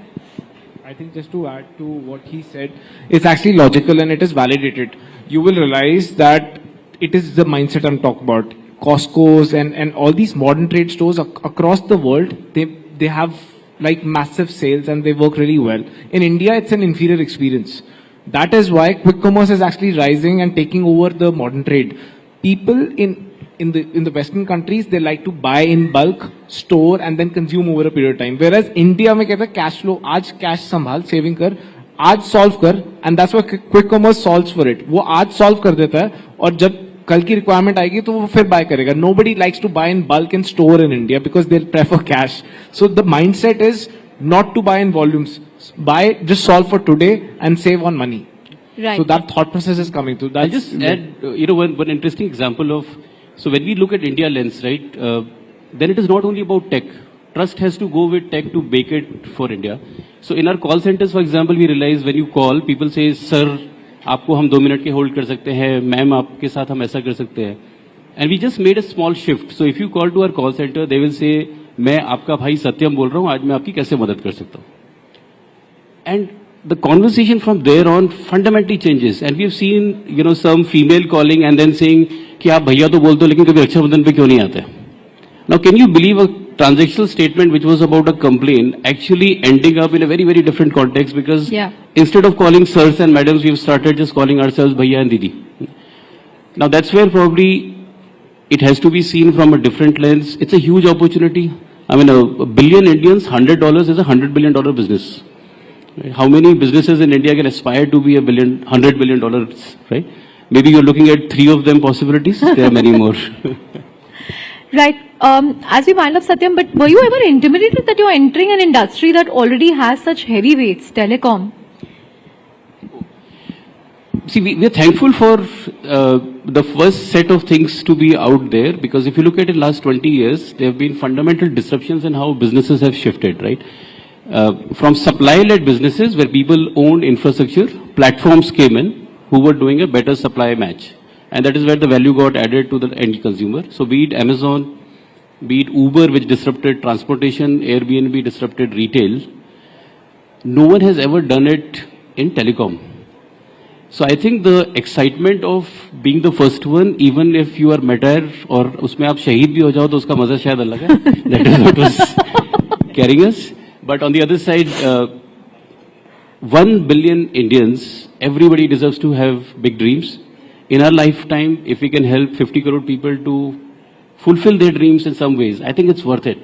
I think just to add to what he said, it's actually logical and it is validated. You will realize that it is the mindset I'm talking about. Costco's and all these modern trade stores across the world, they have like massive sales and they work really well. In India, it's an inferior experience. That is why quick commerce is actually rising and taking over the modern trade. People in the Western countries, they like to buy in bulk, store and then consume over a period of time. Whereas India में कहता है cash flow, आज cash संभाल, saving कर, आज solve कर, and that's why quick commerce solves for it. वो आज solve कर देता है और जब कल की requirement आएगी तो वो फिर buy करेगा. Nobody likes to buy in bulk and store in India because they prefer cash. So the mindset is not to buy in volumes. buy, just solve for today and save on money. Right. So that thought process is coming through. I'll just add, one interesting example of, so when we look at India lens, right, then it is not only about tech. Trust has to go with tech to bake it for India. So in our call centers, for example, we realize when you call, people say, sir, आपको हम 2 minute के hold कर सकते हैं, ma'am आपके साथ हम ऐसा कर सकते हैं. And we just made a small shift. So if you call to our call center, they will say, मैं आपका भाई सत्यम बोल रहा हूँ, आज मैं आपकी कैसे मदद कर सकता हूँ. And the conversation from there on fundamentally changes. And we've seen, some female calling and then saying, कि आप भैया तो बोलते हो लेकिन कभी रक्षाबंधन पे क्यों नहीं आते? Now, can you believe a transactional statement which was about a complaint actually ending up in a very, very different context because instead of calling sirs and madams, we've started just calling ourselves bhaiya and didi. Now, that's where probably it has to be seen from a different lens. It's a huge opportunity. I mean, a billion Indians, $100 is a $100 billion business. Right? How many businesses in India can aspire to be $100 billion, right? Maybe you're looking at 3 of them possibilities. There are many more. Right. As we wind up, Satyam, but were you ever intimidated that you're entering an industry that already has such heavyweights, telecom? See, we're thankful for the first set of things to be out there because if you look at it last 20 years, there have been fundamental disruptions in how businesses have shifted, right? From supply-led businesses where people owned infrastructure, platforms came in who were doing a better supply match. And that is where the value got added to the end consumer. So be it Amazon, be it Uber, which disrupted transportation, Airbnb disrupted retail. No one has ever done it in telecom. So I think the excitement of being the first one, even if you are martyr or उसमें आप शहीद भी हो जाओ तो उसका मजा शायद अलग है. That is what was carrying us. But on the other side, 1 billion Indians, everybody deserves to have big dreams. In our lifetime, if we can help 50 crore people to fulfill their dreams in some ways, I think it's worth it.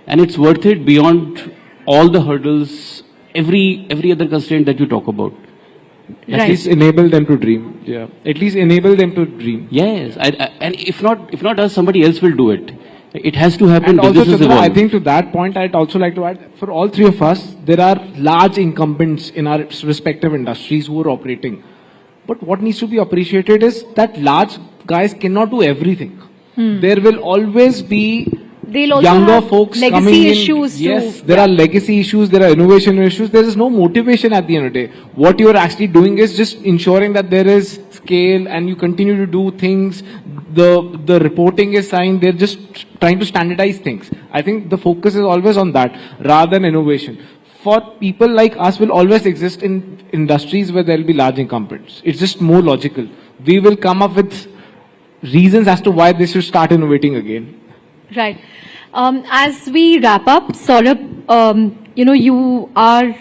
And it's worth it beyond all the hurdles, every other constraint that you talk about. At least enable them to dream. Yeah. At least enable them to dream. Yes. And if not us, somebody else will do it. It has to happen. And also, Chandra, I think to that point, I'd also like to add, for all 3 of us, there are large incumbents in our respective industries who are operating. But what needs to be appreciated is that large guys cannot do everything. There will always be younger folks coming in. Issues yes, there are legacy issues, there are innovation issues. There is no motivation at the end of the day. What you are actually doing is just ensuring that there is scale and you continue to do things. The reporting is signed. They're just trying to standardize things. I think the focus is always on that rather than innovation. For people like us will always exist in industries where there will be large incumbents. It's just more logical. We will come up with reasons as to why they should start innovating again. Right. As we wrap up, Saurabh, you are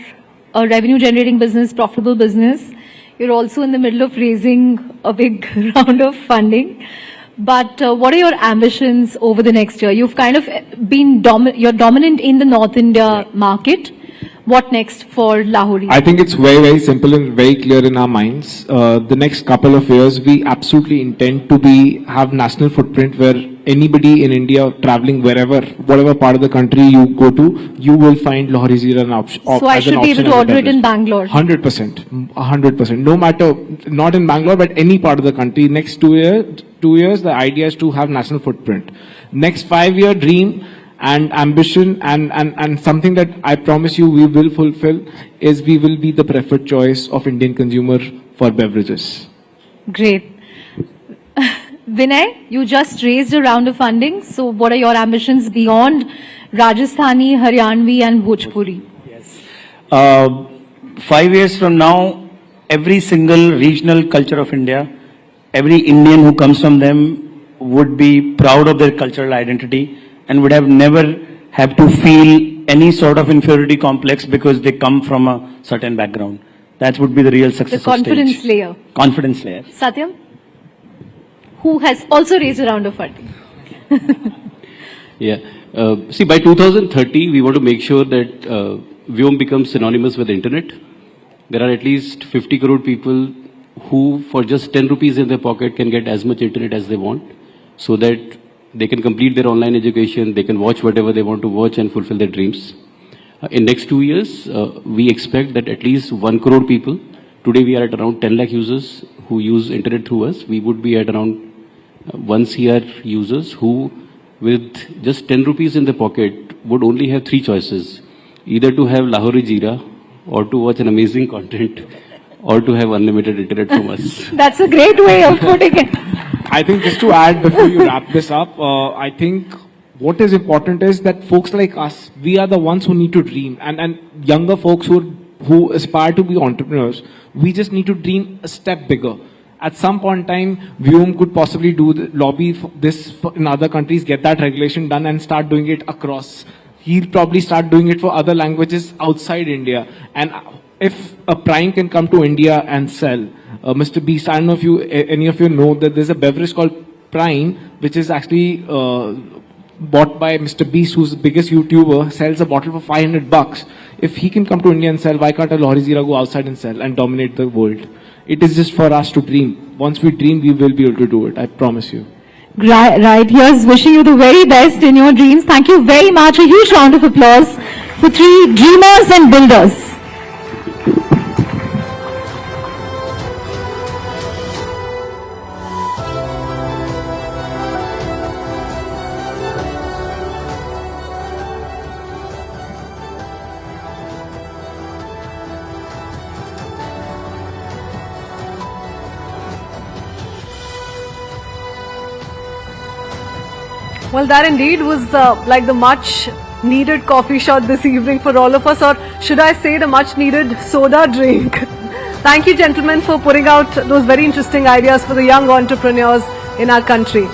a revenue generating business, profitable business. You're also in the middle of raising a big round of funding. But what are your ambitions over the next year? You've kind of been you're dominant in the North India market. What next for Lahori? I think it's very, very simple and very clear in our minds. The next couple of years, we absolutely intend to have national footprint where anybody in India traveling whatever part of the country you go to, you will find Lahori Zira an option. So I should be able to order it in Bangalore. 100%. 100%. No matter, not in Bangalore, but any part of the country. Next 2 years, the idea is to have national footprint. Next 5-year dream and ambition and something that I promise you we will fulfill is we will be the preferred choice of Indian consumer for beverages. Great. Vinay, you just raised a round of funding. So what are your ambitions beyond Rajasthani, Haryanvi and Bhojpuri? Yes. 5 years from now, every single regional culture of India, every Indian who comes from them would be proud of their cultural identity and would have never have to feel any sort of inferiority complex because they come from a certain background. That would be the real success The confidence layer. Confidence layer. Satyam, who has also raised a round of funding. Yeah. See, by 2030, we want to make sure that Vyom becomes synonymous with the internet. There are at least 50 crore people who, for just 10 rupees in their pocket, can get as much internet as they want, so that they can complete their online education, they can watch whatever they want to watch and fulfill their dreams. In next 2 years, we expect that at least 1 crore people, today we are at around 10 lakh users who use internet through us. We would be at around 1 CR users who, with just 10 rupees in their pocket, would only have 3 choices. Either to have Lahori Jeera, or to watch an amazing content, or to have unlimited internet from us. That's a great way of putting it. I think just to add before you wrap this up, I think what is important is that folks like us, we are the ones who need to dream, and younger folks who aspire to be entrepreneurs, we just need to dream a step bigger. At some point in time, Vyom could possibly lobby for this in other countries, get that regulation done and start doing it across. He'll probably start doing it for other languages outside India. And if a Prime can come to India and sell, Mr. Beast, I don't know if any of you know that there's a beverage called Prime, which is actually bought by Mr. Beast, who's the biggest YouTuber, sells a bottle for $500. If he can come to India and sell, why can't a Lahori Jeera go outside and sell and dominate the world? It is just for us to dream. Once we dream, we will be able to do it. I promise you. Right, here's wishing you the very best in your dreams. Thank you very much. A huge round of applause for 3 dreamers and builders. Well, that indeed was like the much needed coffee shot this evening for all of us, or should I say the much needed soda drink. Thank you, gentlemen, for putting out those very interesting ideas for the young entrepreneurs in our country.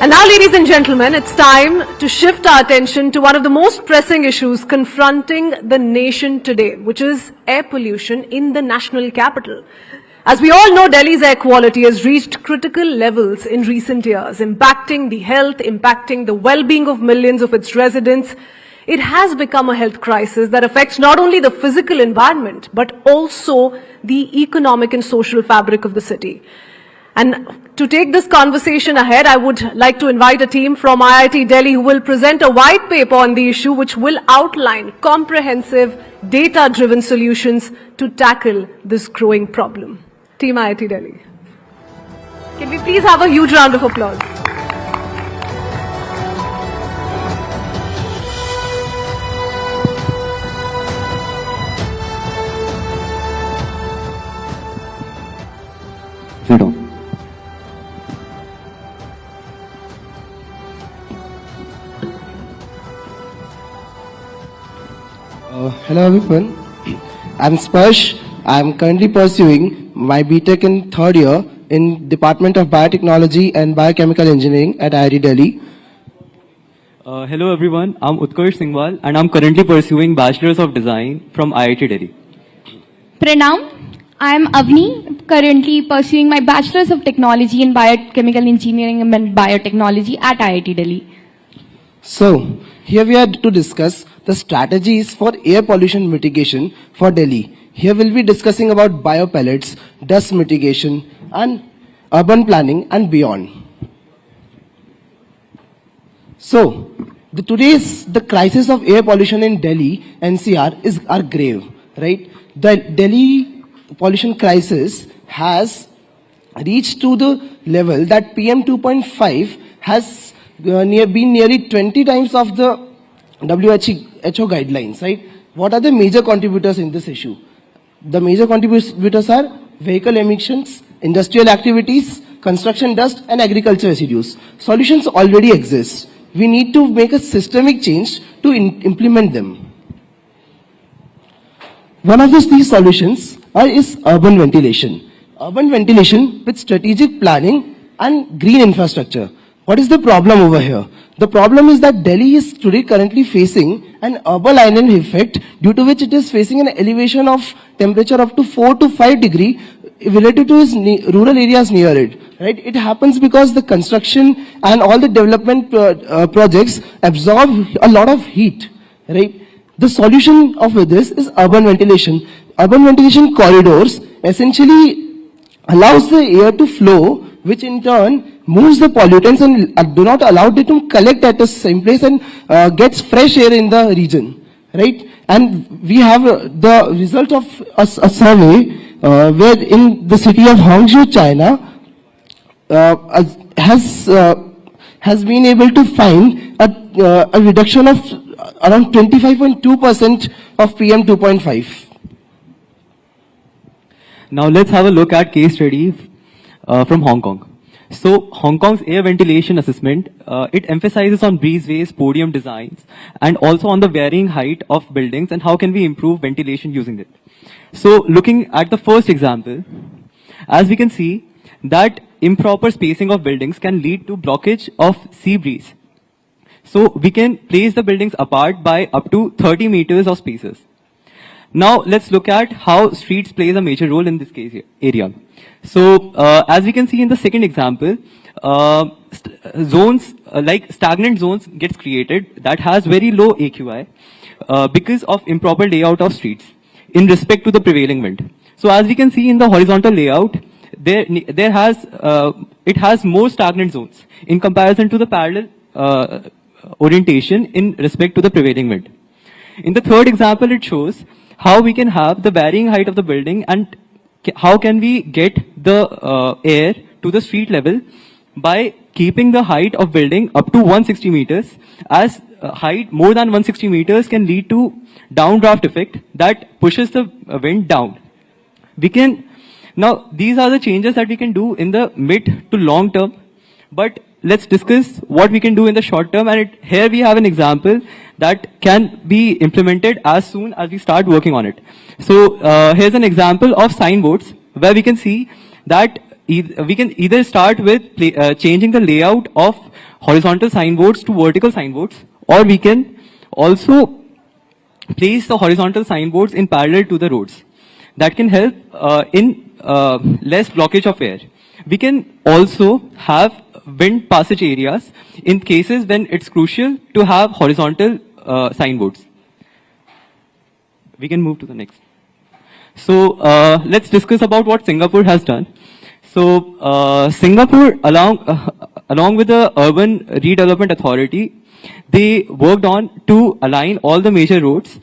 And now, ladies and gentlemen, it's time to shift our attention to one of the most pressing issues confronting the nation today, which is air pollution in the national capital. As we all know, Delhi's air quality has reached critical levels in recent years, impacting the health, impacting the well-being of millions of its residents. It has become a health crisis that affects not only the physical environment, but also the economic and social fabric of the city. And to take this conversation ahead, I would like to invite a team from IIT Delhi who will present a white paper on the issue which will outline comprehensive, data-driven solutions to tackle this growing problem. Team IIT Delhi. Can we please have a huge round of applause? Freedom. Hello everyone, I'm Sparsh. I'm currently pursuing my BTech in 3rd year in Department of Biotechnology and Biochemical Engineering at IIT Delhi. Hello everyone, I'm Utkarsh Singhwal and I'm currently pursuing Bachelor's of Design from IIT Delhi. Pranam, I am Avni, currently pursuing my Bachelor's of Technology in Biochemical Engineering and Biotechnology at IIT Delhi. So, here we are to discuss the strategies for air pollution mitigation for Delhi. Here we'll be discussing about biopellets, dust mitigation and urban planning and beyond. So, the crisis of air pollution in Delhi NCR are grave, right? The Delhi pollution crisis has reached to the level that PM 2.5 has been nearly 20 times of the WHO guidelines, right? What are the major contributors in this issue? The major contributors are vehicle emissions, industrial activities, construction dust and agriculture residues. Solutions already exist. We need to make a systemic change to implement them. One of these solutions is urban ventilation. Urban ventilation with strategic planning and green infrastructure. What is the problem over here? The problem is that Delhi is today currently facing an urban island effect, due to which it is facing an elevation of temperature up to 4 to 5 degrees relative to its rural areas near it. Right? It happens because the construction and all the development projects absorb a lot of heat. Right? The solution of this is urban ventilation. Urban ventilation corridors essentially allows the air to flow, which in turn moves the pollutants and do not allow it to collect at the same place and gets fresh air in the region. right? And we have the result of a survey where in the city of Hangzhou, China, has been able to find a reduction of around 25.2% of PM 2.5. Now let's have a look at case study from Hong Kong. So Hong Kong's air ventilation assessment, it emphasizes on breezeways, podium designs, and also on the varying height of buildings and how can we improve ventilation using it. So looking at the first example, as we can see that improper spacing of buildings can lead to blockage of sea breeze. So we can place the buildings apart by up to 30 meters of spaces. Now let's look at how streets plays a major role in this case area. So as we can see in the second example, zones like stagnant zones gets created that has very low AQI because of improper layout of streets in respect to the prevailing wind. So as we can see in the horizontal layout, it has more stagnant zones in comparison to the parallel orientation in respect to the prevailing wind. In the third example, it shows how we can have the varying height of the building and how can we get the air to the street level by keeping the height of building up to 160 meters, as height more than 160 meters can lead to downdraft effect that pushes the wind down. Now these are the changes that we can do in the mid to long term, but let's discuss what we can do in the short term, and here we have an example that can be implemented as soon as we start working on it. So here's an example of signboards where we can see that we can either start with changing the layout of horizontal signboards to vertical signboards, or we can also place the horizontal signboards in parallel to the roads. That can help in less blockage of air. We can also have wind passage areas in cases when it's crucial to have horizontal signboards. We can move to the next. So let's discuss about what Singapore has done. So Singapore, along with the Urban Redevelopment Authority, they worked on to align all the major roads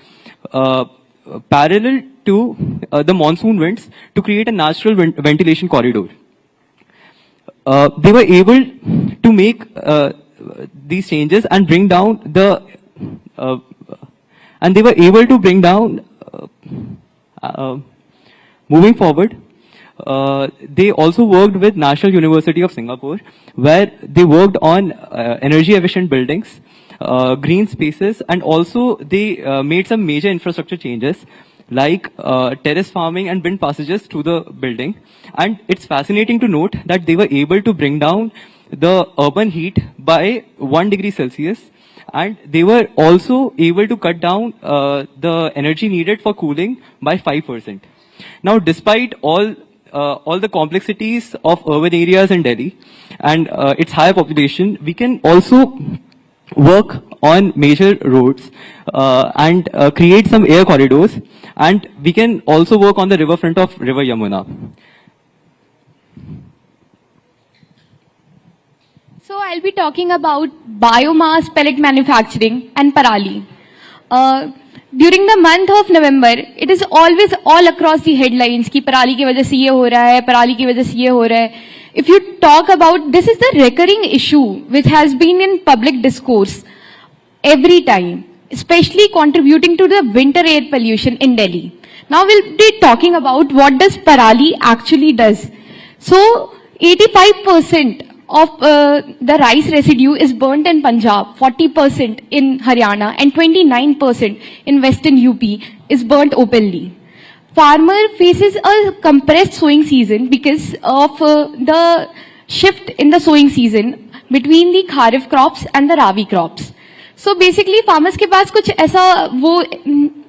parallel to the monsoon winds to create a natural ventilation corridor. They were able to make these changes and bring down the moving forward. They also worked with National University of Singapore, where they worked on energy efficient buildings, green spaces, and also they made some major infrastructure changes like terrace farming and wind passages to the building. And it's fascinating to note that they were able to bring down the urban heat by 1 degree Celsius, and they were also able to cut down the energy needed for cooling by 5%. Now, despite all the complexities of urban areas in Delhi and its high population, we can also work on major roads and create some air corridors, and we can also work on the riverfront of River Yamuna. So I'll be talking about biomass pellet manufacturing and parali. During the month of November, it is always all across the headlines कि पराली की वजह से ये हो रहा है, पराली की वजह से ये हो रहा है. If you talk about, this is the recurring issue which has been in public discourse every time, especially contributing to the winter air pollution in Delhi. Now we'll be talking about what does parali actually does. So 85% of the rice residue is burnt in Punjab, 40% in Haryana, and 29% in Western UP is burnt openly. Farmer faces a compressed sowing season because of the shift in the sowing season between the kharif crops and the rabi crops. So basically farmers के पास कुछ ऐसा वो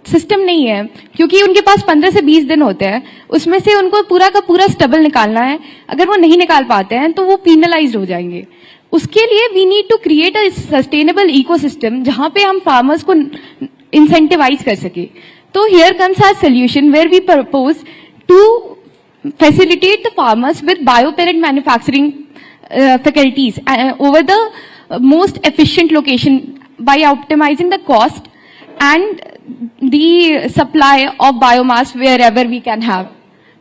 system नहीं है, क्योंकि उनके पास 15 से 20 दिन होते हैं, उसमें से उनको पूरा का पूरा स्टबल निकालना है. अगर वो नहीं निकाल पाते हैं तो वो पीनलाइज्ड हो जाएंगे. उसके लिए we need to create a sustainable ecosystem जहां पे हम फार्मर्स को इंसेंटिवाइज कर सके. So here comes our solution where we propose to facilitate the farmers with biopellet manufacturing faculties over the most efficient location by optimizing the cost and the supply of biomass wherever we can have.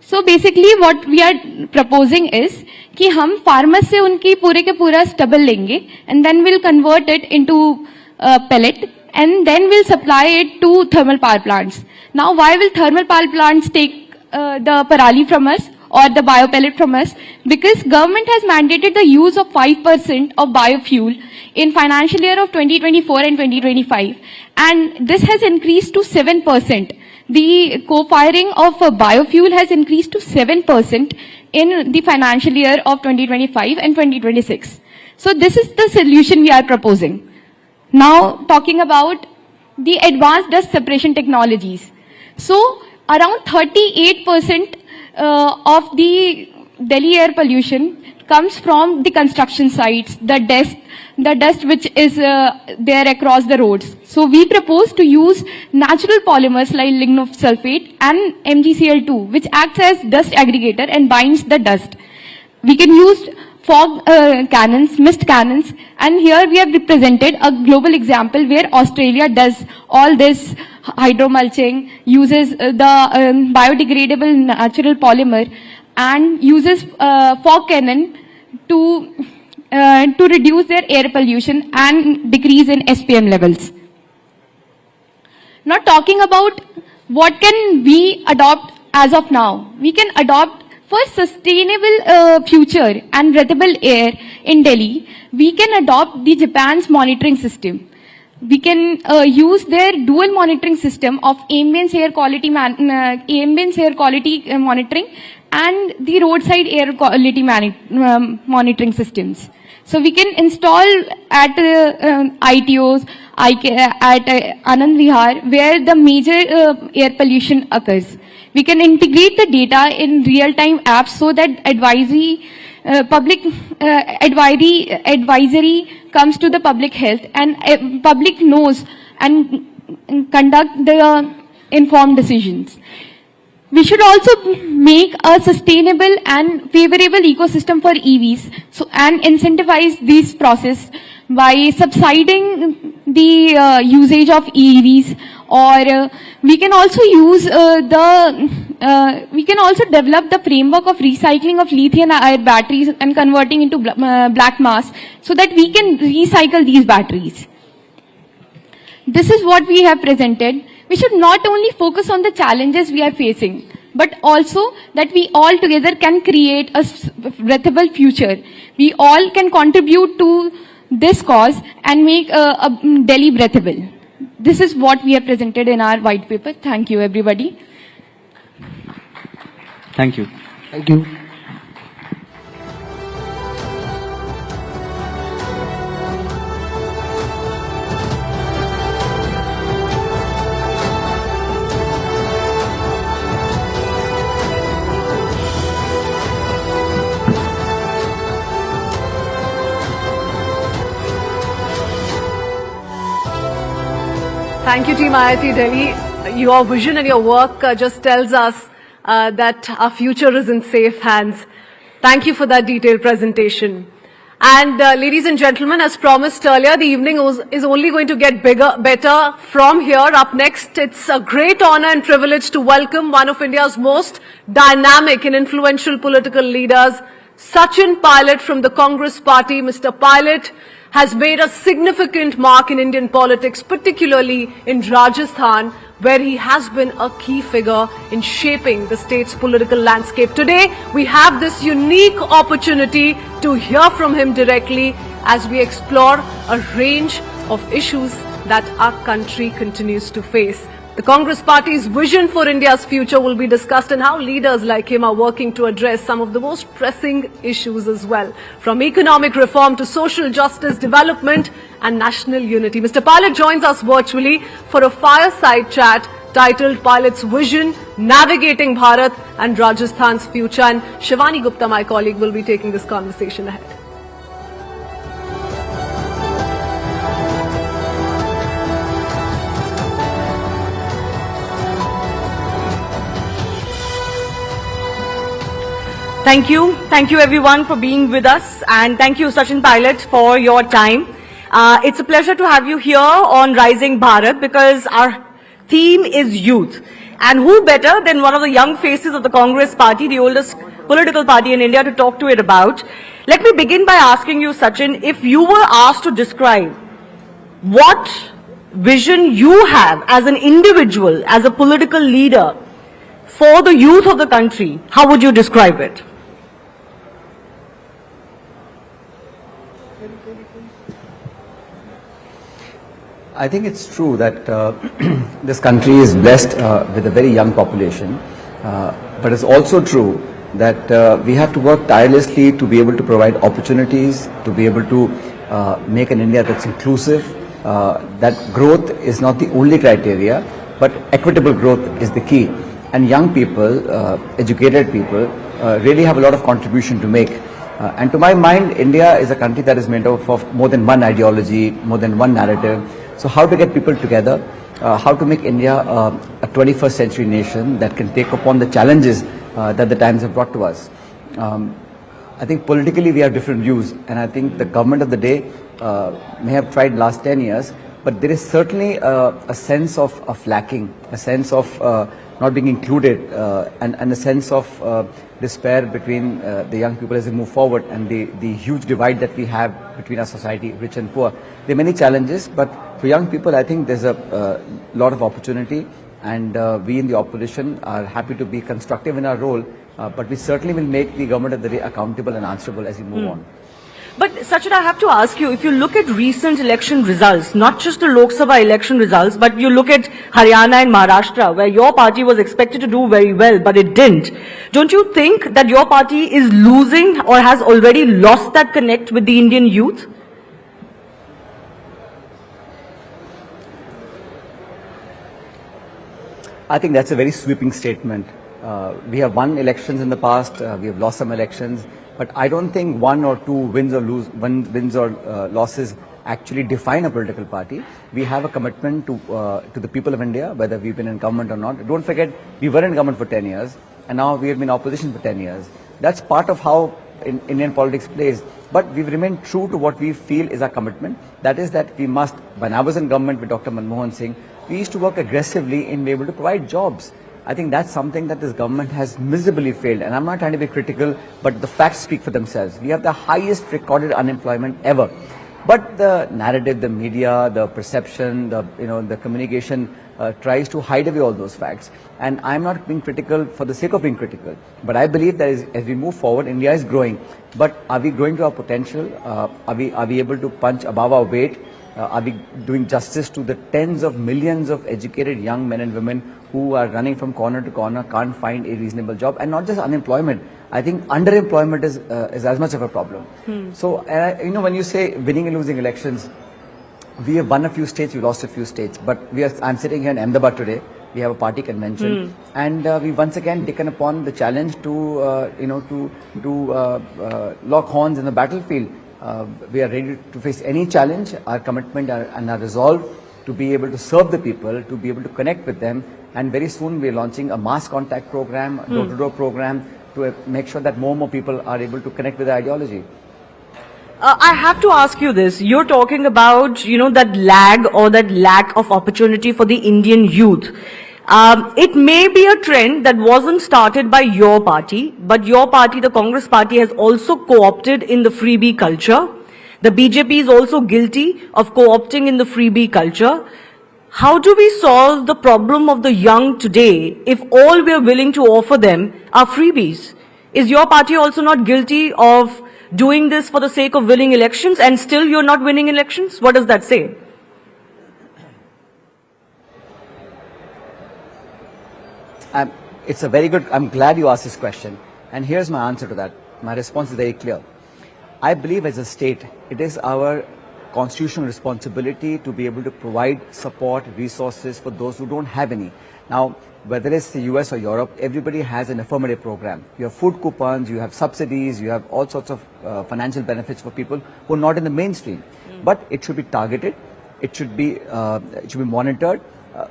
So basically what we are proposing is कि हम farmers से उनकी पूरे के पूरा stubble लेंगे and then we'll convert it into pellet and then we'll supply it to thermal power plants. Now why will thermal power plants take the parali from us or the bio pellet from us? Because government has mandated the use of 5% of biofuel in financial year of 2024 and 2025, and this has increased to 7%. The co-firing of biofuel has increased to 7% in the financial year of 2025 and 2026. So this is the solution we are proposing. Now talking about the advanced dust separation technologies. So around 38% of the Delhi air pollution comes from the construction sites, the dust which is there across the roads. So we propose to use natural polymers like lignosulfate and MgCl2, which acts as dust aggregator and binds the dust. We can use fog cannons, mist cannons, and here we have represented a global example where Australia does all this hydromulching, uses the biodegradable natural polymer and uses fog cannon to reduce their air pollution and decrease in SPM levels. Now talking about what can we adopt as of now. We can adopt for sustainable future and breathable air in Delhi. We can adopt the Japan's monitoring system. We can use their dual monitoring system of ambient air quality monitoring and the roadside air quality monitoring systems. So we can install at ITOs, at Anand Vihar, where the major air pollution occurs. We can integrate the data in real-time apps so that advisory comes to the public health and public knows and conduct the informed decisions. We should also make a sustainable and favorable ecosystem for EVs and incentivize this process by subsidizing the usage of EVs, or we can also use we can also develop the framework of recycling of lithium-ion batteries and converting into black mass so that we can recycle these batteries. This is what we have presented. We should not only focus on the challenges we are facing, but also that we all together can create a breathable future. We all can contribute to this cause and make Delhi breathable. This is what we have presented in our white paper. Thank you, everybody. Thank you. Thank you. Thank you, Team IIT Delhi. Your vision and your work just tells us that our future is in safe hands. Thank you for that detailed presentation. And ladies and gentlemen, as promised earlier, the evening is only going to get better from here. Up next, it's a great honor and privilege to welcome one of India's most dynamic and influential political leaders, Sachin Pilot from the Congress Party. Mr. Pilot has made a significant mark in Indian politics, particularly in Rajasthan, where he has been a key figure in shaping the state's political landscape. Today, we have this unique opportunity to hear from him directly as we explore a range of issues that our country continues to face. The Congress Party's vision for India's future will be discussed and how leaders like him are working to address some of the most pressing issues as well, from economic reform to social justice, development and national unity. Mr. Pilot joins us virtually for a fireside chat titled Pilot's Vision, Navigating Bharat and Rajasthan's Future. And Shivani Gupta, my colleague, will be taking this conversation ahead. Thank you everyone for being with us, and thank you Sachin Pilot for your time. It's a pleasure to have you here on Rising Bharat because our theme is youth. And who better than one of the young faces of the Congress party, the oldest political party in India, to talk to it about. Let me begin by asking you, Sachin, if you were asked to describe what vision you have as an individual, as a political leader for the youth of the country, how would you describe it? I think it's true that this country is blessed with a very young population, but it's also true that we have to work tirelessly to be able to provide opportunities, to be able to make an India that's inclusive, that growth is not the only criteria, but equitable growth is the key. And young people, educated people, really have a lot of contribution to make. And to my mind, India is a country that is made up of more than one ideology, more than one narrative. So how to get people together, how to make India a 21st century nation that can take upon the challenges that the times have brought to us. I think politically we have different views, and I think the government of the day may have tried last 10 years, but there is certainly a sense of lacking, a sense of not being included, and a sense of despair between the young people as they move forward, and the huge divide that we have between our society, rich and poor. There are many challenges, but for young people, I think there's a lot of opportunity, and we in the opposition are happy to be constructive in our role, but we certainly will make the government of the day accountable and answerable as we move on. But Sachin, I have to ask you, if you look at recent election results, not just the Lok Sabha election results, but you look at Haryana and Maharashtra, where your party was expected to do very well, but it didn't. Don't you think that your party is losing or has already lost that connect with the Indian youth? I think that's a very sweeping statement. We have won elections in the past, we have lost some elections, but I don't think one or two wins or losses actually define a political party. We have a commitment to the people of India, whether we've been in government or not. Don't forget, we were in government for 10 years, and now we have been in opposition for 10 years. That's part of how Indian politics plays. But we've remained true to what we feel is our commitment. That is that we must, when I was in government with Dr. Manmohan Singh, we used to work aggressively in being able to provide jobs. I think that's something that this government has miserably failed. And I'm not trying to be critical, but the facts speak for themselves. We have the highest recorded unemployment ever. But the narrative, the media, the perception, the communication tries to hide away all those facts. And I'm not being critical for the sake of being critical. But I believe that as we move forward, India is growing. But are we growing to our potential? Are we able to punch above our weight? Are we doing justice to the tens of millions of educated young men and women who are running from corner to corner, can't find a reasonable job? And not just unemployment. I think underemployment is as much of a problem. So, when you say winning and losing elections, we have won a few states, we lost a few states. But I'm sitting here in Ahmedabad today. We have a party convention, and we once again taken upon the challenge to lock horns in the battlefield. We are ready to face any challenge. Our commitment and our resolve to be able to serve the people, to be able to connect with them, and very soon we are launching a mass contact program, door-to-door program, to make sure that more and more people are able to connect with the ideology. I have to ask you this. You're talking about, that lag or that lack of opportunity for the Indian youth. It may be a trend that wasn't started by your party, but your party, the Congress party, has also co-opted in the freebie culture. The BJP is also guilty of co-opting in the freebie culture. How do we solve the problem of the young today if all we are willing to offer them are freebies? Is your party also not guilty of doing this for the sake of winning elections, and still you're not winning elections? What does that say? It's a very good, I'm glad you asked this question. And here's my answer to that. My response is very clear. I believe as a state, it is our constitutional responsibility to be able to provide support, resources for those who don't have any. Now, whether it's the US or Europe, everybody has an affirmative program. You have food coupons, you have subsidies, you have all sorts of financial benefits for people who are not in the mainstream. But it should be targeted, it should be monitored.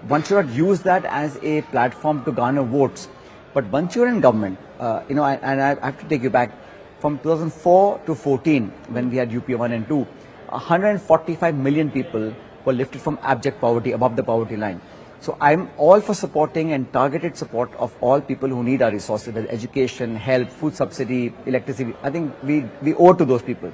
One should not use that as a platform to garner votes. But once you're in government, and I have to take you back, from 2004 to 14, when we had UP 1 and 2, 145 million people were lifted from abject poverty, above the poverty line. So I'm all for supporting and targeted support of all people who need our resources, whether education, health, food subsidy, electricity. I think we owe to those people.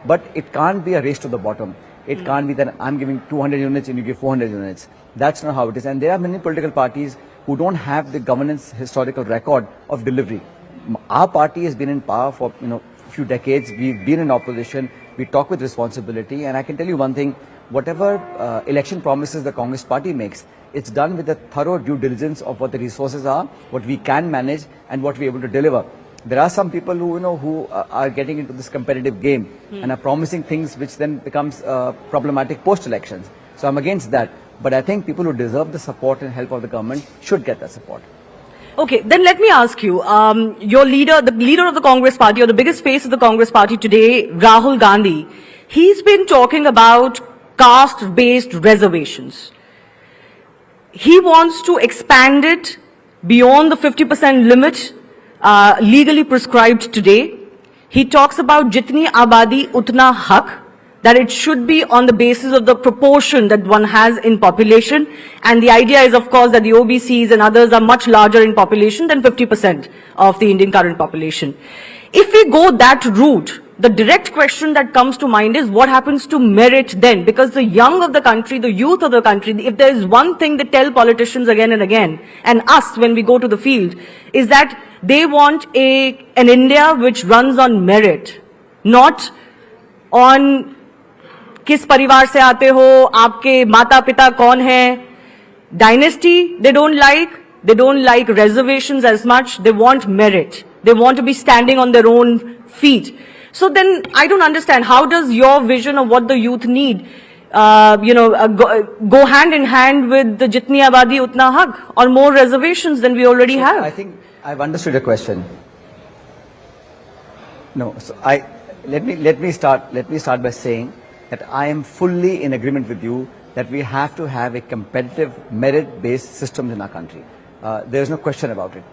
But it can't be a race to the bottom. It can't be that I'm giving 200 units and you give 400 units. That's not how it is. And there are many political parties who don't have the governance historical record of delivery. Our party has been in power for few decades. We've been in opposition. We talk with responsibility. And I can tell you one thing, whatever election promises the Congress party makes, it's done with a thorough due diligence of what the resources are, what we can manage and what we're able to deliver. There are some people who are getting into this competitive game and are promising things which then becomes problematic post-elections. So I'm against that. But I think people who deserve the support and help of the government should get that support. Okay, then let me ask you, your leader, the leader of the Congress party, or the biggest face of the Congress party today, Rahul Gandhi, he's been talking about caste-based reservations. He wants to expand it beyond the 50% limit legally prescribed today. He talks about jitni abadi utna hak, that it should be on the basis of the proportion that one has in population. And the idea is, of course, that the OBCs and others are much larger in population than 50% of the Indian current population. If we go that route, the direct question that comes to mind is what happens to merit then? Because the young of the country, the youth of the country, if there is one thing they tell politicians again and again, and us when we go to the field, is that they want an India which runs on merit, not on किस परिवार से आते हो, आपके माता पिता कौन है. Dynasty they don't like reservations as much. They want merit. They want to be standing on their own feet. So then I don't understand, how does your vision of what the youth need go hand in hand with the jitni abadi utna hak, or more reservations than we already have? I think I've understood your question. No, so let me start by saying that I am fully in agreement with you that we have to have a competitive merit-based system in our country. There is no question about it.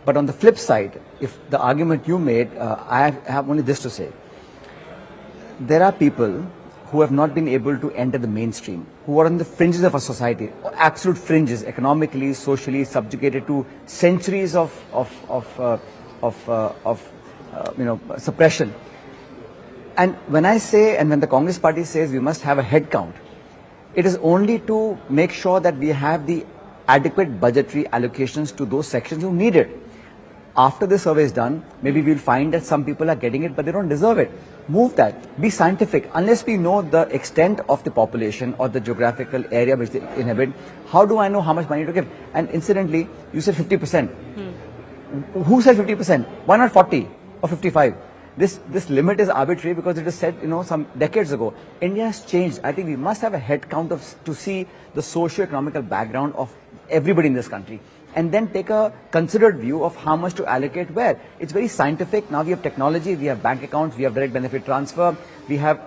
But on the flip side, if the argument you made, I have only this to say. There are people who have not been able to enter the mainstream, who are on the fringes of our society, absolute fringes, economically, socially, subjugated to centuries of suppression. And when I say, and when the Congress party says we must have a head count, it is only to make sure that we have the adequate budgetary allocations to those sections who need it. After the survey is done, maybe we'll find that some people are getting it, but they don't deserve it. Move that. Be scientific. Unless we know the extent of the population or the geographical area which they inhabit, how do I know how much money to give? And incidentally, you said 50%. Who said 50%? Why not 40 or 55? This limit is arbitrary because it was set, some decades ago. India has changed. I think we must have a head count to see the socio-economical background of everybody in this country, and then take a considered view of how much to allocate where. It's very scientific. Now we have technology, we have bank accounts, we have direct benefit transfer, we have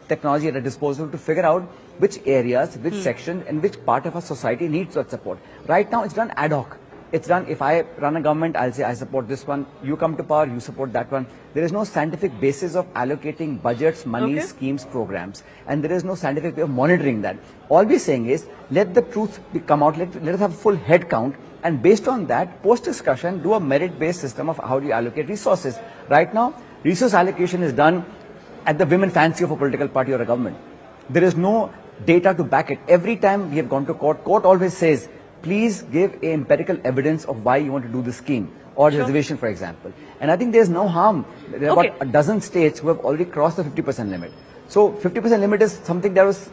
technology at our disposal to figure out which areas, which section, and which part of our society needs that support. Right now it's done ad hoc. It's done, if I run a government, I'll say I support this one, you come to power, you support that one. There is no scientific basis of allocating budgets, money, schemes, programs, and there is no scientific way of monitoring that. All we're saying is, let the truth come out, let us have a full head count, and based on that, post-discussion, do a merit-based system of how do you allocate resources. Right now, resource allocation is done at the whim and fancy of a political party or a government. There is no data to back it. Every time we have gone to court, court always says, please give empirical evidence of why you want to do the scheme or reservation, for example. And I think there's no harm. There are about a dozen states who have already crossed the 50% limit. So 50% limit is something that was,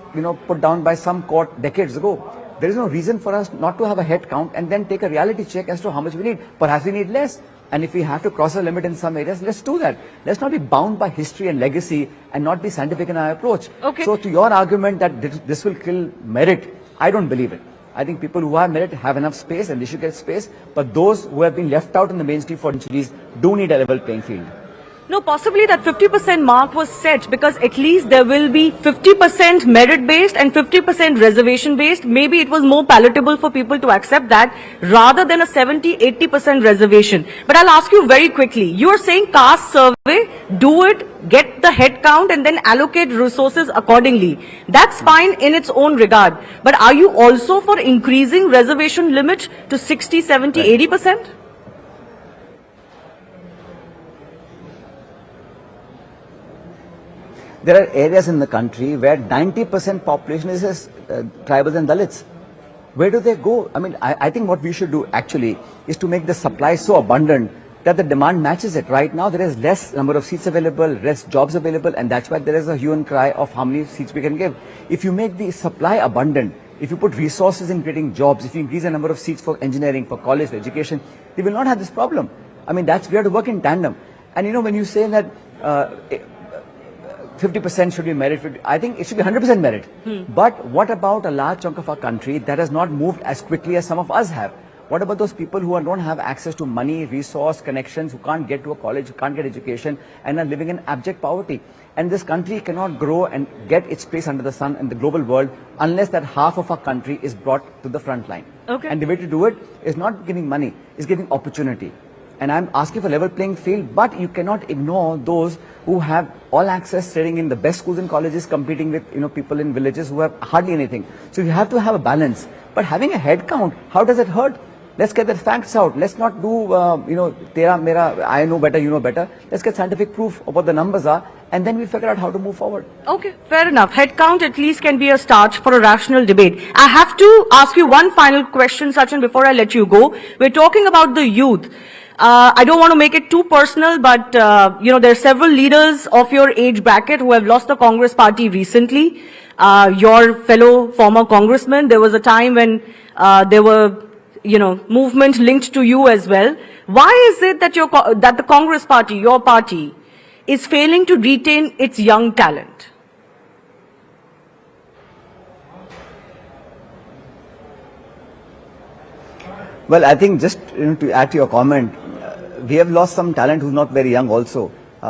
put down by some court decades ago. There is no reason for us not to have a head count and then take a reality check as to how much we need. Perhaps we need less. And if we have to cross a limit in some areas, let's do that. Let's not be bound by history and legacy and not be scientific in our approach. So to your argument that this will kill merit, I don't believe it. I think people who have merit have enough space and they should get space, but those who have been left out in the mainstream for centuries do need a level playing field. No, possibly that 50% mark was set because at least there will be 50% merit-based and 50% reservation-based. Maybe it was more palatable for people to accept that rather than a 70-80% reservation. But I'll ask you very quickly. You are saying caste survey, do it, get the head count and then allocate resources accordingly. That's fine in its own regard. But are you also for increasing reservation limit to 60, 70, 80%? There are areas in the country where 90% population is tribals and Dalits. Where do they go? I mean, I think what we should do actually is to make the supply so abundant that the demand matches it. Right now, there is less number of seats available, less jobs available, and that's why there is a hue and cry of how many seats we can give. If you make the supply abundant, if you put resources in creating jobs, if you increase the number of seats for engineering, for college, for education, they will not have this problem. I mean, we have to work in tandem. And you know, when you say that 50% should be merit, I think it should be 100% merit. But what about a large chunk of our country that has not moved as quickly as some of us have? What about those people who don't have access to money, resource, connections, who can't get to a college, who can't get education, and are living in abject poverty? And this country cannot grow and get its place under the sun in the global world unless that half of our country is brought to the front line. Okay. And the way to do it is not giving money, is giving opportunity. And I'm asking for level playing field, but you cannot ignore those who have all access, studying in the best schools and colleges, competing with people in villages who have hardly anything. So you have to have a balance. But having a head count, how does it hurt? Let's get the facts out. Let's not do, tera, mera, I know better, you know better. Let's get scientific proof of what the numbers are, and then we figure out how to move forward. Okay, fair enough. Head count at least can be a start for a rational debate. I have to ask you one final question, Sachin, before I let you go. We're talking about the youth. I don't want to make it too personal, but, there are several leaders of your age bracket who have lost the Congress party recently. Your fellow former congressman, there was a time when there were, movement linked to you as well. Why is it that that the Congress party, your party, is failing to retain its young talent? Well, I think just to add to your comment, we have lost some talent who's not very young also.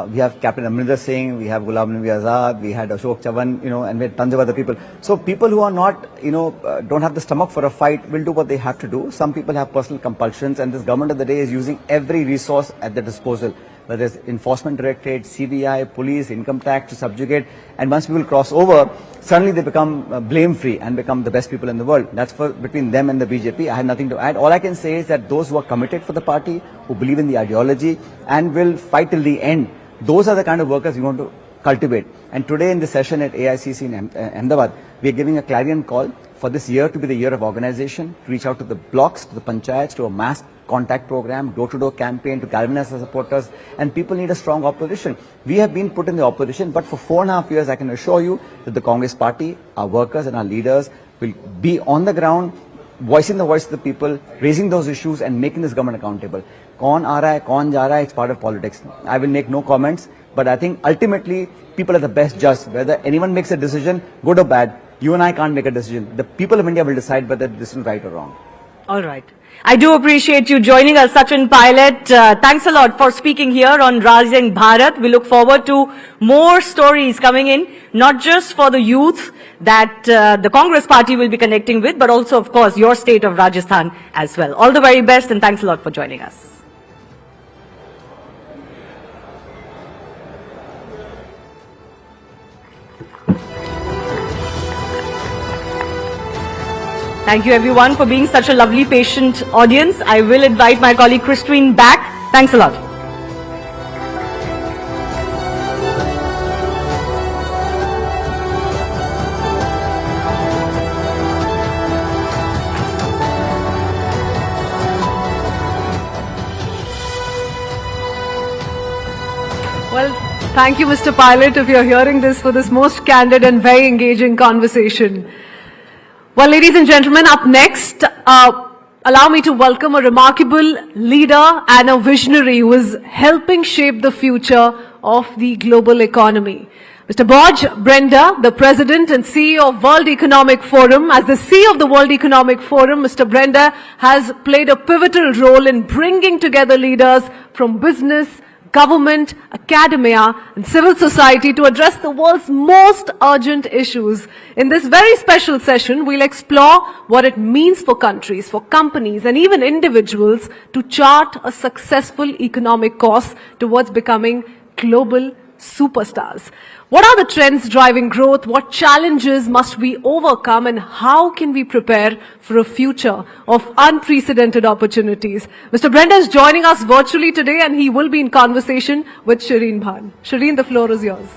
We have Captain Amrinder Singh, we have Ghulam Nabi Azad, we had Ashok Chavan, and we had tons of other people. So people who are not, don't have the stomach for a fight will do what they have to do. Some people have personal compulsions, and this government of the day is using every resource at their disposal, whether it's enforcement directorate, CBI, police, income tax to subjugate. And once people cross over, suddenly they become blame-free and become the best people in the world. That's between them and the BJP. I have nothing to add. All I can say is that those who are committed for the party, who believe in the ideology and will fight till the end, those are the kind of workers we want to cultivate. And today in the session at AICC in Ahmedabad, we are giving a clarion call for this year to be the year of organization, to reach out to the blocks, to the panchayats, to a mass contact program, door-to-door campaign, to galvanize the supporters, and people need a strong opposition. We have been put in the opposition, but for 4.5 years, I can assure you that the Congress party, our workers and our leaders will be on the ground, voicing the voice of the people, raising those issues and making this government accountable. Kaun aa raha hai, kaun ja raha hai, it's part of politics. I will make no comments, but I think ultimately people are the best judge. Whether anyone makes a decision, good or bad, you and I can't make a decision. The people of India will decide whether this is right or wrong. All right. I do appreciate you joining us, Sachin Pilot. Thanks a lot for speaking here on Rising Bharat. We look forward to more stories coming in, not just for the youth that the Congress party will be connecting with, but also, of course, your state of Rajasthan as well. All the very best, and thanks a lot for joining us. Thank you everyone for being such a lovely, patient audience. I will invite my colleague Christine back. Thanks a lot. Well, thank you, Mr. Pilot, if you're hearing this, for this most candid and very engaging conversation. Well, ladies and gentlemen, up next, allow me to welcome a remarkable leader and a visionary who is helping shape the future of the global economy. Mr. Boj Brenda, the President and CEO of World Economic Forum. As the CEO of the World Economic Forum, Mr. Brenda has played a pivotal role in bringing together leaders from business, government, academia, and civil society to address the world's most urgent issues. In this very special session, we'll explore what it means for countries, for companies, and even individuals to chart a successful economic course towards becoming global superstars. What are the trends driving growth? What challenges must we overcome? And how can we prepare for a future of unprecedented opportunities? Mr. Brenda is joining us virtually today, and he will be in conversation with Shireen Bhan. Shireen, the floor is yours.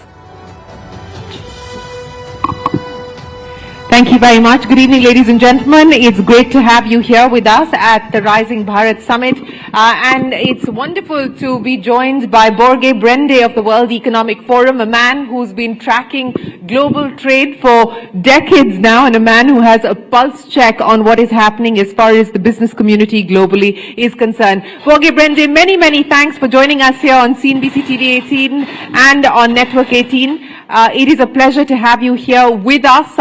Thank you very much. Good evening, ladies and gentlemen. It's great to have you here with us at the Rising Bharat Summit. And it's wonderful to be joined by Borge Brende of the World Economic Forum, a man who's been tracking global trade for decades now, and a man who has a pulse check on what is happening as far as the business community globally is concerned. Borge Brende, many, many thanks for joining us here on CNBC TV 18 and on Network 18. It is a pleasure to have you here with us.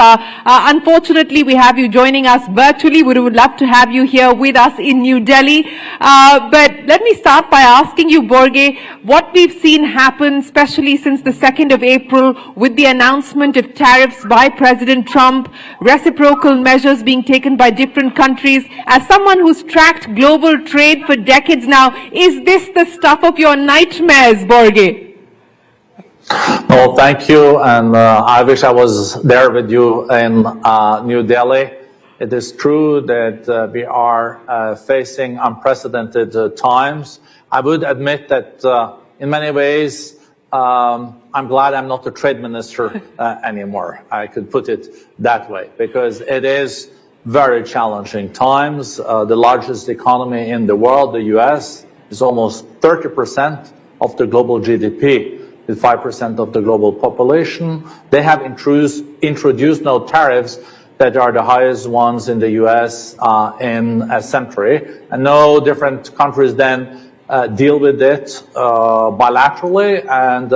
Unfortunately, we have you joining us virtually. We would love to have you here with us in New Delhi. But let me start by asking you, Borge, what we've seen happen, especially since the 2nd of April, with the announcement of tariffs by President Trump, reciprocal measures being taken by different countries. As someone who's tracked global trade for decades now, is this the stuff of your nightmares, Borge? Well, thank you, and I wish I was there with you in New Delhi. It is true that we are facing unprecedented times. I would admit that in many ways, I'm glad I'm not the trade minister anymore. I could put it that way, because it is very challenging times. The largest economy in the world, the US, is almost 30% of the global GDP. With 5% of the global population. They have introduced now tariffs that are the highest ones in the US in a century. And no different countries then deal with it bilaterally. And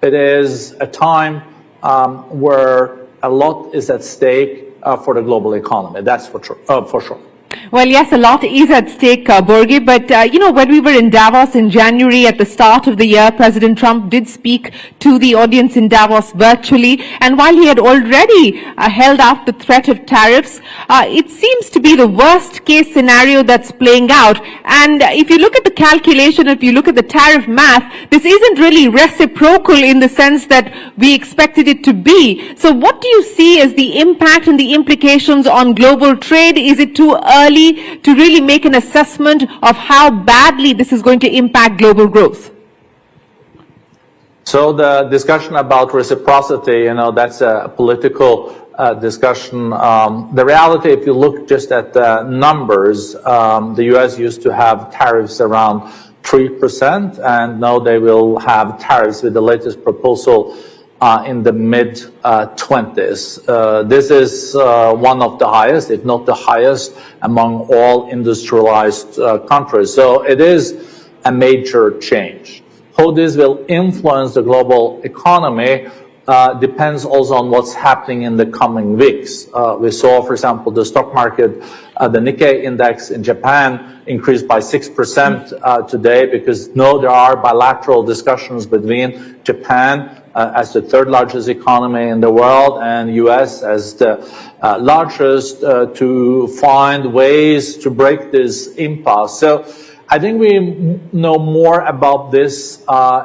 it is a time where a lot is at stake for the global economy. That's for sure. Well, yes, a lot is at stake, Borge, but, when we were in Davos in January at the start of the year, President Trump did speak to the audience in Davos virtually, and while he had already held out the threat of tariffs, it seems to be the worst case scenario that's playing out. And if you look at the calculation, if you look at the tariff math, this isn't really reciprocal in the sense that we expected it to be. So what do you see as the impact and the implications on global trade? Is it too early to really make an assessment of how badly this is going to impact global growth? So the discussion about reciprocity, that's a political discussion. The reality, if you look just at the numbers, the US used to have tariffs around 3%, and now they will have tariffs with the latest proposal in the mid-20s. This is one of the highest, if not the highest, among all industrialized countries. So it is a major change. How this will influence the global economy depends also on what's happening in the coming weeks. We saw, for example, the stock market, the Nikkei index in Japan increased by 6% today, because there are bilateral discussions between Japan as the third largest economy in the world and US as the largest to find ways to break this impasse. So I think we know more about this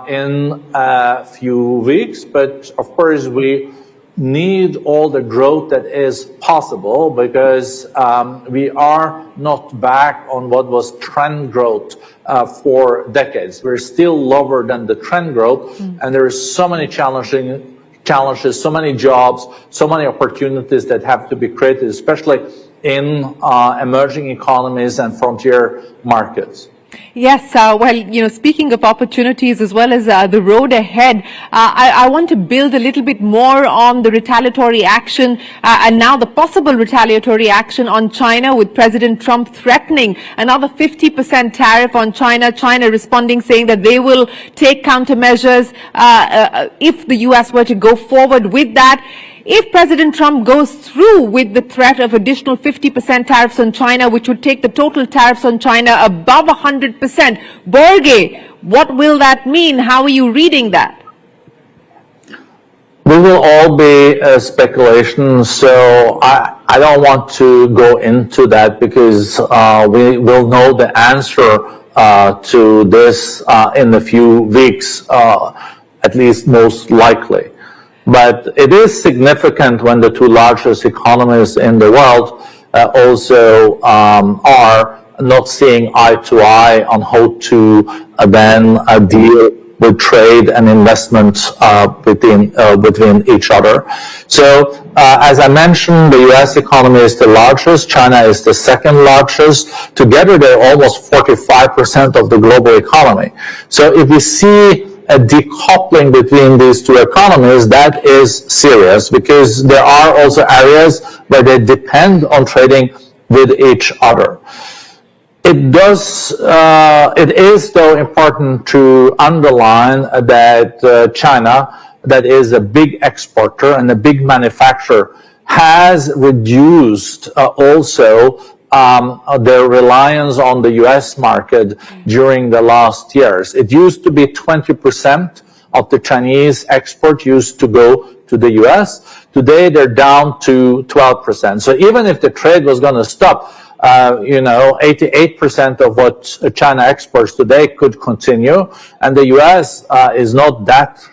in a few weeks, but of course we need all the growth that is possible, because we are not back on what was trend growth for decades. We're still lower than the trend growth, and there are so many challenges, so many jobs, so many opportunities that have to be created, especially in emerging economies and frontier markets. Yes, speaking of opportunities as well as the road ahead, I want to build a little bit more on the retaliatory action and now the possible retaliatory action on China, with President Trump threatening another 50% tariff on China, China responding saying that they will take countermeasures if the US were to go forward with that. If President Trump goes through with the threat of additional 50% tariffs on China, which would take the total tariffs on China above 100%, Borge, what will that mean? How are you reading that? We will all be speculation, so I don't want to go into that because we will know the answer to this in a few weeks, at least most likely. But it is significant when the two largest economies in the world also are not seeing eye to eye on how to then deal with trade and investment between each other. So, as I mentioned, the U.S. economy is the largest. China is the second largest. Together, they're almost 45% of the global economy. So, if we see a decoupling between these two economies, that is serious because there are also areas where they depend on trading with each other. It is though important to underline that China, that is a big exporter and a big manufacturer, has reduced also their reliance on the U.S. market during the last years. It used to be 20% of the Chinese export used to go to the U.S. Today, they're down to 12%. So even if the trade was going to stop, 88% of what China exports today could continue, and the U.S. is not that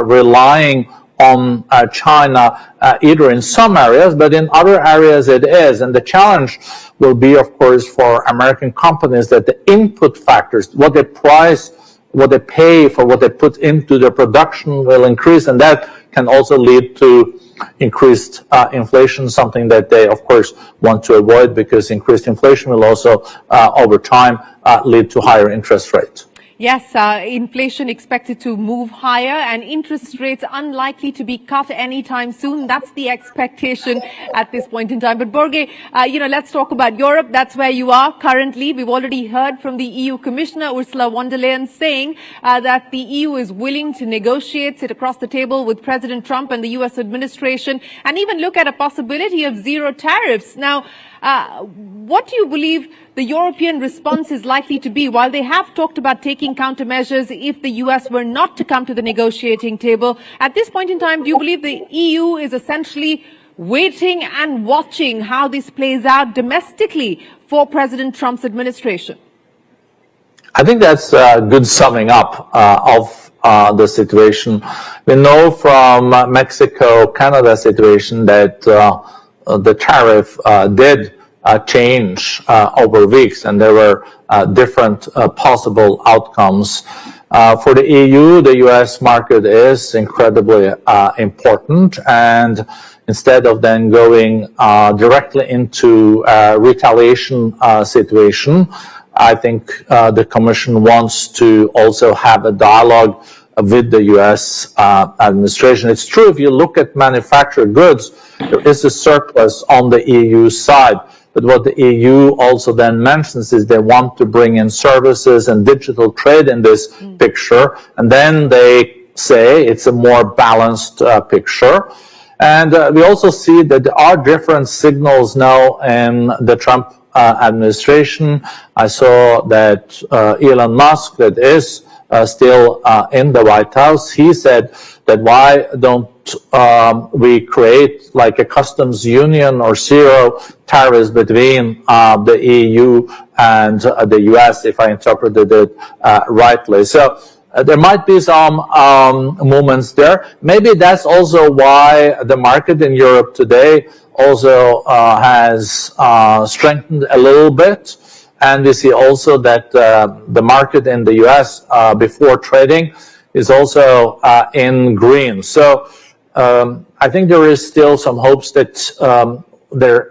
relying on China either in some areas, but in other areas it is. And the challenge will be, of course, for American companies that the input factors, what they price, what they pay for what they put into their production will increase, and that can also lead to increased inflation, something that they, of course, want to avoid because increased inflation will also, over time, lead to higher interest rates. Yes, inflation expected to move higher and interest rates unlikely to be cut anytime soon. That's the expectation at this point in time. But Borge, let's talk about Europe. That's where you are currently. We've already heard from the EU Commissioner, Ursula von der Leyen, saying that the EU is willing to negotiate, sit across the table with President Trump and the US administration, and even look at a possibility of zero tariffs. Now, what do you believe the European response is likely to be? While they have talked about taking countermeasures if the US were not to come to the negotiating table, at this point in time, do you believe the EU is essentially waiting and watching how this plays out domestically for President Trump's administration? I think that's a good summing up of the situation. We know from Mexico-Canada situation that the tariff did change over weeks, and there were different possible outcomes. For the EU, the US market is incredibly important, and instead of then going directly into a retaliation situation, I think the Commission wants to also have a dialogue with the US administration. It's true, if you look at manufactured goods, there is a surplus on the EU side. But what the EU also then mentions is they want to bring in services and digital trade in this picture. And then they say it's a more balanced picture. And we also see that there are different signals now in the Trump administration. I saw that Elon Musk, that is still in the White House, he said that why don't we create like a customs union or zero tariffs between the EU and the US, if I interpreted it rightly. So there might be some movements there. Maybe that's also why the market in Europe today also has strengthened a little bit. And we see also that the market in the US before trading is also in green. So I think there is still some hopes that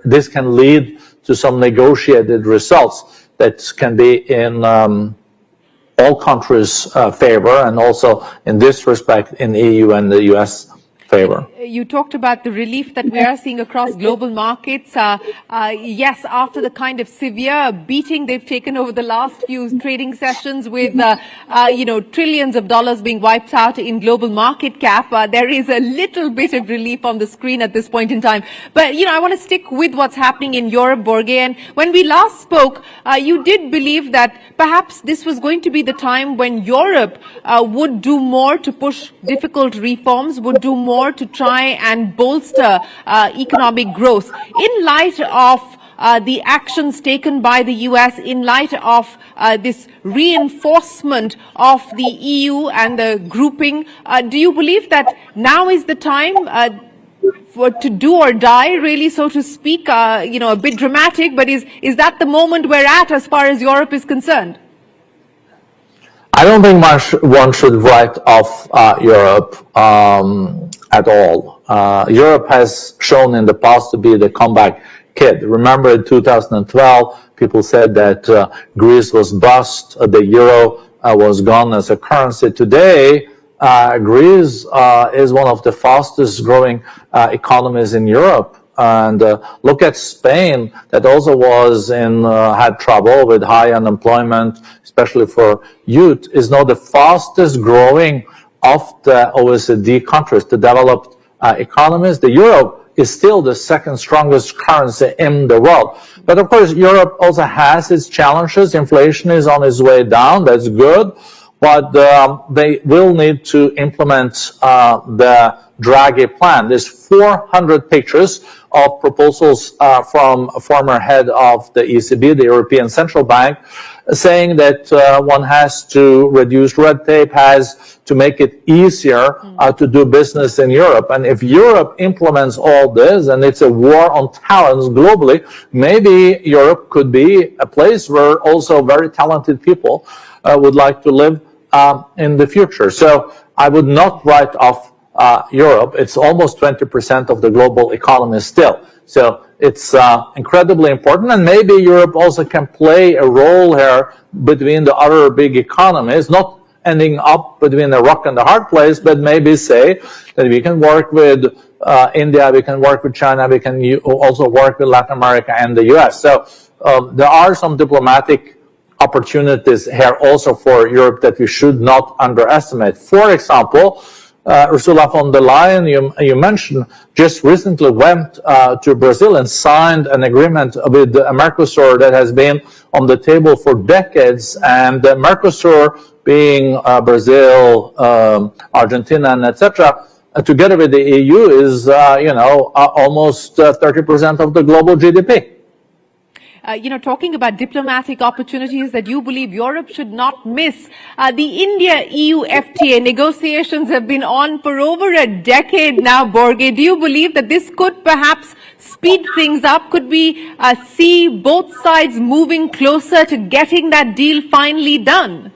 this can lead to some negotiated results that can be in all countries' favor, and also in this respect in EU and the US favor. You talked about the relief that we are seeing across global markets. Yes, after the kind of severe beating they've taken over the last few trading sessions with, trillions of dollars being wiped out in global market cap, there is a little bit of relief on the screen at this point in time. But, I want to stick with what's happening in Europe, Borge. And when we last spoke, you did believe that perhaps this was going to be the time when Europe would do more to push difficult reforms, would do more to try and bolster economic growth. In light of the actions taken by the US, in light of this reinforcement of the EU and the grouping, do you believe that now is the time to do or die, really, so to speak? A bit dramatic, but is that the moment we're at as far as Europe is concerned? I don't think one should write off Europe at all. Europe has shown in the past to be the comeback kid. Remember in 2012, people said that Greece was bust, the euro was gone as a currency. Today, Greece is one of the fastest growing economies in Europe. And look at Spain, that also had trouble with high unemployment, especially for youth, is now the fastest growing of the OECD countries, the developed economies. The euro is still the second strongest currency in the world. But of course, Europe also has its challenges. Inflation is on its way down. That's good. But they will need to implement the Draghi plan. There's 400 pages of proposals from a former head of the ECB, the European Central Bank, saying that one has to reduce red tape, has to make it easier to do business in Europe. And if Europe implements all this, and it's a war on talents globally, maybe Europe could be a place where also very talented people would like to live in the future. So I would not write off Europe. It's almost 20% of the global economy still. So it's incredibly important, and maybe Europe also can play a role here between the other big economies, not ending up between a rock and a hard place, but maybe say that we can work with India, we can work with China, we can also work with Latin America and the US. So there are some diplomatic opportunities here also for Europe that we should not underestimate. For example, Ursula von der Leyen, you mentioned, just recently went to Brazil and signed an agreement with Mercosur that has been on the table for decades. And Mercosur, being Brazil, Argentina, and etc., together with the EU, is almost 30% of the global GDP. Talking about diplomatic opportunities that you believe Europe should not miss, the India-EU FTA negotiations have been on for over a decade now, Borge. Do you believe that this could perhaps speed things up? Could we see both sides moving closer to getting that deal finally done?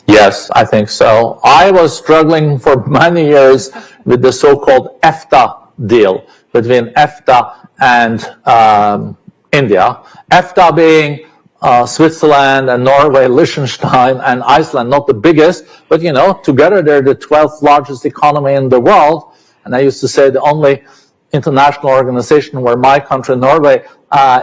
Yes, I think so. I was struggling for many years with the so-called EFTA deal between EFTA and India, EFTA being Switzerland and Norway, Liechtenstein and Iceland, not the biggest, but together they're the 12th largest economy in the world. And I used to say the only international organization where my country, Norway,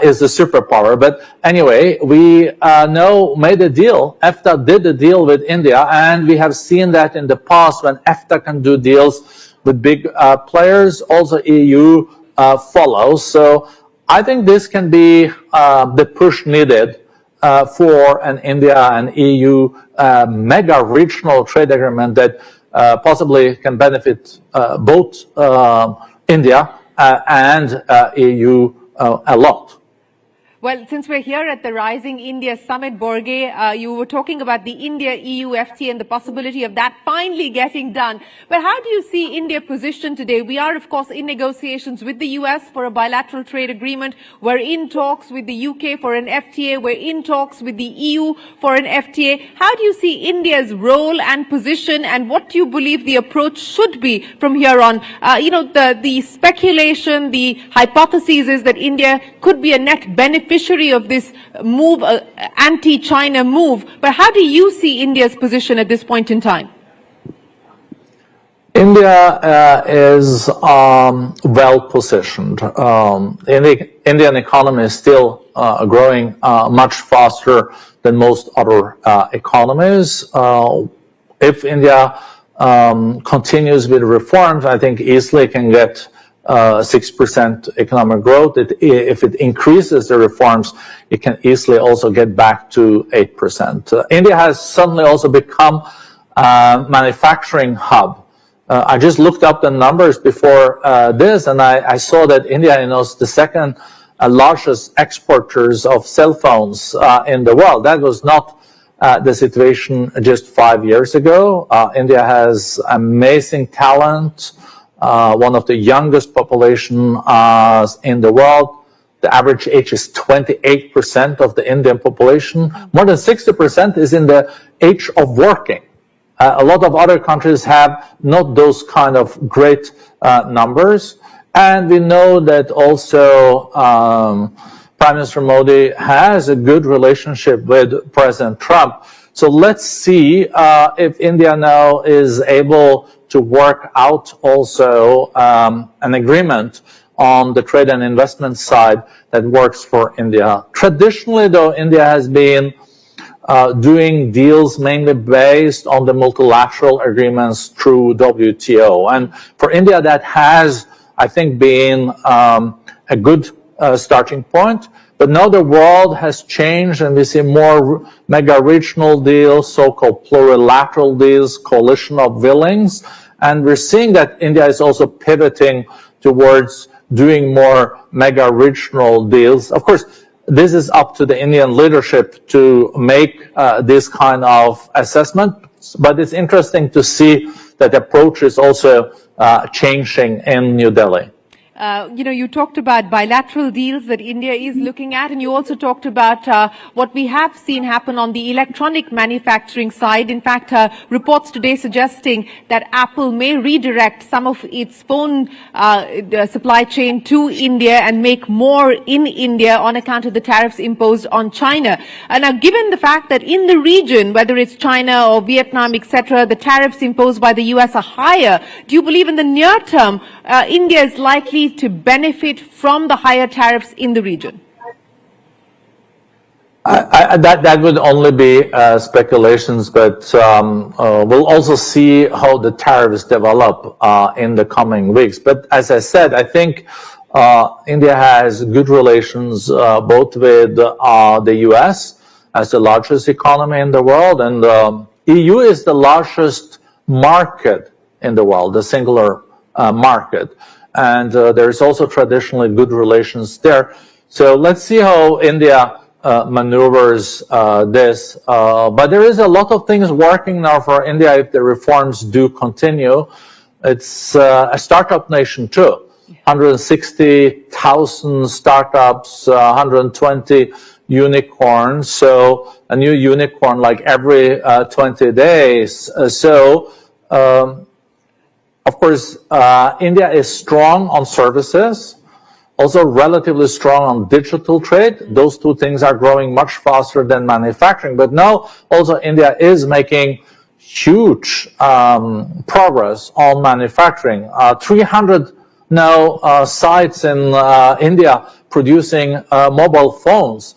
is the superpower. But anyway, we now made a deal. EFTA did a deal with India, and we have seen that in the past when EFTA can do deals with big players, also EU follows. So I think this can be the push needed for an India and EU mega regional trade agreement that possibly can benefit both India and EU a lot. Well, since we're here at the Rising India Summit, Borge, you were talking about the India-EU FTA and the possibility of that finally getting done. But how do you see India positioned today? We are, of course, in negotiations with the US for a bilateral trade agreement. We're in talks with the UK for an FTA. We're in talks with the EU for an FTA. How do you see India's role and position, and what do you believe the approach should be from here on? The speculation, the hypothesis is that India could be a net beneficiary of this move, anti-China move. But how do you see India's position at this point in time? India is well positioned. The Indian economy is still growing much faster than most other economies. If India continues with reforms, I think easily can get 6% economic growth. If it increases the reforms, it can easily also get back to 8%. India has suddenly also become a manufacturing hub. I just looked up the numbers before this, and I saw that India is the second largest exporters of cell phones in the world. That was not the situation just 5 years ago. India has amazing talent, one of the youngest population in the world. The average age is 28% of the Indian population. More than 60% is in the age of working. A lot of other countries have not those kind of great numbers. And we know that also Prime Minister Modi has a good relationship with President Trump. So let's see if India now is able to work out also an agreement on the trade and investment side that works for India. Traditionally, though, India has been doing deals mainly based on the multilateral agreements through WTO. And for India, that has, I think, been a good starting point. But now the world has changed and we see more mega regional deals, so-called plurilateral deals, coalition of willings. And we're seeing that India is also pivoting towards doing more mega regional deals. Of course, this is up to the Indian leadership to make this kind of assessment. But it's interesting to see that the approach is also changing in New Delhi. You talked about bilateral deals that India is looking at, and you also talked about what we have seen happen on the electronic manufacturing side. In fact, reports today suggesting that Apple may redirect some of its phone supply chain to India and make more in India on account of the tariffs imposed on China. And now, given the fact that in the region, whether it's China or Vietnam, etc., the tariffs imposed by the US are higher, do you believe in the near term India is likely to benefit from the higher tariffs in the region? That would only be speculations, but we'll also see how the tariffs develop in the coming weeks. But as I said, I think India has good relations both with the US as the largest economy in the world, and EU is the largest market in the world, the singular market. And there's also traditionally good relations there. So let's see how India maneuvers this. But there is a lot of things working now for India if the reforms do continue. It's a startup nation too. 160,000 startups, 120 unicorns. So a new unicorn like every 20 days. Of course, India is strong on services, also relatively strong on digital trade. Those two things are growing much faster than manufacturing. But now also India is making huge progress on manufacturing. 300 now sites in India producing mobile phones.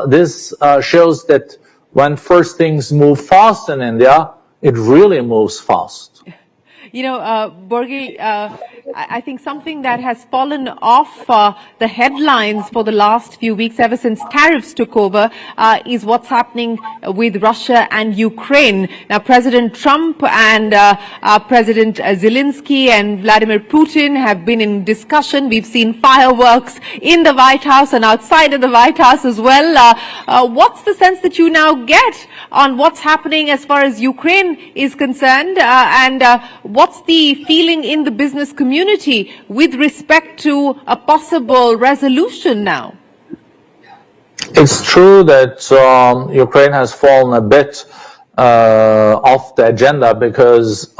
This shows that when first things move fast in India, it really moves fast. Borge, I think something that has fallen off the headlines for the last few weeks, ever since tariffs took over, is what's happening with Russia and Ukraine. Now, President Trump and President Zelensky and Vladimir Putin have been in discussion. We've seen fireworks in the White House and outside of the White House as well. What's the sense that you now get on what's happening as far as Ukraine is concerned, and what's the feeling in the business community with respect to a possible resolution now? It's true that Ukraine has fallen a bit off the agenda because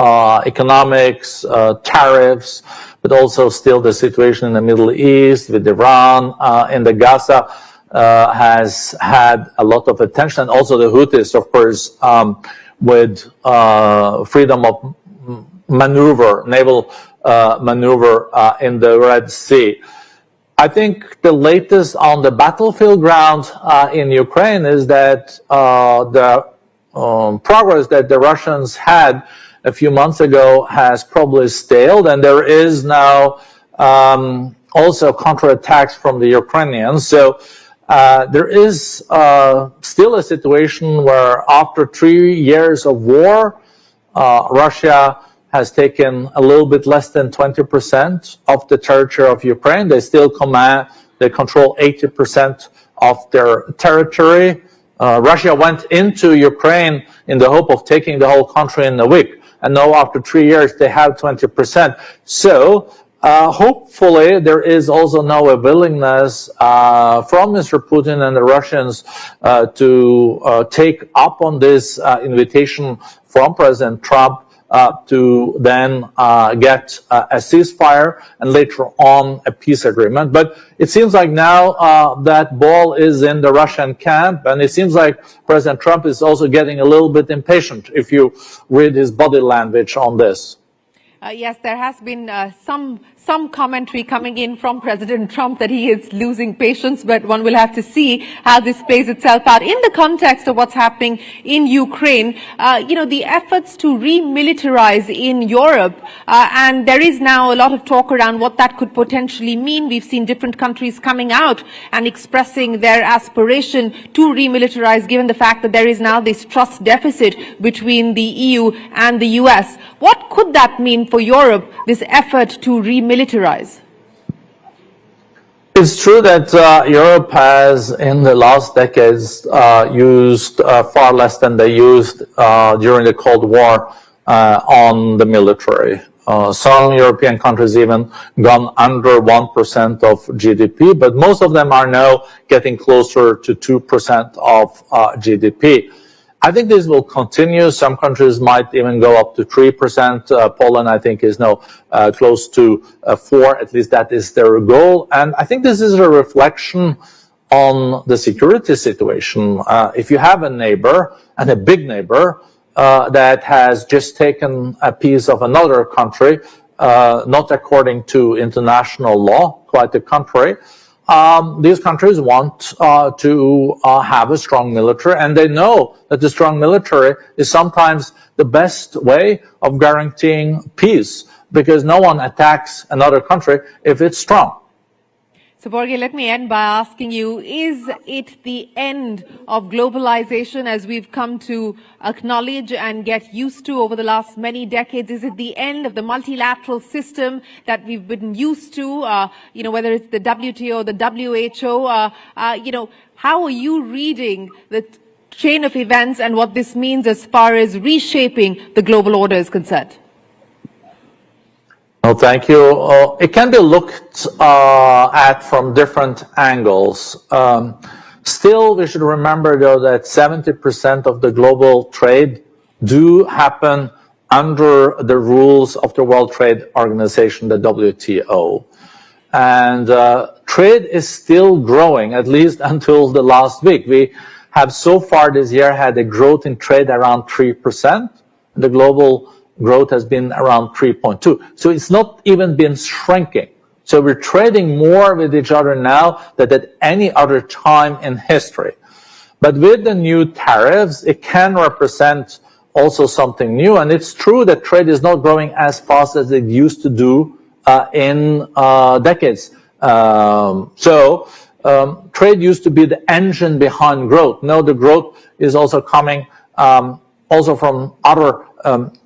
economics, tariffs, but also still the situation in the Middle East with Iran in the Gaza has had a lot of attention. Also the Houthis, of course, with freedom of naval maneuver in the Red Sea. I think the latest on the battlefield ground in Ukraine is that the progress that the Russians had a few months ago has probably staled, and there is now also counterattacks from the Ukrainians. So there is still a situation where after 3 years of war, Russia has taken a little bit less than 20% of the territory of Ukraine. They still control 80% of their territory. Russia went into Ukraine in the hope of taking the whole country in a week. And now after 3 years, they have 20%. So hopefully there is also now a willingness from Mr. Putin and the Russians to take up on this invitation from President Trump to then get a ceasefire and later on a peace agreement. But it seems like now that ball is in the Russian camp, and it seems like President Trump is also getting a little bit impatient if you read his body language on this. Yes, there has been some commentary coming in from President Trump that he is losing patience, but one will have to see how this plays itself out. In the context of what's happening in Ukraine, the efforts to remilitarize in Europe, and there is now a lot of talk around what that could potentially mean. We've seen different countries coming out and expressing their aspiration to remilitarize, given the fact that there is now this trust deficit between the EU and the US. What could that mean for Europe, this effort to remilitarize? It's true that Europe has, in the last decades, used far less than they used during the Cold War on the military. Some European countries even gone under 1% of GDP, but most of them are now getting closer to 2% of GDP. I think this will continue. Some countries might even go up to 3%. Poland, I think, is now close to 4%. At least that is their goal. And I think this is a reflection on the security situation. If you have a neighbor, and a big neighbor, that has just taken a piece of another country, not according to international law, quite the contrary, these countries want to have a strong military, and they know that the strong military is sometimes the best way of guaranteeing peace, because no one attacks another country if it's strong. So, Borge, let me end by asking you, is it the end of globalization as we've come to acknowledge and get used to over the last many decades? Is it the end of the multilateral system that we've been used to, whether it's the WTO or the WHO? How are you reading the chain of events and what this means as far as reshaping the global order is concerned? Well, thank you. It can be looked at from different angles. Still, we should remember, though, that 70% of the global trade do happen under the rules of the World Trade Organization, the WTO. And trade is still growing, at least until the last week. We have so far this year had a growth in trade around 3%. The global growth has been around 3.2. So it's not even been shrinking. So we're trading more with each other now than at any other time in history. But with the new tariffs, it can represent also something new. And it's true that trade is not growing as fast as it used to do in decades. Trade used to be the engine behind growth. Now the growth is also coming also from other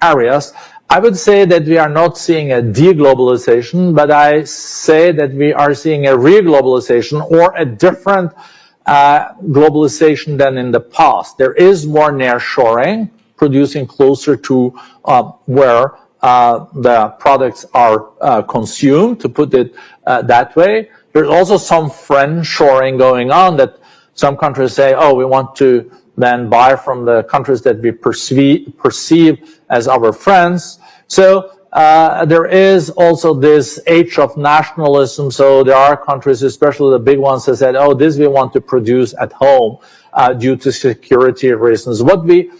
areas. I would say that we are not seeing a de-globalization, but I say that we are seeing a re-globalization or a different globalization than in the past. There is more nearshoring, producing closer to where the products are consumed, to put it that way. There's also some friendshoring going on, that some countries say, oh, we want to then buy from the countries that we perceive as our friends. So there is also this age of nationalism. So there are countries, especially the big ones, that said, oh, this we want to produce at home due to security reasons. What we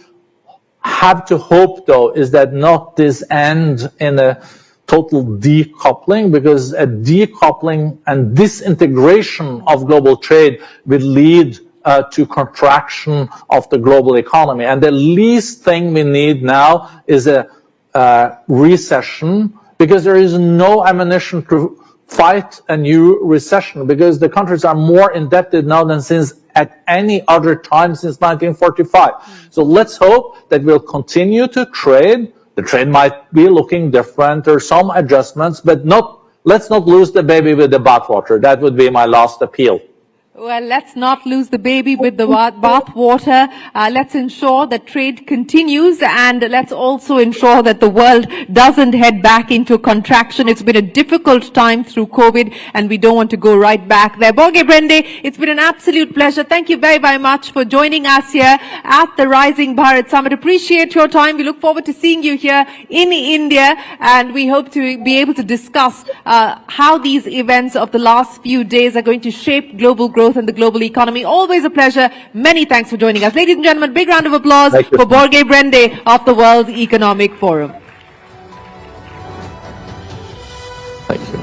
have to hope, though, is that not this end in a total decoupling, because a decoupling and disintegration of global trade will lead to contraction of the global economy. And the least thing we need now is a recession, because there is no ammunition to fight a new recession, because the countries are more indebted now than since at any other time since 1945. So let's hope that we'll continue to trade. The trade might be looking different or some adjustments, but let's not lose the baby with the bathwater. That would be my last appeal. Well, let's not lose the baby with the bath water. Let's ensure that trade continues, and let's also ensure that the world doesn't head back into contraction. It's been a difficult time through COVID, and we don't want to go right back there. Borge Brende, it's been an absolute pleasure. Thank you very, very much for joining us here at the Rising Bharat Summit. Appreciate your time. We look forward to seeing you here in India, and we hope to be able to discuss how these events of the last few days are going to shape global growth and the global economy. Always a pleasure. Many thanks for joining us. Ladies and gentlemen, big round of applause for Borge Brende of the World Economic Forum. Thank you.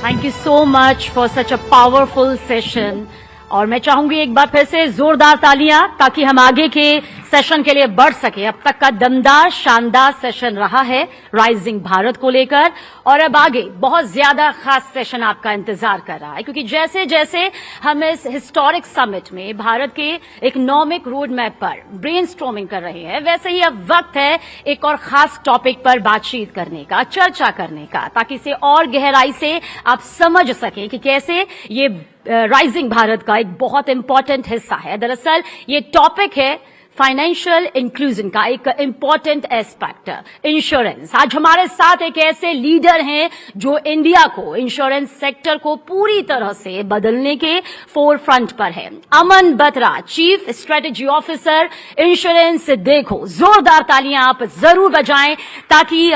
Thank you so much for such a powerful session. और मैं चाहूंगी एक बार फिर से जोरदार तालियां, ताकि हम आगे के सेशन के लिए बढ़ सके। अब तक का दमदार शानदार सेशन रहा है राइजिंग भारत को लेकर, और अब आगे बहुत ज्यादा खास सेशन आपका इंतजार कर रहा है, क्योंकि जैसे जैसे हम इस हिस्टोरिक समिट में भारत के इकोनॉमिक रोड मैप पर ब्रेनस्टॉर्मिंग कर रहे हैं, वैसे ही अब वक्त है एक और खास टॉपिक पर बातचीत करने का, चर्चा करने का, ताकि इसे और गहराई से आप समझ सकें कि कैसे ये राइजिंग भारत का एक बहुत इंपॉर्टेंट हिस्सा है। दरअसल ये टॉपिक है फाइनेंशियल इंक्लूजन का एक इंपॉर्टेंट एस्पेक्ट, इंश्योरेंस। आज हमारे साथ एक ऐसे लीडर हैं जो इंडिया को, इंश्योरेंस सेक्टर को पूरी तरह से बदलने के फोर फ्रंट पर है। Aman Batra, chief strategy officer, insurance. देखो, जोरदार तालियां आप जरूर बजाएं, ताकि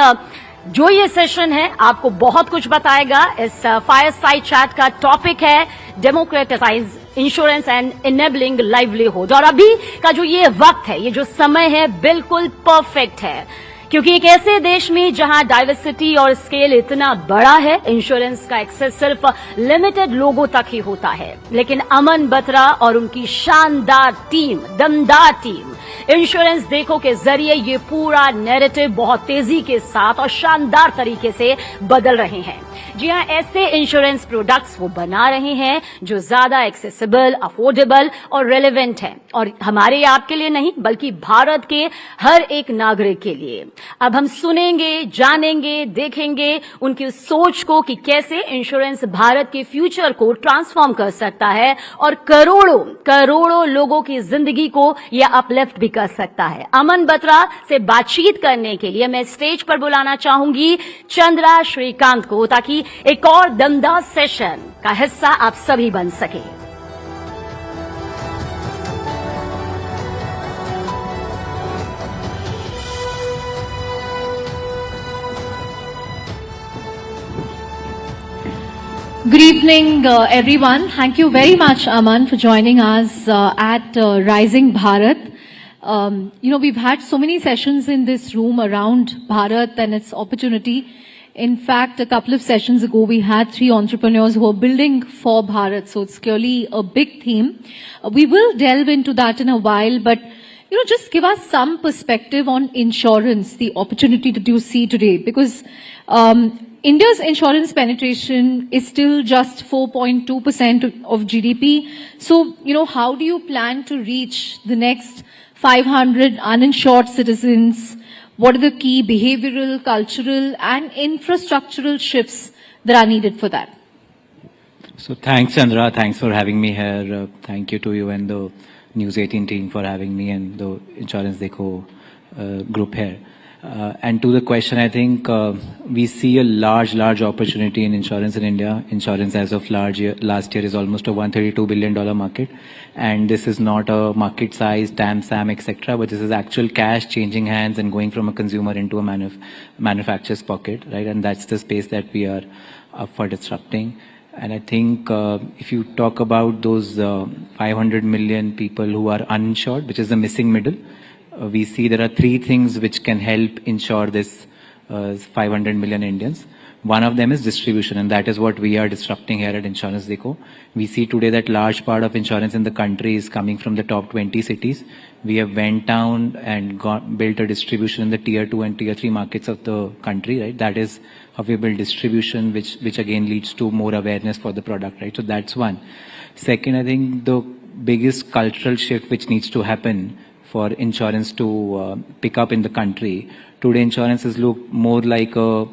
जो ये सेशन है आपको बहुत कुछ बताएगा। इस फायरसाइड चैट का टॉपिक है democratise insurance and enabling livelihood. और अभी का जो ये वक्त है, ये जो समय है, बिल्कुल परफेक्ट है, क्योंकि एक ऐसे देश में जहां डाइवर्सिटी और स्केल इतना बड़ा है, इंश्योरेंस का एक्सेस सिर्फ लिमिटेड लोगों तक ही होता है। लेकिन अमन बत्रा और उनकी शानदार टीम, दमदार टीम, इंश्योरेंस देखो के जरिए ये पूरा नैरेटिव बहुत तेजी के साथ और शानदार तरीके से बदल रहे हैं। जी हां, ऐसे इंश्योरेंस प्रोडक्ट्स वो बना रहे हैं जो ज्यादा एक्सेसिबल, अफोर्डेबल और रेलेवेंट है, और हमारे आपके लिए नहीं, बल्कि भारत के हर एक नागरिक के लिए। अब हम सुनेंगे, जानेंगे, देखेंगे उनकी सोच को कि कैसे इंश्योरेंस भारत के फ्यूचर को ट्रांसफॉर्म कर सकता है और करोड़ों करोड़ों लोगों की जिंदगी को यह अपलिफ्ट भी कर सकता है। अमन बत्रा से बातचीत करने के लिए मैं स्टेज पर बुलाना चाहूंगी चंद्रा श्रीकांत को, ताकि एक और दमदार सेशन का हिस्सा आप सभी बन सके। Good evening, everyone. Thank you very much, Aman, for joining us at Rising Bharat. We've had so many sessions in this room around Bharat and its opportunity. In fact, a couple of sessions ago, we had 3 entrepreneurs who are building for Bharat. So it's clearly a big theme. We will delve into that in a while, but just give us some perspective on insurance, the opportunity that you see today, because India's insurance penetration is still just 4.2% of GDP. So, how do you plan to reach the next 500 uninsured citizens? What are the key behavioral, cultural, and infrastructural shifts that are needed for that? So thanks, Chandra. Thanks for having me here. Thank you to you and the News18 team for having me and the Insurance Dekho group here. And to the question, I think we see a large opportunity in insurance in India. Insurance as of last year is almost a $132 billion market. And this is not a market size, TAM, SAM, etc. But this is actual cash changing hands and going from a consumer into a manufacturer's pocket, right? And that's the space that we are up for disrupting. And I think if you talk about those 500 million people who are uninsured, which is the missing middle, we see there are three things which can help ensure this 500 million Indians. One of them is distribution, and that is what we are disrupting here at Insurance Deco. We see today that large part of insurance in the country is coming from the top 20 cities. We have went down and built a distribution in the tier 2 and tier 3 markets of the country, right? That is how we build distribution, which again leads to more awareness for the product, right? So that's one. Second, I think the biggest cultural shift which needs to happen for insurance to pick up in the country. Today, insurance is looked more like a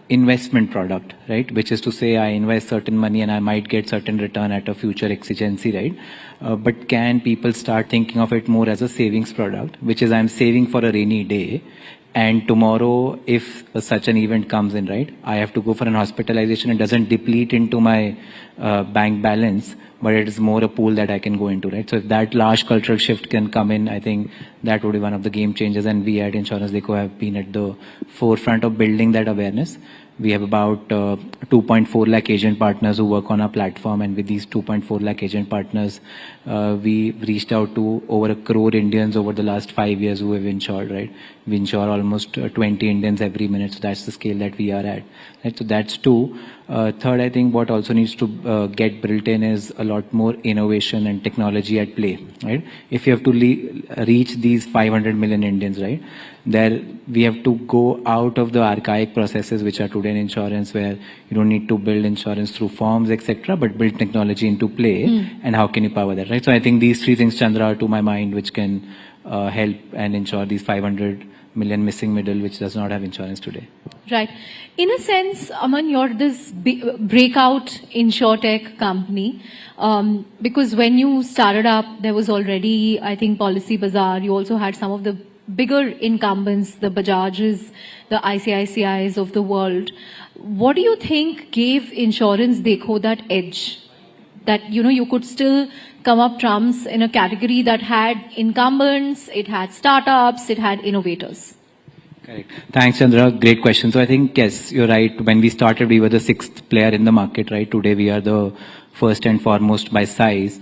investment product, right? Which is to say, I invest certain money and I might get certain return at a future exigency, right? But can people start thinking of it more as a savings product, which is I'm saving for a rainy day, and tomorrow, if such an event comes in, right, I have to go for an hospitalization. It doesn't deplete into my bank balance, but it is more a pool that I can go into, right? So if that large cultural shift can come in, I think that would be one of the game changers. And we at Insurance Deco have been at the forefront of building that awareness. We have about 2.4 lakh agent partners who work on our platform, and with these 2.4 lakh agent partners, we reached out to over 1 crore Indians over the last 5 years who have insured, right? We insure almost 20 Indians every minute, so that's the scale that we are at, right? So that's two. Third, I think what also needs to get built in is a lot more innovation and technology at play, right? If you have to reach these 500 million Indians, right, there we have to go out of the archaic processes which are today in insurance, where you don't need to build insurance through forms, etc., but build technology into play. And how can you power that, right? So I think these three things, Chandra, are to my mind, which can help and ensure these 500 million missing middle, which does not have insurance today. Right. In a sense, Aman, you're this breakout insurtech company, because when you started up, there was already, I think, Policy Bazaar. You also had some of the bigger incumbents, the Bajajes, the ICICIs of the world. What do you think gave Insurance Deco that edge? That, you know, you could still come up trumps in a category that had incumbents, it had startups, it had innovators. Correct. Thanks, Chandra. Great question. So I think, yes, you're right. When we started, we were the 6th player in the market, right? Today, we are the first and foremost by size.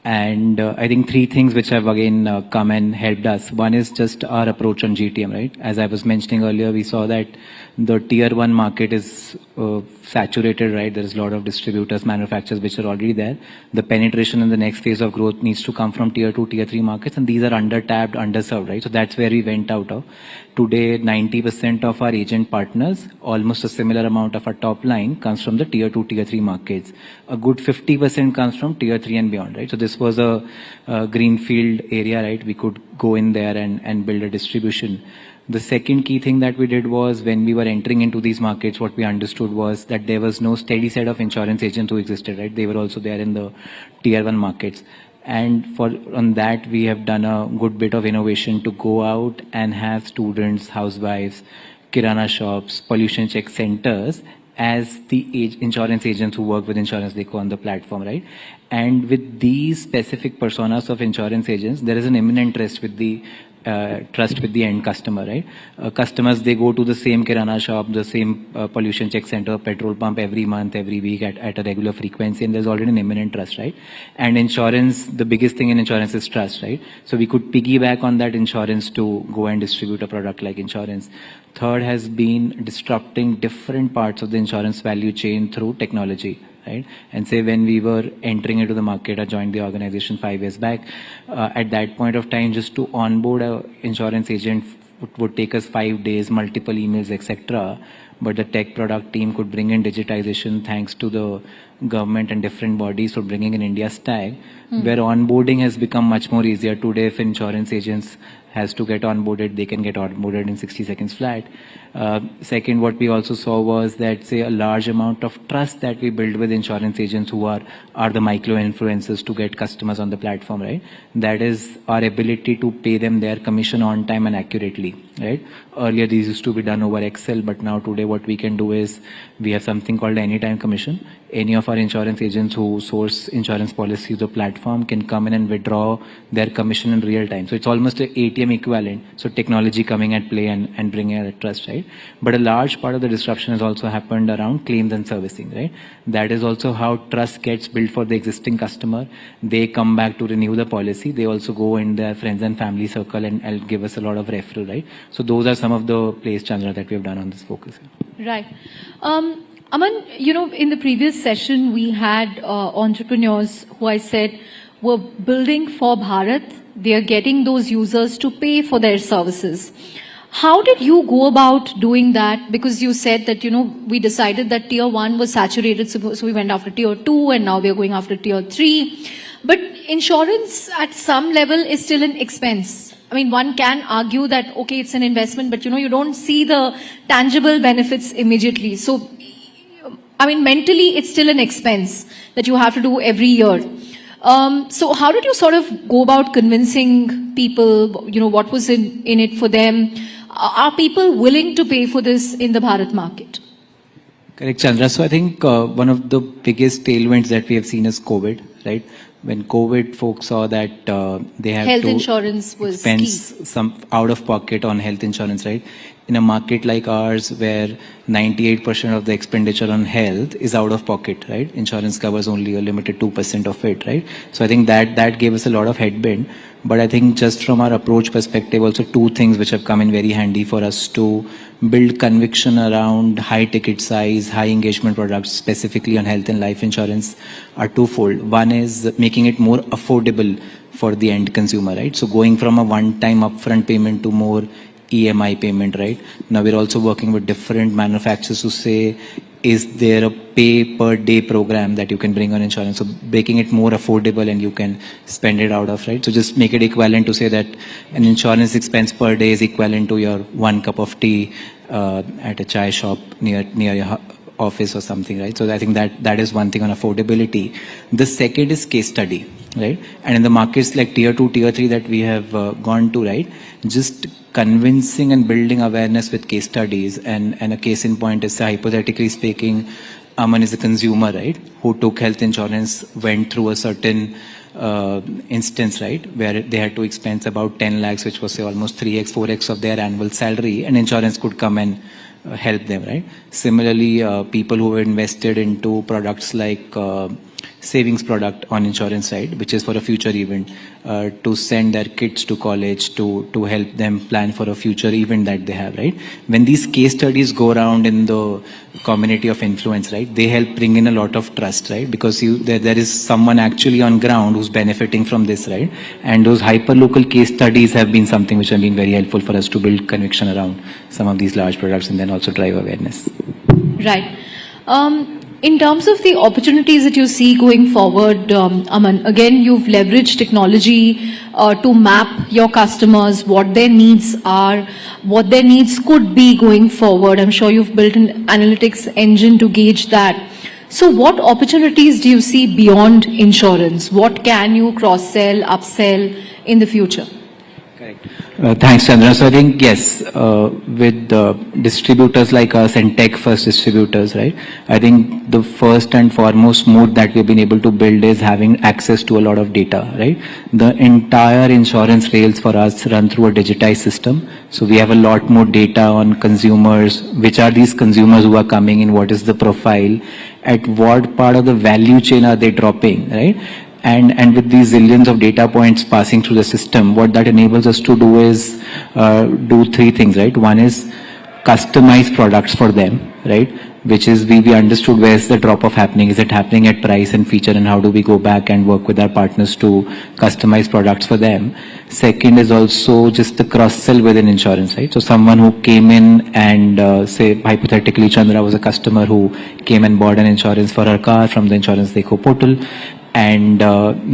And I think three things which have again come and helped us. One is just our approach on GTM, right? As I was mentioning earlier, we saw that the tier 1 market is saturated, right? There is a lot of distributors, manufacturers which are already there. The penetration in the next phase of growth needs to come from tier 2, tier 3 markets, and these are under-tapped, underserved, right? So that's where we went out of. Today, 90% of our agent partners, almost a similar amount of our top line, comes from the tier 2, tier 3 markets. A good 50% comes from tier 3 and beyond, right? So this was a greenfield area, right? We could go in there and build a distribution. The second key thing that we did was, when we were entering into these markets, what we understood was that there was no steady set of insurance agents who existed, right? They were also there in the tier 1 markets. And on that, we have done a good bit of innovation to go out and have students, housewives, kirana shops, pollution check centers as the insurance agents who work with Insurance Deco on the platform, right? And with these specific personas of insurance agents, there is an imminent trust with the end customer, right? Customers, they go to the same kirana shop, the same pollution check center, petrol pump every month, every week at a regular frequency, and there's already an imminent trust, right? And insurance, the biggest thing in insurance is trust, right? So we could piggyback on that insurance to go and distribute a product like insurance. Third has been disrupting different parts of the insurance value chain through technology, right? And say when we were entering into the market, I joined the organization 5 years back. At that point of time, just to onboard an insurance agent would take us 5 days, multiple emails, etc. But the tech product team could bring in digitization thanks to the government and different bodies for bringing in India's tag, where onboarding has become much more easier. Today, if insurance agents has to get onboarded, they can get onboarded in 60 seconds flat. Second, what we also saw was that, say, a large amount of trust that we build with insurance agents who are the micro influencers to get customers on the platform, right? That is our ability to pay them their commission on time and accurately, right? Earlier these used to be done over Excel, but now today what we can do is we have something called the Anytime Commission. Any of our insurance agents who source insurance policies or platform can come in and withdraw their commission in real time. So it's almost an ATM equivalent. So technology coming at play and bringing a trust, right? But a large part of the disruption has also happened around claims and servicing, right? That is also how trust gets built for the existing customer. They come back to renew the policy. They also go in their friends and family circle and give us a lot of referral, right? So those are some of the plays, Chandra, that we have done on this focus. Right. Aman, in the previous session, we had entrepreneurs who I said were building for Bharat. They are getting those users to pay for their services. How did you go about doing that? Because you said that, we decided that tier 1 was saturated, so we went after tier 2 and now we are going after tier 3. But insurance at some level is still an expense. I mean, one can argue that, okay, it's an investment, but you don't see the tangible benefits immediately. So, I mean, mentally, it's still an expense that you have to do every year. So how did you sort of go about convincing people, what was in it for them? Are people willing to pay for this in the Bharat market? Correct, Chandra. So I think one of the biggest tailwinds that we have seen is COVID, right? When COVID, folks saw that they have health to insurance was spend key. some out of pocket on health insurance, right? In a market like ours, where 98% of the expenditure on health is out of pocket, right? Insurance covers only a limited 2% of it, right? So I think that gave us a lot of headwind. But I think just from our approach perspective, also two things which have come in very handy for us to build conviction around high ticket size, high engagement products, specifically on health and life insurance, are twofold. One is making it more affordable for the end consumer, right? So going from a one-time upfront payment to more EMI payment, right? Now we're also working with different manufacturers to say, is there a pay per day program that you can bring on insurance? So making it more affordable and you can spend it out of, right? So just make it equivalent to say that an insurance expense per day is equivalent to your 1 cup of tea at a chai shop near your office or something, right? So I think that is one thing on affordability. The second is case study, right? And in the markets like tier 2, tier 3 that we have gone to, right? Just convincing and building awareness with case studies, and a case in point is, hypothetically speaking, Aman is a consumer, right, who took health insurance, went through a certain instance, right, where they had to expense about 10 lakhs, which was say almost 3x, 4x of their annual salary, and insurance could come and help them, right? Similarly, people who were invested into products like savings product on insurance side, which is for a future event, to send their kids to college, to help them plan for a future event that they have, right? When these case studies go around in the community of influence, right, they help bring in a lot of trust, right? Because there is someone actually on ground who's benefiting from this, right? And those hyper-local case studies have been something which have been very helpful for us to build conviction around some of these large products and then also drive awareness. Right. In terms of the opportunities that you see going forward, Aman, again, you've leveraged technology to map your customers, what their needs are, what their needs could be going forward. I'm sure you've built an analytics engine to gauge that. So what opportunities do you see beyond insurance? What can you cross-sell, upsell in the future? Thanks, Chandra. So I think, yes, with distributors like us and tech-first distributors, right, I think the first and foremost mode that we've been able to build is having access to a lot of data, right? The entire insurance rails for us run through a digitized system. So we have a lot more data on consumers, which are these consumers who are coming in, what is the profile, at what part of the value chain are they dropping, right? And with these zillions of data points passing through the system, what that enables us to do is do three things, right? One is customize products for them, right? Which is we understood where's the drop-off happening. Is it happening at price and feature, and how do we go back and work with our partners to customize products for them? Second is also just the cross-sell within insurance, right? So someone who came in and say hypothetically Chandra was a customer who came and bought an insurance for her car from the Insurance Dekho portal, And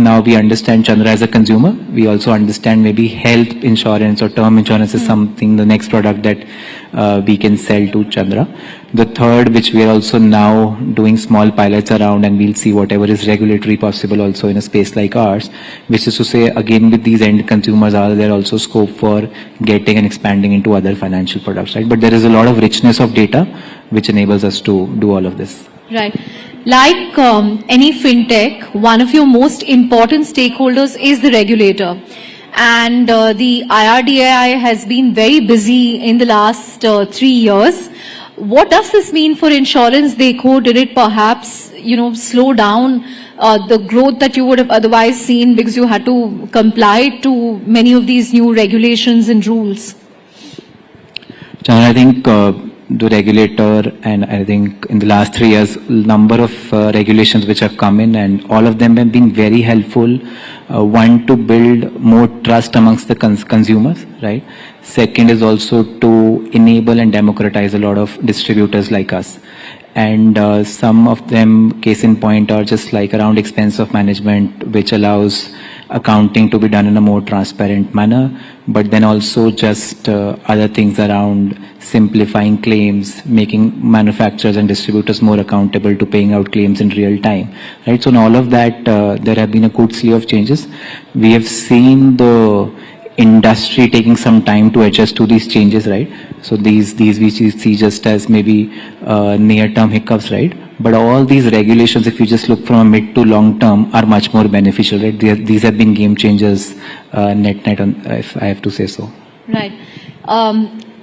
now we understand Chandra as a consumer. We also understand maybe health insurance or term insurance is something, the next product that we can sell to Chandra. The third, which we are also now doing small pilots around, and we'll see whatever is regulatory possible also in a space like ours, which is to say, again, with these end consumers, are there also scope for getting and expanding into other financial products, right? But there is a lot of richness of data which enables us to do all of this. Right. Like any fintech, one of your most important stakeholders is the regulator. And the IRDAI has been very busy in the last 3 years. What does this mean for insurance Dekho? Did it perhaps, slow down the growth that you would have otherwise seen because you had to comply to many of these new regulations and rules? Chandra, I think the regulator, and I think in the last 3 years, number of regulations which have come in, and all of them have been very helpful. One, to build more trust amongst the consumers, right? Second is also to enable and democratize a lot of distributors like us. And some of them, case in point, are just like around expense of management, which allows accounting to be done in a more transparent manner, but then also just other things around simplifying claims, making manufacturers and distributors more accountable to paying out claims in real time, right? So in all of that, there have been a good slew of changes. We have seen the industry taking some time to adjust to these changes, right? So these we see just as maybe near-term hiccups, right? But all these regulations, if you just look from a mid to long term, are much more beneficial, right? These have been game changers, net, if I have to say so. Right.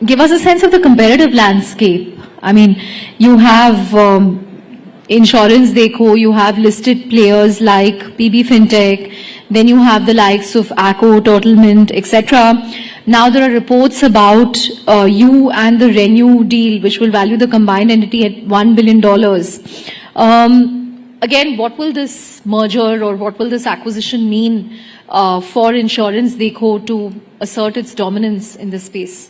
Give us a sense of the competitive landscape. I mean, you have Insurance Dekho, you have listed players like PB Fintech, then you have the likes of Acco, Turtlemint, etc. Now there are reports about you and the Renew deal, which will value the combined entity at $1 billion. Again, what will this merger or what will this acquisition mean for Insurance Dekho to assert its dominance in this space?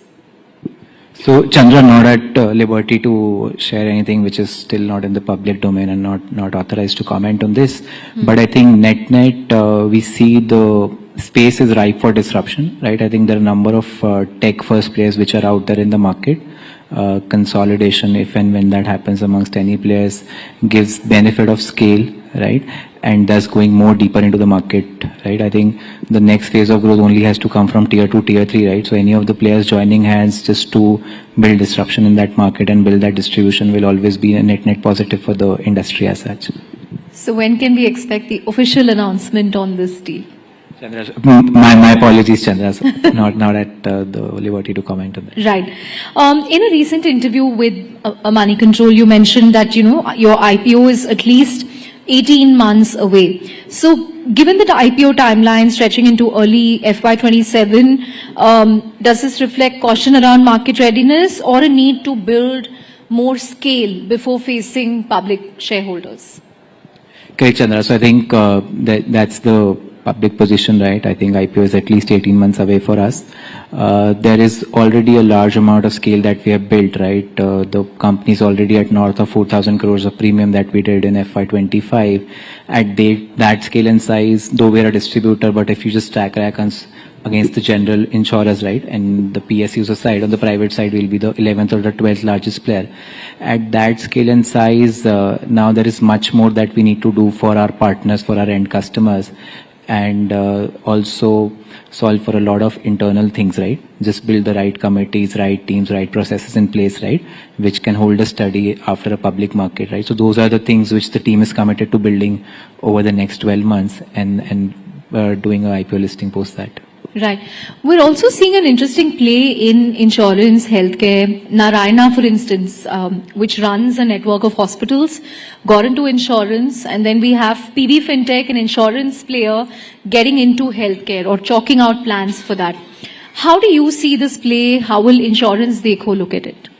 So Chandra, not at liberty to share anything which is still not in the public domain and not authorized to comment on this. But I think net, we see the space is ripe for disruption, right? I think there are a number of tech-first players which are out there in the market. Consolidation, if and when that happens amongst any players, gives benefit of scale, right? And thus going more deeper into the market, right? I think the next phase of growth only has to come from tier 2, tier 3, right? So any of the players joining hands just to build disruption in that market and build that distribution will always be a net positive for the industry as such. So when can we expect the official announcement on this deal? Chandra, my apologies, Chandra. not at the liberty to comment on that. Right. In a recent interview with Moneycontrol, you mentioned that, your IPO is at least 18 months away. So given that IPO timeline stretching into early FY27, does this reflect caution around market readiness or a need to build more scale before facing public shareholders? Correct, Chandra. So I think that's the public position, right? I think IPO is at least 18 months away for us. There is already a large amount of scale that we have built, right? The company is already at north of 4,000 crores of premium that we did in FY25. At that scale and size, though we're a distributor, but if you just stack rankings against the general insurers, right? And the PSUs aside, on the private side, we'll be the 11th or the 12th largest player. At that scale and size, now there is much more that we need to do for our partners, for our end customers. And also solve for a lot of internal things, right? Just build the right committees, right teams, right processes in place, right? Which can hold a steady after a public market, right? So those are the things which the team is committed to building over the next 12 months and doing an IPO listing post that. Right. We're also seeing an interesting play in insurance, healthcare. Narayana, for instance, which runs a network of hospitals, got into insurance, and then we have PB Fintech, an insurance player, getting into healthcare or chalking out plans for that. How do you see this play? How will Insurance Dekho look at it?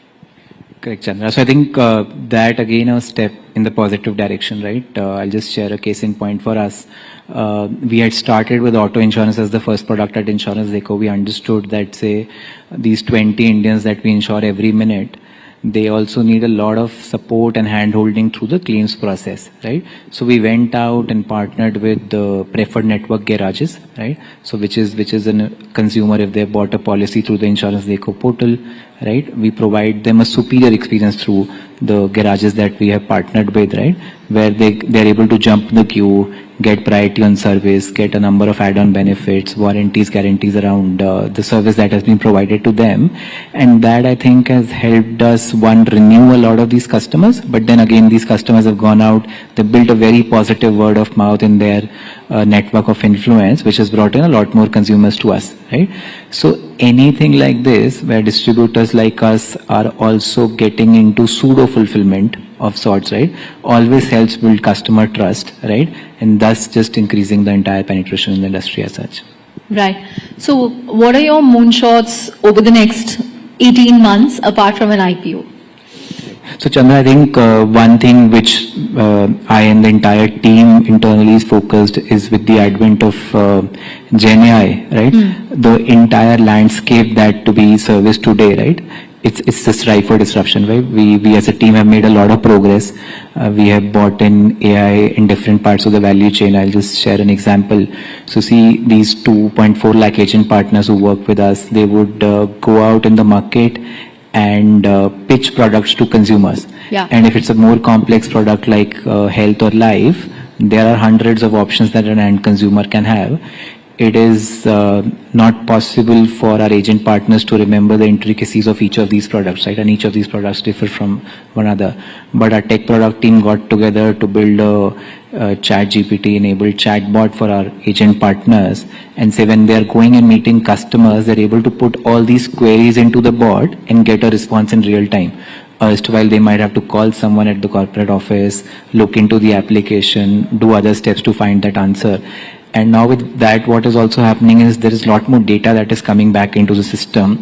Correct, Chandra. So I think that again a step in the positive direction, right? I'll just share a case in point for us. We had started with auto insurance as the first product at Insurance Dekho. We understood that, say, these 20 Indians that we insure every minute, they also need a lot of support and hand-holding through the claims process, right? So we went out and partnered with the preferred network garages, right? So which is a consumer, if they bought a policy through the Insurance Dekho portal, right? We provide them a superior experience through the garages that we have partnered with, right? Where they're able to jump the queue, get priority on service, get a number of add-on benefits, warranties, guarantees around the service that has been provided to them. And that, I think, has helped us, one, renew a lot of these customers, but then again, these customers have gone out, they built a very positive word of mouth in their network of influence, which has brought in a lot more consumers to us, right? So anything like this, where distributors like us are also getting into pseudo-fulfillment of sorts, right, always helps build customer trust, right, and thus just increasing the entire penetration in the industry as such. Right. So what are your moonshots over the next 18 months apart from an IPO? So Chandra, I think one thing which I and the entire team internally is focused is with the advent of Gen AI, right? The entire landscape that to be serviced today, right? It's just ripe for disruption, right? We as a team have made a lot of progress. We have bought in AI in different parts of the value chain. I'll just share an example. So see, these 2.4 lakh agent partners who work with us, they would go out in the market and pitch products to consumers. Yeah. And if it's a more complex product like health or life, there are hundreds of options that an end consumer can have. It is not possible for our agent partners to remember the intricacies of each of these products, right? And each of these products differ from one another. But our tech product team got together to build a ChatGPT enabled chatbot for our agent partners. And say when they're going and meeting customers, they're able to put all these queries into the bot and get a response in real time. While they might have to call someone at the corporate office, look into the application, do other steps to find that answer. And now with that, what is also happening is there is a lot more data that is coming back into the system,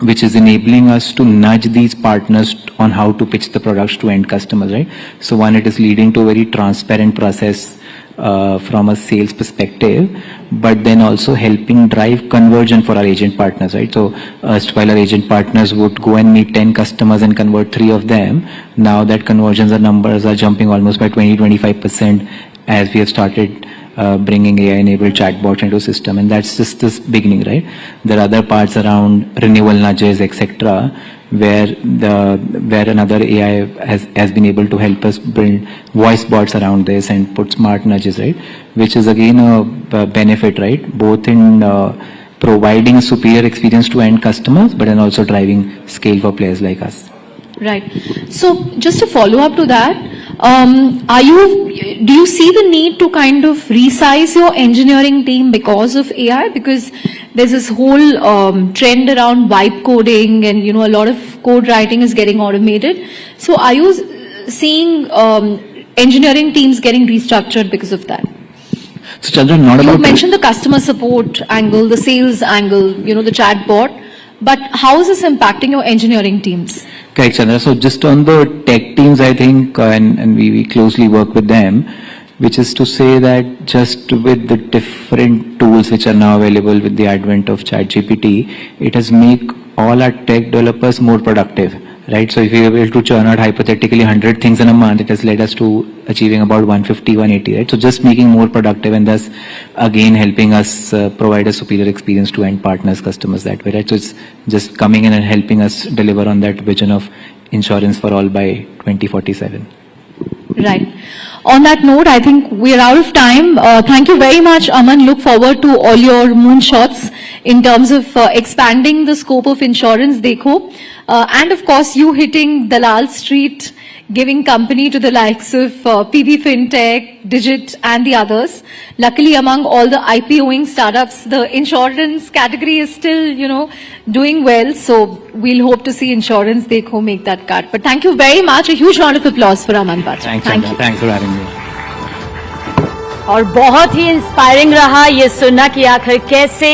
which is enabling us to nudge these partners on how to pitch the products to end customers, right? So one, it is leading to a very transparent process from a sales perspective, but then also helping drive conversion for our agent partners, right? So while our agent partners would go and meet 10 customers and convert 3 of them, now that conversions numbers are jumping almost by 20-25% as we have started bringing AI-enabled chatbots into the system, and that's just this beginning, right? There are other parts around renewal nudges, etc., where another AI has been able to help us build voice bots around this and put smart nudges, right? Which is again a benefit, right? Both in providing a superior experience to end customers, but then also driving scale for players like us. Right. So just to follow up to that, do you see the need to kind of resize your engineering team because of AI? Because there's this whole trend around vibe coding and, a lot of code writing is getting automated. So are you seeing engineering teams getting restructured because of that? So Chandra, not about... You mentioned the customer support angle, the sales angle, the chatbot. But how is this impacting your engineering teams? Correct, Chandra. So just on the tech teams, I think, and we closely work with them, which is to say that just with the different tools which are now available with the advent of ChatGPT, it has made all our tech developers more productive, right? So if we are able to churn out hypothetically 100 things in a month, it has led us to achieving about 150, 180, right? So just making more productive and thus again helping us provide a superior experience to end partners, customers that way, right? So it's just coming in and helping us deliver on that vision of insurance for all by 2047. Right. On that note, I think we are out of time. Thank you very much, Aman. Look forward to all your moonshots in terms of expanding the scope of Insurance Dekho. And of course, you hitting Dalal Street, giving company to the likes of PB Fintech, Digit and the others. Luckily, among all the IPOing startups, the insurance category is still, doing well. So we'll hope to see Insurance Dekho make that cut. But thank you very much. A huge round of applause for Aman Bhatt. Thanks for having me. और बहुत ही inspiring रहा ये सुनना कि आखिर कैसे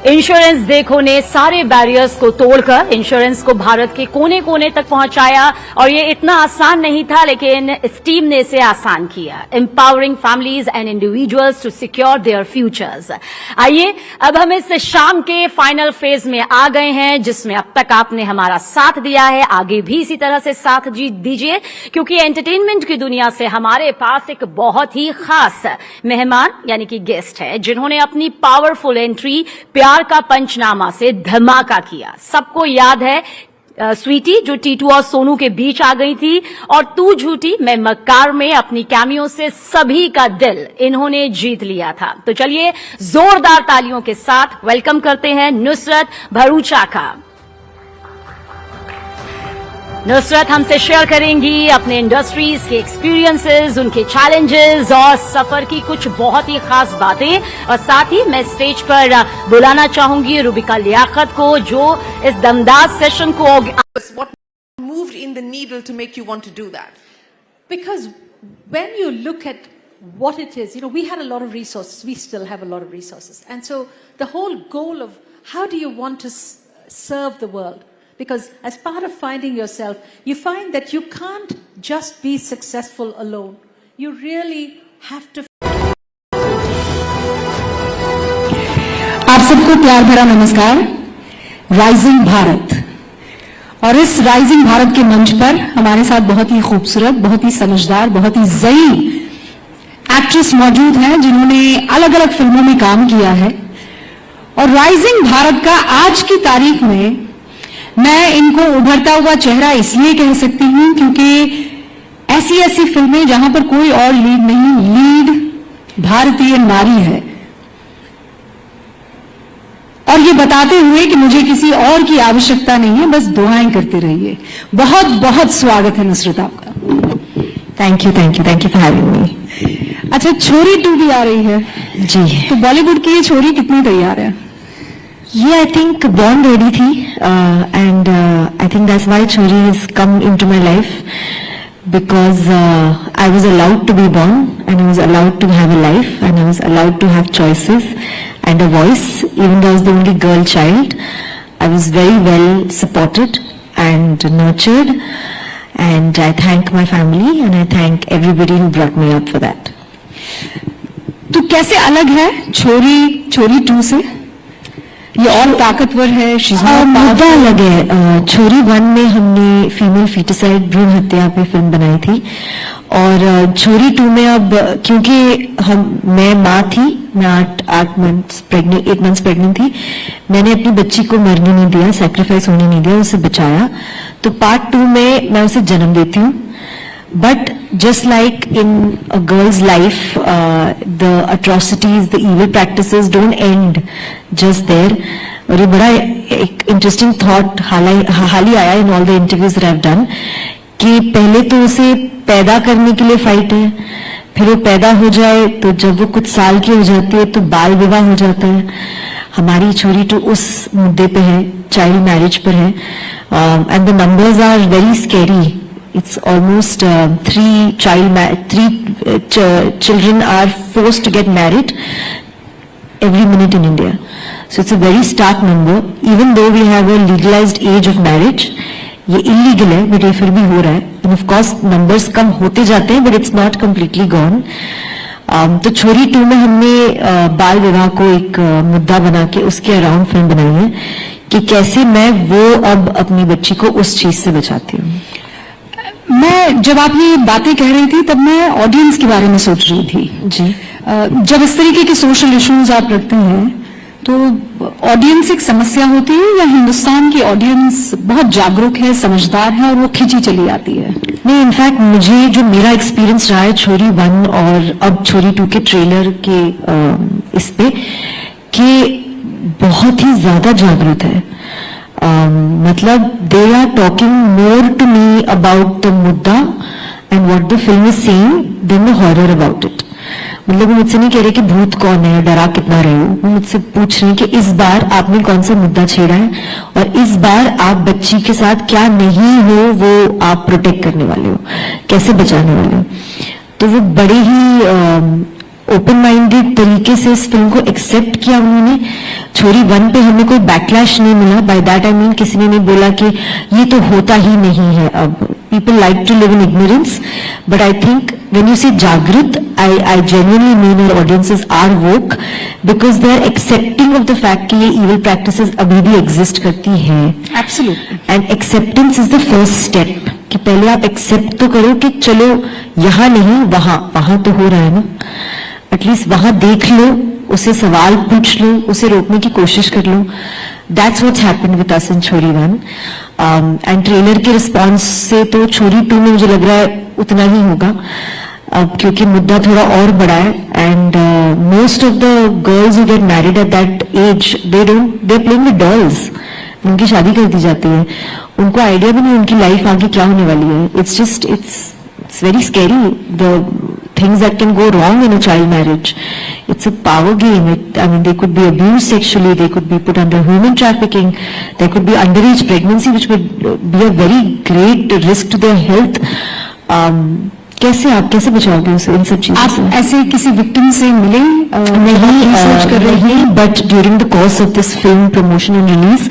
insurance देखो ने सारे बैरियर्स को तोड़कर इंश्योरेंस को भारत के कोने कोने तक पहुंचाया और ये इतना आसान नहीं था, लेकिन इस टीम ने इसे आसान किया। Empowering families and individuals to secure their futures. आइए अब हम इस शाम के फाइनल फेज में आ गए हैं, जिसमें अब तक आपने हमारा साथ दिया है, आगे भी इसी तरह से साथ दीजिए, क्योंकि एंटरटेनमेंट की दुनिया से हमारे पास एक बहुत ही खास मेहमान यानी कि गेस्ट है, जिन्होंने अपनी पावरफुल एंट्री प्यार का पंचनामा से धमाका किया। सबको याद है स्वीटी जो टीटू और सोनू के बीच आ गई थी, और तू झूठी मैं मक्कार में अपनी कैमियो से सभी का दिल इन्होंने जीत लिया था। तो चलिए जोरदार तालियों के साथ वेलकम करते हैं नुसरत भरूचा का। नुसरत हमसे शेयर करेंगी अपने इंडस्ट्रीज के एक्सपीरियंसेस, उनके चैलेंजेस और सफर की कुछ बहुत ही खास बातें। और साथ ही मैं स्टेज पर बुलाना चाहूंगी रुबिका लियाकत को, जो इस दमदार सेशन को what moved in the needle to make you want to do that? Because when you look at what it is, we had a lot of resources, we still have a lot of resources. And so the whole goal of how do you want to serve the world? Because as part of finding yourself, you find that you can't just be successful alone. You really have to. आप सबको प्यार भरा नमस्कार। Rising Bharat, और इस rising Bharat के मंच पर हमारे साथ बहुत ही खूबसूरत, बहुत ही समझदार, बहुत ही ज़ई एक्ट्रेस मौजूद हैं, जिन्होंने अलग अलग फिल्मों में काम किया है। और राइजिंग भारत का आज की तारीख में मैं इनको उभरता हुआ चेहरा इसलिए कह सकती हूं क्योंकि ऐसी ऐसी फिल्में जहां पर कोई और लीड नहीं, लीड भारतीय नारी है। और ये बताते हुए कि मुझे किसी और की आवश्यकता नहीं है, बस दुआएं करते रहिए। बहुत बहुत स्वागत है नुसरत आपका। Thank you for having me. अच्छा, छोरी 2 भी आ रही है जी, तो बॉलीवुड की ये छोरी कितनी तैयार है? ये आई थिंक बॉर्न रेडी थी, and I think that's why Chhorii has come into my life, because I was allowed to be born and I was allowed to have a life and I was allowed to have choices and a voice. Even though I was the only girl child, I was very well supported and nurtured, and I thank my family and I thank everybody who brought me up for that. तो कैसे अलग है छोरी 2 से? ये और ताकतवर है, मुद्दा अलग है। छोरी 1 में हमने फीमेल फीटिसाइड भ्रूण हत्या पे फिल्म बनाई थी, और छोरी 2 में अब क्योंकि मैं माँ थी, मैं 8 मंथ्स प्रेग्नेंट थी, मैंने अपनी बच्ची को मरने नहीं दिया, सैक्रिफाइस होने नहीं दिया, उसे बचाया। तो पार्ट 2 में मैं उसे जन्म देती हूँ। But just like in a girl's life, the atrocities, the evil practices don't end just there. और ये बड़ा एक interesting thought हाल ही आया in all the interviews that I've done, कि पहले तो उसे पैदा करने के लिए फाइट है, फिर वो पैदा हो जाए तो जब वो कुछ साल की हो जाती है तो बाल विवाह हो जाता है। हमारी छोरी तो उस मुद्दे पे है, चाइल्ड मैरिज पर है, and the numbers are very scary. It's almost 3 children are forced to get married every minute in India. So it's a very stark number. Even though we have a legalized age of marriage, ये illegal है, but ये फिर भी हो रहा है. And of course numbers कम होते जाते हैं, but it's not completely gone. तो छोरी 2 में हमने बाल विवाह को एक मुद्दा बना के उसके अराउंड फिल्म बनाई है कि कैसे मैं वो अब अपनी बच्ची को उस चीज से बचाती हूँ। मैं जब आप ये बातें कह रही थी तब मैं ऑडियंस के बारे में सोच रही थी जी। जब इस तरीके के सोशल इश्यूज आप रखते हैं तो ऑडियंस एक समस्या होती है, या हिंदुस्तान की ऑडियंस बहुत जागरूक है, समझदार है और वो खिंची चली आती है? नहीं, इनफैक्ट मुझे जो मेरा एक्सपीरियंस रहा है छोरी 1 और अब छोरी 2 के ट्रेलर के इस पे, कि बहुत ही ज्यादा जागरूक है। मतलब they are talking more to me about the मुद्दा and what the film is saying then the horror about it. मतलब वो मुझसे नहीं कह रहे कि भूत कौन है, डरा कितना रहे हो, वो मुझसे पूछ रहे हैं कि इस बार आपने कौन सा मुद्दा छेड़ा है और इस बार आप बच्ची के साथ क्या नहीं हो वो आप प्रोटेक्ट करने वाले हो, कैसे बचाने वाले हो। तो वो बड़े ही ओपन माइंडेड तरीके से इस फिल्म को एक्सेप्ट किया उन्होंने। छोरी 1 पे हमें कोई बैकलैश नहीं मिला। बाय दैट आई मीन किसी ने नहीं बोला कि ये तो होता ही नहीं है। अब people like to live in ignorance, but I think when you say Jagrit, I genuinely mean our audiences are woke because they are accepting of the fact कि ये evil practices अभी भी exist करती हैं। Absolutely. And acceptance is the first step कि पहले आप accept तो करो कि चलो यहाँ नहीं वहाँ तो हो रहा है ना, एटलीस्ट वहाँ देख लो, उसे सवाल पूछ लो, उसे रोकने की कोशिश कर लो। That's what's happened with us in छोरी 1. एंड ट्रेलर के रिस्पॉन्स से तो छोरी 2 में मुझे लग रहा है उतना ही होगा, क्योंकि मुद्दा थोड़ा और बड़ा है। And most of the girls who get married at that age they playing with dolls. उनकी शादी कर दी जाती है, उनको आइडिया भी नहीं उनकी लाइफ आगे क्या होने वाली है। It's very scary, the things that can go wrong in a child marriage. It's a power game. They could be abused sexually, they could be put under human trafficking, there could be underage pregnancy, which would be a very great risk to their health. कैसे बचाओगे उसे इन सब चीजों से? आप ऐसे किसी victim से मिले? नहीं, but during the course of this film promotion and release,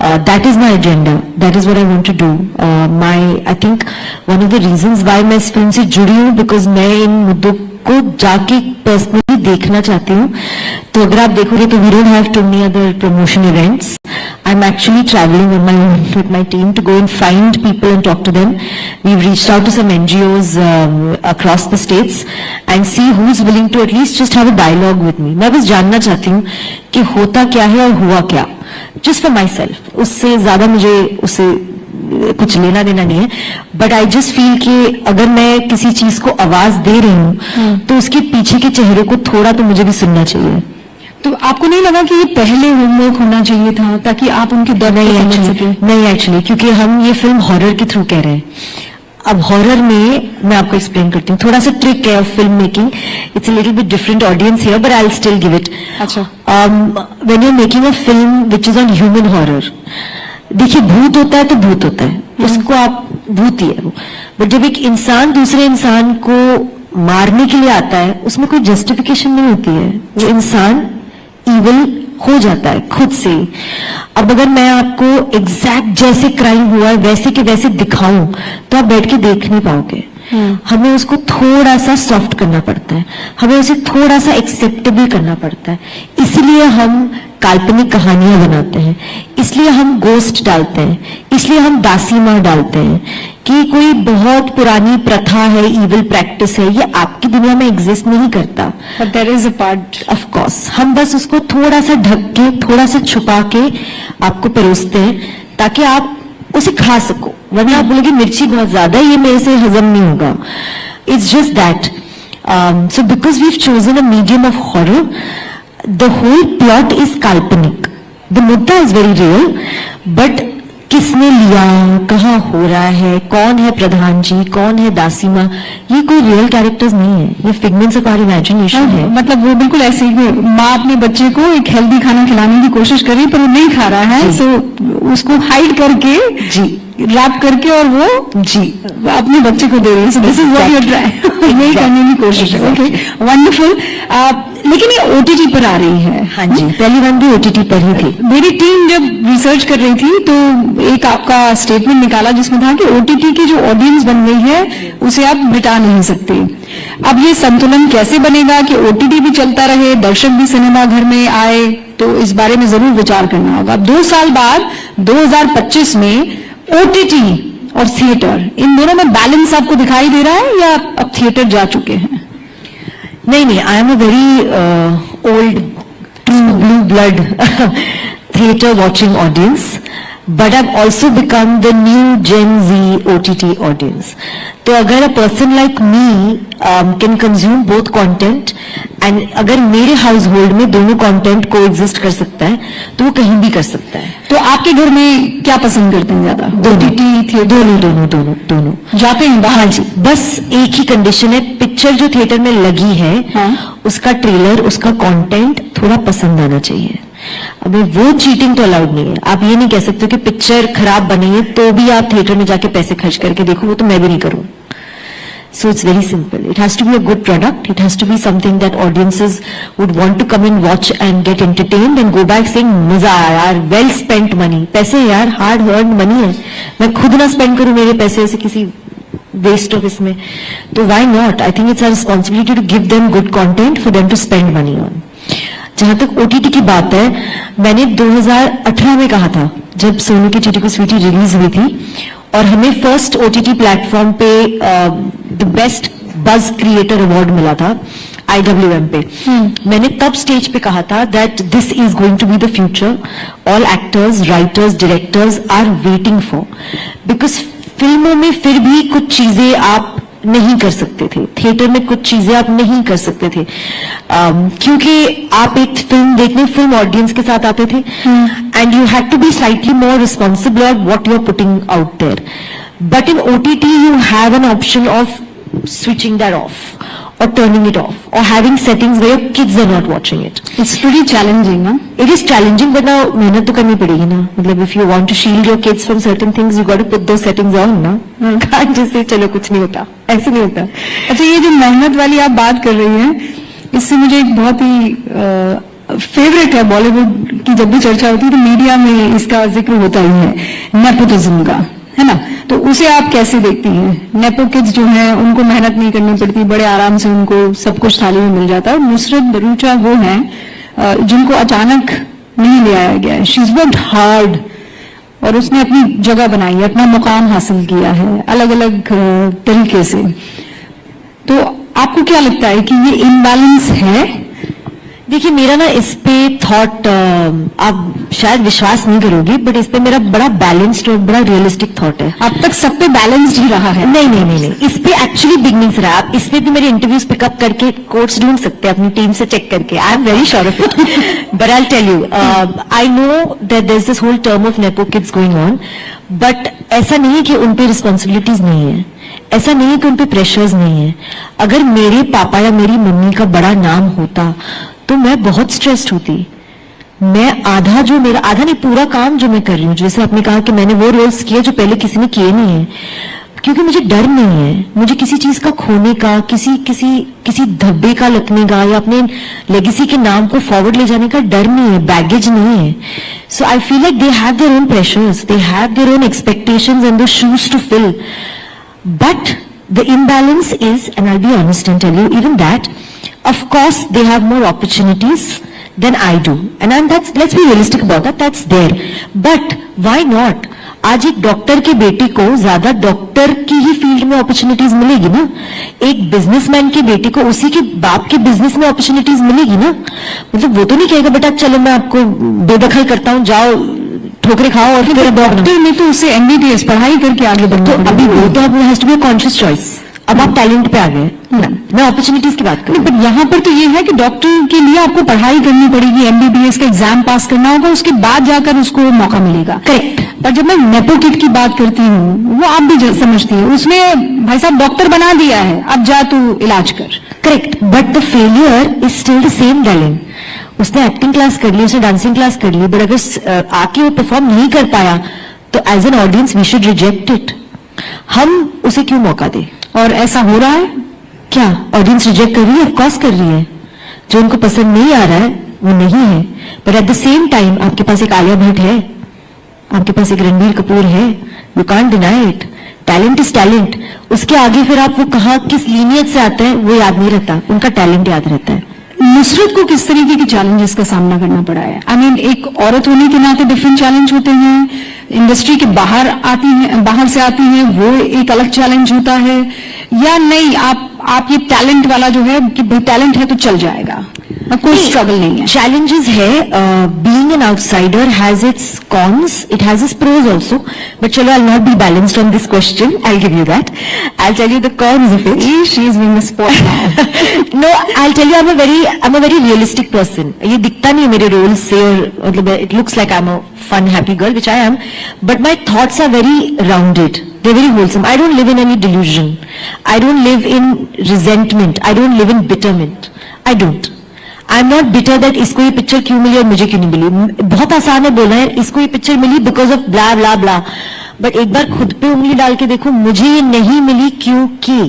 that is my agenda, that is what I want to do. I think one of the reasons why मैं इस फिल्म से जुड़ी हूँ, बिकॉज मैं इन मुद्दों को जाके पर्सनली देखना चाहती हूँ। तो अगर आप देखोगे तो we don't have too many other promotion events. I'm actually traveling with my team to go and find people and talk to them. We've reached out to some NGOs across the states and see who's willing to at least just have a dialogue with me. मैं बस जानना चाहती हूँ कि होता क्या है और हुआ क्या, just for myself. उससे ज्यादा मुझे उससे कुछ लेना देना नहीं है, बट आई जस्ट फील कि अगर मैं किसी चीज को आवाज दे रही हूँ तो उसके पीछे के चेहरे को थोड़ा तो मुझे भी सुनना चाहिए। तो आपको नहीं लगा कि ये पहले होमवर्क होना चाहिए था ताकि आप उनके दर्द को समझ सकें? नहीं एक्चुअली, क्योंकि हम ये फिल्म हॉरर के थ्रू कह रहे हैं। अब हॉरर में मैं आपको एक्सप्लेन करती हूँ, थोड़ा सा ट्रिक है of film making. It's a little bit different audience here, but I will still give it. अच्छा, when you are making a film which is on human horror, देखिए भूत होता है तो भूत होता है, उसको आप भूत ही है वो। बट जब एक इंसान दूसरे इंसान को मारने के लिए आता है, उसमें कोई जस्टिफिकेशन नहीं होती है, वो इंसान इविल हो जाता है खुद से। अब अगर मैं आपको एग्जैक्ट जैसे क्राइम हुआ है वैसे के वैसे दिखाऊं तो आप बैठ के देख नहीं पाओगे। हमें उसको थोड़ा सा सॉफ्ट करना पड़ता है, हमें उसे थोड़ा सा एक्सेप्टेबल करना पड़ता है। इसलिए हम काल्पनिक कहानियां बनाते हैं, इसलिए हम गोस्ट डालते हैं, इसलिए हम दासी माँ डालते हैं कि कोई बहुत पुरानी प्रथा है, इविल प्रैक्टिस है, ये आपकी दुनिया में एग्जिस्ट नहीं करता। But there is a part, of course. हम बस उसको थोड़ा सा ढक के, थोड़ा सा छुपा के आपको परोसते हैं ताकि आप उसे खा सको, वरना आप बोलोगे मिर्ची बहुत ज्यादा है, ये मेरे से हजम नहीं होगा। It's just that. So because we have chosen a medium of horror, the whole plot is काल्पनिक, द मुद्दा इज वेरी रियल, बट किसने लिया, कहाँ हो रहा है, कौन है प्रधान जी, कौन है दासी माँ, ये कोई रियल कैरेक्टर्स नहीं है, ये फिगमेंट्स ऑफ आवर इमेजिनेशन है। मतलब वो बिल्कुल ऐसे ही माँ अपने बच्चे को एक हेल्दी खाना खिलाने की कोशिश कर रही है पर वो नहीं खा रहा है, सो उसको हाइड करके जी रैप करके और वो जी अपने बच्चे को दे रही है। So this is what you try, यही करने की कोशिश है। Okay, wonderful. लेकिन ये ओटीटी पर आ रही है। हाँ जी, पहली बार भी ओटीटी पर ही थी। मेरी टीम जब रिसर्च कर रही थी तो एक आपका स्टेटमेंट निकाला जिसमें था कि ओटीटी की जो ऑडियंस बन गई है उसे आप मिटा नहीं सकते। अब ये संतुलन कैसे बनेगा कि ओटीटी भी चलता रहे, दर्शक भी सिनेमा घर में आए, तो इस बारे में जरूर विचार करना होगा। 2 साल बाद 2025 में ओटीटी और थिएटर, इन दोनों में बैलेंस आपको दिखाई दे रहा है या अब थिएटर जा चुके हैं? नहीं, I am a very old true blue blood theater watching audience, but I've also become the new Gen Z OTT audience. तो अगर a person like me can consume both content, and अगर मेरे household में दोनों content को exist कर सकता है तो वो कहीं भी कर सकता है। तो आपके घर में क्या पसंद करते हैं ज्यादा? OTT, theatre? दोनों जाते हैं बाहर? हाँ जी, बस एक ही कंडीशन है, पिक्चर जो थिएटर में लगी है उसका ट्रेलर, उसका कंटेंट थोड़ा पसंद आना चाहिए। अभी वो चीटिंग तो अलाउड नहीं है। आप ये नहीं कह सकते कि पिक्चर खराब बनी है तो भी आप थिएटर में जाके पैसे खर्च करके देखो, वो तो मैं भी नहीं करूं। So it's very simple. It has to be a good product. It has to be something that audiences would want to come and watch and get entertained and go back saying, मजा आया यार, well spent money. पैसे यार hard earned money है. मैं खुद ना spend करूँ मेरे पैसे ऐसे किसी waste of इसमें. तो why not? I think it's our responsibility to give them good content for them to spend money on. जहां तक OTT की बात है, मैंने 2018 में कहा था, जब सोनू की चिट्ठी को स्वीटी रिलीज हुई थी, और हमें फर्स्ट OTT प्लेटफॉर्म पे द बेस्ट बज क्रिएटर अवार्ड मिला था IWM पे. मैंने तब स्टेज पे कहा था that this is going to be the future. All actors, writers, directors are waiting for, because फिल्मों में फिर भी कुछ चीजें आप नहीं कर सकते थे, थिएटर में कुछ चीजें आप नहीं कर सकते थे, क्योंकि आप एक फिल्म देखने फिल्म ऑडियंस के साथ आते थे, and you had to be slightly more responsible of what you are putting out there. But in OTT you have an option of switching that off or turning it off or having settings where your kids are not watching it. It's pretty challenging, huh? It is challenging, but now मेहनत तो करनी पड़ेगी ना. मतलब if you want to shield your kids from certain things, you got to put those settings on, ना. Can't just say चलो कुछ नहीं होता, ऐसे नहीं होता. अच्छा, ये जो मेहनत वाली आप बात कर रही हैं, इससे मुझे एक बहुत ही फेवरेट है बॉलीवुड की, जब भी चर्चा होती है तो मीडिया में इसका जिक्र होता ही है, नेपोटिज्म का, है ना. तो उसे आप कैसे देखती हैं? नेपो किड्स जो हैं उनको मेहनत नहीं करनी पड़ती, बड़े आराम से उनको सब कुछ थाली में मिल जाता है. नुसरत भरूचा वो हैं जिनको अचानक नहीं ले आया गया है. शी इज वर्क्ड हार्ड और उसने अपनी जगह बनाई है, अपना मुकाम हासिल किया है अलग अलग तरीके से. तो आपको क्या लगता है कि ये इम्बैलेंस है? देखिए, मेरा ना इस पे थॉट, आप शायद विश्वास नहीं करोगे, बट इस पे मेरा बड़ा बैलेंस्ड और बड़ा रियलिस्टिक थॉट है. अब तक सब पे बैलेंस्ड ही रहा है? नहीं नहीं नहीं नहीं, इस पे एक्चुअली बिगनिंग से रहा. आप इस पे भी मेरे इंटरव्यूज पिकअप करके कोट्स ढूंढ सकते हैं अपनी टीम से चेक करके. I am very sure of it. But I tell you, I know that there is this whole term of nepo kids going on, but ऐसा नहीं है कि उन पे रिस्पॉन्सिबिलिटीज नहीं है, ऐसा नहीं है कि उन पे प्रेशर्स नहीं है. अगर मेरे पापा या मेरी मम्मी का बड़ा नाम होता तो मैं बहुत स्ट्रेस्ड होती. मैं आधा नहीं, पूरा काम जो मैं कर रही हूँ, जैसे आपने कहा कि मैंने वो रोल्स किए जो पहले किसी ने किए नहीं है, क्योंकि मुझे डर नहीं है. मुझे किसी चीज का खोने का, किसी धब्बे का लगने का या अपने लेगेसी के नाम को फॉरवर्ड ले जाने का डर नहीं है, बैगेज नहीं है. So I feel like they have their own pressures, they have their own expectations and the shoes to fill. But the imbalance is, and I'll be honest and tell you, even that, of course, they have more opportunities than I do. And let's be realistic about that, that's there. But why not? आज एक doctor के बेटे को ज्यादा doctor की ही field में opportunities मिलेगी ना. एक बिजनेसमैन के बेटे को उसी के बाप के बिजनेस में अपॉर्चुनिटीज मिलेगी ना. मतलब वो तो नहीं कहेगा बेटा चलो मैं आपको बेदखल करता हूँ, जाओ ठोकरे खाओ और फिर डॉक्टर में तो उसे MBBS पढ़ाई करके आगे बढ़ना. तो अभी वो तो has to be conscious choice. अब आप टैलेंट पे आ गए, मैं अपॉर्चुनिटीज की बात करूं. पर यहाँ पर तो ये है कि डॉक्टर के लिए आपको पढ़ाई करनी पड़ेगी, MBBS का एग्जाम पास करना होगा, उसके बाद जाकर उसको मौका मिलेगा. करेक्ट. पर जब मैं नेपो किड की बात करती हूँ, वो आप भी समझती है, उसमें भाई साहब डॉक्टर बना दिया है, अब जा तू इलाज कर. Correct. But the failure is still the same darling. उसने एक्टिंग क्लास कर ली, उसने डांसिंग क्लास कर ली, बट अगर आके वो परफॉर्म नहीं कर पाया तो as an audience we should reject it. हम उसे क्यों मौका दे? और ऐसा हो रहा है क्या? ऑडियंस रिजेक्ट कर रही है? ऑफकोर्स कर रही है. जो उनको पसंद नहीं आ रहा है वो नहीं है. But at the same time आपके पास एक आलिया भट्ट है, आपके पास एक रणबीर कपूर है. You can't deny it. Talent is talent. उसके आगे फिर आप वो कहाँ किस लीनियत से आते हैं वो याद नहीं रहता, उनका टैलेंट याद रहता है. नुसरत को किस तरीके के चैलेंजेस का सामना करना पड़ा है? आई मीन, एक औरत होने के नाते डिफरेंट चैलेंज होते हैं, इंडस्ट्री के बाहर आती हैं, बाहर से आती हैं, वो एक अलग चैलेंज होता है, या नहीं आप ये टैलेंट वाला जो है कि भाई टैलेंट है तो चल जाएगा, कोई स्ट्रगल नहीं है? Challenges है. Being an outsider has its cons, it has its pros also. But chalo, I'll not be balanced on this question. I'll give you that. I'll tell you the cons of it. She is being a sport now. No, I'll tell you, I'm a very realistic person. ये दिखता नहीं है मेरे roles से, और मतलब it looks like I'm a fun, happy girl, which I am. But my thoughts are very rounded. They're very wholesome. I don't live in any delusion. I don't live in resentment. I don't live in bitterment. I don't. I am not bitter that इसको ये picture क्यों मिली और मुझे क्यों नहीं मिली. बहुत आसान है बोलना है इसको ये पिक्चर मिली because of blah blah blah. But एक बार खुद पे उंगली डाल के देखो, मुझे ये नहीं मिली क्योंकि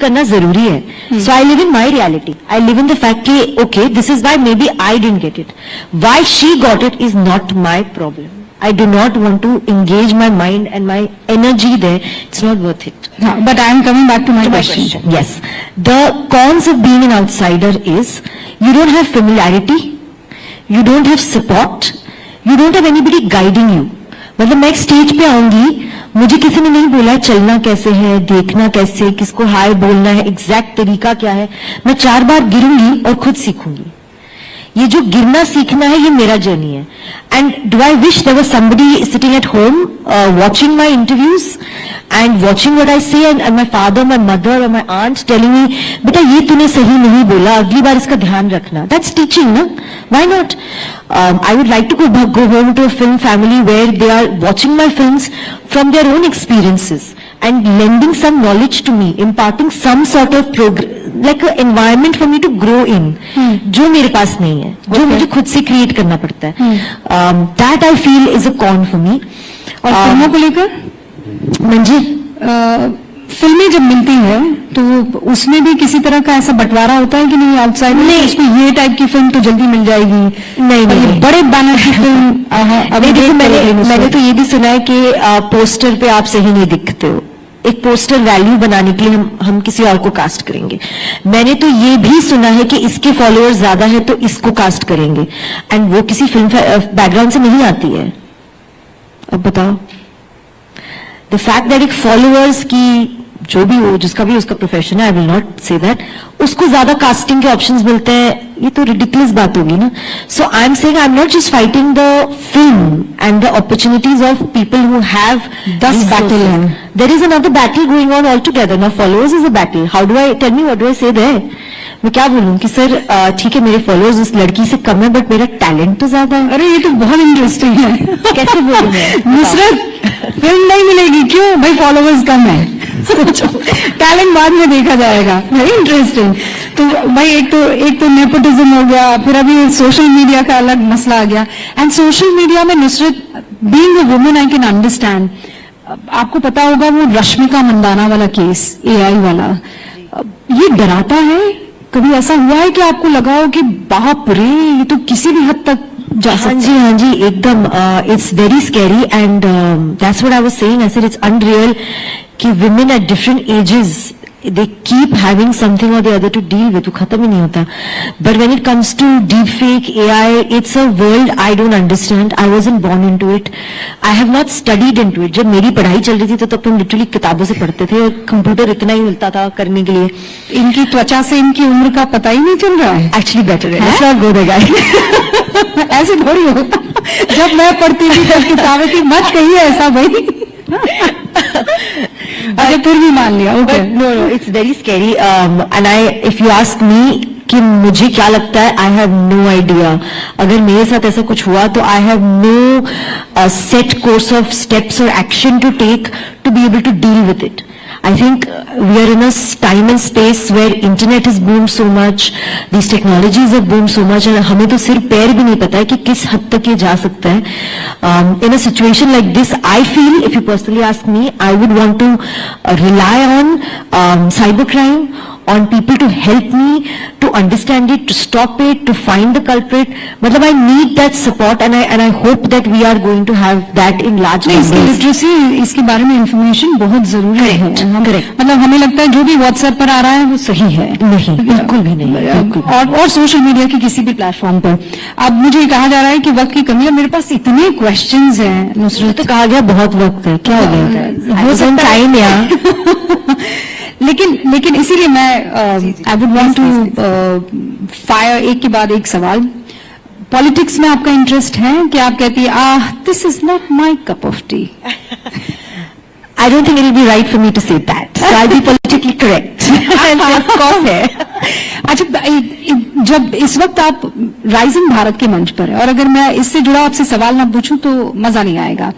करना जरूरी है. So I live in my reality. I live in the fact कि okay, this is why maybe I didn't get it. Why she got it is not my problem. I do not want to engage my mind and my energy there. It's not worth it. But I am coming back to my question. Yes. The cons of being an outsider is you don't have familiarity, you don't have support, you don't have anybody guiding you. मतलब मैं एक stage पे आऊंगी, मुझे किसी ने नहीं बोला चलना कैसे है, देखना कैसे, किसको हाय बोलना है, एग्जैक्ट तरीका क्या है. मैं 4 बार गिरूंगी और खुद सीखूंगी. ये जो गिरना सीखना है ये मेरा जर्नी है. And do I wish there was somebody sitting at home watching my interviews and watching what I say and my father, my mother or my aunt telling me, बेटा ये तूने सही नहीं बोला, अगली बार इसका ध्यान रखना. That's teaching, ना? Why not? I would like to go home to a film family where they are watching my films from their own experiences and lending some knowledge to me, imparting some sort of like an environment for me to grow in, जो मेरे पास नहीं है, जो मुझे खुद से create करना पड़ता है. That I feel is a con for me. और फिल्मों को लेकर मंजी, फिल्में जब मिलती है तो उसमें भी किसी तरह का ऐसा बंटवारा होता है कि नहीं, आउटसाइड नहीं, उसको ये टाइप की फिल्म तो जल्दी मिल जाएगी, नहीं बड़े बैनर की फिल्म. अभी देखो मैंने तो ये भी सुना है कि पोस्टर पे आप सही नहीं दिखते हो, एक पोस्टर वैल्यू बनाने के लिए हम किसी और को कास्ट करेंगे. मैंने तो ये भी सुना है कि इसके फॉलोअर्स ज्यादा है तो इसको कास्ट करेंगे, एंड वो किसी फिल्म बैकग्राउंड से नहीं आती है. अब बताओ, द फैक्ट दैट एक फॉलोअर्स की जो भी हो, जिसका भी उसका प्रोफेशन है, आई विल नॉट से दैट, उसको ज्यादा कास्टिंग के ऑप्शंस मिलते हैं, ये तो रिडिकुलस बात होगी ना. So I am saying I am not just fighting the film and the opportunities of people who have this battle. There is another battle going on all together. Now followers is a battle. How do I tell me what do I say there? मैं क्या बोलूं कि sir ठीक है मेरे followers उस लड़की से कम है बट मेरा टैलेंट तो ज्यादा है. अरे ये तो बहुत इंटरेस्टिंग है. कैसे बोलूं मैं? नुसरत फिल्म नहीं मिलेगी क्यों भाई, फॉलोअर्स कम है. टैलेंट बाद में देखा जाएगा. Very interesting. तो भाई एक तो नेपोटिज्म हो गया, फिर अभी सोशल मीडिया का अलग मसला आ गया. एंड सोशल मीडिया में Nusrat being a woman I can understand. आपको पता होगा वो रश्मिका मंदाना वाला केस, AI वाला, ये डराता है. कभी ऐसा हुआ है कि आपको लगा हो कि बाप रे ये तो किसी भी हद तक जा सकती है? हाँ जी एकदम. It's very scary and that's what I was saying. I said it's unreal कि women at different ages they keep having something or the other to deal with. वो खत्म ही नहीं होता. But when it comes to deepfake AI, it's a world I don't understand. I wasn't born into it. I have not studied into it. जब मेरी पढ़ाई चल रही थी तो तब हम लिटरली किताबों से पढ़ते थे और कंप्यूटर इतना ही मिलता था करने के लिए. इनकी त्वचा से इनकी उम्र का पता ही नहीं चल रहा है. Actually better है. Let's not go there guys. ऐसे थोड़ी हो. जब मैं पढ़ती थी तब किताबें थी, मत कहिए ऐसा भाई. अच्छा फिर भी मान लिया. Okay. But no, it's very scary. And if you ask me कि मुझे क्या लगता है, I have no idea. अगर मेरे साथ ऐसा कुछ हुआ तो I have no set course of steps or action to take to be able to deal with it. I think we are in a time and space where internet has boomed so much, these technologies have boomed so much, and हमें तो सिर पैर भी नहीं पता है कि किस हद तक ये जा सकता है. In a situation like this, I feel, if you personally ask me, I would want to rely on cybercrime, on people to help me to understand it, to stop it, to find the culprit. मतलब I need that support and I hope that we are going to have that in large numbers. इसकी literacy, इसके बारे में information बहुत जरूरी है. मतलब हमें लगता है जो भी व्हाट्सएप पर आ रहा है वो सही है. नहीं, बिल्कुल भी नहीं. और सोशल मीडिया के किसी भी प्लेटफॉर्म पर. अब मुझे कहा जा रहा है कि वक्त की कमी है, मेरे पास इतने क्वेश्चंस हैं. नुसरत तो कहा गया बहुत वक्त है, क्या हो गया? हो सकता है लेकिन इसीलिए मैं I would want to fire एक के बाद एक सवाल. पॉलिटिक्स में आपका इंटरेस्ट है कि आप कहती है this is not my cup of T? I don't think it will be right for me to say that. So I'll be politically correct. Of course है. अच्छा, जब इस वक्त आप राइजिंग भारत के मंच पर है, और अगर मैं इससे जुड़ा आपसे सवाल ना पूछूं तो मजा नहीं आएगा.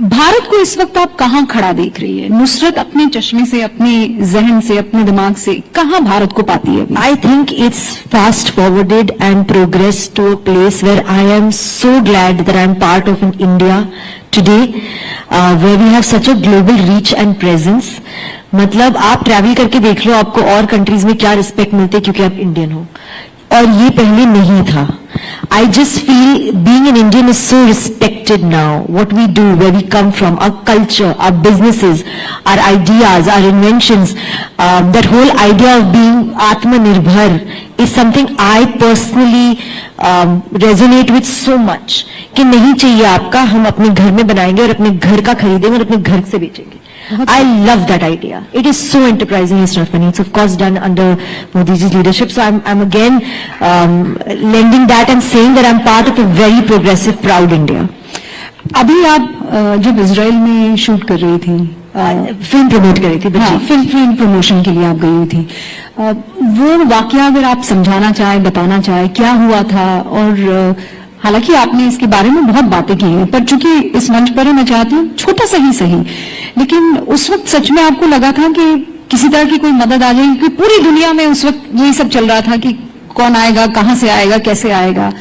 भारत को इस वक्त आप कहां खड़ा देख रही है? नुसरत अपने चश्मे से, अपने जहन से, अपने दिमाग से कहां भारत को पाती है? I think it's fast forwarded and progressed to a place where I am so glad that I am part of India today, where we have such a global reach and presence. मतलब आप travel करके देख लो आपको और countries में क्या respect मिलते हैं क्योंकि आप इंडियन हो, और ये पहले नहीं था. I just feel being an Indian is so respected now. What we do, where we come from, our culture, our businesses, our ideas, our inventions, that whole idea of being Atmanirbhar is something I personally resonate with so much. कि नहीं चाहिए आपका, हम अपने घर में बनाएंगे और अपने घर का खरीदेंगे और अपने घर से बेचेंगे. I love that idea. It is so enterprising. It's not funny. It's of course done under Modi's leadership. So I'm again lending that and saying that I'm part of a very progressive, proud India. अभी आप जब Israel में shoot कर रही थी, film promote कर रही थी, हाँ, फिल्म प्रमोशन के लिए आप गई हुई थी, वो वाकया अगर आप समझाना चाहे, बताना चाहे क्या हुआ था, और हालांकि आपने इसके बारे में बहुत बातें की हैं, पर चूंकि इस मंच पर मैं चाहती हूँ छोटा सा ही सही, लेकिन उस वक्त सच में आपको लगा था कि किसी तरह की कोई मदद आ जाएगी, क्योंकि पूरी दुनिया में उस वक्त यही सब चल रहा था कि कौन आएगा, कहां से आएगा, कैसे आएगा.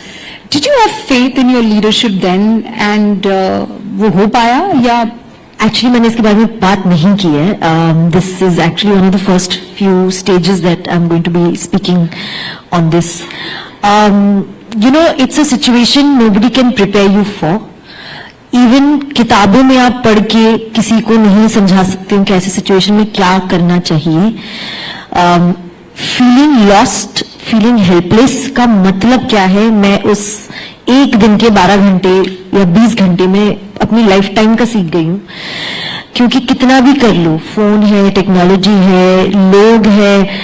Did you have faith in your leadership then and वो हो पाया या? Actually मैंने इसके बारे में बात नहीं की है. This is actually one of the first few stages that I'm going to be speaking on this. You know, it's a situation nobody can prepare you for. Even किताबों में आप पढ़ के किसी को नहीं समझा सकते हो कि ऐसे सिचुएशन में क्या करना चाहिए. फीलिंग लॉस्ट, फीलिंग हेल्पलेस का मतलब क्या है, मैं उस एक दिन के 12 घंटे या 20 घंटे में अपनी लाइफ टाइम का सीख गई हूँ. क्योंकि कितना भी कर लो, फोन है, टेक्नोलॉजी है, लोग है,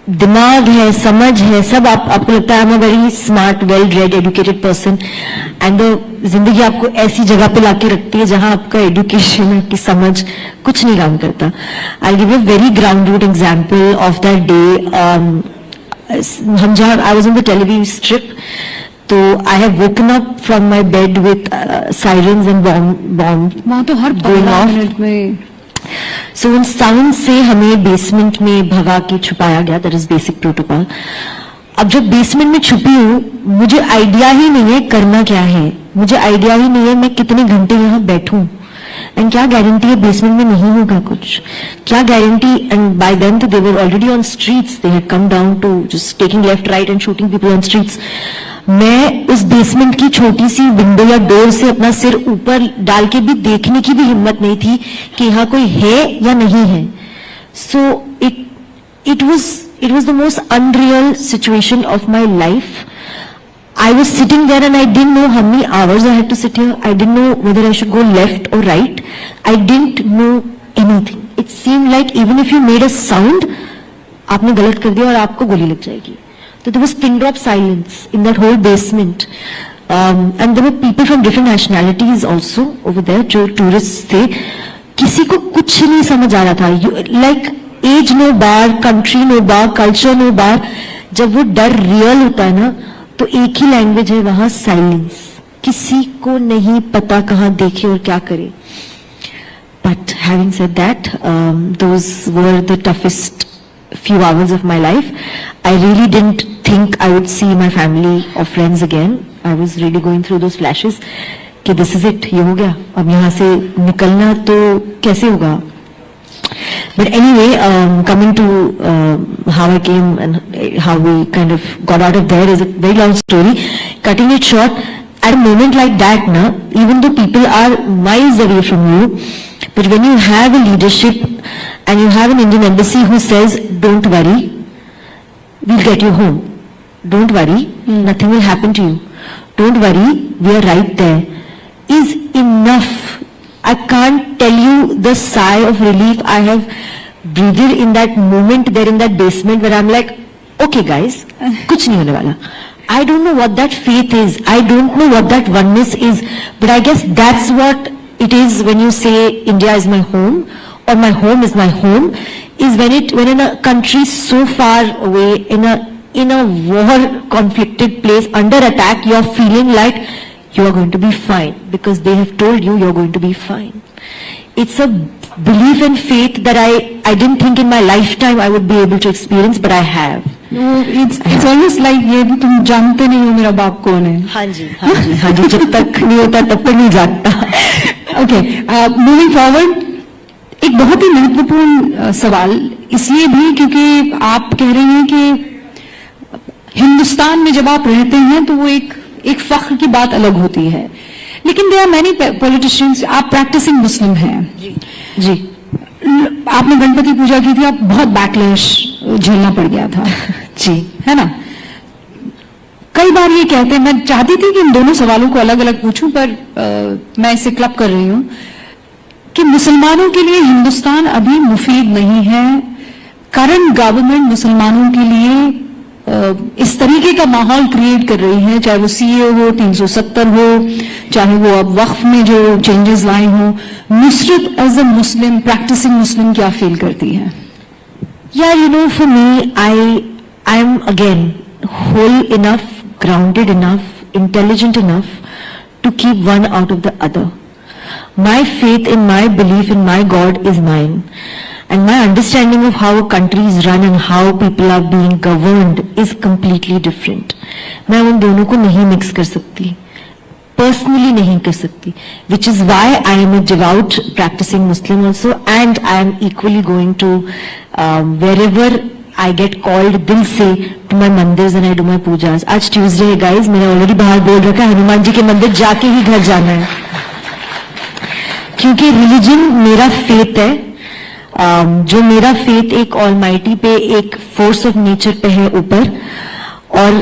दिमाग है, समझ है, सब आपको लगता है I am a very smart, well read, educated person, and जिंदगी आपको ऐसी जगह पे लाके रखती है जहां आपका एजुकेशन, आपकी समझ कुछ नहीं काम करता. I give you very ground root example of that day. हम जहां I was in the television strip, तो I have woken up from my bed with sirens and bomb. वहां तो हर 15 मिनट में सो उन साउंड से हमें बेसमेंट में भगा के छुपाया गया. That is basic protocol. अब जब बेसमेंट में छुपी हूं, मुझे आइडिया ही नहीं है करना क्या है, मुझे आइडिया ही नहीं है मैं कितने घंटे यहां बैठूं, एंड क्या गारंटी है बेसमेंट में नहीं होगा कुछ, क्या guarantee. And by then they were already on streets, they had come down to just taking left right and shooting people on streets. मैं उस बेसमेंट की छोटी सी विंडो या डोर से अपना सिर ऊपर डाल के भी देखने की भी हिम्मत नहीं थी कि यहाँ कोई है या नहीं है. सो it was the most unreal situation of my life. I was sitting there and I didn't know how many hours I had to sit here. I didn't know whether I should go left or right. I didn't know anything. It seemed like even if you made a sound, आपने गलत कर दिया और आपको गोली लग जाएगी. So there was pin drop silence in that whole basement. And there were people from different nationalities also over there, जो tourists थे. किसी को कुछ नहीं समझ आ रहा था. Like age no bar, country no bar, culture no bar. जब वो डर रियल होता है ना, तो एक ही लैंग्वेज है वहां, साइलेंस. किसी को नहीं पता कहाँ देखे और क्या करे. But having said that, those were the toughest few hours of my life. I really didn't think I would see my family or friends again. I was really going through those flashes कि this is it, ये हो गया, अब यहाँ से निकलना तो कैसे होगा. But anyway, coming to how I came and how we kind of got out of there is a very long story. Cutting it short, at a moment like that, na, even though people are miles away from you, but when you have a leadership and you have an Indian embassy who says, don't worry, we'll get you home. Don't worry, nothing will happen to you. Don't worry, we are right there, is enough. I can't tell you the sigh of relief I have breathed in that moment there in that basement where I'm like, okay guys, kuch nahi hone wala. I don't know what that faith is. I don't know what that oneness is. But I guess that's what it is when you say India is my home or my home is my home, is when in a country so far away, in a war conflicted place under attack, you're feeling like you are going to be fine because they have told you you're going to be fine. It's a belief and faith that I didn't think in my lifetime I would be able to experience, but I have. It's almost like ये भी तुम जानते नहीं हो मेरा बाप कौन है. हाँ जी, हाँ जी, हाँ जी. जब तक नहीं होता तब तक नहीं जानता. Okay, moving forward, एक बहुत ही महत्वपूर्ण सवाल इसलिए भी क्योंकि आप कह रहे हैं कि हिंदुस्तान में जब आप रहते हैं तो वो एक फख्र की बात अलग होती है, लेकिन देयर आर मेनी पॉलिटिशियंस, आप प्रैक्टिसिंग मुस्लिम हैं जी, आपने गणपति पूजा की थी, आप बहुत बैकलैश झेलना पड़ गया था जी, है ना। कई बार ये कहते हैं, मैं चाहती थी कि इन दोनों सवालों को अलग अलग पूछूं, पर मैं इसे क्लब कर रही हूं कि मुसलमानों के लिए हिंदुस्तान अभी मुफीद नहीं है। करंट गवर्नमेंट मुसलमानों के लिए इस तरीके का माहौल क्रिएट कर रही है, चाहे वो सीए हो, 370 हो, चाहे वो अब वक्फ में जो चेंजेस लाए हो। Nusrat as a Muslim, practising Muslim, क्या फील करती है? Yeah, you know, for me, I'm again whole enough, grounded enough, intelligent enough to keep one out of the other. My faith in my belief in my God is mine. And my understanding of how a country is run and how people are being governed is completely different. मैं उन दोनों को नहीं mix कर सकती, personally नहीं कर सकती, which is why I am a devout practicing Muslim also, and I am equally going to wherever I get called दिल से to my मंदिर and I do my pujas. आज Tuesday है guys, मैंने already बाहर बोल रखा है, हनुमान जी के मंदिर जाके ही घर जाना है, क्योंकि religion मेरा faith है, जो मेरा फेथ एक ऑलमाइटी पे, एक फोर्स ऑफ नेचर पे है ऊपर, और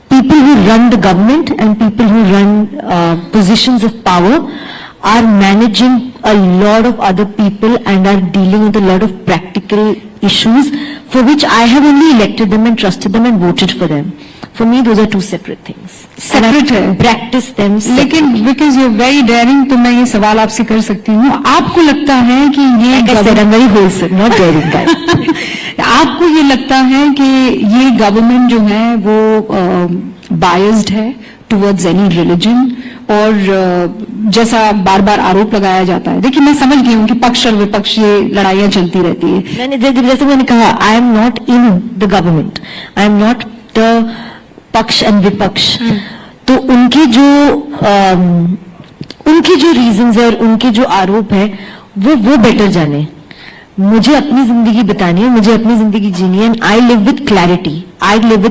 people who run the government and people who run positions of power are managing a lot of other people and are dealing with a lot of practical issues for which I have only elected them and trusted them and voted for them. For me, those are two separate things. Separate है, practice them. लेकिन because you're very daring, तो मैं ये सवाल आपसे कर सकती हूँ, आपको लगता है कि ये like I said, I'm very wholesome, not daring guys. आपको ये लगता है कि ये गवर्नमेंट जो है वो बायस्ड है टुवर्ड्स एनी रिलीजन, और जैसा बार बार आरोप लगाया जाता है, देखिए मैं समझ गई हूँ कि पक्ष और विपक्ष ये लड़ाइयां चलती रहती है। मैंने जैसे मैंने कहा, आई am not in the government, I am not the पक्ष एंड विपक्ष, तो उनके जो रीजंस है और उनके जो आरोप है वो बेटर जाने। मुझे अपनी जिंदगी बतानी है, मुझे अपनी जिंदगी जीनी है, and I live with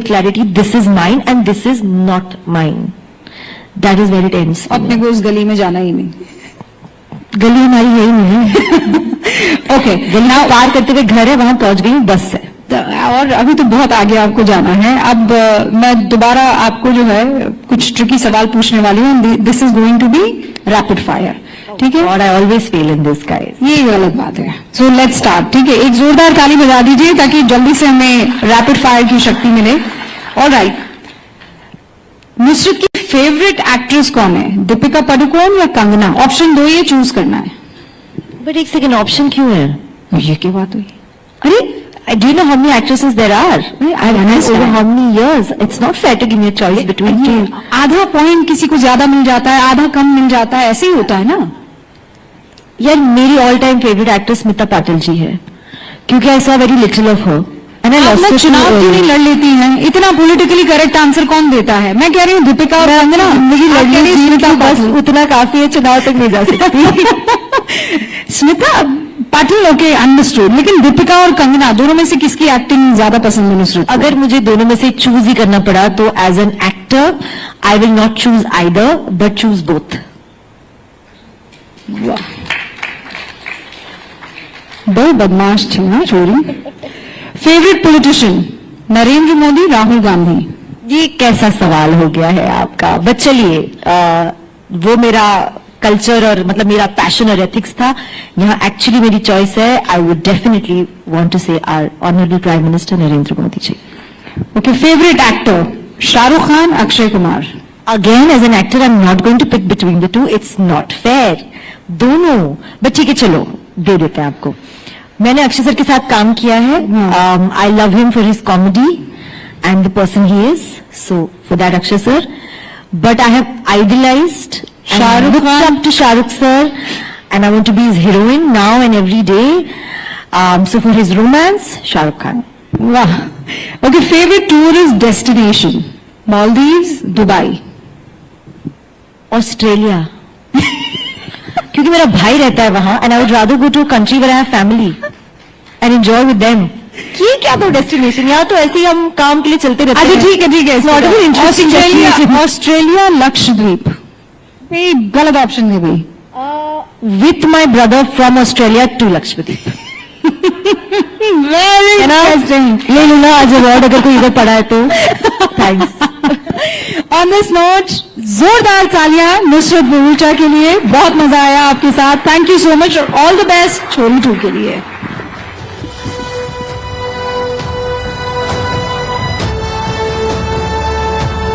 clarity, this is mine and this is not mine, that is very tense. अपने को उस गली में जाना ही नहीं, गली हमारी यही नहीं ओके, गली पार करते हुए घर है, वहां पहुंच गई बस है, और अभी तो बहुत आगे आपको जाना है। अब मैं दोबारा आपको जो है कुछ ट्रिकी सवाल पूछने वाली हूँ, this is going to be rapid fire, ठीक है? और I always fail in this guys, ये गलत बात है। सो लेट्स स्टार्ट, ठीक है? एक जोरदार ताली बजा दीजिए ताकि जल्दी से हमें रैपिड फायर की शक्ति मिले। ऑलराइट, नुसरत की फेवरेट एक्ट्रेस कौन है, दीपिका पादुकोण या कंगना? ऑप्शन 2 ये चूज करना है। बट एक सेकेंड, ऑप्शन क्यों है? ये क्या बात हुई? अरे, do you know how many actresses there are? I've done over how many years? It's not fair to give me a choice between two. आधा पॉइंट किसी को ज्यादा मिल जाता है, आधा कम मिल जाता है, ऐसे ही होता है ना यार। मेरी all time favourite actress Smita Patil ji है, क्योंकि I saw very little of her and I loved her. चुनाव क्यों नहीं लड़ लेती हैं? इतना पॉलिटिकली करेक्ट आंसर कौन देता है? मैं कह रही हूँ दीपिका और कंगना, जिंदगी लड़ने बस उतना काफी है, चुनाव तक नहीं जा सकती। स्मिता पाटिल, ओके, अंडरस्टूड, लेकिन दीपिका और कंगना दोनों में से किसकी एक्टिंग ज्यादा पसंद है नुसरत? अगर मुझे दोनों में से चूज ही करना पड़ा तो as an actor I will not choose either but choose both. बड़े बदमाश थे ना छोरी। Favourite politician, Narendra Modi, Rahul Gandhi? ये कैसा सवाल हो गया है आपका? बट चलिए, वो मेरा कल्चर और मतलब मेरा पैशन और एथिक्स था। यहाँ एक्चुअली मेरी चॉइस है, I would definitely want to say our honourable prime minister Narendra Modi ji. Okay, favourite actor, Shahrukh Khan, Akshay Kumar? Again as an actor I am not going to pick between the two, it's not fair, दोनों। But ठीक है, चलो दे देते हैं आपको। मैंने Akshay sir के साथ काम किया है, I love him for his comedy and the person he is, so for that Akshay sir. But I have idealised Shahrukh Khan, up to Shahrukh sir, and I want to be his heroine now and every day. So for his romance, Shahrukh Khan. Wow. Okay, favorite tourist destination, Maldives, Dubai? Australia. क्योंकि मेरा भाई रहता है वहां, and I would rather go to country where I have family and enjoy with them. ये क्या तो destination, यहाँ तो ऐसे ही हम काम के लिए चलते रहते हैं। अच्छा ठीक है not very interesting. Australia Lakshadweep, ये गलत ऑप्शन है भाई। With my brother from Australia to Lakshadweep. Very interesting. ले लूंगा आज अवार्ड अगर कोई इधर पड़ा है तो। थैंक्स। ऑन दिस नोट जोरदार तालियां नुसरत बरूचा के लिए, बहुत मजा आया आपके साथ। थैंक यू सो मच और ऑल द बेस्ट छोरी 2 के लिए।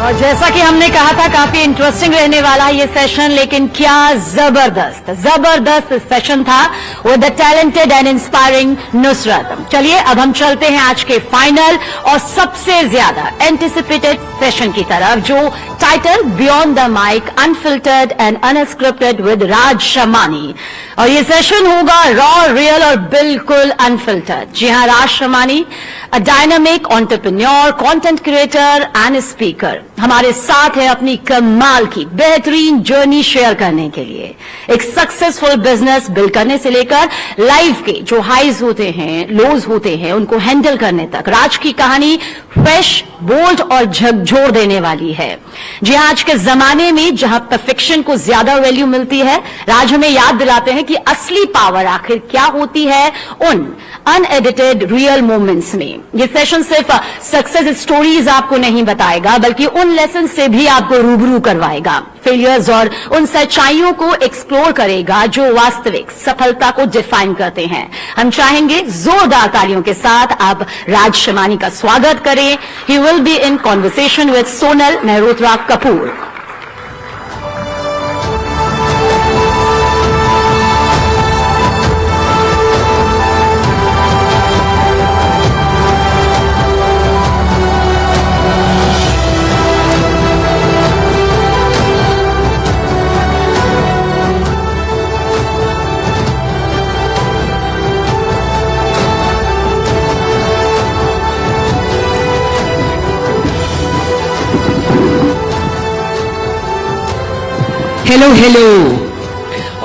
और जैसा कि हमने कहा था काफी इंटरेस्टिंग रहने वाला ये सेशन, लेकिन क्या जबरदस्त सेशन था with the talented and inspiring Nusrat. चलिए अब हम चलते हैं आज के फाइनल और सबसे ज्यादा एंटिसिपेटेड सेशन की तरफ, जो title beyond the mic unfiltered and unscripted with Raj Shamani. और ये सेशन होगा रॉ, रियल और बिल्कुल अनफिल्टर्ड। जी हाँ, Raj Shamani a dynamic entrepreneur, content creator and speaker हमारे साथ है अपनी कमाल की बेहतरीन जर्नी शेयर करने के लिए। एक सक्सेसफुल बिजनेस बिल्ड करने से लेकर लाइफ के जो हाइज होते हैं, लोज होते हैं, उनको हैंडल करने तक राज की कहानी फ्रेश, बोल्ड और झकझोर देने वाली है। जी आज के जमाने में जहां परफेक्शन को ज्यादा वैल्यू मिलती है, राज हमें याद दिलाते हैं कि असली पावर आखिर क्या होती है उन अनएडिटेड रियल मोमेंट्स में। ये सेशन सिर्फ सक्सेस स्टोरीज आपको नहीं बताएगा, बल्कि उन लेसन से भी आपको रूबरू करवाएगा, फेलियर्स और उन सच्चाइयों को एक्सप्लोर करेगा जो वास्तविक सफलता को डिफाइन करते हैं। हम चाहेंगे जोरदार तालियों के साथ आप राज शमानी का स्वागत करें। He will be in conversation with Sonal Mehrotra Kapoor. Hello.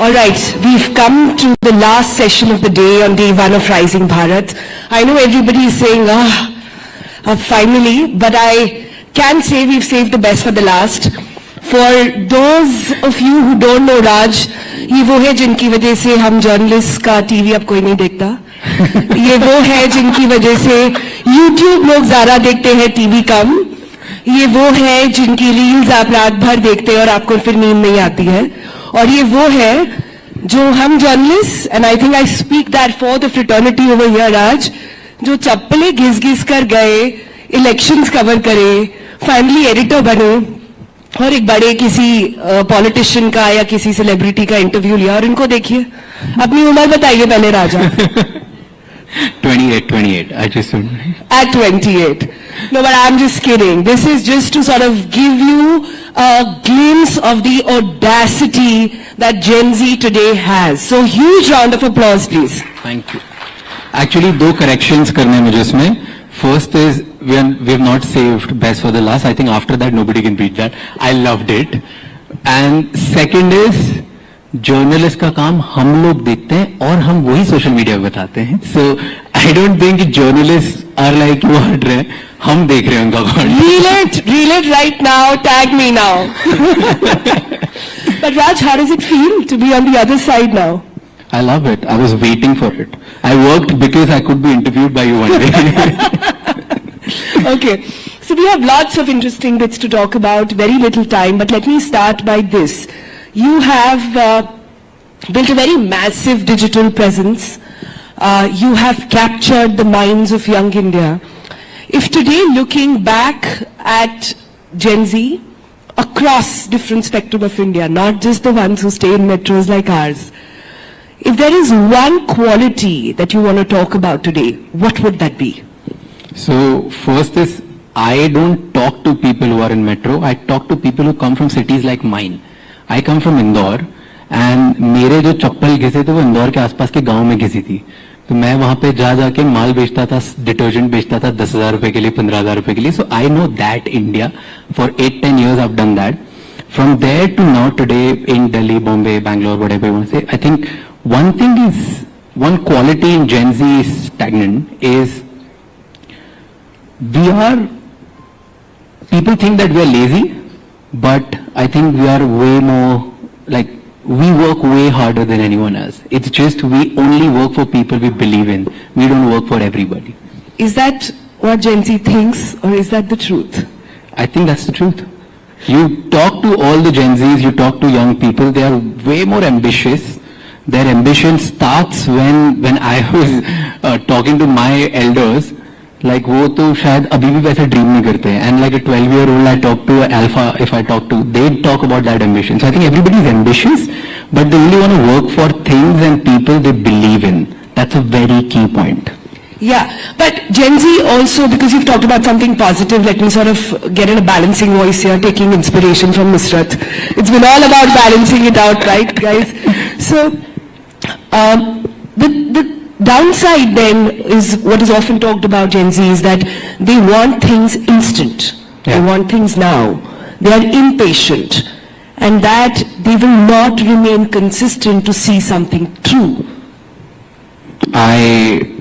All right, we've come to the last session of the day on day 1 of Rising Bharat. I know everybody is saying, finally, but I can say we've saved the best for the last. For those of you who don't know Raj, ये वो है जिनकी वजह से हम journalist का TV अब कोई नहीं देखता। ये वो है जिनकी वजह से YouTube लोग ज्यादा देखते हैं, टीवी कम। ये वो है जिनकी रील्स आप रात भर देखते हैं और आपको फिर नींद नहीं आती है। और ये वो है जो हम journalist, and I think I speak that for the fraternity over here आज, जो चप्पलें घिस कर गए, इलेक्शंस कवर करे, फाइनली एडिटर बने और एक बड़े किसी पॉलिटिशियन का या किसी सेलिब्रिटी का इंटरव्यू लिया। और इनको देखिए, अपनी उम्र बताइए पहले राजा। 28, I just at 28. No, but I'm just kidding. This is just to sort of give you a glimpse of the audacity that Gen Z today has. So huge round of applause, please. Thank you. Actually, 2 corrections करने मुझे इसमें. First is we have not saved best for the last. I think after that nobody can beat that. I loved it. And second is journalist का काम हम लोग देखते हैं और हम वही सोशल मीडिया पे बताते हैं। So I don't think journalist are like you हट रहे हैं, हम देख रहे हैं उनका content. Reel it right now, tag me now. But Raj, how does it feel to be on the other side now? I love it. I was waiting for it. I worked because I could be interviewed by you one day. Okay. So we have lots of interesting bits to talk about, very little time, but let me start by this. You have built a very massive digital presence. You have captured the minds of young India. If today, looking back at Gen Z across different spectrum of India, not just the ones who stay in metros like ours, if there is one quality that you want to talk about today, what would that be? So first is, I don't talk to people who are in metro. I talk to people who come from cities like mine. I come from Indore, and मेरे जो चप्पल घिसे थे वो इंदौर के आसपास के गांव में घिसी थी। तो मैं वहां पे जाके माल बेचता था, डिटर्जेंट बेचता था 10,000 रुपए के लिए, 15,000 रुपए के लिए। So I know that India for 8-10 years I've done that. From there to now today in Delhi, Bombay, Bangalore, whatever you want to say, I think one quality in Gen Z is stagnant is people think that we are lazy, but I think we are way more, like, we work way harder than anyone else. It's just we only work for people we believe in. We don't work for everybody. Is that what Gen Z thinks, or is that the truth? I think that's the truth. You talk to all the Gen Zs, you talk to young people, they are way more ambitious. Their ambition starts when I was talking to my elders, like वो तो शायद अभी भी वैसे dream नहीं करते हैं. And like a 12-year-old I talk to, alpha if I talk to, they talk about that ambition. So I think everybody is ambitious, but they only want to work for things and people they believe in. That's a very key point. Yeah, but Gen Z also, because you've talked about something positive, let me sort of get in a balancing voice here, taking inspiration from Nusrat. It's been all about balancing it out, right, guys? So, the downside then is what is often talked about Gen Z is that they want things instant. They want things now. They are impatient. And that they will not remain consistent to see something through. I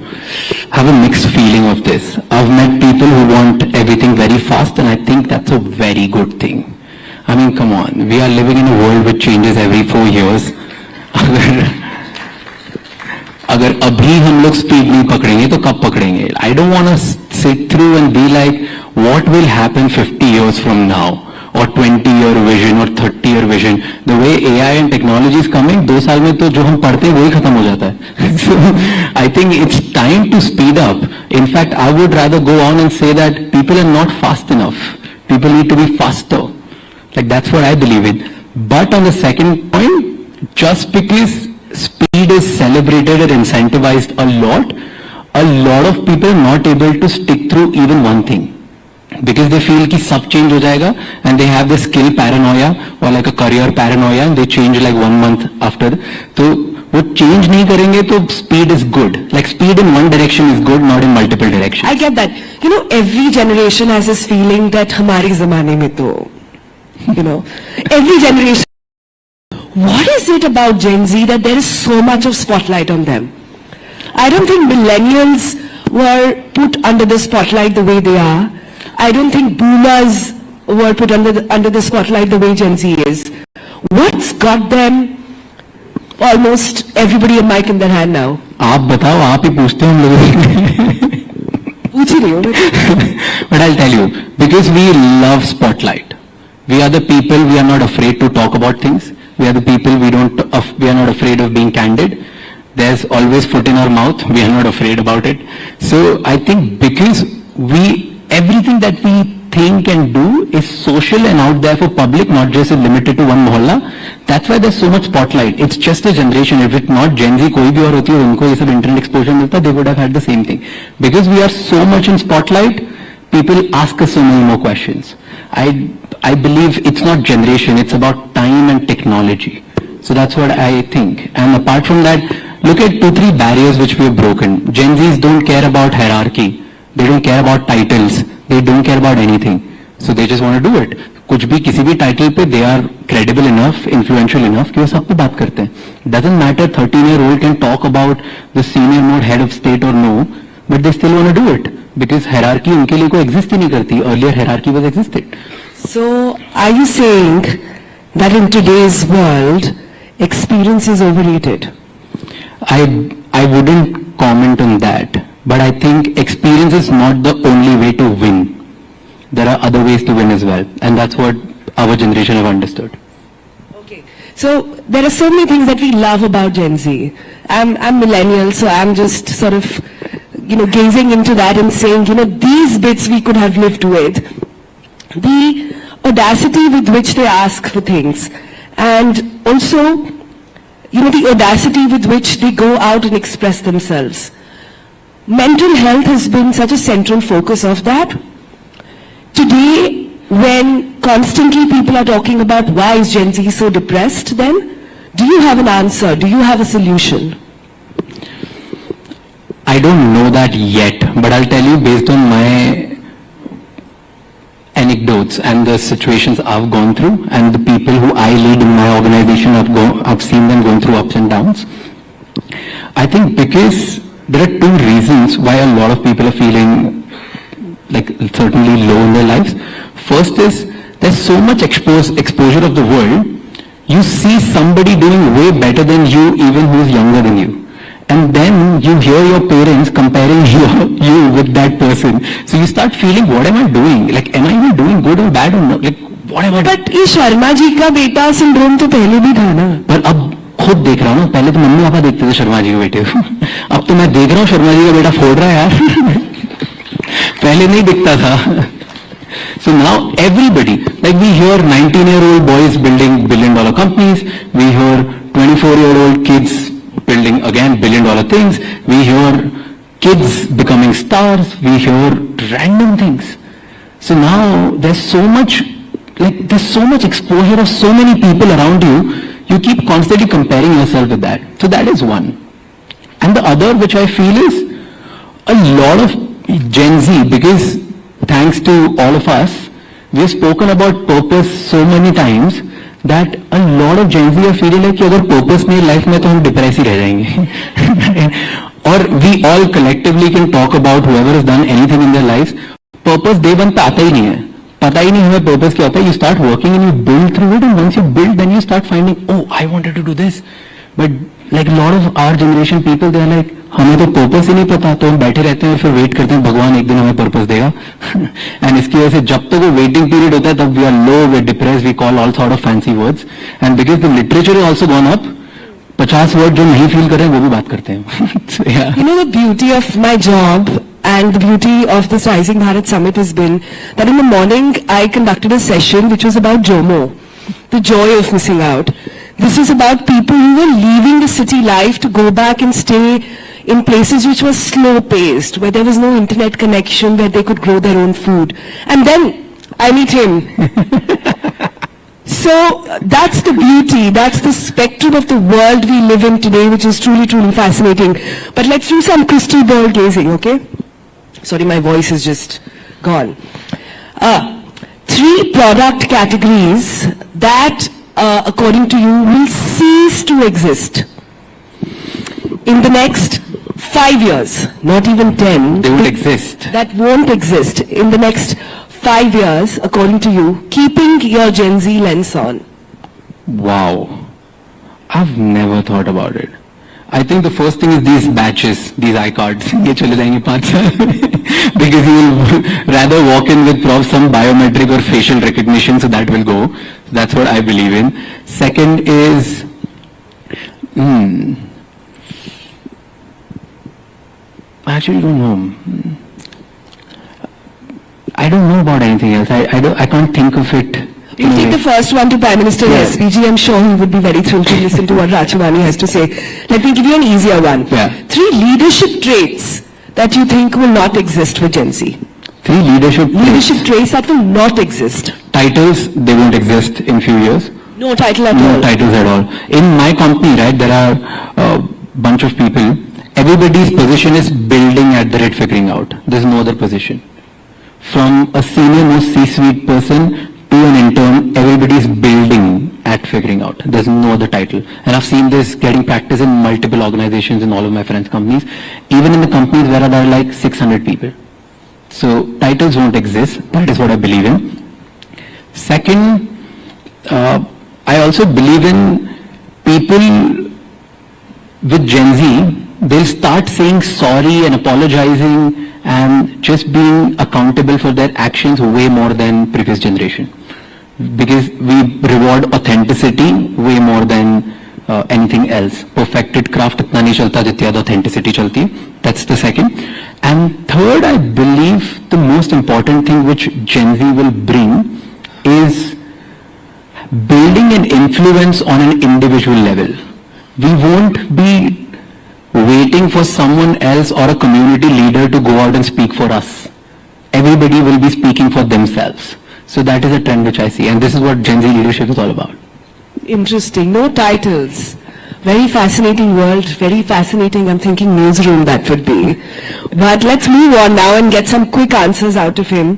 have a mixed feeling of this. I've met people who want everything very fast, and I think that's a very good thing. I mean, come on, we are living in a world which changes every 4 years. अगर अभी हम लोग speed नहीं पकड़ेंगे तो कब पकड़ेंगे? I don't want to sit through and be like, what will happen 50 years from now? Or 20-year vision or 30-year vision. The way AI and technology is coming, 2 साल में तो जो हम पढ़ते हैं वही खत्म हो जाता है. So I think it's time to speed up. In fact, I would rather go on and say that people are not fast enough. People need to be faster. Like that's what I believe in. But on the second point, just because speed is celebrated and incentivized a lot of people are not able to stick through even one thing. Because they feel कि सब change हो जाएगा and they have the skill paranoia or like a career paranoia and they change like 1 month after. तो वो change नहीं करेंगे तो speed is good. Like speed in one direction is good, not in multiple directions. I get that. You know, every generation has this feeling that हमारे ज़माने में तो, you know, every generation. What is it about Gen Z that there is so much of spotlight on them? I don't think millennials were put under the spotlight the way they are. I don't think boomers were put under the spotlight the way Gen Z is. What's got them? Almost everybody a mic in their hand now. आप बताओ, आप ही पूछते हैं हम लोगों पूछ ही रही हूँ. But I'll tell you, because we love spotlight. We are the people, we are not afraid to talk about things. We are the people, we are not afraid of being candid. There's always foot in our mouth. We are not afraid about it. So I think because everything that we think and do is social and out there for public, not just limited to one mohalla. That's why there's so much spotlight. It's just a generation. If it's not Gen Z, कोई भी और होती है उनको ये सब internet exposure मिलता, they would have had the same thing. Because we are so much in spotlight, people ask us so many more questions. I believe it's not generation, it's about time and technology. So that's what I think. And apart from that, look at 2-3 barriers which we have broken. Gen Zs don't care about hierarchy. They don't care about titles. They don't care about anything. So they just want to do it. कुछ भी किसी भी title पे they are credible enough, influential enough कि वो सब पे बात करते हैं. Doesn't matter 13-year-old can talk about the senior most head of state or no, but they still want to do it. Because hierarchy उनके लिए कोई exist ही नहीं करती. Earlier hierarchy was existed. So are you saying that in today's world, experience is overrated? I wouldn't comment on that. But I think experience is not the only way to win. There are other ways to win as well. And that's what our generation have understood. Okay. So there are so many things that we love about Gen Z. I'm millennial, so I'm just sort of, you know, gazing into that and saying, you know, these bits we could have lived with. The audacity with which they ask for things. And also, you know, the audacity with which they go out and express themselves. Mental health has been such a central focus of that. Today, when constantly people are talking about why is Gen Z so depressed then, do you have an answer? Do you have a solution? I don't know that yet, but I'll tell you based on my anecdotes. growths and the situations I've gone through, and the people who I lead in my organization, I've seen them going through ups and downs. I think because there are two reasons why a lot of people are feeling like certainly low in their lives. First is there's so much exposure of the world. You see somebody doing way better than you, even who's younger than you. And then you hear your parents comparing you with that person. So you start feeling, what am I doing? Like, am I even doing good or bad or not? Like, what am I doing? But ये शर्मा जी का बेटा syndrome तो पहले भी था ना. पर अब खुद देख रहा हूँ ना, पहले तो मम्मी पापा देखते थे शर्मा जी के बेटे को. अब तो मैं देख रहा हूँ शर्मा जी का बेटा फोड़ रहा है यार. पहले नहीं दिखता था. So now everybody, like we hear 19-year-old boys building billion-dollar companies, we hear 24-year-old kids building again billion-dollar things, we hear kids becoming stars, we hear random things. So now there's so much exposure of so many people around you, you keep constantly comparing yourself with that. So that is one. And the other which I feel is a lot of Gen Z, because thanks to all of us, we have spoken about purpose so many times that a lot of Gen Z are feeling like कि अगर purpose नहीं life में तो हम depressed ही रह जाएंगे. Or we all collectively can talk about whoever has done anything in their lives. Purpose day one पे आता ही नहीं है. पता ही नहीं हमें purpose क्या होता है. You start working and you build through it, and once you build, then you start finding, oh, I wanted to do this. But like a lot of our generation people, they are like, हमें तो purpose ही नहीं पता, तो हम बैठे रहते हैं और फिर वेट करते हैं भगवान एक दिन हमें पर्पस देगा. एंड इसकी वजह से जब तक वो वेटिंग पीरियड होता है तब we are low, we are depressed, we call all sort of fancy words. And because the literature is also gone up, 50 word जो नहीं फील कर रहे हैं वो भी बात करते हैं. You know, the beauty of my job and the beauty of this Rising Bharat Summit has been that in the morning I conducted a session which was about JOMO, the joy of missing out. This is about people who were leaving the city life to go back and stay in places which were slow paced, where there was no internet connection, where they could grow their own food. And then I meet him. So that's the beauty, that's the spectrum of the world we live in today, which is truly, truly fascinating. But let's do some crystal ball gazing, okay? Sorry, my voice is just gone. 3 product categories that, according to you, will cease to exist in the next 5 years, not even 10. They won't exist. That won't exist in the next 5 years, according to you, keeping your Gen Z lens on. Wow. I've never thought about it. I think the first thing is these batches, these iCards. ये चले जाएंगे 5 साल. Because you will rather walk in with some biometric or facial recognition, so that will go. That's what I believe in. Second is, I actually don't know. I don't know about anything else. I can't think of it. You take the first one to Prime Minister SPG. I'm sure he would be very thrilled to listen to what Rachivani has to say. Let me give you an easier one. 3 leadership traits that you think will not exist for Gen Z. 3 leadership traits that will not exist. Titles, they won't exist in few years. No title at all. No titles at all. In my company, right, there are a bunch of people. Everybody's position is building at the rate figuring out. There's no other position. From a senior most C-suite person to an intern, everybody's building at figuring out. There's no other title. And I've seen this getting practice in multiple organizations in all of my friends' companies, even in the companies where there are like 600 people. So titles won't exist. That is what I believe in. Second, I also believe in people with Gen Z. They'll start saying sorry and apologizing and just being accountable for their actions way more than previous generation. Because we reward authenticity way more than anything else. Perfected craft itna nahi chalta jitna authenticity chalti. That's the second. And third, I believe the most important thing which Gen Z will bring is building an influence on an individual level. We won't be waiting for someone else or a community leader to go out and speak for us. Everybody will be speaking for themselves. So that is a trend which I see, and this is what Gen Z leadership is all about. Interesting. No titles. Very fascinating world, very fascinating. I'm thinking newsroom that would be. But let's move on now and get some quick answers out of him.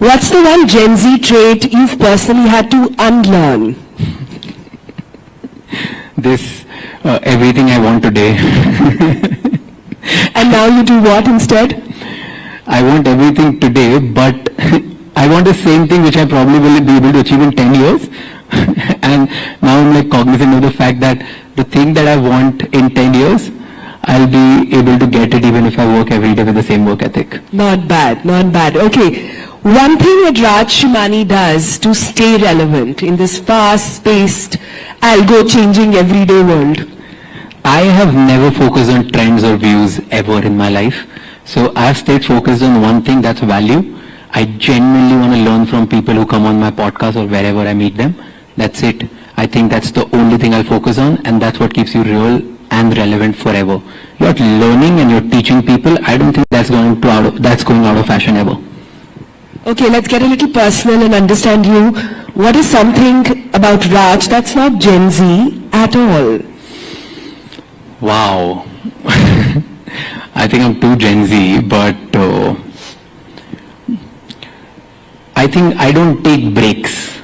What's the one Gen Z trait you've personally had to unlearn? This, everything I want today. And now you do what instead? I want everything today, but I want the same thing which I probably will be able to achieve in 10 years. And now I'm like cognizant of the fact that the thing that I want in 10 years, I'll be able to get it even if I work every day with the same work ethic. Not bad, not bad. Okay. One thing that Raj Shimani does to stay relevant in this fast-paced, algo-changing everyday world. I have never focused on trends or views ever in my life. So I've stayed focused on one thing, that's value. I genuinely want to learn from people who come on my podcast or wherever I meet them. That's it. I think that's the only thing I'll focus on, and that's what keeps you real and relevant forever. You're learning and you're teaching people. I don't think that's going out of fashion ever. Okay, let's get a little personal and understand you. What is something about Raj that's not Gen Z at all? Wow. I think I'm too Gen Z, but I think I don't take breaks.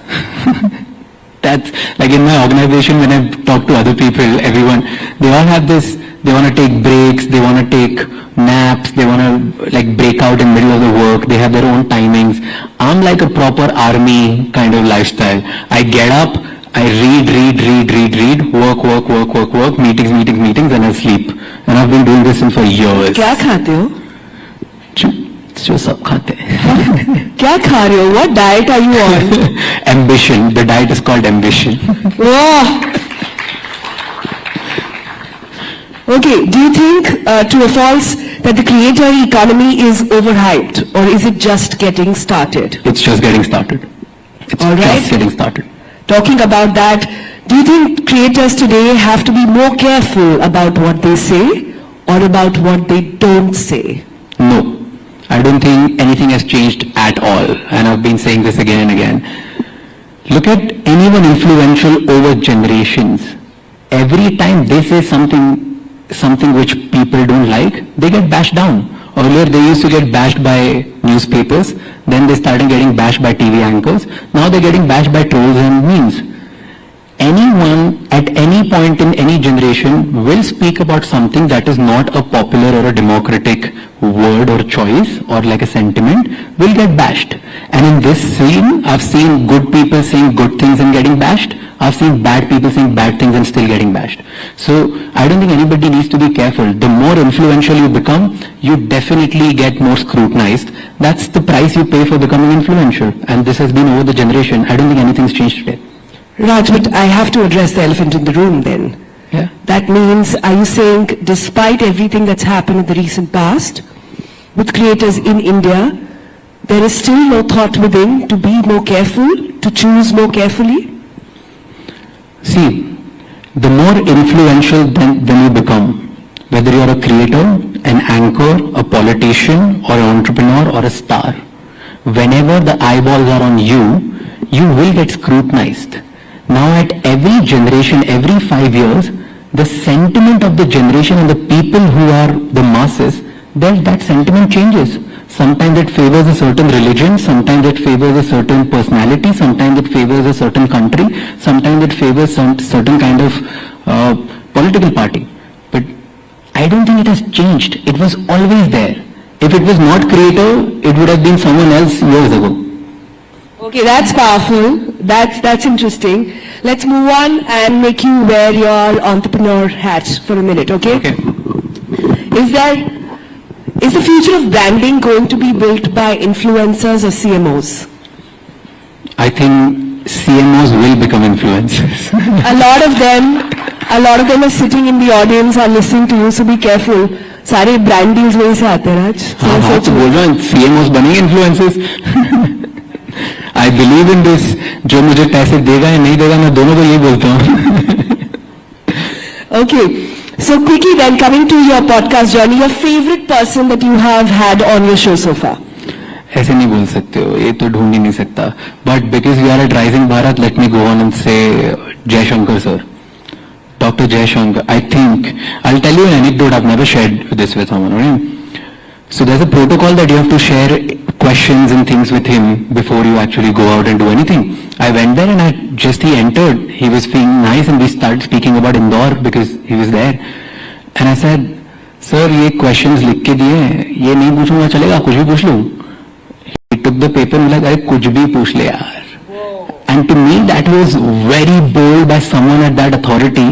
That's like in my organization when I talk to other people, everyone, they all have this, they want to take breaks, they want to take naps, they want to like break out in the middle of the work, they have their own timings. I'm like a proper army kind of lifestyle. I get up, I read, work, meetings, and I sleep. And I've been doing this for years. क्या खाते हो? जो सब खाते हैं. क्या खा रहे हो? What diet are you on? Ambition. The diet is called ambition. Wow. Okay, do you think, true or false, that the creator economy is overhyped, or is it just getting started? It's just getting started. It's just getting started. Talking about that, do you think creators today have to be more careful about what they say or about what they don't say? No. I don't think anything has changed at all. And I've been saying this again and again. Look at anyone influential over generations. Every time they say something which people don't like, they get bashed down. Earlier they used to get bashed by newspapers, then they started getting bashed by TV anchors, now they're getting bashed by trolls and memes. Anyone at any point in any generation will speak about something that is not a popular or a democratic word or choice or like a sentiment, will get bashed. And in this scene, I've seen good people saying good things and getting bashed. I've seen bad people saying bad things and still getting bashed. So I don't think anybody needs to be careful. The more influential you become, you definitely get more scrutinized. That's the price you pay for becoming influential. And this has been over the generation. I don't think anything's changed today. Raj, but I have to address the elephant in the room then. Yeah. That means, are you saying despite everything that's happened in the recent past, with creators in India, there is still no thought within to be more careful, to choose more carefully? See, the more influential then you become, whether you're a creator, an anchor, a politician, or an entrepreneur, or a star, whenever the eyeballs are on you, you will get scrutinized. Now at every generation, every 5 years, the sentiment of the generation and the people who are the masses, that sentiment changes. Sometimes it favors a certain religion, sometimes it favors a certain personality, sometimes it favors a certain country, sometimes it favors some certain kind of political party. But I don't think it has changed. It was always there. If it was not creator, it would have been someone else years ago. Okay, that's powerful. That's interesting. Let's move on and make you wear your entrepreneur hat for a minute, okay? Okay. Is the future of branding going to be built by influencers or CMOs? I think CMOs will become influencers. A lot of them are sitting in the audience and listening to you, so be careful. सारे brand deals वहीं से आते हैं राज. हाँ तो बोल रहा हूँ CMOs बनेंगे influencers. I believe in this. जो मुझे पैसे देगा या नहीं देगा मैं दोनों को यही बोलता हूँ. Okay. So quickly then, coming to your podcast journey, your favorite person that you have had on your show so far? ऐसे नहीं बोल सकते हो, ये तो ढूंढ ही नहीं सकता. But because we are at Rising Bharat, let me go on and say Jai Shankar sir. Dr. Jai Shankar. I think, I'll tell you an anecdote, I've never shared this with someone. Right? So there's a protocol that you have to share questions and things with him before you actually go out and do anything. I went there and he entered. He was feeling nice and we started speaking about Indore because he was there. And I said, sir, ये questions लिख के दिए हैं, ये नहीं पूछूंगा चलेगा, कुछ भी पूछ लूं. He took the paper and like, अरे कुछ भी पूछ ले यार. And to me that was very bold by someone at that authority.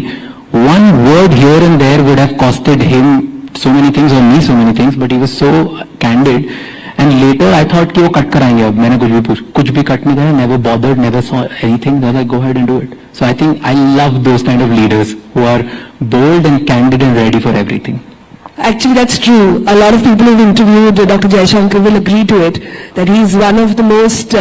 One word here and there would have costed him so many things or me so many things, but he was so candid. And later I thought कि वो cut कराएंगे अब. मैंने कुछ भी cut नहीं करा. Never bothered, never saw anything. They were like, go ahead and do it. So I think I love those kind of leaders who are bold and candid and ready for everything. Actually, that's true. A lot of people who've interviewed Dr. Jaishankar will agree to it, that he's one of the most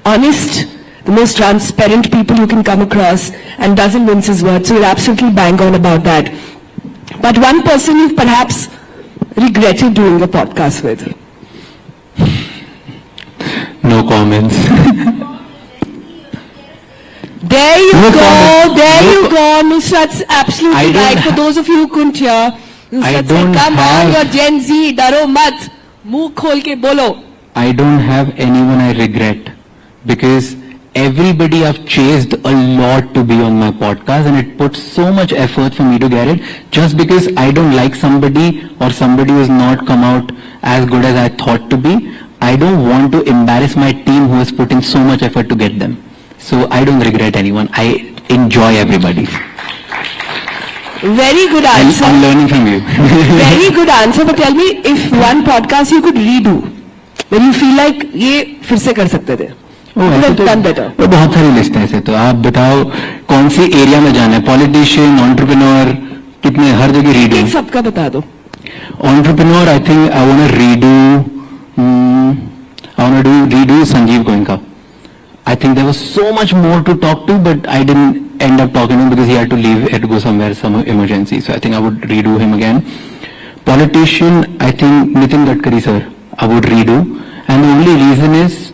honest, the most transparent people you can come across and doesn't mince his words. So you're absolutely bang on about that. But one person you've perhaps regretted doing a podcast with? No comments. There you go. Nusrat's absolutely right. For those of you who couldn't hear, Nusrat said, come on, you're Gen Z, daro mat. Muh khol ke bolo. I don't have anyone I regret because everybody I've chased a lot to be on my podcast and it puts so much effort for me to get it. Just because I don't like somebody or somebody who's not come out as good as I thought to be, I don't want to embarrass my team who has put in so much effort to get them. So I don't regret anyone. I enjoy everybody. Very good answer. I'm learning from you. Very good answer. But tell me, if one podcast you could redo, then you feel like ये फिर से कर सकते थे. तो बहुत सारी list है ऐसे. तो आप बताओ कौन सी एरिया में जाना है? पॉलिटिशियन, एंटरप्रेन्योर, कितने हर जगह रीडू. एक सबका बता दो. Entrepreneur, I think I want to redo Sanjeev Goenka. I think there was so much more to talk to, but I didn't end up talking to him because he had to leave, had to go somewhere, some emergency. So I think I would redo him again. Politician, I think Nitin Gadkari sir, I would redo. And the only reason is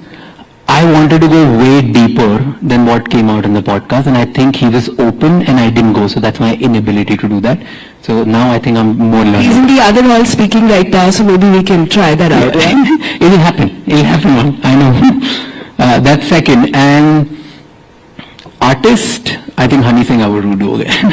I wanted to go way deeper than what came out in the podcast, and I think he was open and I didn't go, so that's my inability to do that. So now I think I'm more learning. He's in the other hall speaking right now, so maybe we can try that out. It will happen. It will happen, I know. That's second. And artist, I think Honey Singh I would do again.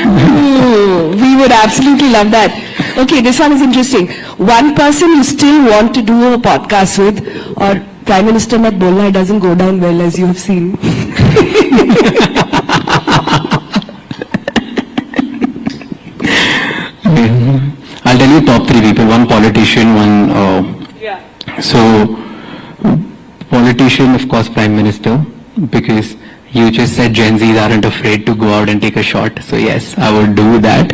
We would absolutely love that. Okay, this one is interesting. One person you still want to do a podcast with, or Prime Minister mat bolna, it doesn't go down well as you have seen. I'll tell you top three people. One politician, one... So, politician, of course, Prime Minister, because you just said Gen Zs aren't afraid to go out and take a shot. So yes, I would do that.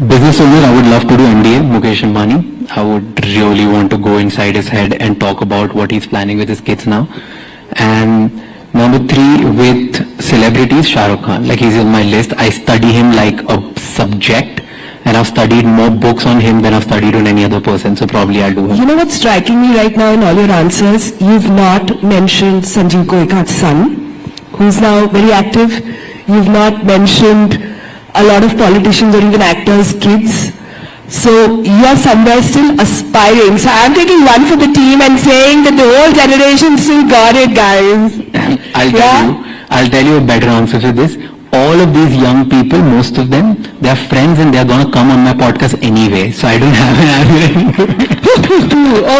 Business owner, I would love to do MBA, Mukesh Ambani. I would really want to go inside his head and talk about what he's planning with his kids now. And number three, with celebrities, Shah Rukh Khan. Like, he's on my list. I study him like a subject, and I've studied more books on him than I've studied on any other person, so probably I'll do him. You know what's striking me right now in all your answers? You've not mentioned Sanjeev Goenka's son, who's now very active. You've not mentioned a lot of politicians or even actors' kids. So you're somewhere still aspiring. So I'm taking one for the team and saying that the whole generation still got it, guys. I'll tell you a better answer to this. All of these young people, most of them, they're friends and they're going to come on my podcast anyway. So I don't have an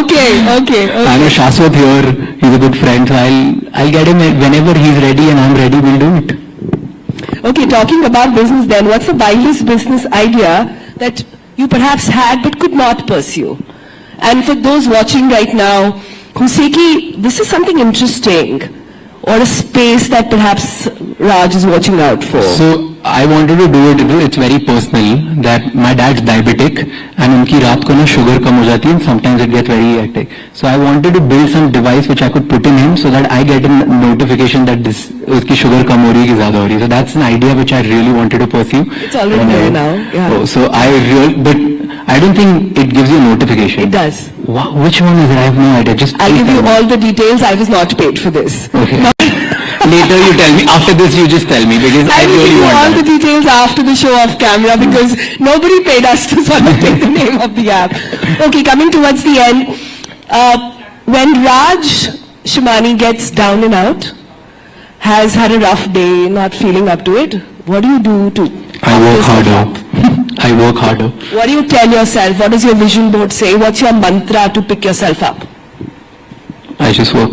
Okay. I know Shaswat here, he's a good friend, so I'll get him whenever he's ready and I'm ready, we'll do it. Okay, talking about business then, what's the wildest business idea that you perhaps had but could not pursue? And for those watching right now who say, this is something interesting, or a space that perhaps Raj is watching out for? So I wanted to do it, it's very personal, that my dad's diabetic and unki raat ko na sugar kam ho jati hai and sometimes it gets very hectic. So I wanted to build some device which I could put in him so that I get a notification that this uski sugar kam ho rahi hai ki zyada ho rahi hai. So that's an idea which I really wanted to pursue. It's already there now. Yeah. So but I don't think it gives you a notification. It does. Wow, which one is it? I have no idea. I'll give you all the details. I was not paid for this. Okay. Later you tell me. After this you just tell me because I will really give you want all that. the details after the show off camera because nobody paid us to sort of take the name of the app. Okay, coming towards the end. When Raj Shimani gets down and out, has had a rough day, not feeling up to it, what do you do to I work harder. I work harder. What do you tell yourself? What does your vision board say? What's your mantra to pick yourself up? I just work.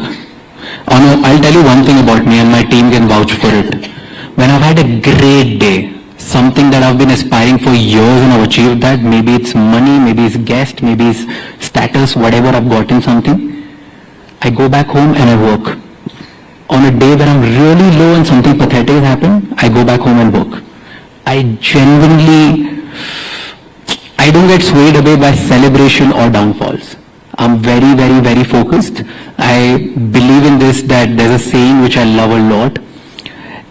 I'll tell you one thing about me and my team can vouch for it. When I've had a great day, something that I've been aspiring for years and I've achieved that, maybe it's money, maybe it's guest, maybe it's status, whatever I've gotten something, I go back home and I work. On a day where I'm really low and something pathetic has happened, I go back home and work. I don't get swayed away by celebration or downfalls. I'm very, very, very focused. I believe in this, that there's a saying which I love a lot.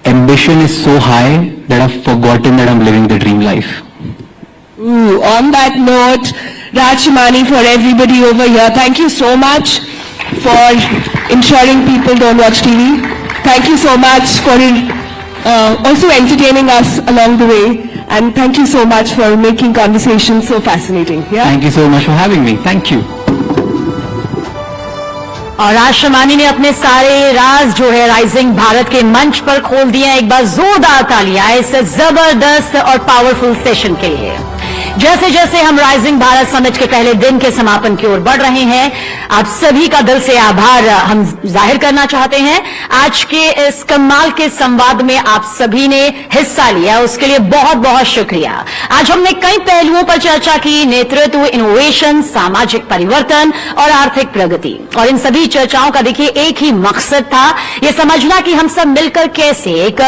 Ambition is so high that I've forgotten that I'm living the dream life. Ooh, on that note, Raj Shimani, for everybody over here, thank you so much for ensuring people don't watch TV. Thank you so much for also entertaining us along the way. And thank you so much for making conversation so fascinating. Yeah? Thank you so much for having me. Thank you. और राज शमानी ने अपने सारे राज जो है rising Bharat के मंच पर खोल दिए हैं। एक बार जोरदार तालियां इस जबरदस्त और पावरफुल सेशन के लिए। जैसे जैसे हम राइजिंग भारत समिट के पहले दिन के समापन की ओर बढ़ रहे हैं, आप सभी का दिल से आभार हम जाहिर करना चाहते हैं। आज के इस कमाल के संवाद में आप सभी ने हिस्सा लिया, उसके लिए बहुत बहुत शुक्रिया। आज हमने कई पहलुओं पर चर्चा की, नेतृत्व, इनोवेशन, सामाजिक परिवर्तन और आर्थिक प्रगति। और इन सभी चर्चाओं का देखिए एक ही मकसद था, ये समझना कि हम सब मिलकर कैसे एक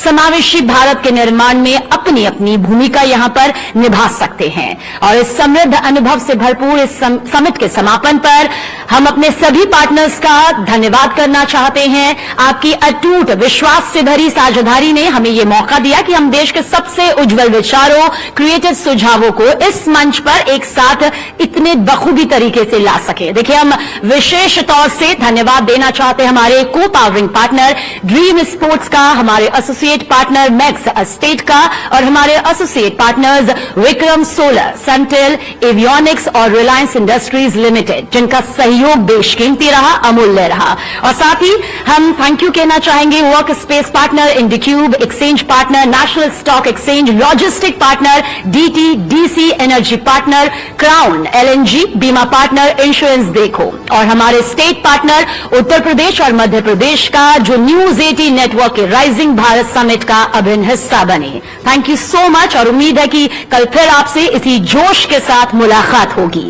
समावेशी भारत के निर्माण में अपनी अपनी भूमिका यहां पर निभा सकते हैं। और इस समृद्ध अनुभव से भरपूर इस समिट के समापन पर हम अपने सभी पार्टनर्स का धन्यवाद करना चाहते हैं। आपकी अटूट विश्वास से भरी साझेदारी ने हमें यह मौका दिया कि हम देश के सबसे उज्जवल विचारों, क्रिएटिव सुझावों को इस मंच पर एक साथ इतने बखूबी तरीके से ला सके। देखिए, हम विशेष तौर से धन्यवाद देना चाहते हैं हमारे को पावरिंग पार्टनर ड्रीम स्पोर्ट्स का, हमारे एसोसिएट पार्टनर मैक्स एस्टेट का और हमारे associate partners Vikram Solar, Suntel, avionics और रिलायंस इंडस्ट्रीज लिमिटेड, जिनका सहयोग बेशकीमती रहा, अमूल्य रहा। और साथ ही हम थैंक यू कहना चाहेंगे work space partner Indiqube, exchange partner National Stock Exchange, logistic partner DTDC, energy partner Crown, LNG, बीमा पार्टनर इंश्योरेंस देखो और हमारे स्टेट पार्टनर उत्तर प्रदेश और मध्य प्रदेश का जो न्यूज 18 नेटवर्क के राइजिंग भारत समिट का अभिन्न हिस्सा बने। थैंक यू सो मच और उम्मीद है कि कल फिर आपसे इसी जोश के साथ मुलाकात होगी।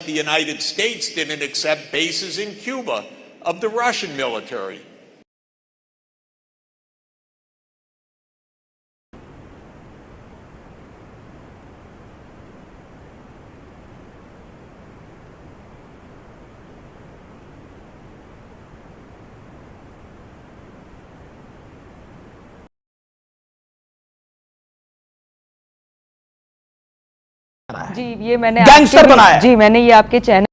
The United States didn't accept bases in Cuba of the Russian military. जी ये मैंने गैंगस्टर बनाया। जी मैंने ये आपके channel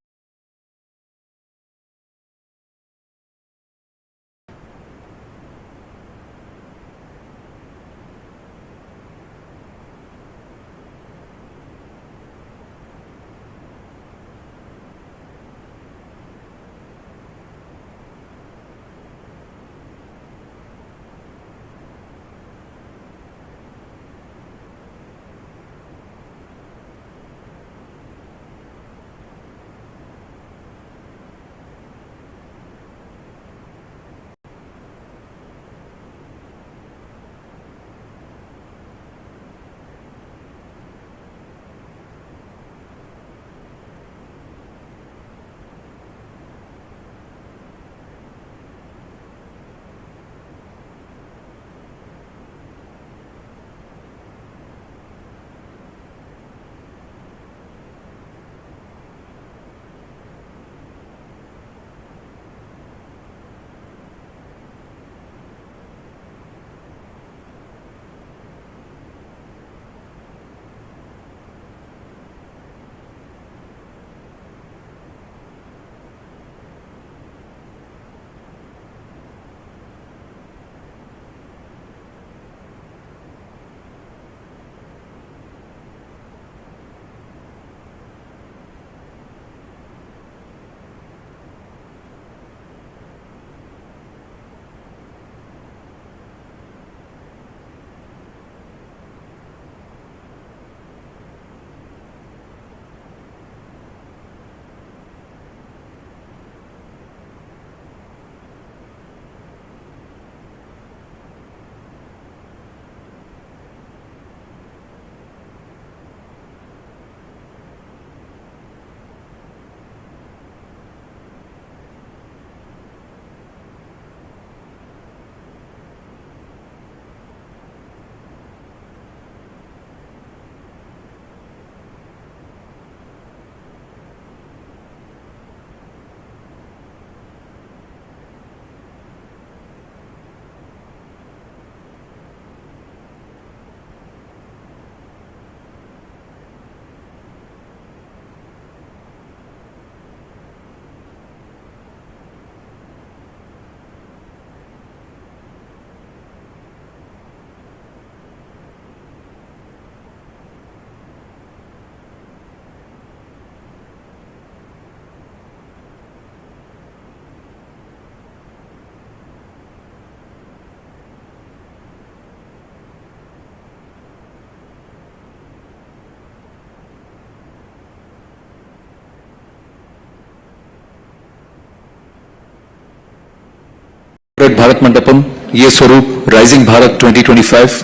Bharat Mandapam, Ye Swaroop, Rising Bharat 2025.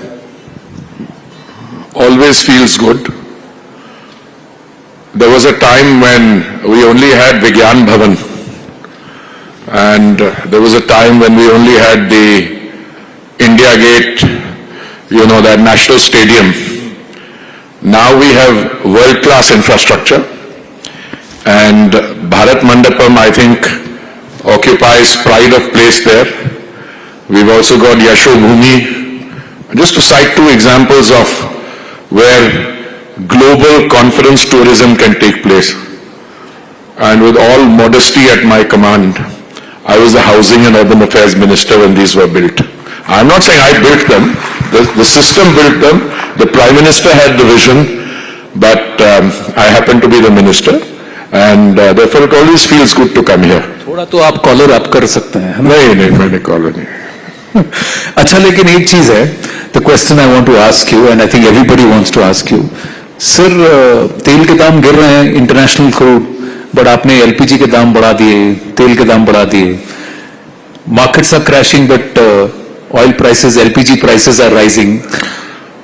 Always feels good. There was a time when we only had Vigyan Bhavan, and there was a time when we only had the India Gate, that national stadium. Now we have world-class infrastructure, and Bharat Mandapam, I think, occupies pride of place there. We've also got Yasho Bhumi. Just to cite two examples of where global conference tourism can take place. And with all modesty at my command, I was the Housing and Urban Affairs Minister when these were built. I'm not saying I built them. The system built them. The Prime Minister had the vision, but I happen to be the Minister. And therefore it always feels good to come here. थोड़ा तो आप collar up कर सकते हैं, है ना? नहीं, मैंने कॉलर नहीं. अच्छा, लेकिन एक चीज है, the question I want to ask you, and I think everybody wants to ask you, sir तेल के दाम गिर रहे हैं, इंटरनेशनल क्रूड, बट आपने एलपीजी के दाम बढ़ा दिए, तेल के दाम बढ़ा दिए, markets are crashing, but oil prices, LPG prices are rising.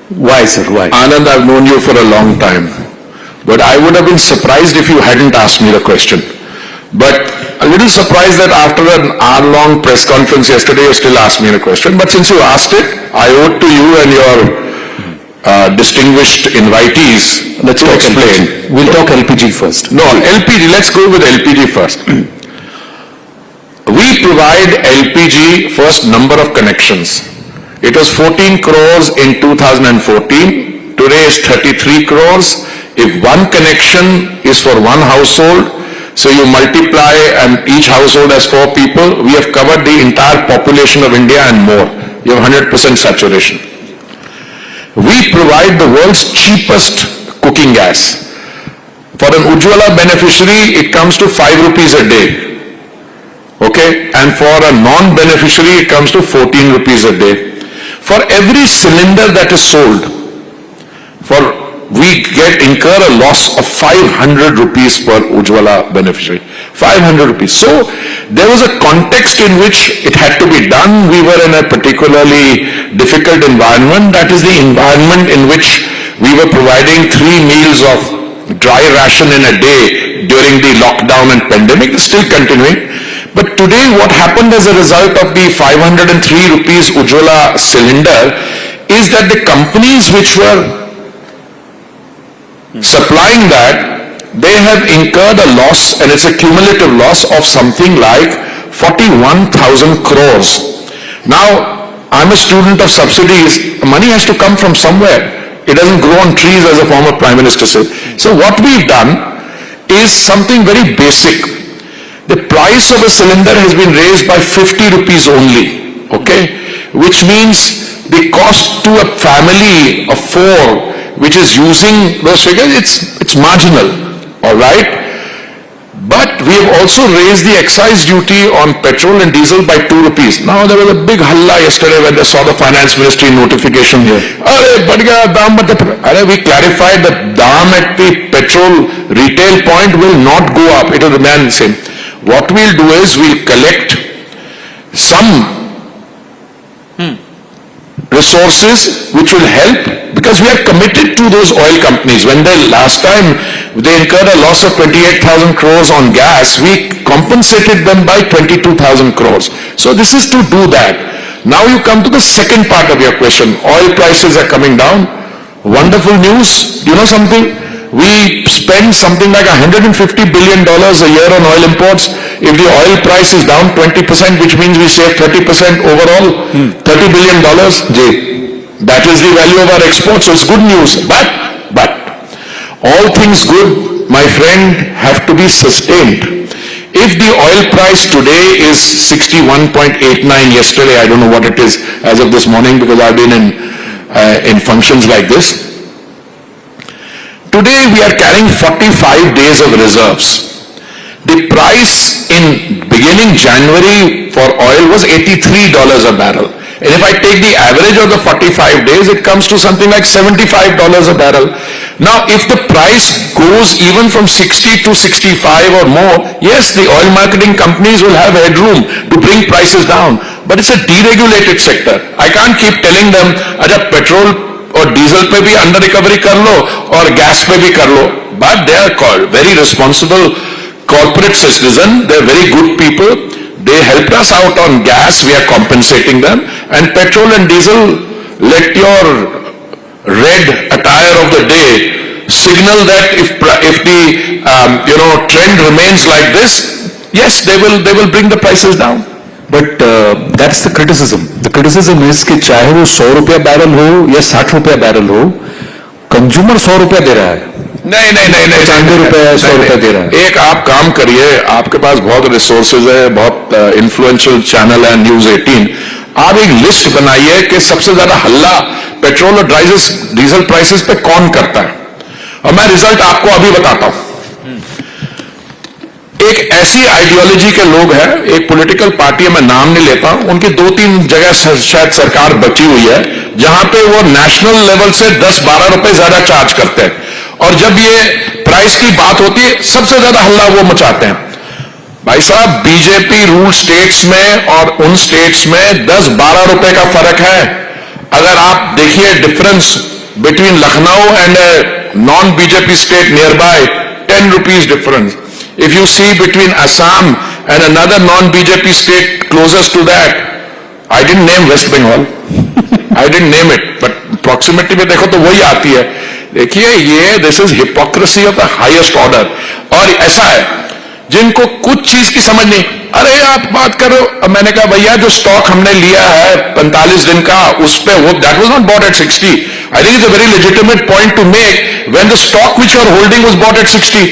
Why, sir? Why? Anand, I've known you for a long time. but I would have been surprised if you hadn't asked me the question. But a little surprised that after an hour-long press conference yesterday, you still asked me the question. But since you asked it, I owe it to you and your distinguished invitees Let's to talk explain. LPG. We'll talk LPG first. No, LPG, let's go with LPG first. We provide LPG first number of connections. It was 14 crores in 2014. Today is 33 crores. If one connection is for one household, so you multiply and each household has 4 people, we have covered the entire population of India and more. You have 100% saturation. We provide the world's cheapest cooking gas. For an Ujjwala beneficiary, it comes to 5 rupees a day. Okay? And for a non-beneficiary, it comes to 14 rupees a day. For every cylinder that is sold, we incur a loss of 500 rupees per Ujjwala beneficiary. 500 rupees. So there was a context in which it had to be done. We were in a particularly difficult environment. That is the environment in which we were providing 3 meals of dry ration in a day during the lockdown and pandemic. It's still continuing. But today what happened as a result of the 503 rupees Ujjwala cylinder is that the companies which were supplying that, they have incurred a loss, and it's a cumulative loss of something like 41,000 crores. Now, I'm a student of subsidies. Money has to come from somewhere. It doesn't grow on trees, as a former Prime Minister said. So what we've done is something very basic. The price of a cylinder has been raised by 50 rupees only, okay? Which means the cost to a family of 4 which is using those figures, it's marginal, all right? But we have also raised the excise duty on petrol and diesel by 2 rupees. Now there was a big halla yesterday when they saw the finance ministry notification here. We clarified that dam at the petrol retail point will not go up, it will remain the same. What we'll do is we'll collect some resources which will help, because we are committed to those oil companies. When last time they incurred a loss of 28,000 crores on gas, we compensated them by 22,000 crores. So this is to do that. Now you come to the second part of your question. Oil prices are coming down. Wonderful news. You know something? We spend something like $150 billion a year on oil imports. If the oil price is down 20%, which means we save 30% overall, $30 billion. That is the value of our exports, so it's good news. But all things good, my friend, have to be sustained. If the oil price today is 61.89 yesterday, I don't know what it is as of this morning because I've been in functions like this. Today we are carrying 45 days of reserves. The price in beginning January for oil was $83 a barrel. And if I take the average of the 45 days, it comes to something like $75 a barrel. Now, if the price goes even from 60 to 65 or more, yes, the oil marketing companies will have headroom to bring prices down. But it's a deregulated sector. I can't keep telling them, "Acha petrol or diesel pe bhi under recovery kar lo or gas pe bhi kar lo." But they are called very responsible corporate citizen. They are very good people. They helped us out on gas. We are compensating them. And petrol and diesel, let your red attire of the day signal that if the trend remains like this, yes, they will bring the prices down. But that's the criticism. The criticism is कि चाहे वो 100 रुपया barrel हो या 60 रुपया barrel हो, consumer 100 रुपया दे रहा है. नहीं 95 रुपया 100 रुपया दे रहा है. एक आप काम करिए, आपके पास बहुत रिसोर्सेज है, बहुत इन्फ्लुएंशियल चैनल है News18. आप एक लिस्ट बनाइए कि सबसे ज्यादा हल्ला पेट्रोल और डीजल प्राइसेस पे कौन करता है, और मैं रिजल्ट आपको अभी बताता हूं. एक ऐसी आइडियोलॉजी के लोग हैं, एक पॉलिटिकल पार्टी, मैं नाम नहीं लेता हूं, उनकी 2-3 जगह शायद सरकार बची हुई है जहां पे वो नेशनल लेवल से 10-12 रुपए ज्यादा चार्ज करते हैं, और जब ये प्राइस की बात होती है सबसे ज्यादा हल्ला वो मचाते हैं. भाई साहब, बीजेपी रूल स्टेट्स में और उन स्टेट्स में 10-12 रुपए का फर्क है. अगर आप देखिए difference between Lucknow and non-BJP state nearby, 10 rupees difference. If you see between Assam and another non-BJP state closest to that, I didn't name West Bengal. I didn't name it, but proximity में देखो तो वही आती है. देखिए ये this is hypocrisy of the highest order. और ऐसा है जिनको कुछ चीज की समझ नहीं, अरे आप बात करो, मैंने कहा भैया जो स्टॉक हमने लिया है 45 दिन का, उस पे वो that was not bought at 60. I think it's a very legitimate point to make when the stock which you are holding was bought at 60.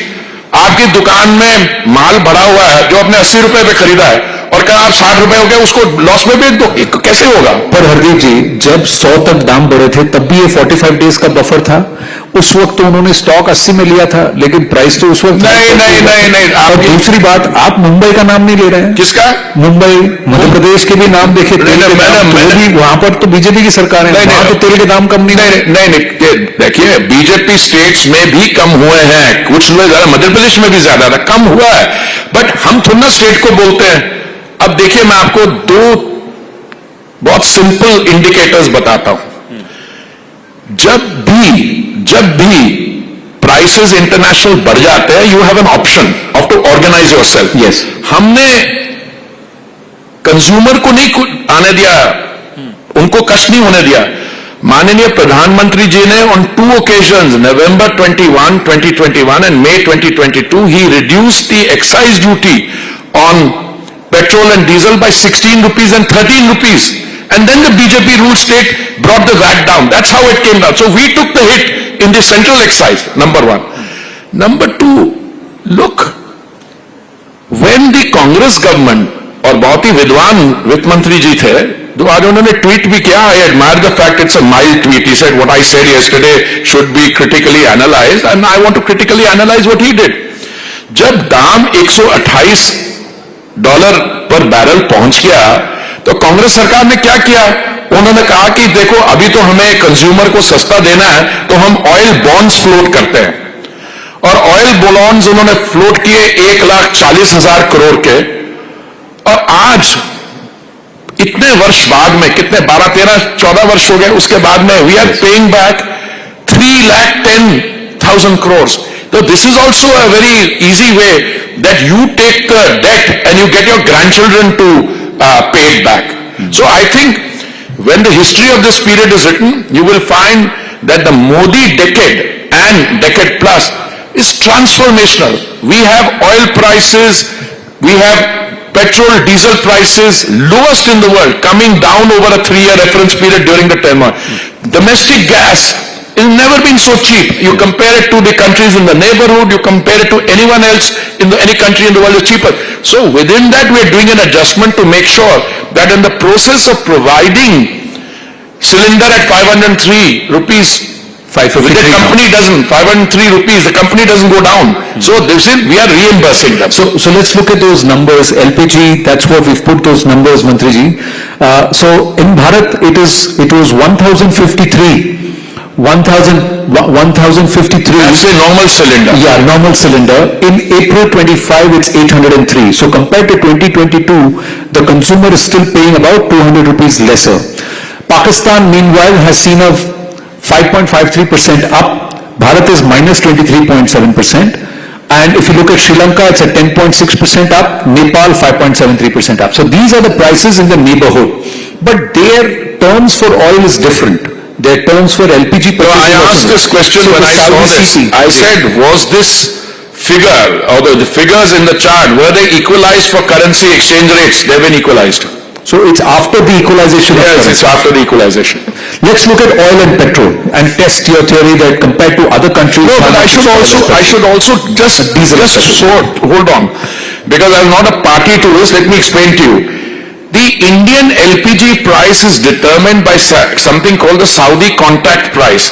आपकी दुकान में माल भरा हुआ है जो आपने 80 रुपए पे खरीदा है और कहा आप 60 रुपए हो गए, उसको लॉस में बेच दो, कैसे होगा? पर हरदीप जी जब 100 तक दाम बढ़े थे तब भी ये 45 डेज का बफर था. उस वक्त तो उन्होंने स्टॉक 80 में लिया था, लेकिन प्राइस तो उस वक्त नहीं. और दूसरी बात, आप मुंबई का नाम नहीं ले रहे हैं. किसका? मुंबई, मध्य प्रदेश के भी नाम देखे, वहां पर तो बीजेपी की सरकार है, वहां तो तेल के दाम कम नहीं. देखिए बीजेपी स्टेट्स में भी कम हुए हैं, कुछ मध्य प्रदेश में भी ज्यादा था, कम हुआ है, बट हम थोड़ा ना स्टेट को बोलते हैं. अब देखिए मैं आपको दो बहुत सिंपल इंडिकेटर्स बताता हूं. जब भी प्राइसेस इंटरनेशनल बढ़ जाते हैं, you have an option of to organise yourself. Yes, हमने कंज्यूमर को नहीं आने दिया, उनको कष्ट नहीं होने दिया. माननीय प्रधानमंत्री जी ने on 2 occasions, November 21, 2021 and May 2022, he reduced the excise duty on petrol and diesel by 16 rupees and 13 rupees. And then the BJP ruled state brought the VAT down. That's how it came down. So we took the hit in the central excise, number one. Number two, look, when the Congress government, और बहुत ही विद्वान वित्त मंत्री जी थे, तो आज उन्होंने tweet भी किया. I admire the fact it's a mild tweet. He said what I said yesterday should be critically analyzed, and I want to critically analyze what he did. जब दाम $128 पर बैरल पहुंच गया, तो कांग्रेस सरकार ने क्या किया? उन्होंने कहा कि देखो अभी तो हमें कंज्यूमर को सस्ता देना है, तो हम ऑयल बॉन्ड्स फ्लोट करते हैं. और ऑयल बॉन्ड्स उन्होंने फ्लोट किए 1,40,000 करोड़ के. और आज इतने वर्ष बाद में, कितने 12, 13, 14 वर्ष हो गए, उसके बाद में we are paying back 3,10,000 crores. So this is also a very easy way that you take the debt and you get your grandchildren to pay it back. So I think when the history of this period is written, you will find that the Modi decade and decade plus is transformational. We have oil prices, we have petrol, diesel prices lowest in the world, coming down over a 3-year reference period during the turmoil. Domestic gas has never been so cheap. You compare it to the countries in the neighborhood, you compare it to anyone else in any country in the world is cheaper. So within that we are doing an adjustment to make sure that in the process of providing cylinder at 503 rupees, the company doesn't, 503 rupees, the company doesn't go down. So this is, we are reimbursing them. So let's look at those numbers. LPG, that's what we've put those numbers, Mantriji. So in Bharat, it was 1,053. 1,053. That's a normal cylinder. Yeah, normal cylinder. In April 25, it's 803. So compared to 2022, the consumer is still paying about 200 rupees lesser. Pakistan, meanwhile, has seen a 5.53% up. Bharat is minus 23.7%. And if you look at Sri Lanka, it's at 10.6% up. Nepal, 5.73% up. So these are the prices in the neighborhood. But their terms for oil is different. Their terms for LPG. So I asked this question when I saw this. I said, was this figure, or the figures in the chart, were they equalized for currency exchange rates? They've been equalized. So it's after the equalization. Yes, it's after the equalization. Let's look at oil and petrol and test your theory that compared to other countries. No, but I should also just hold on, because I'm not a party to this. Let me explain to you. The Indian LPG price is determined by something called the Saudi contract price.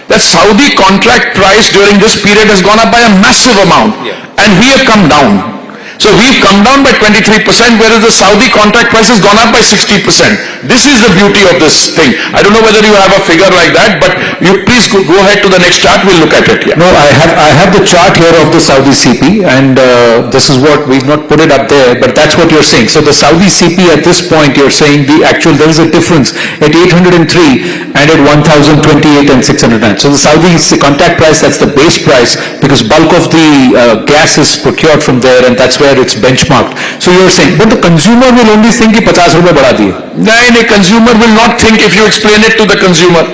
That Saudi contract price during this period has gone up by a massive amount, and we have come down. So we've come down by 23%, whereas the Saudi contract price has gone up by 60%. This is the beauty of this thing. I don't know whether you have a figure like that, but you please go ahead to the next chart. We'll look at it. Yeah. No, I have the chart here of the Saudi CP, and this is what we've not put it up there, but that's what you're saying. So the Saudi CP at this point, you're saying the actual, there is a difference at 803 and at 1028 and 609. So the Saudi contract price, that's the base price, because bulk of the gas is procured from there, and that's where it's benchmarked. So you're saying, but the consumer will only think कि 50 रुपए बढ़ा दिए. No, consumer will not think if you explain it to the consumer.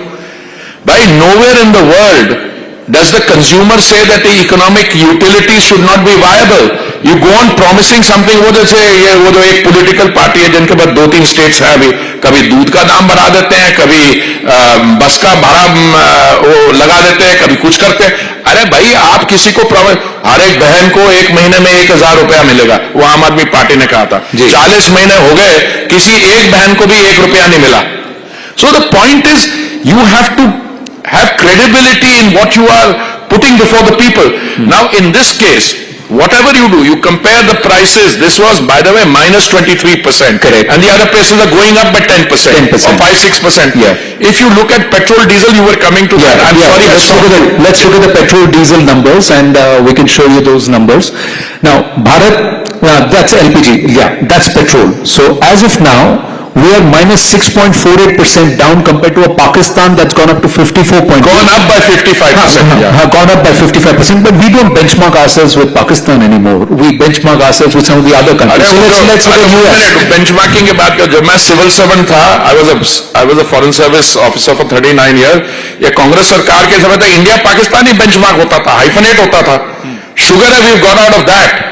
By nowhere in the world does the consumer say that the economic utilities should not be viable. You go on promising something, वो जैसे ये वो जो एक political party है जिनके पास 2-3 states है अभी, कभी दूध का दाम बढ़ा देते हैं, कभी बस का भाड़ा वो लगा देते हैं, कभी कुछ करते हैं. अरे भाई आप किसी को हर एक बहन को एक महीने में 1000 रुपया मिलेगा, वो आम आदमी पार्टी ने कहा था. 40 महीने हो गए, किसी एक बहन को भी 1 रुपया नहीं मिला. So the point is, you have to have credibility in what you are putting before the people. Now in this case, whatever you do, you compare the prices. This was, by the way, minus 23%. Correct. And the other places are going up by 10%. 10%. Or 5-6%. Yeah. If you look at petrol, diesel, you were coming to that. I'm sorry. Let's look at the petrol, diesel numbers, and we can show you those numbers. Now, Bharat, that's LPG. Yeah, that's petrol. So as of now, we are minus 6.48% down compared to a Pakistan that's gone up to 54. Gone up by 55%. Gone up by 55%, but we don't benchmark ourselves with Pakistan anymore. We benchmark ourselves with some of the other countries. So let's look at US. Benchmarking के बात कर, जब मैं civil servant था, I was a foreign service officer for 39 years. ये कांग्रेस सरकार के समय तक इंडिया पाकिस्तान ही benchmark होता था, hyphenate होता था. Sugar we've got out of that.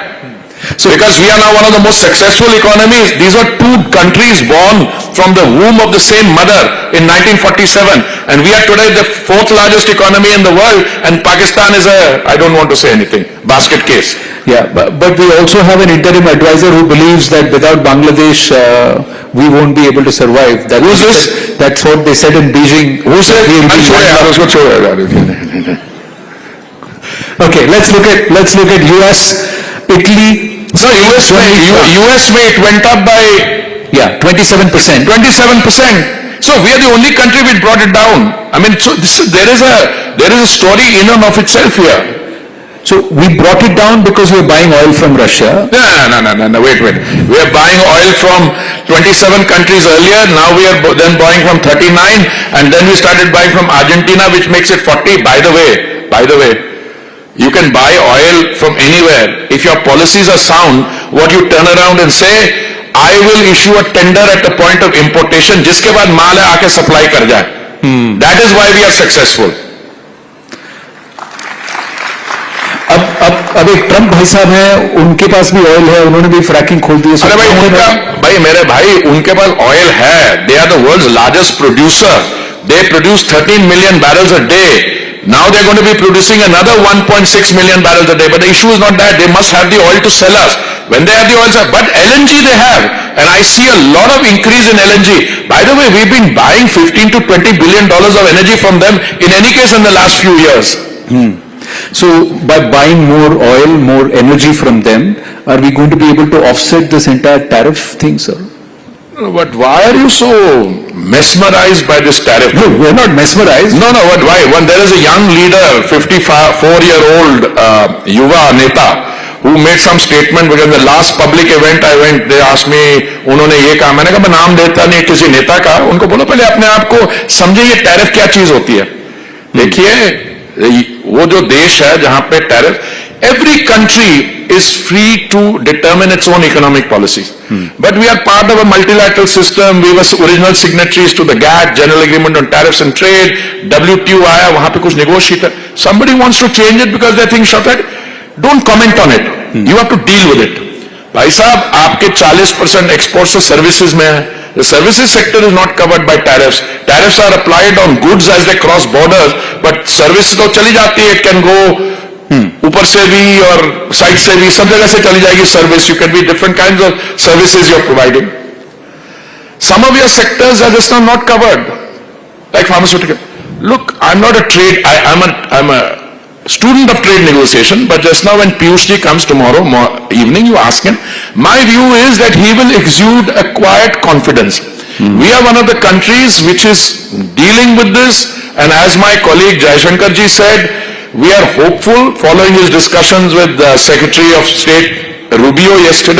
So because we are now one of the most successful economies, these are two countries born from the womb of the same mother in 1947, and we are today the 4th largest economy in the world, and Pakistan is a, I don't want to say anything, basket case. Yeah, but we also have an interim advisor who believes that without Bangladesh, we won't be able to survive. Who's this? That's what they said in Beijing. Who said? Okay, let's look at US, Italy. So US में it went up by 27%. 27%. So we are the only country which brought it down. I mean, so there is a story in and of itself here. So we brought it down because we are buying oil from Russia. No, wait. We are buying oil from 27 countries earlier. Now we are then buying from 39, and then we started buying from Argentina, which makes it 40. By the way, you can buy oil from anywhere. If your policies are sound, what you turn around and say, I will issue a tender at the point of importation, जिसके बाद माल है आके supply कर जाए. That is why we are successful. अब एक Trump भाई साहब हैं, उनके पास भी ऑयल है, उन्होंने भी फ्रैकिंग खोल दी है. अरे मेरे भाई उनके पास ऑयल है. They are the world's largest producer. They produce 13 million barrels a day. Now they're going to be producing another 1.6 million barrels a day. But the issue is not that. They must have the oil to sell us. When they have the oil, but LNG they have. And I see a lot of increase in LNG. By the way, we've been buying $15 to $20 billion of energy from them in any case in the last few years. So by buying more oil, more energy from them, are we going to be able to offset this entire tariff thing, sir? But why are you so mesmerized by this tariff? No, we're not mesmerized. No, but why? When there is a young leader, 54-year-old Yuva Neta, who made some statement, because the last public event I went, they asked me, उन्होंने ये कहा, मैंने कहा मैं नाम देता नहीं किसी नेता का, उनको बोलो पहले अपने आप को समझे ये टैरिफ क्या चीज होती है. देखिए वो जो देश है जहां पे tariff, every country is free to determine its own economic policies. But we are part of a multilateral system. We were original signatories to the GATT, General Agreement on Tariffs and Trade. WTO आया, वहां पे कुछ negotiate. Somebody wants to change it because they think shortcut. Don't comment on it. You have to deal with it. भाई साहब, आपके 40% exports to services में है. The services sector is not covered by tariffs. Tariffs are applied on goods as they cross borders, but services तो चली जाती है. It can go ऊपर से भी और साइड से भी, सब जगह से चली जाएगी service. You can be different kinds of services you're providing. Some of your sectors are just not covered, like pharmaceutical. Look, I'm not a trade. I'm a student of trade negotiation, but just now when Piyush ji comes tomorrow evening, you ask him, my view is that he will exude a quiet confidence. We are one of the countries which is dealing with this, and as my colleague Jaishankar ji said, we are hopeful following his discussions with the Secretary of State Rubio yesterday.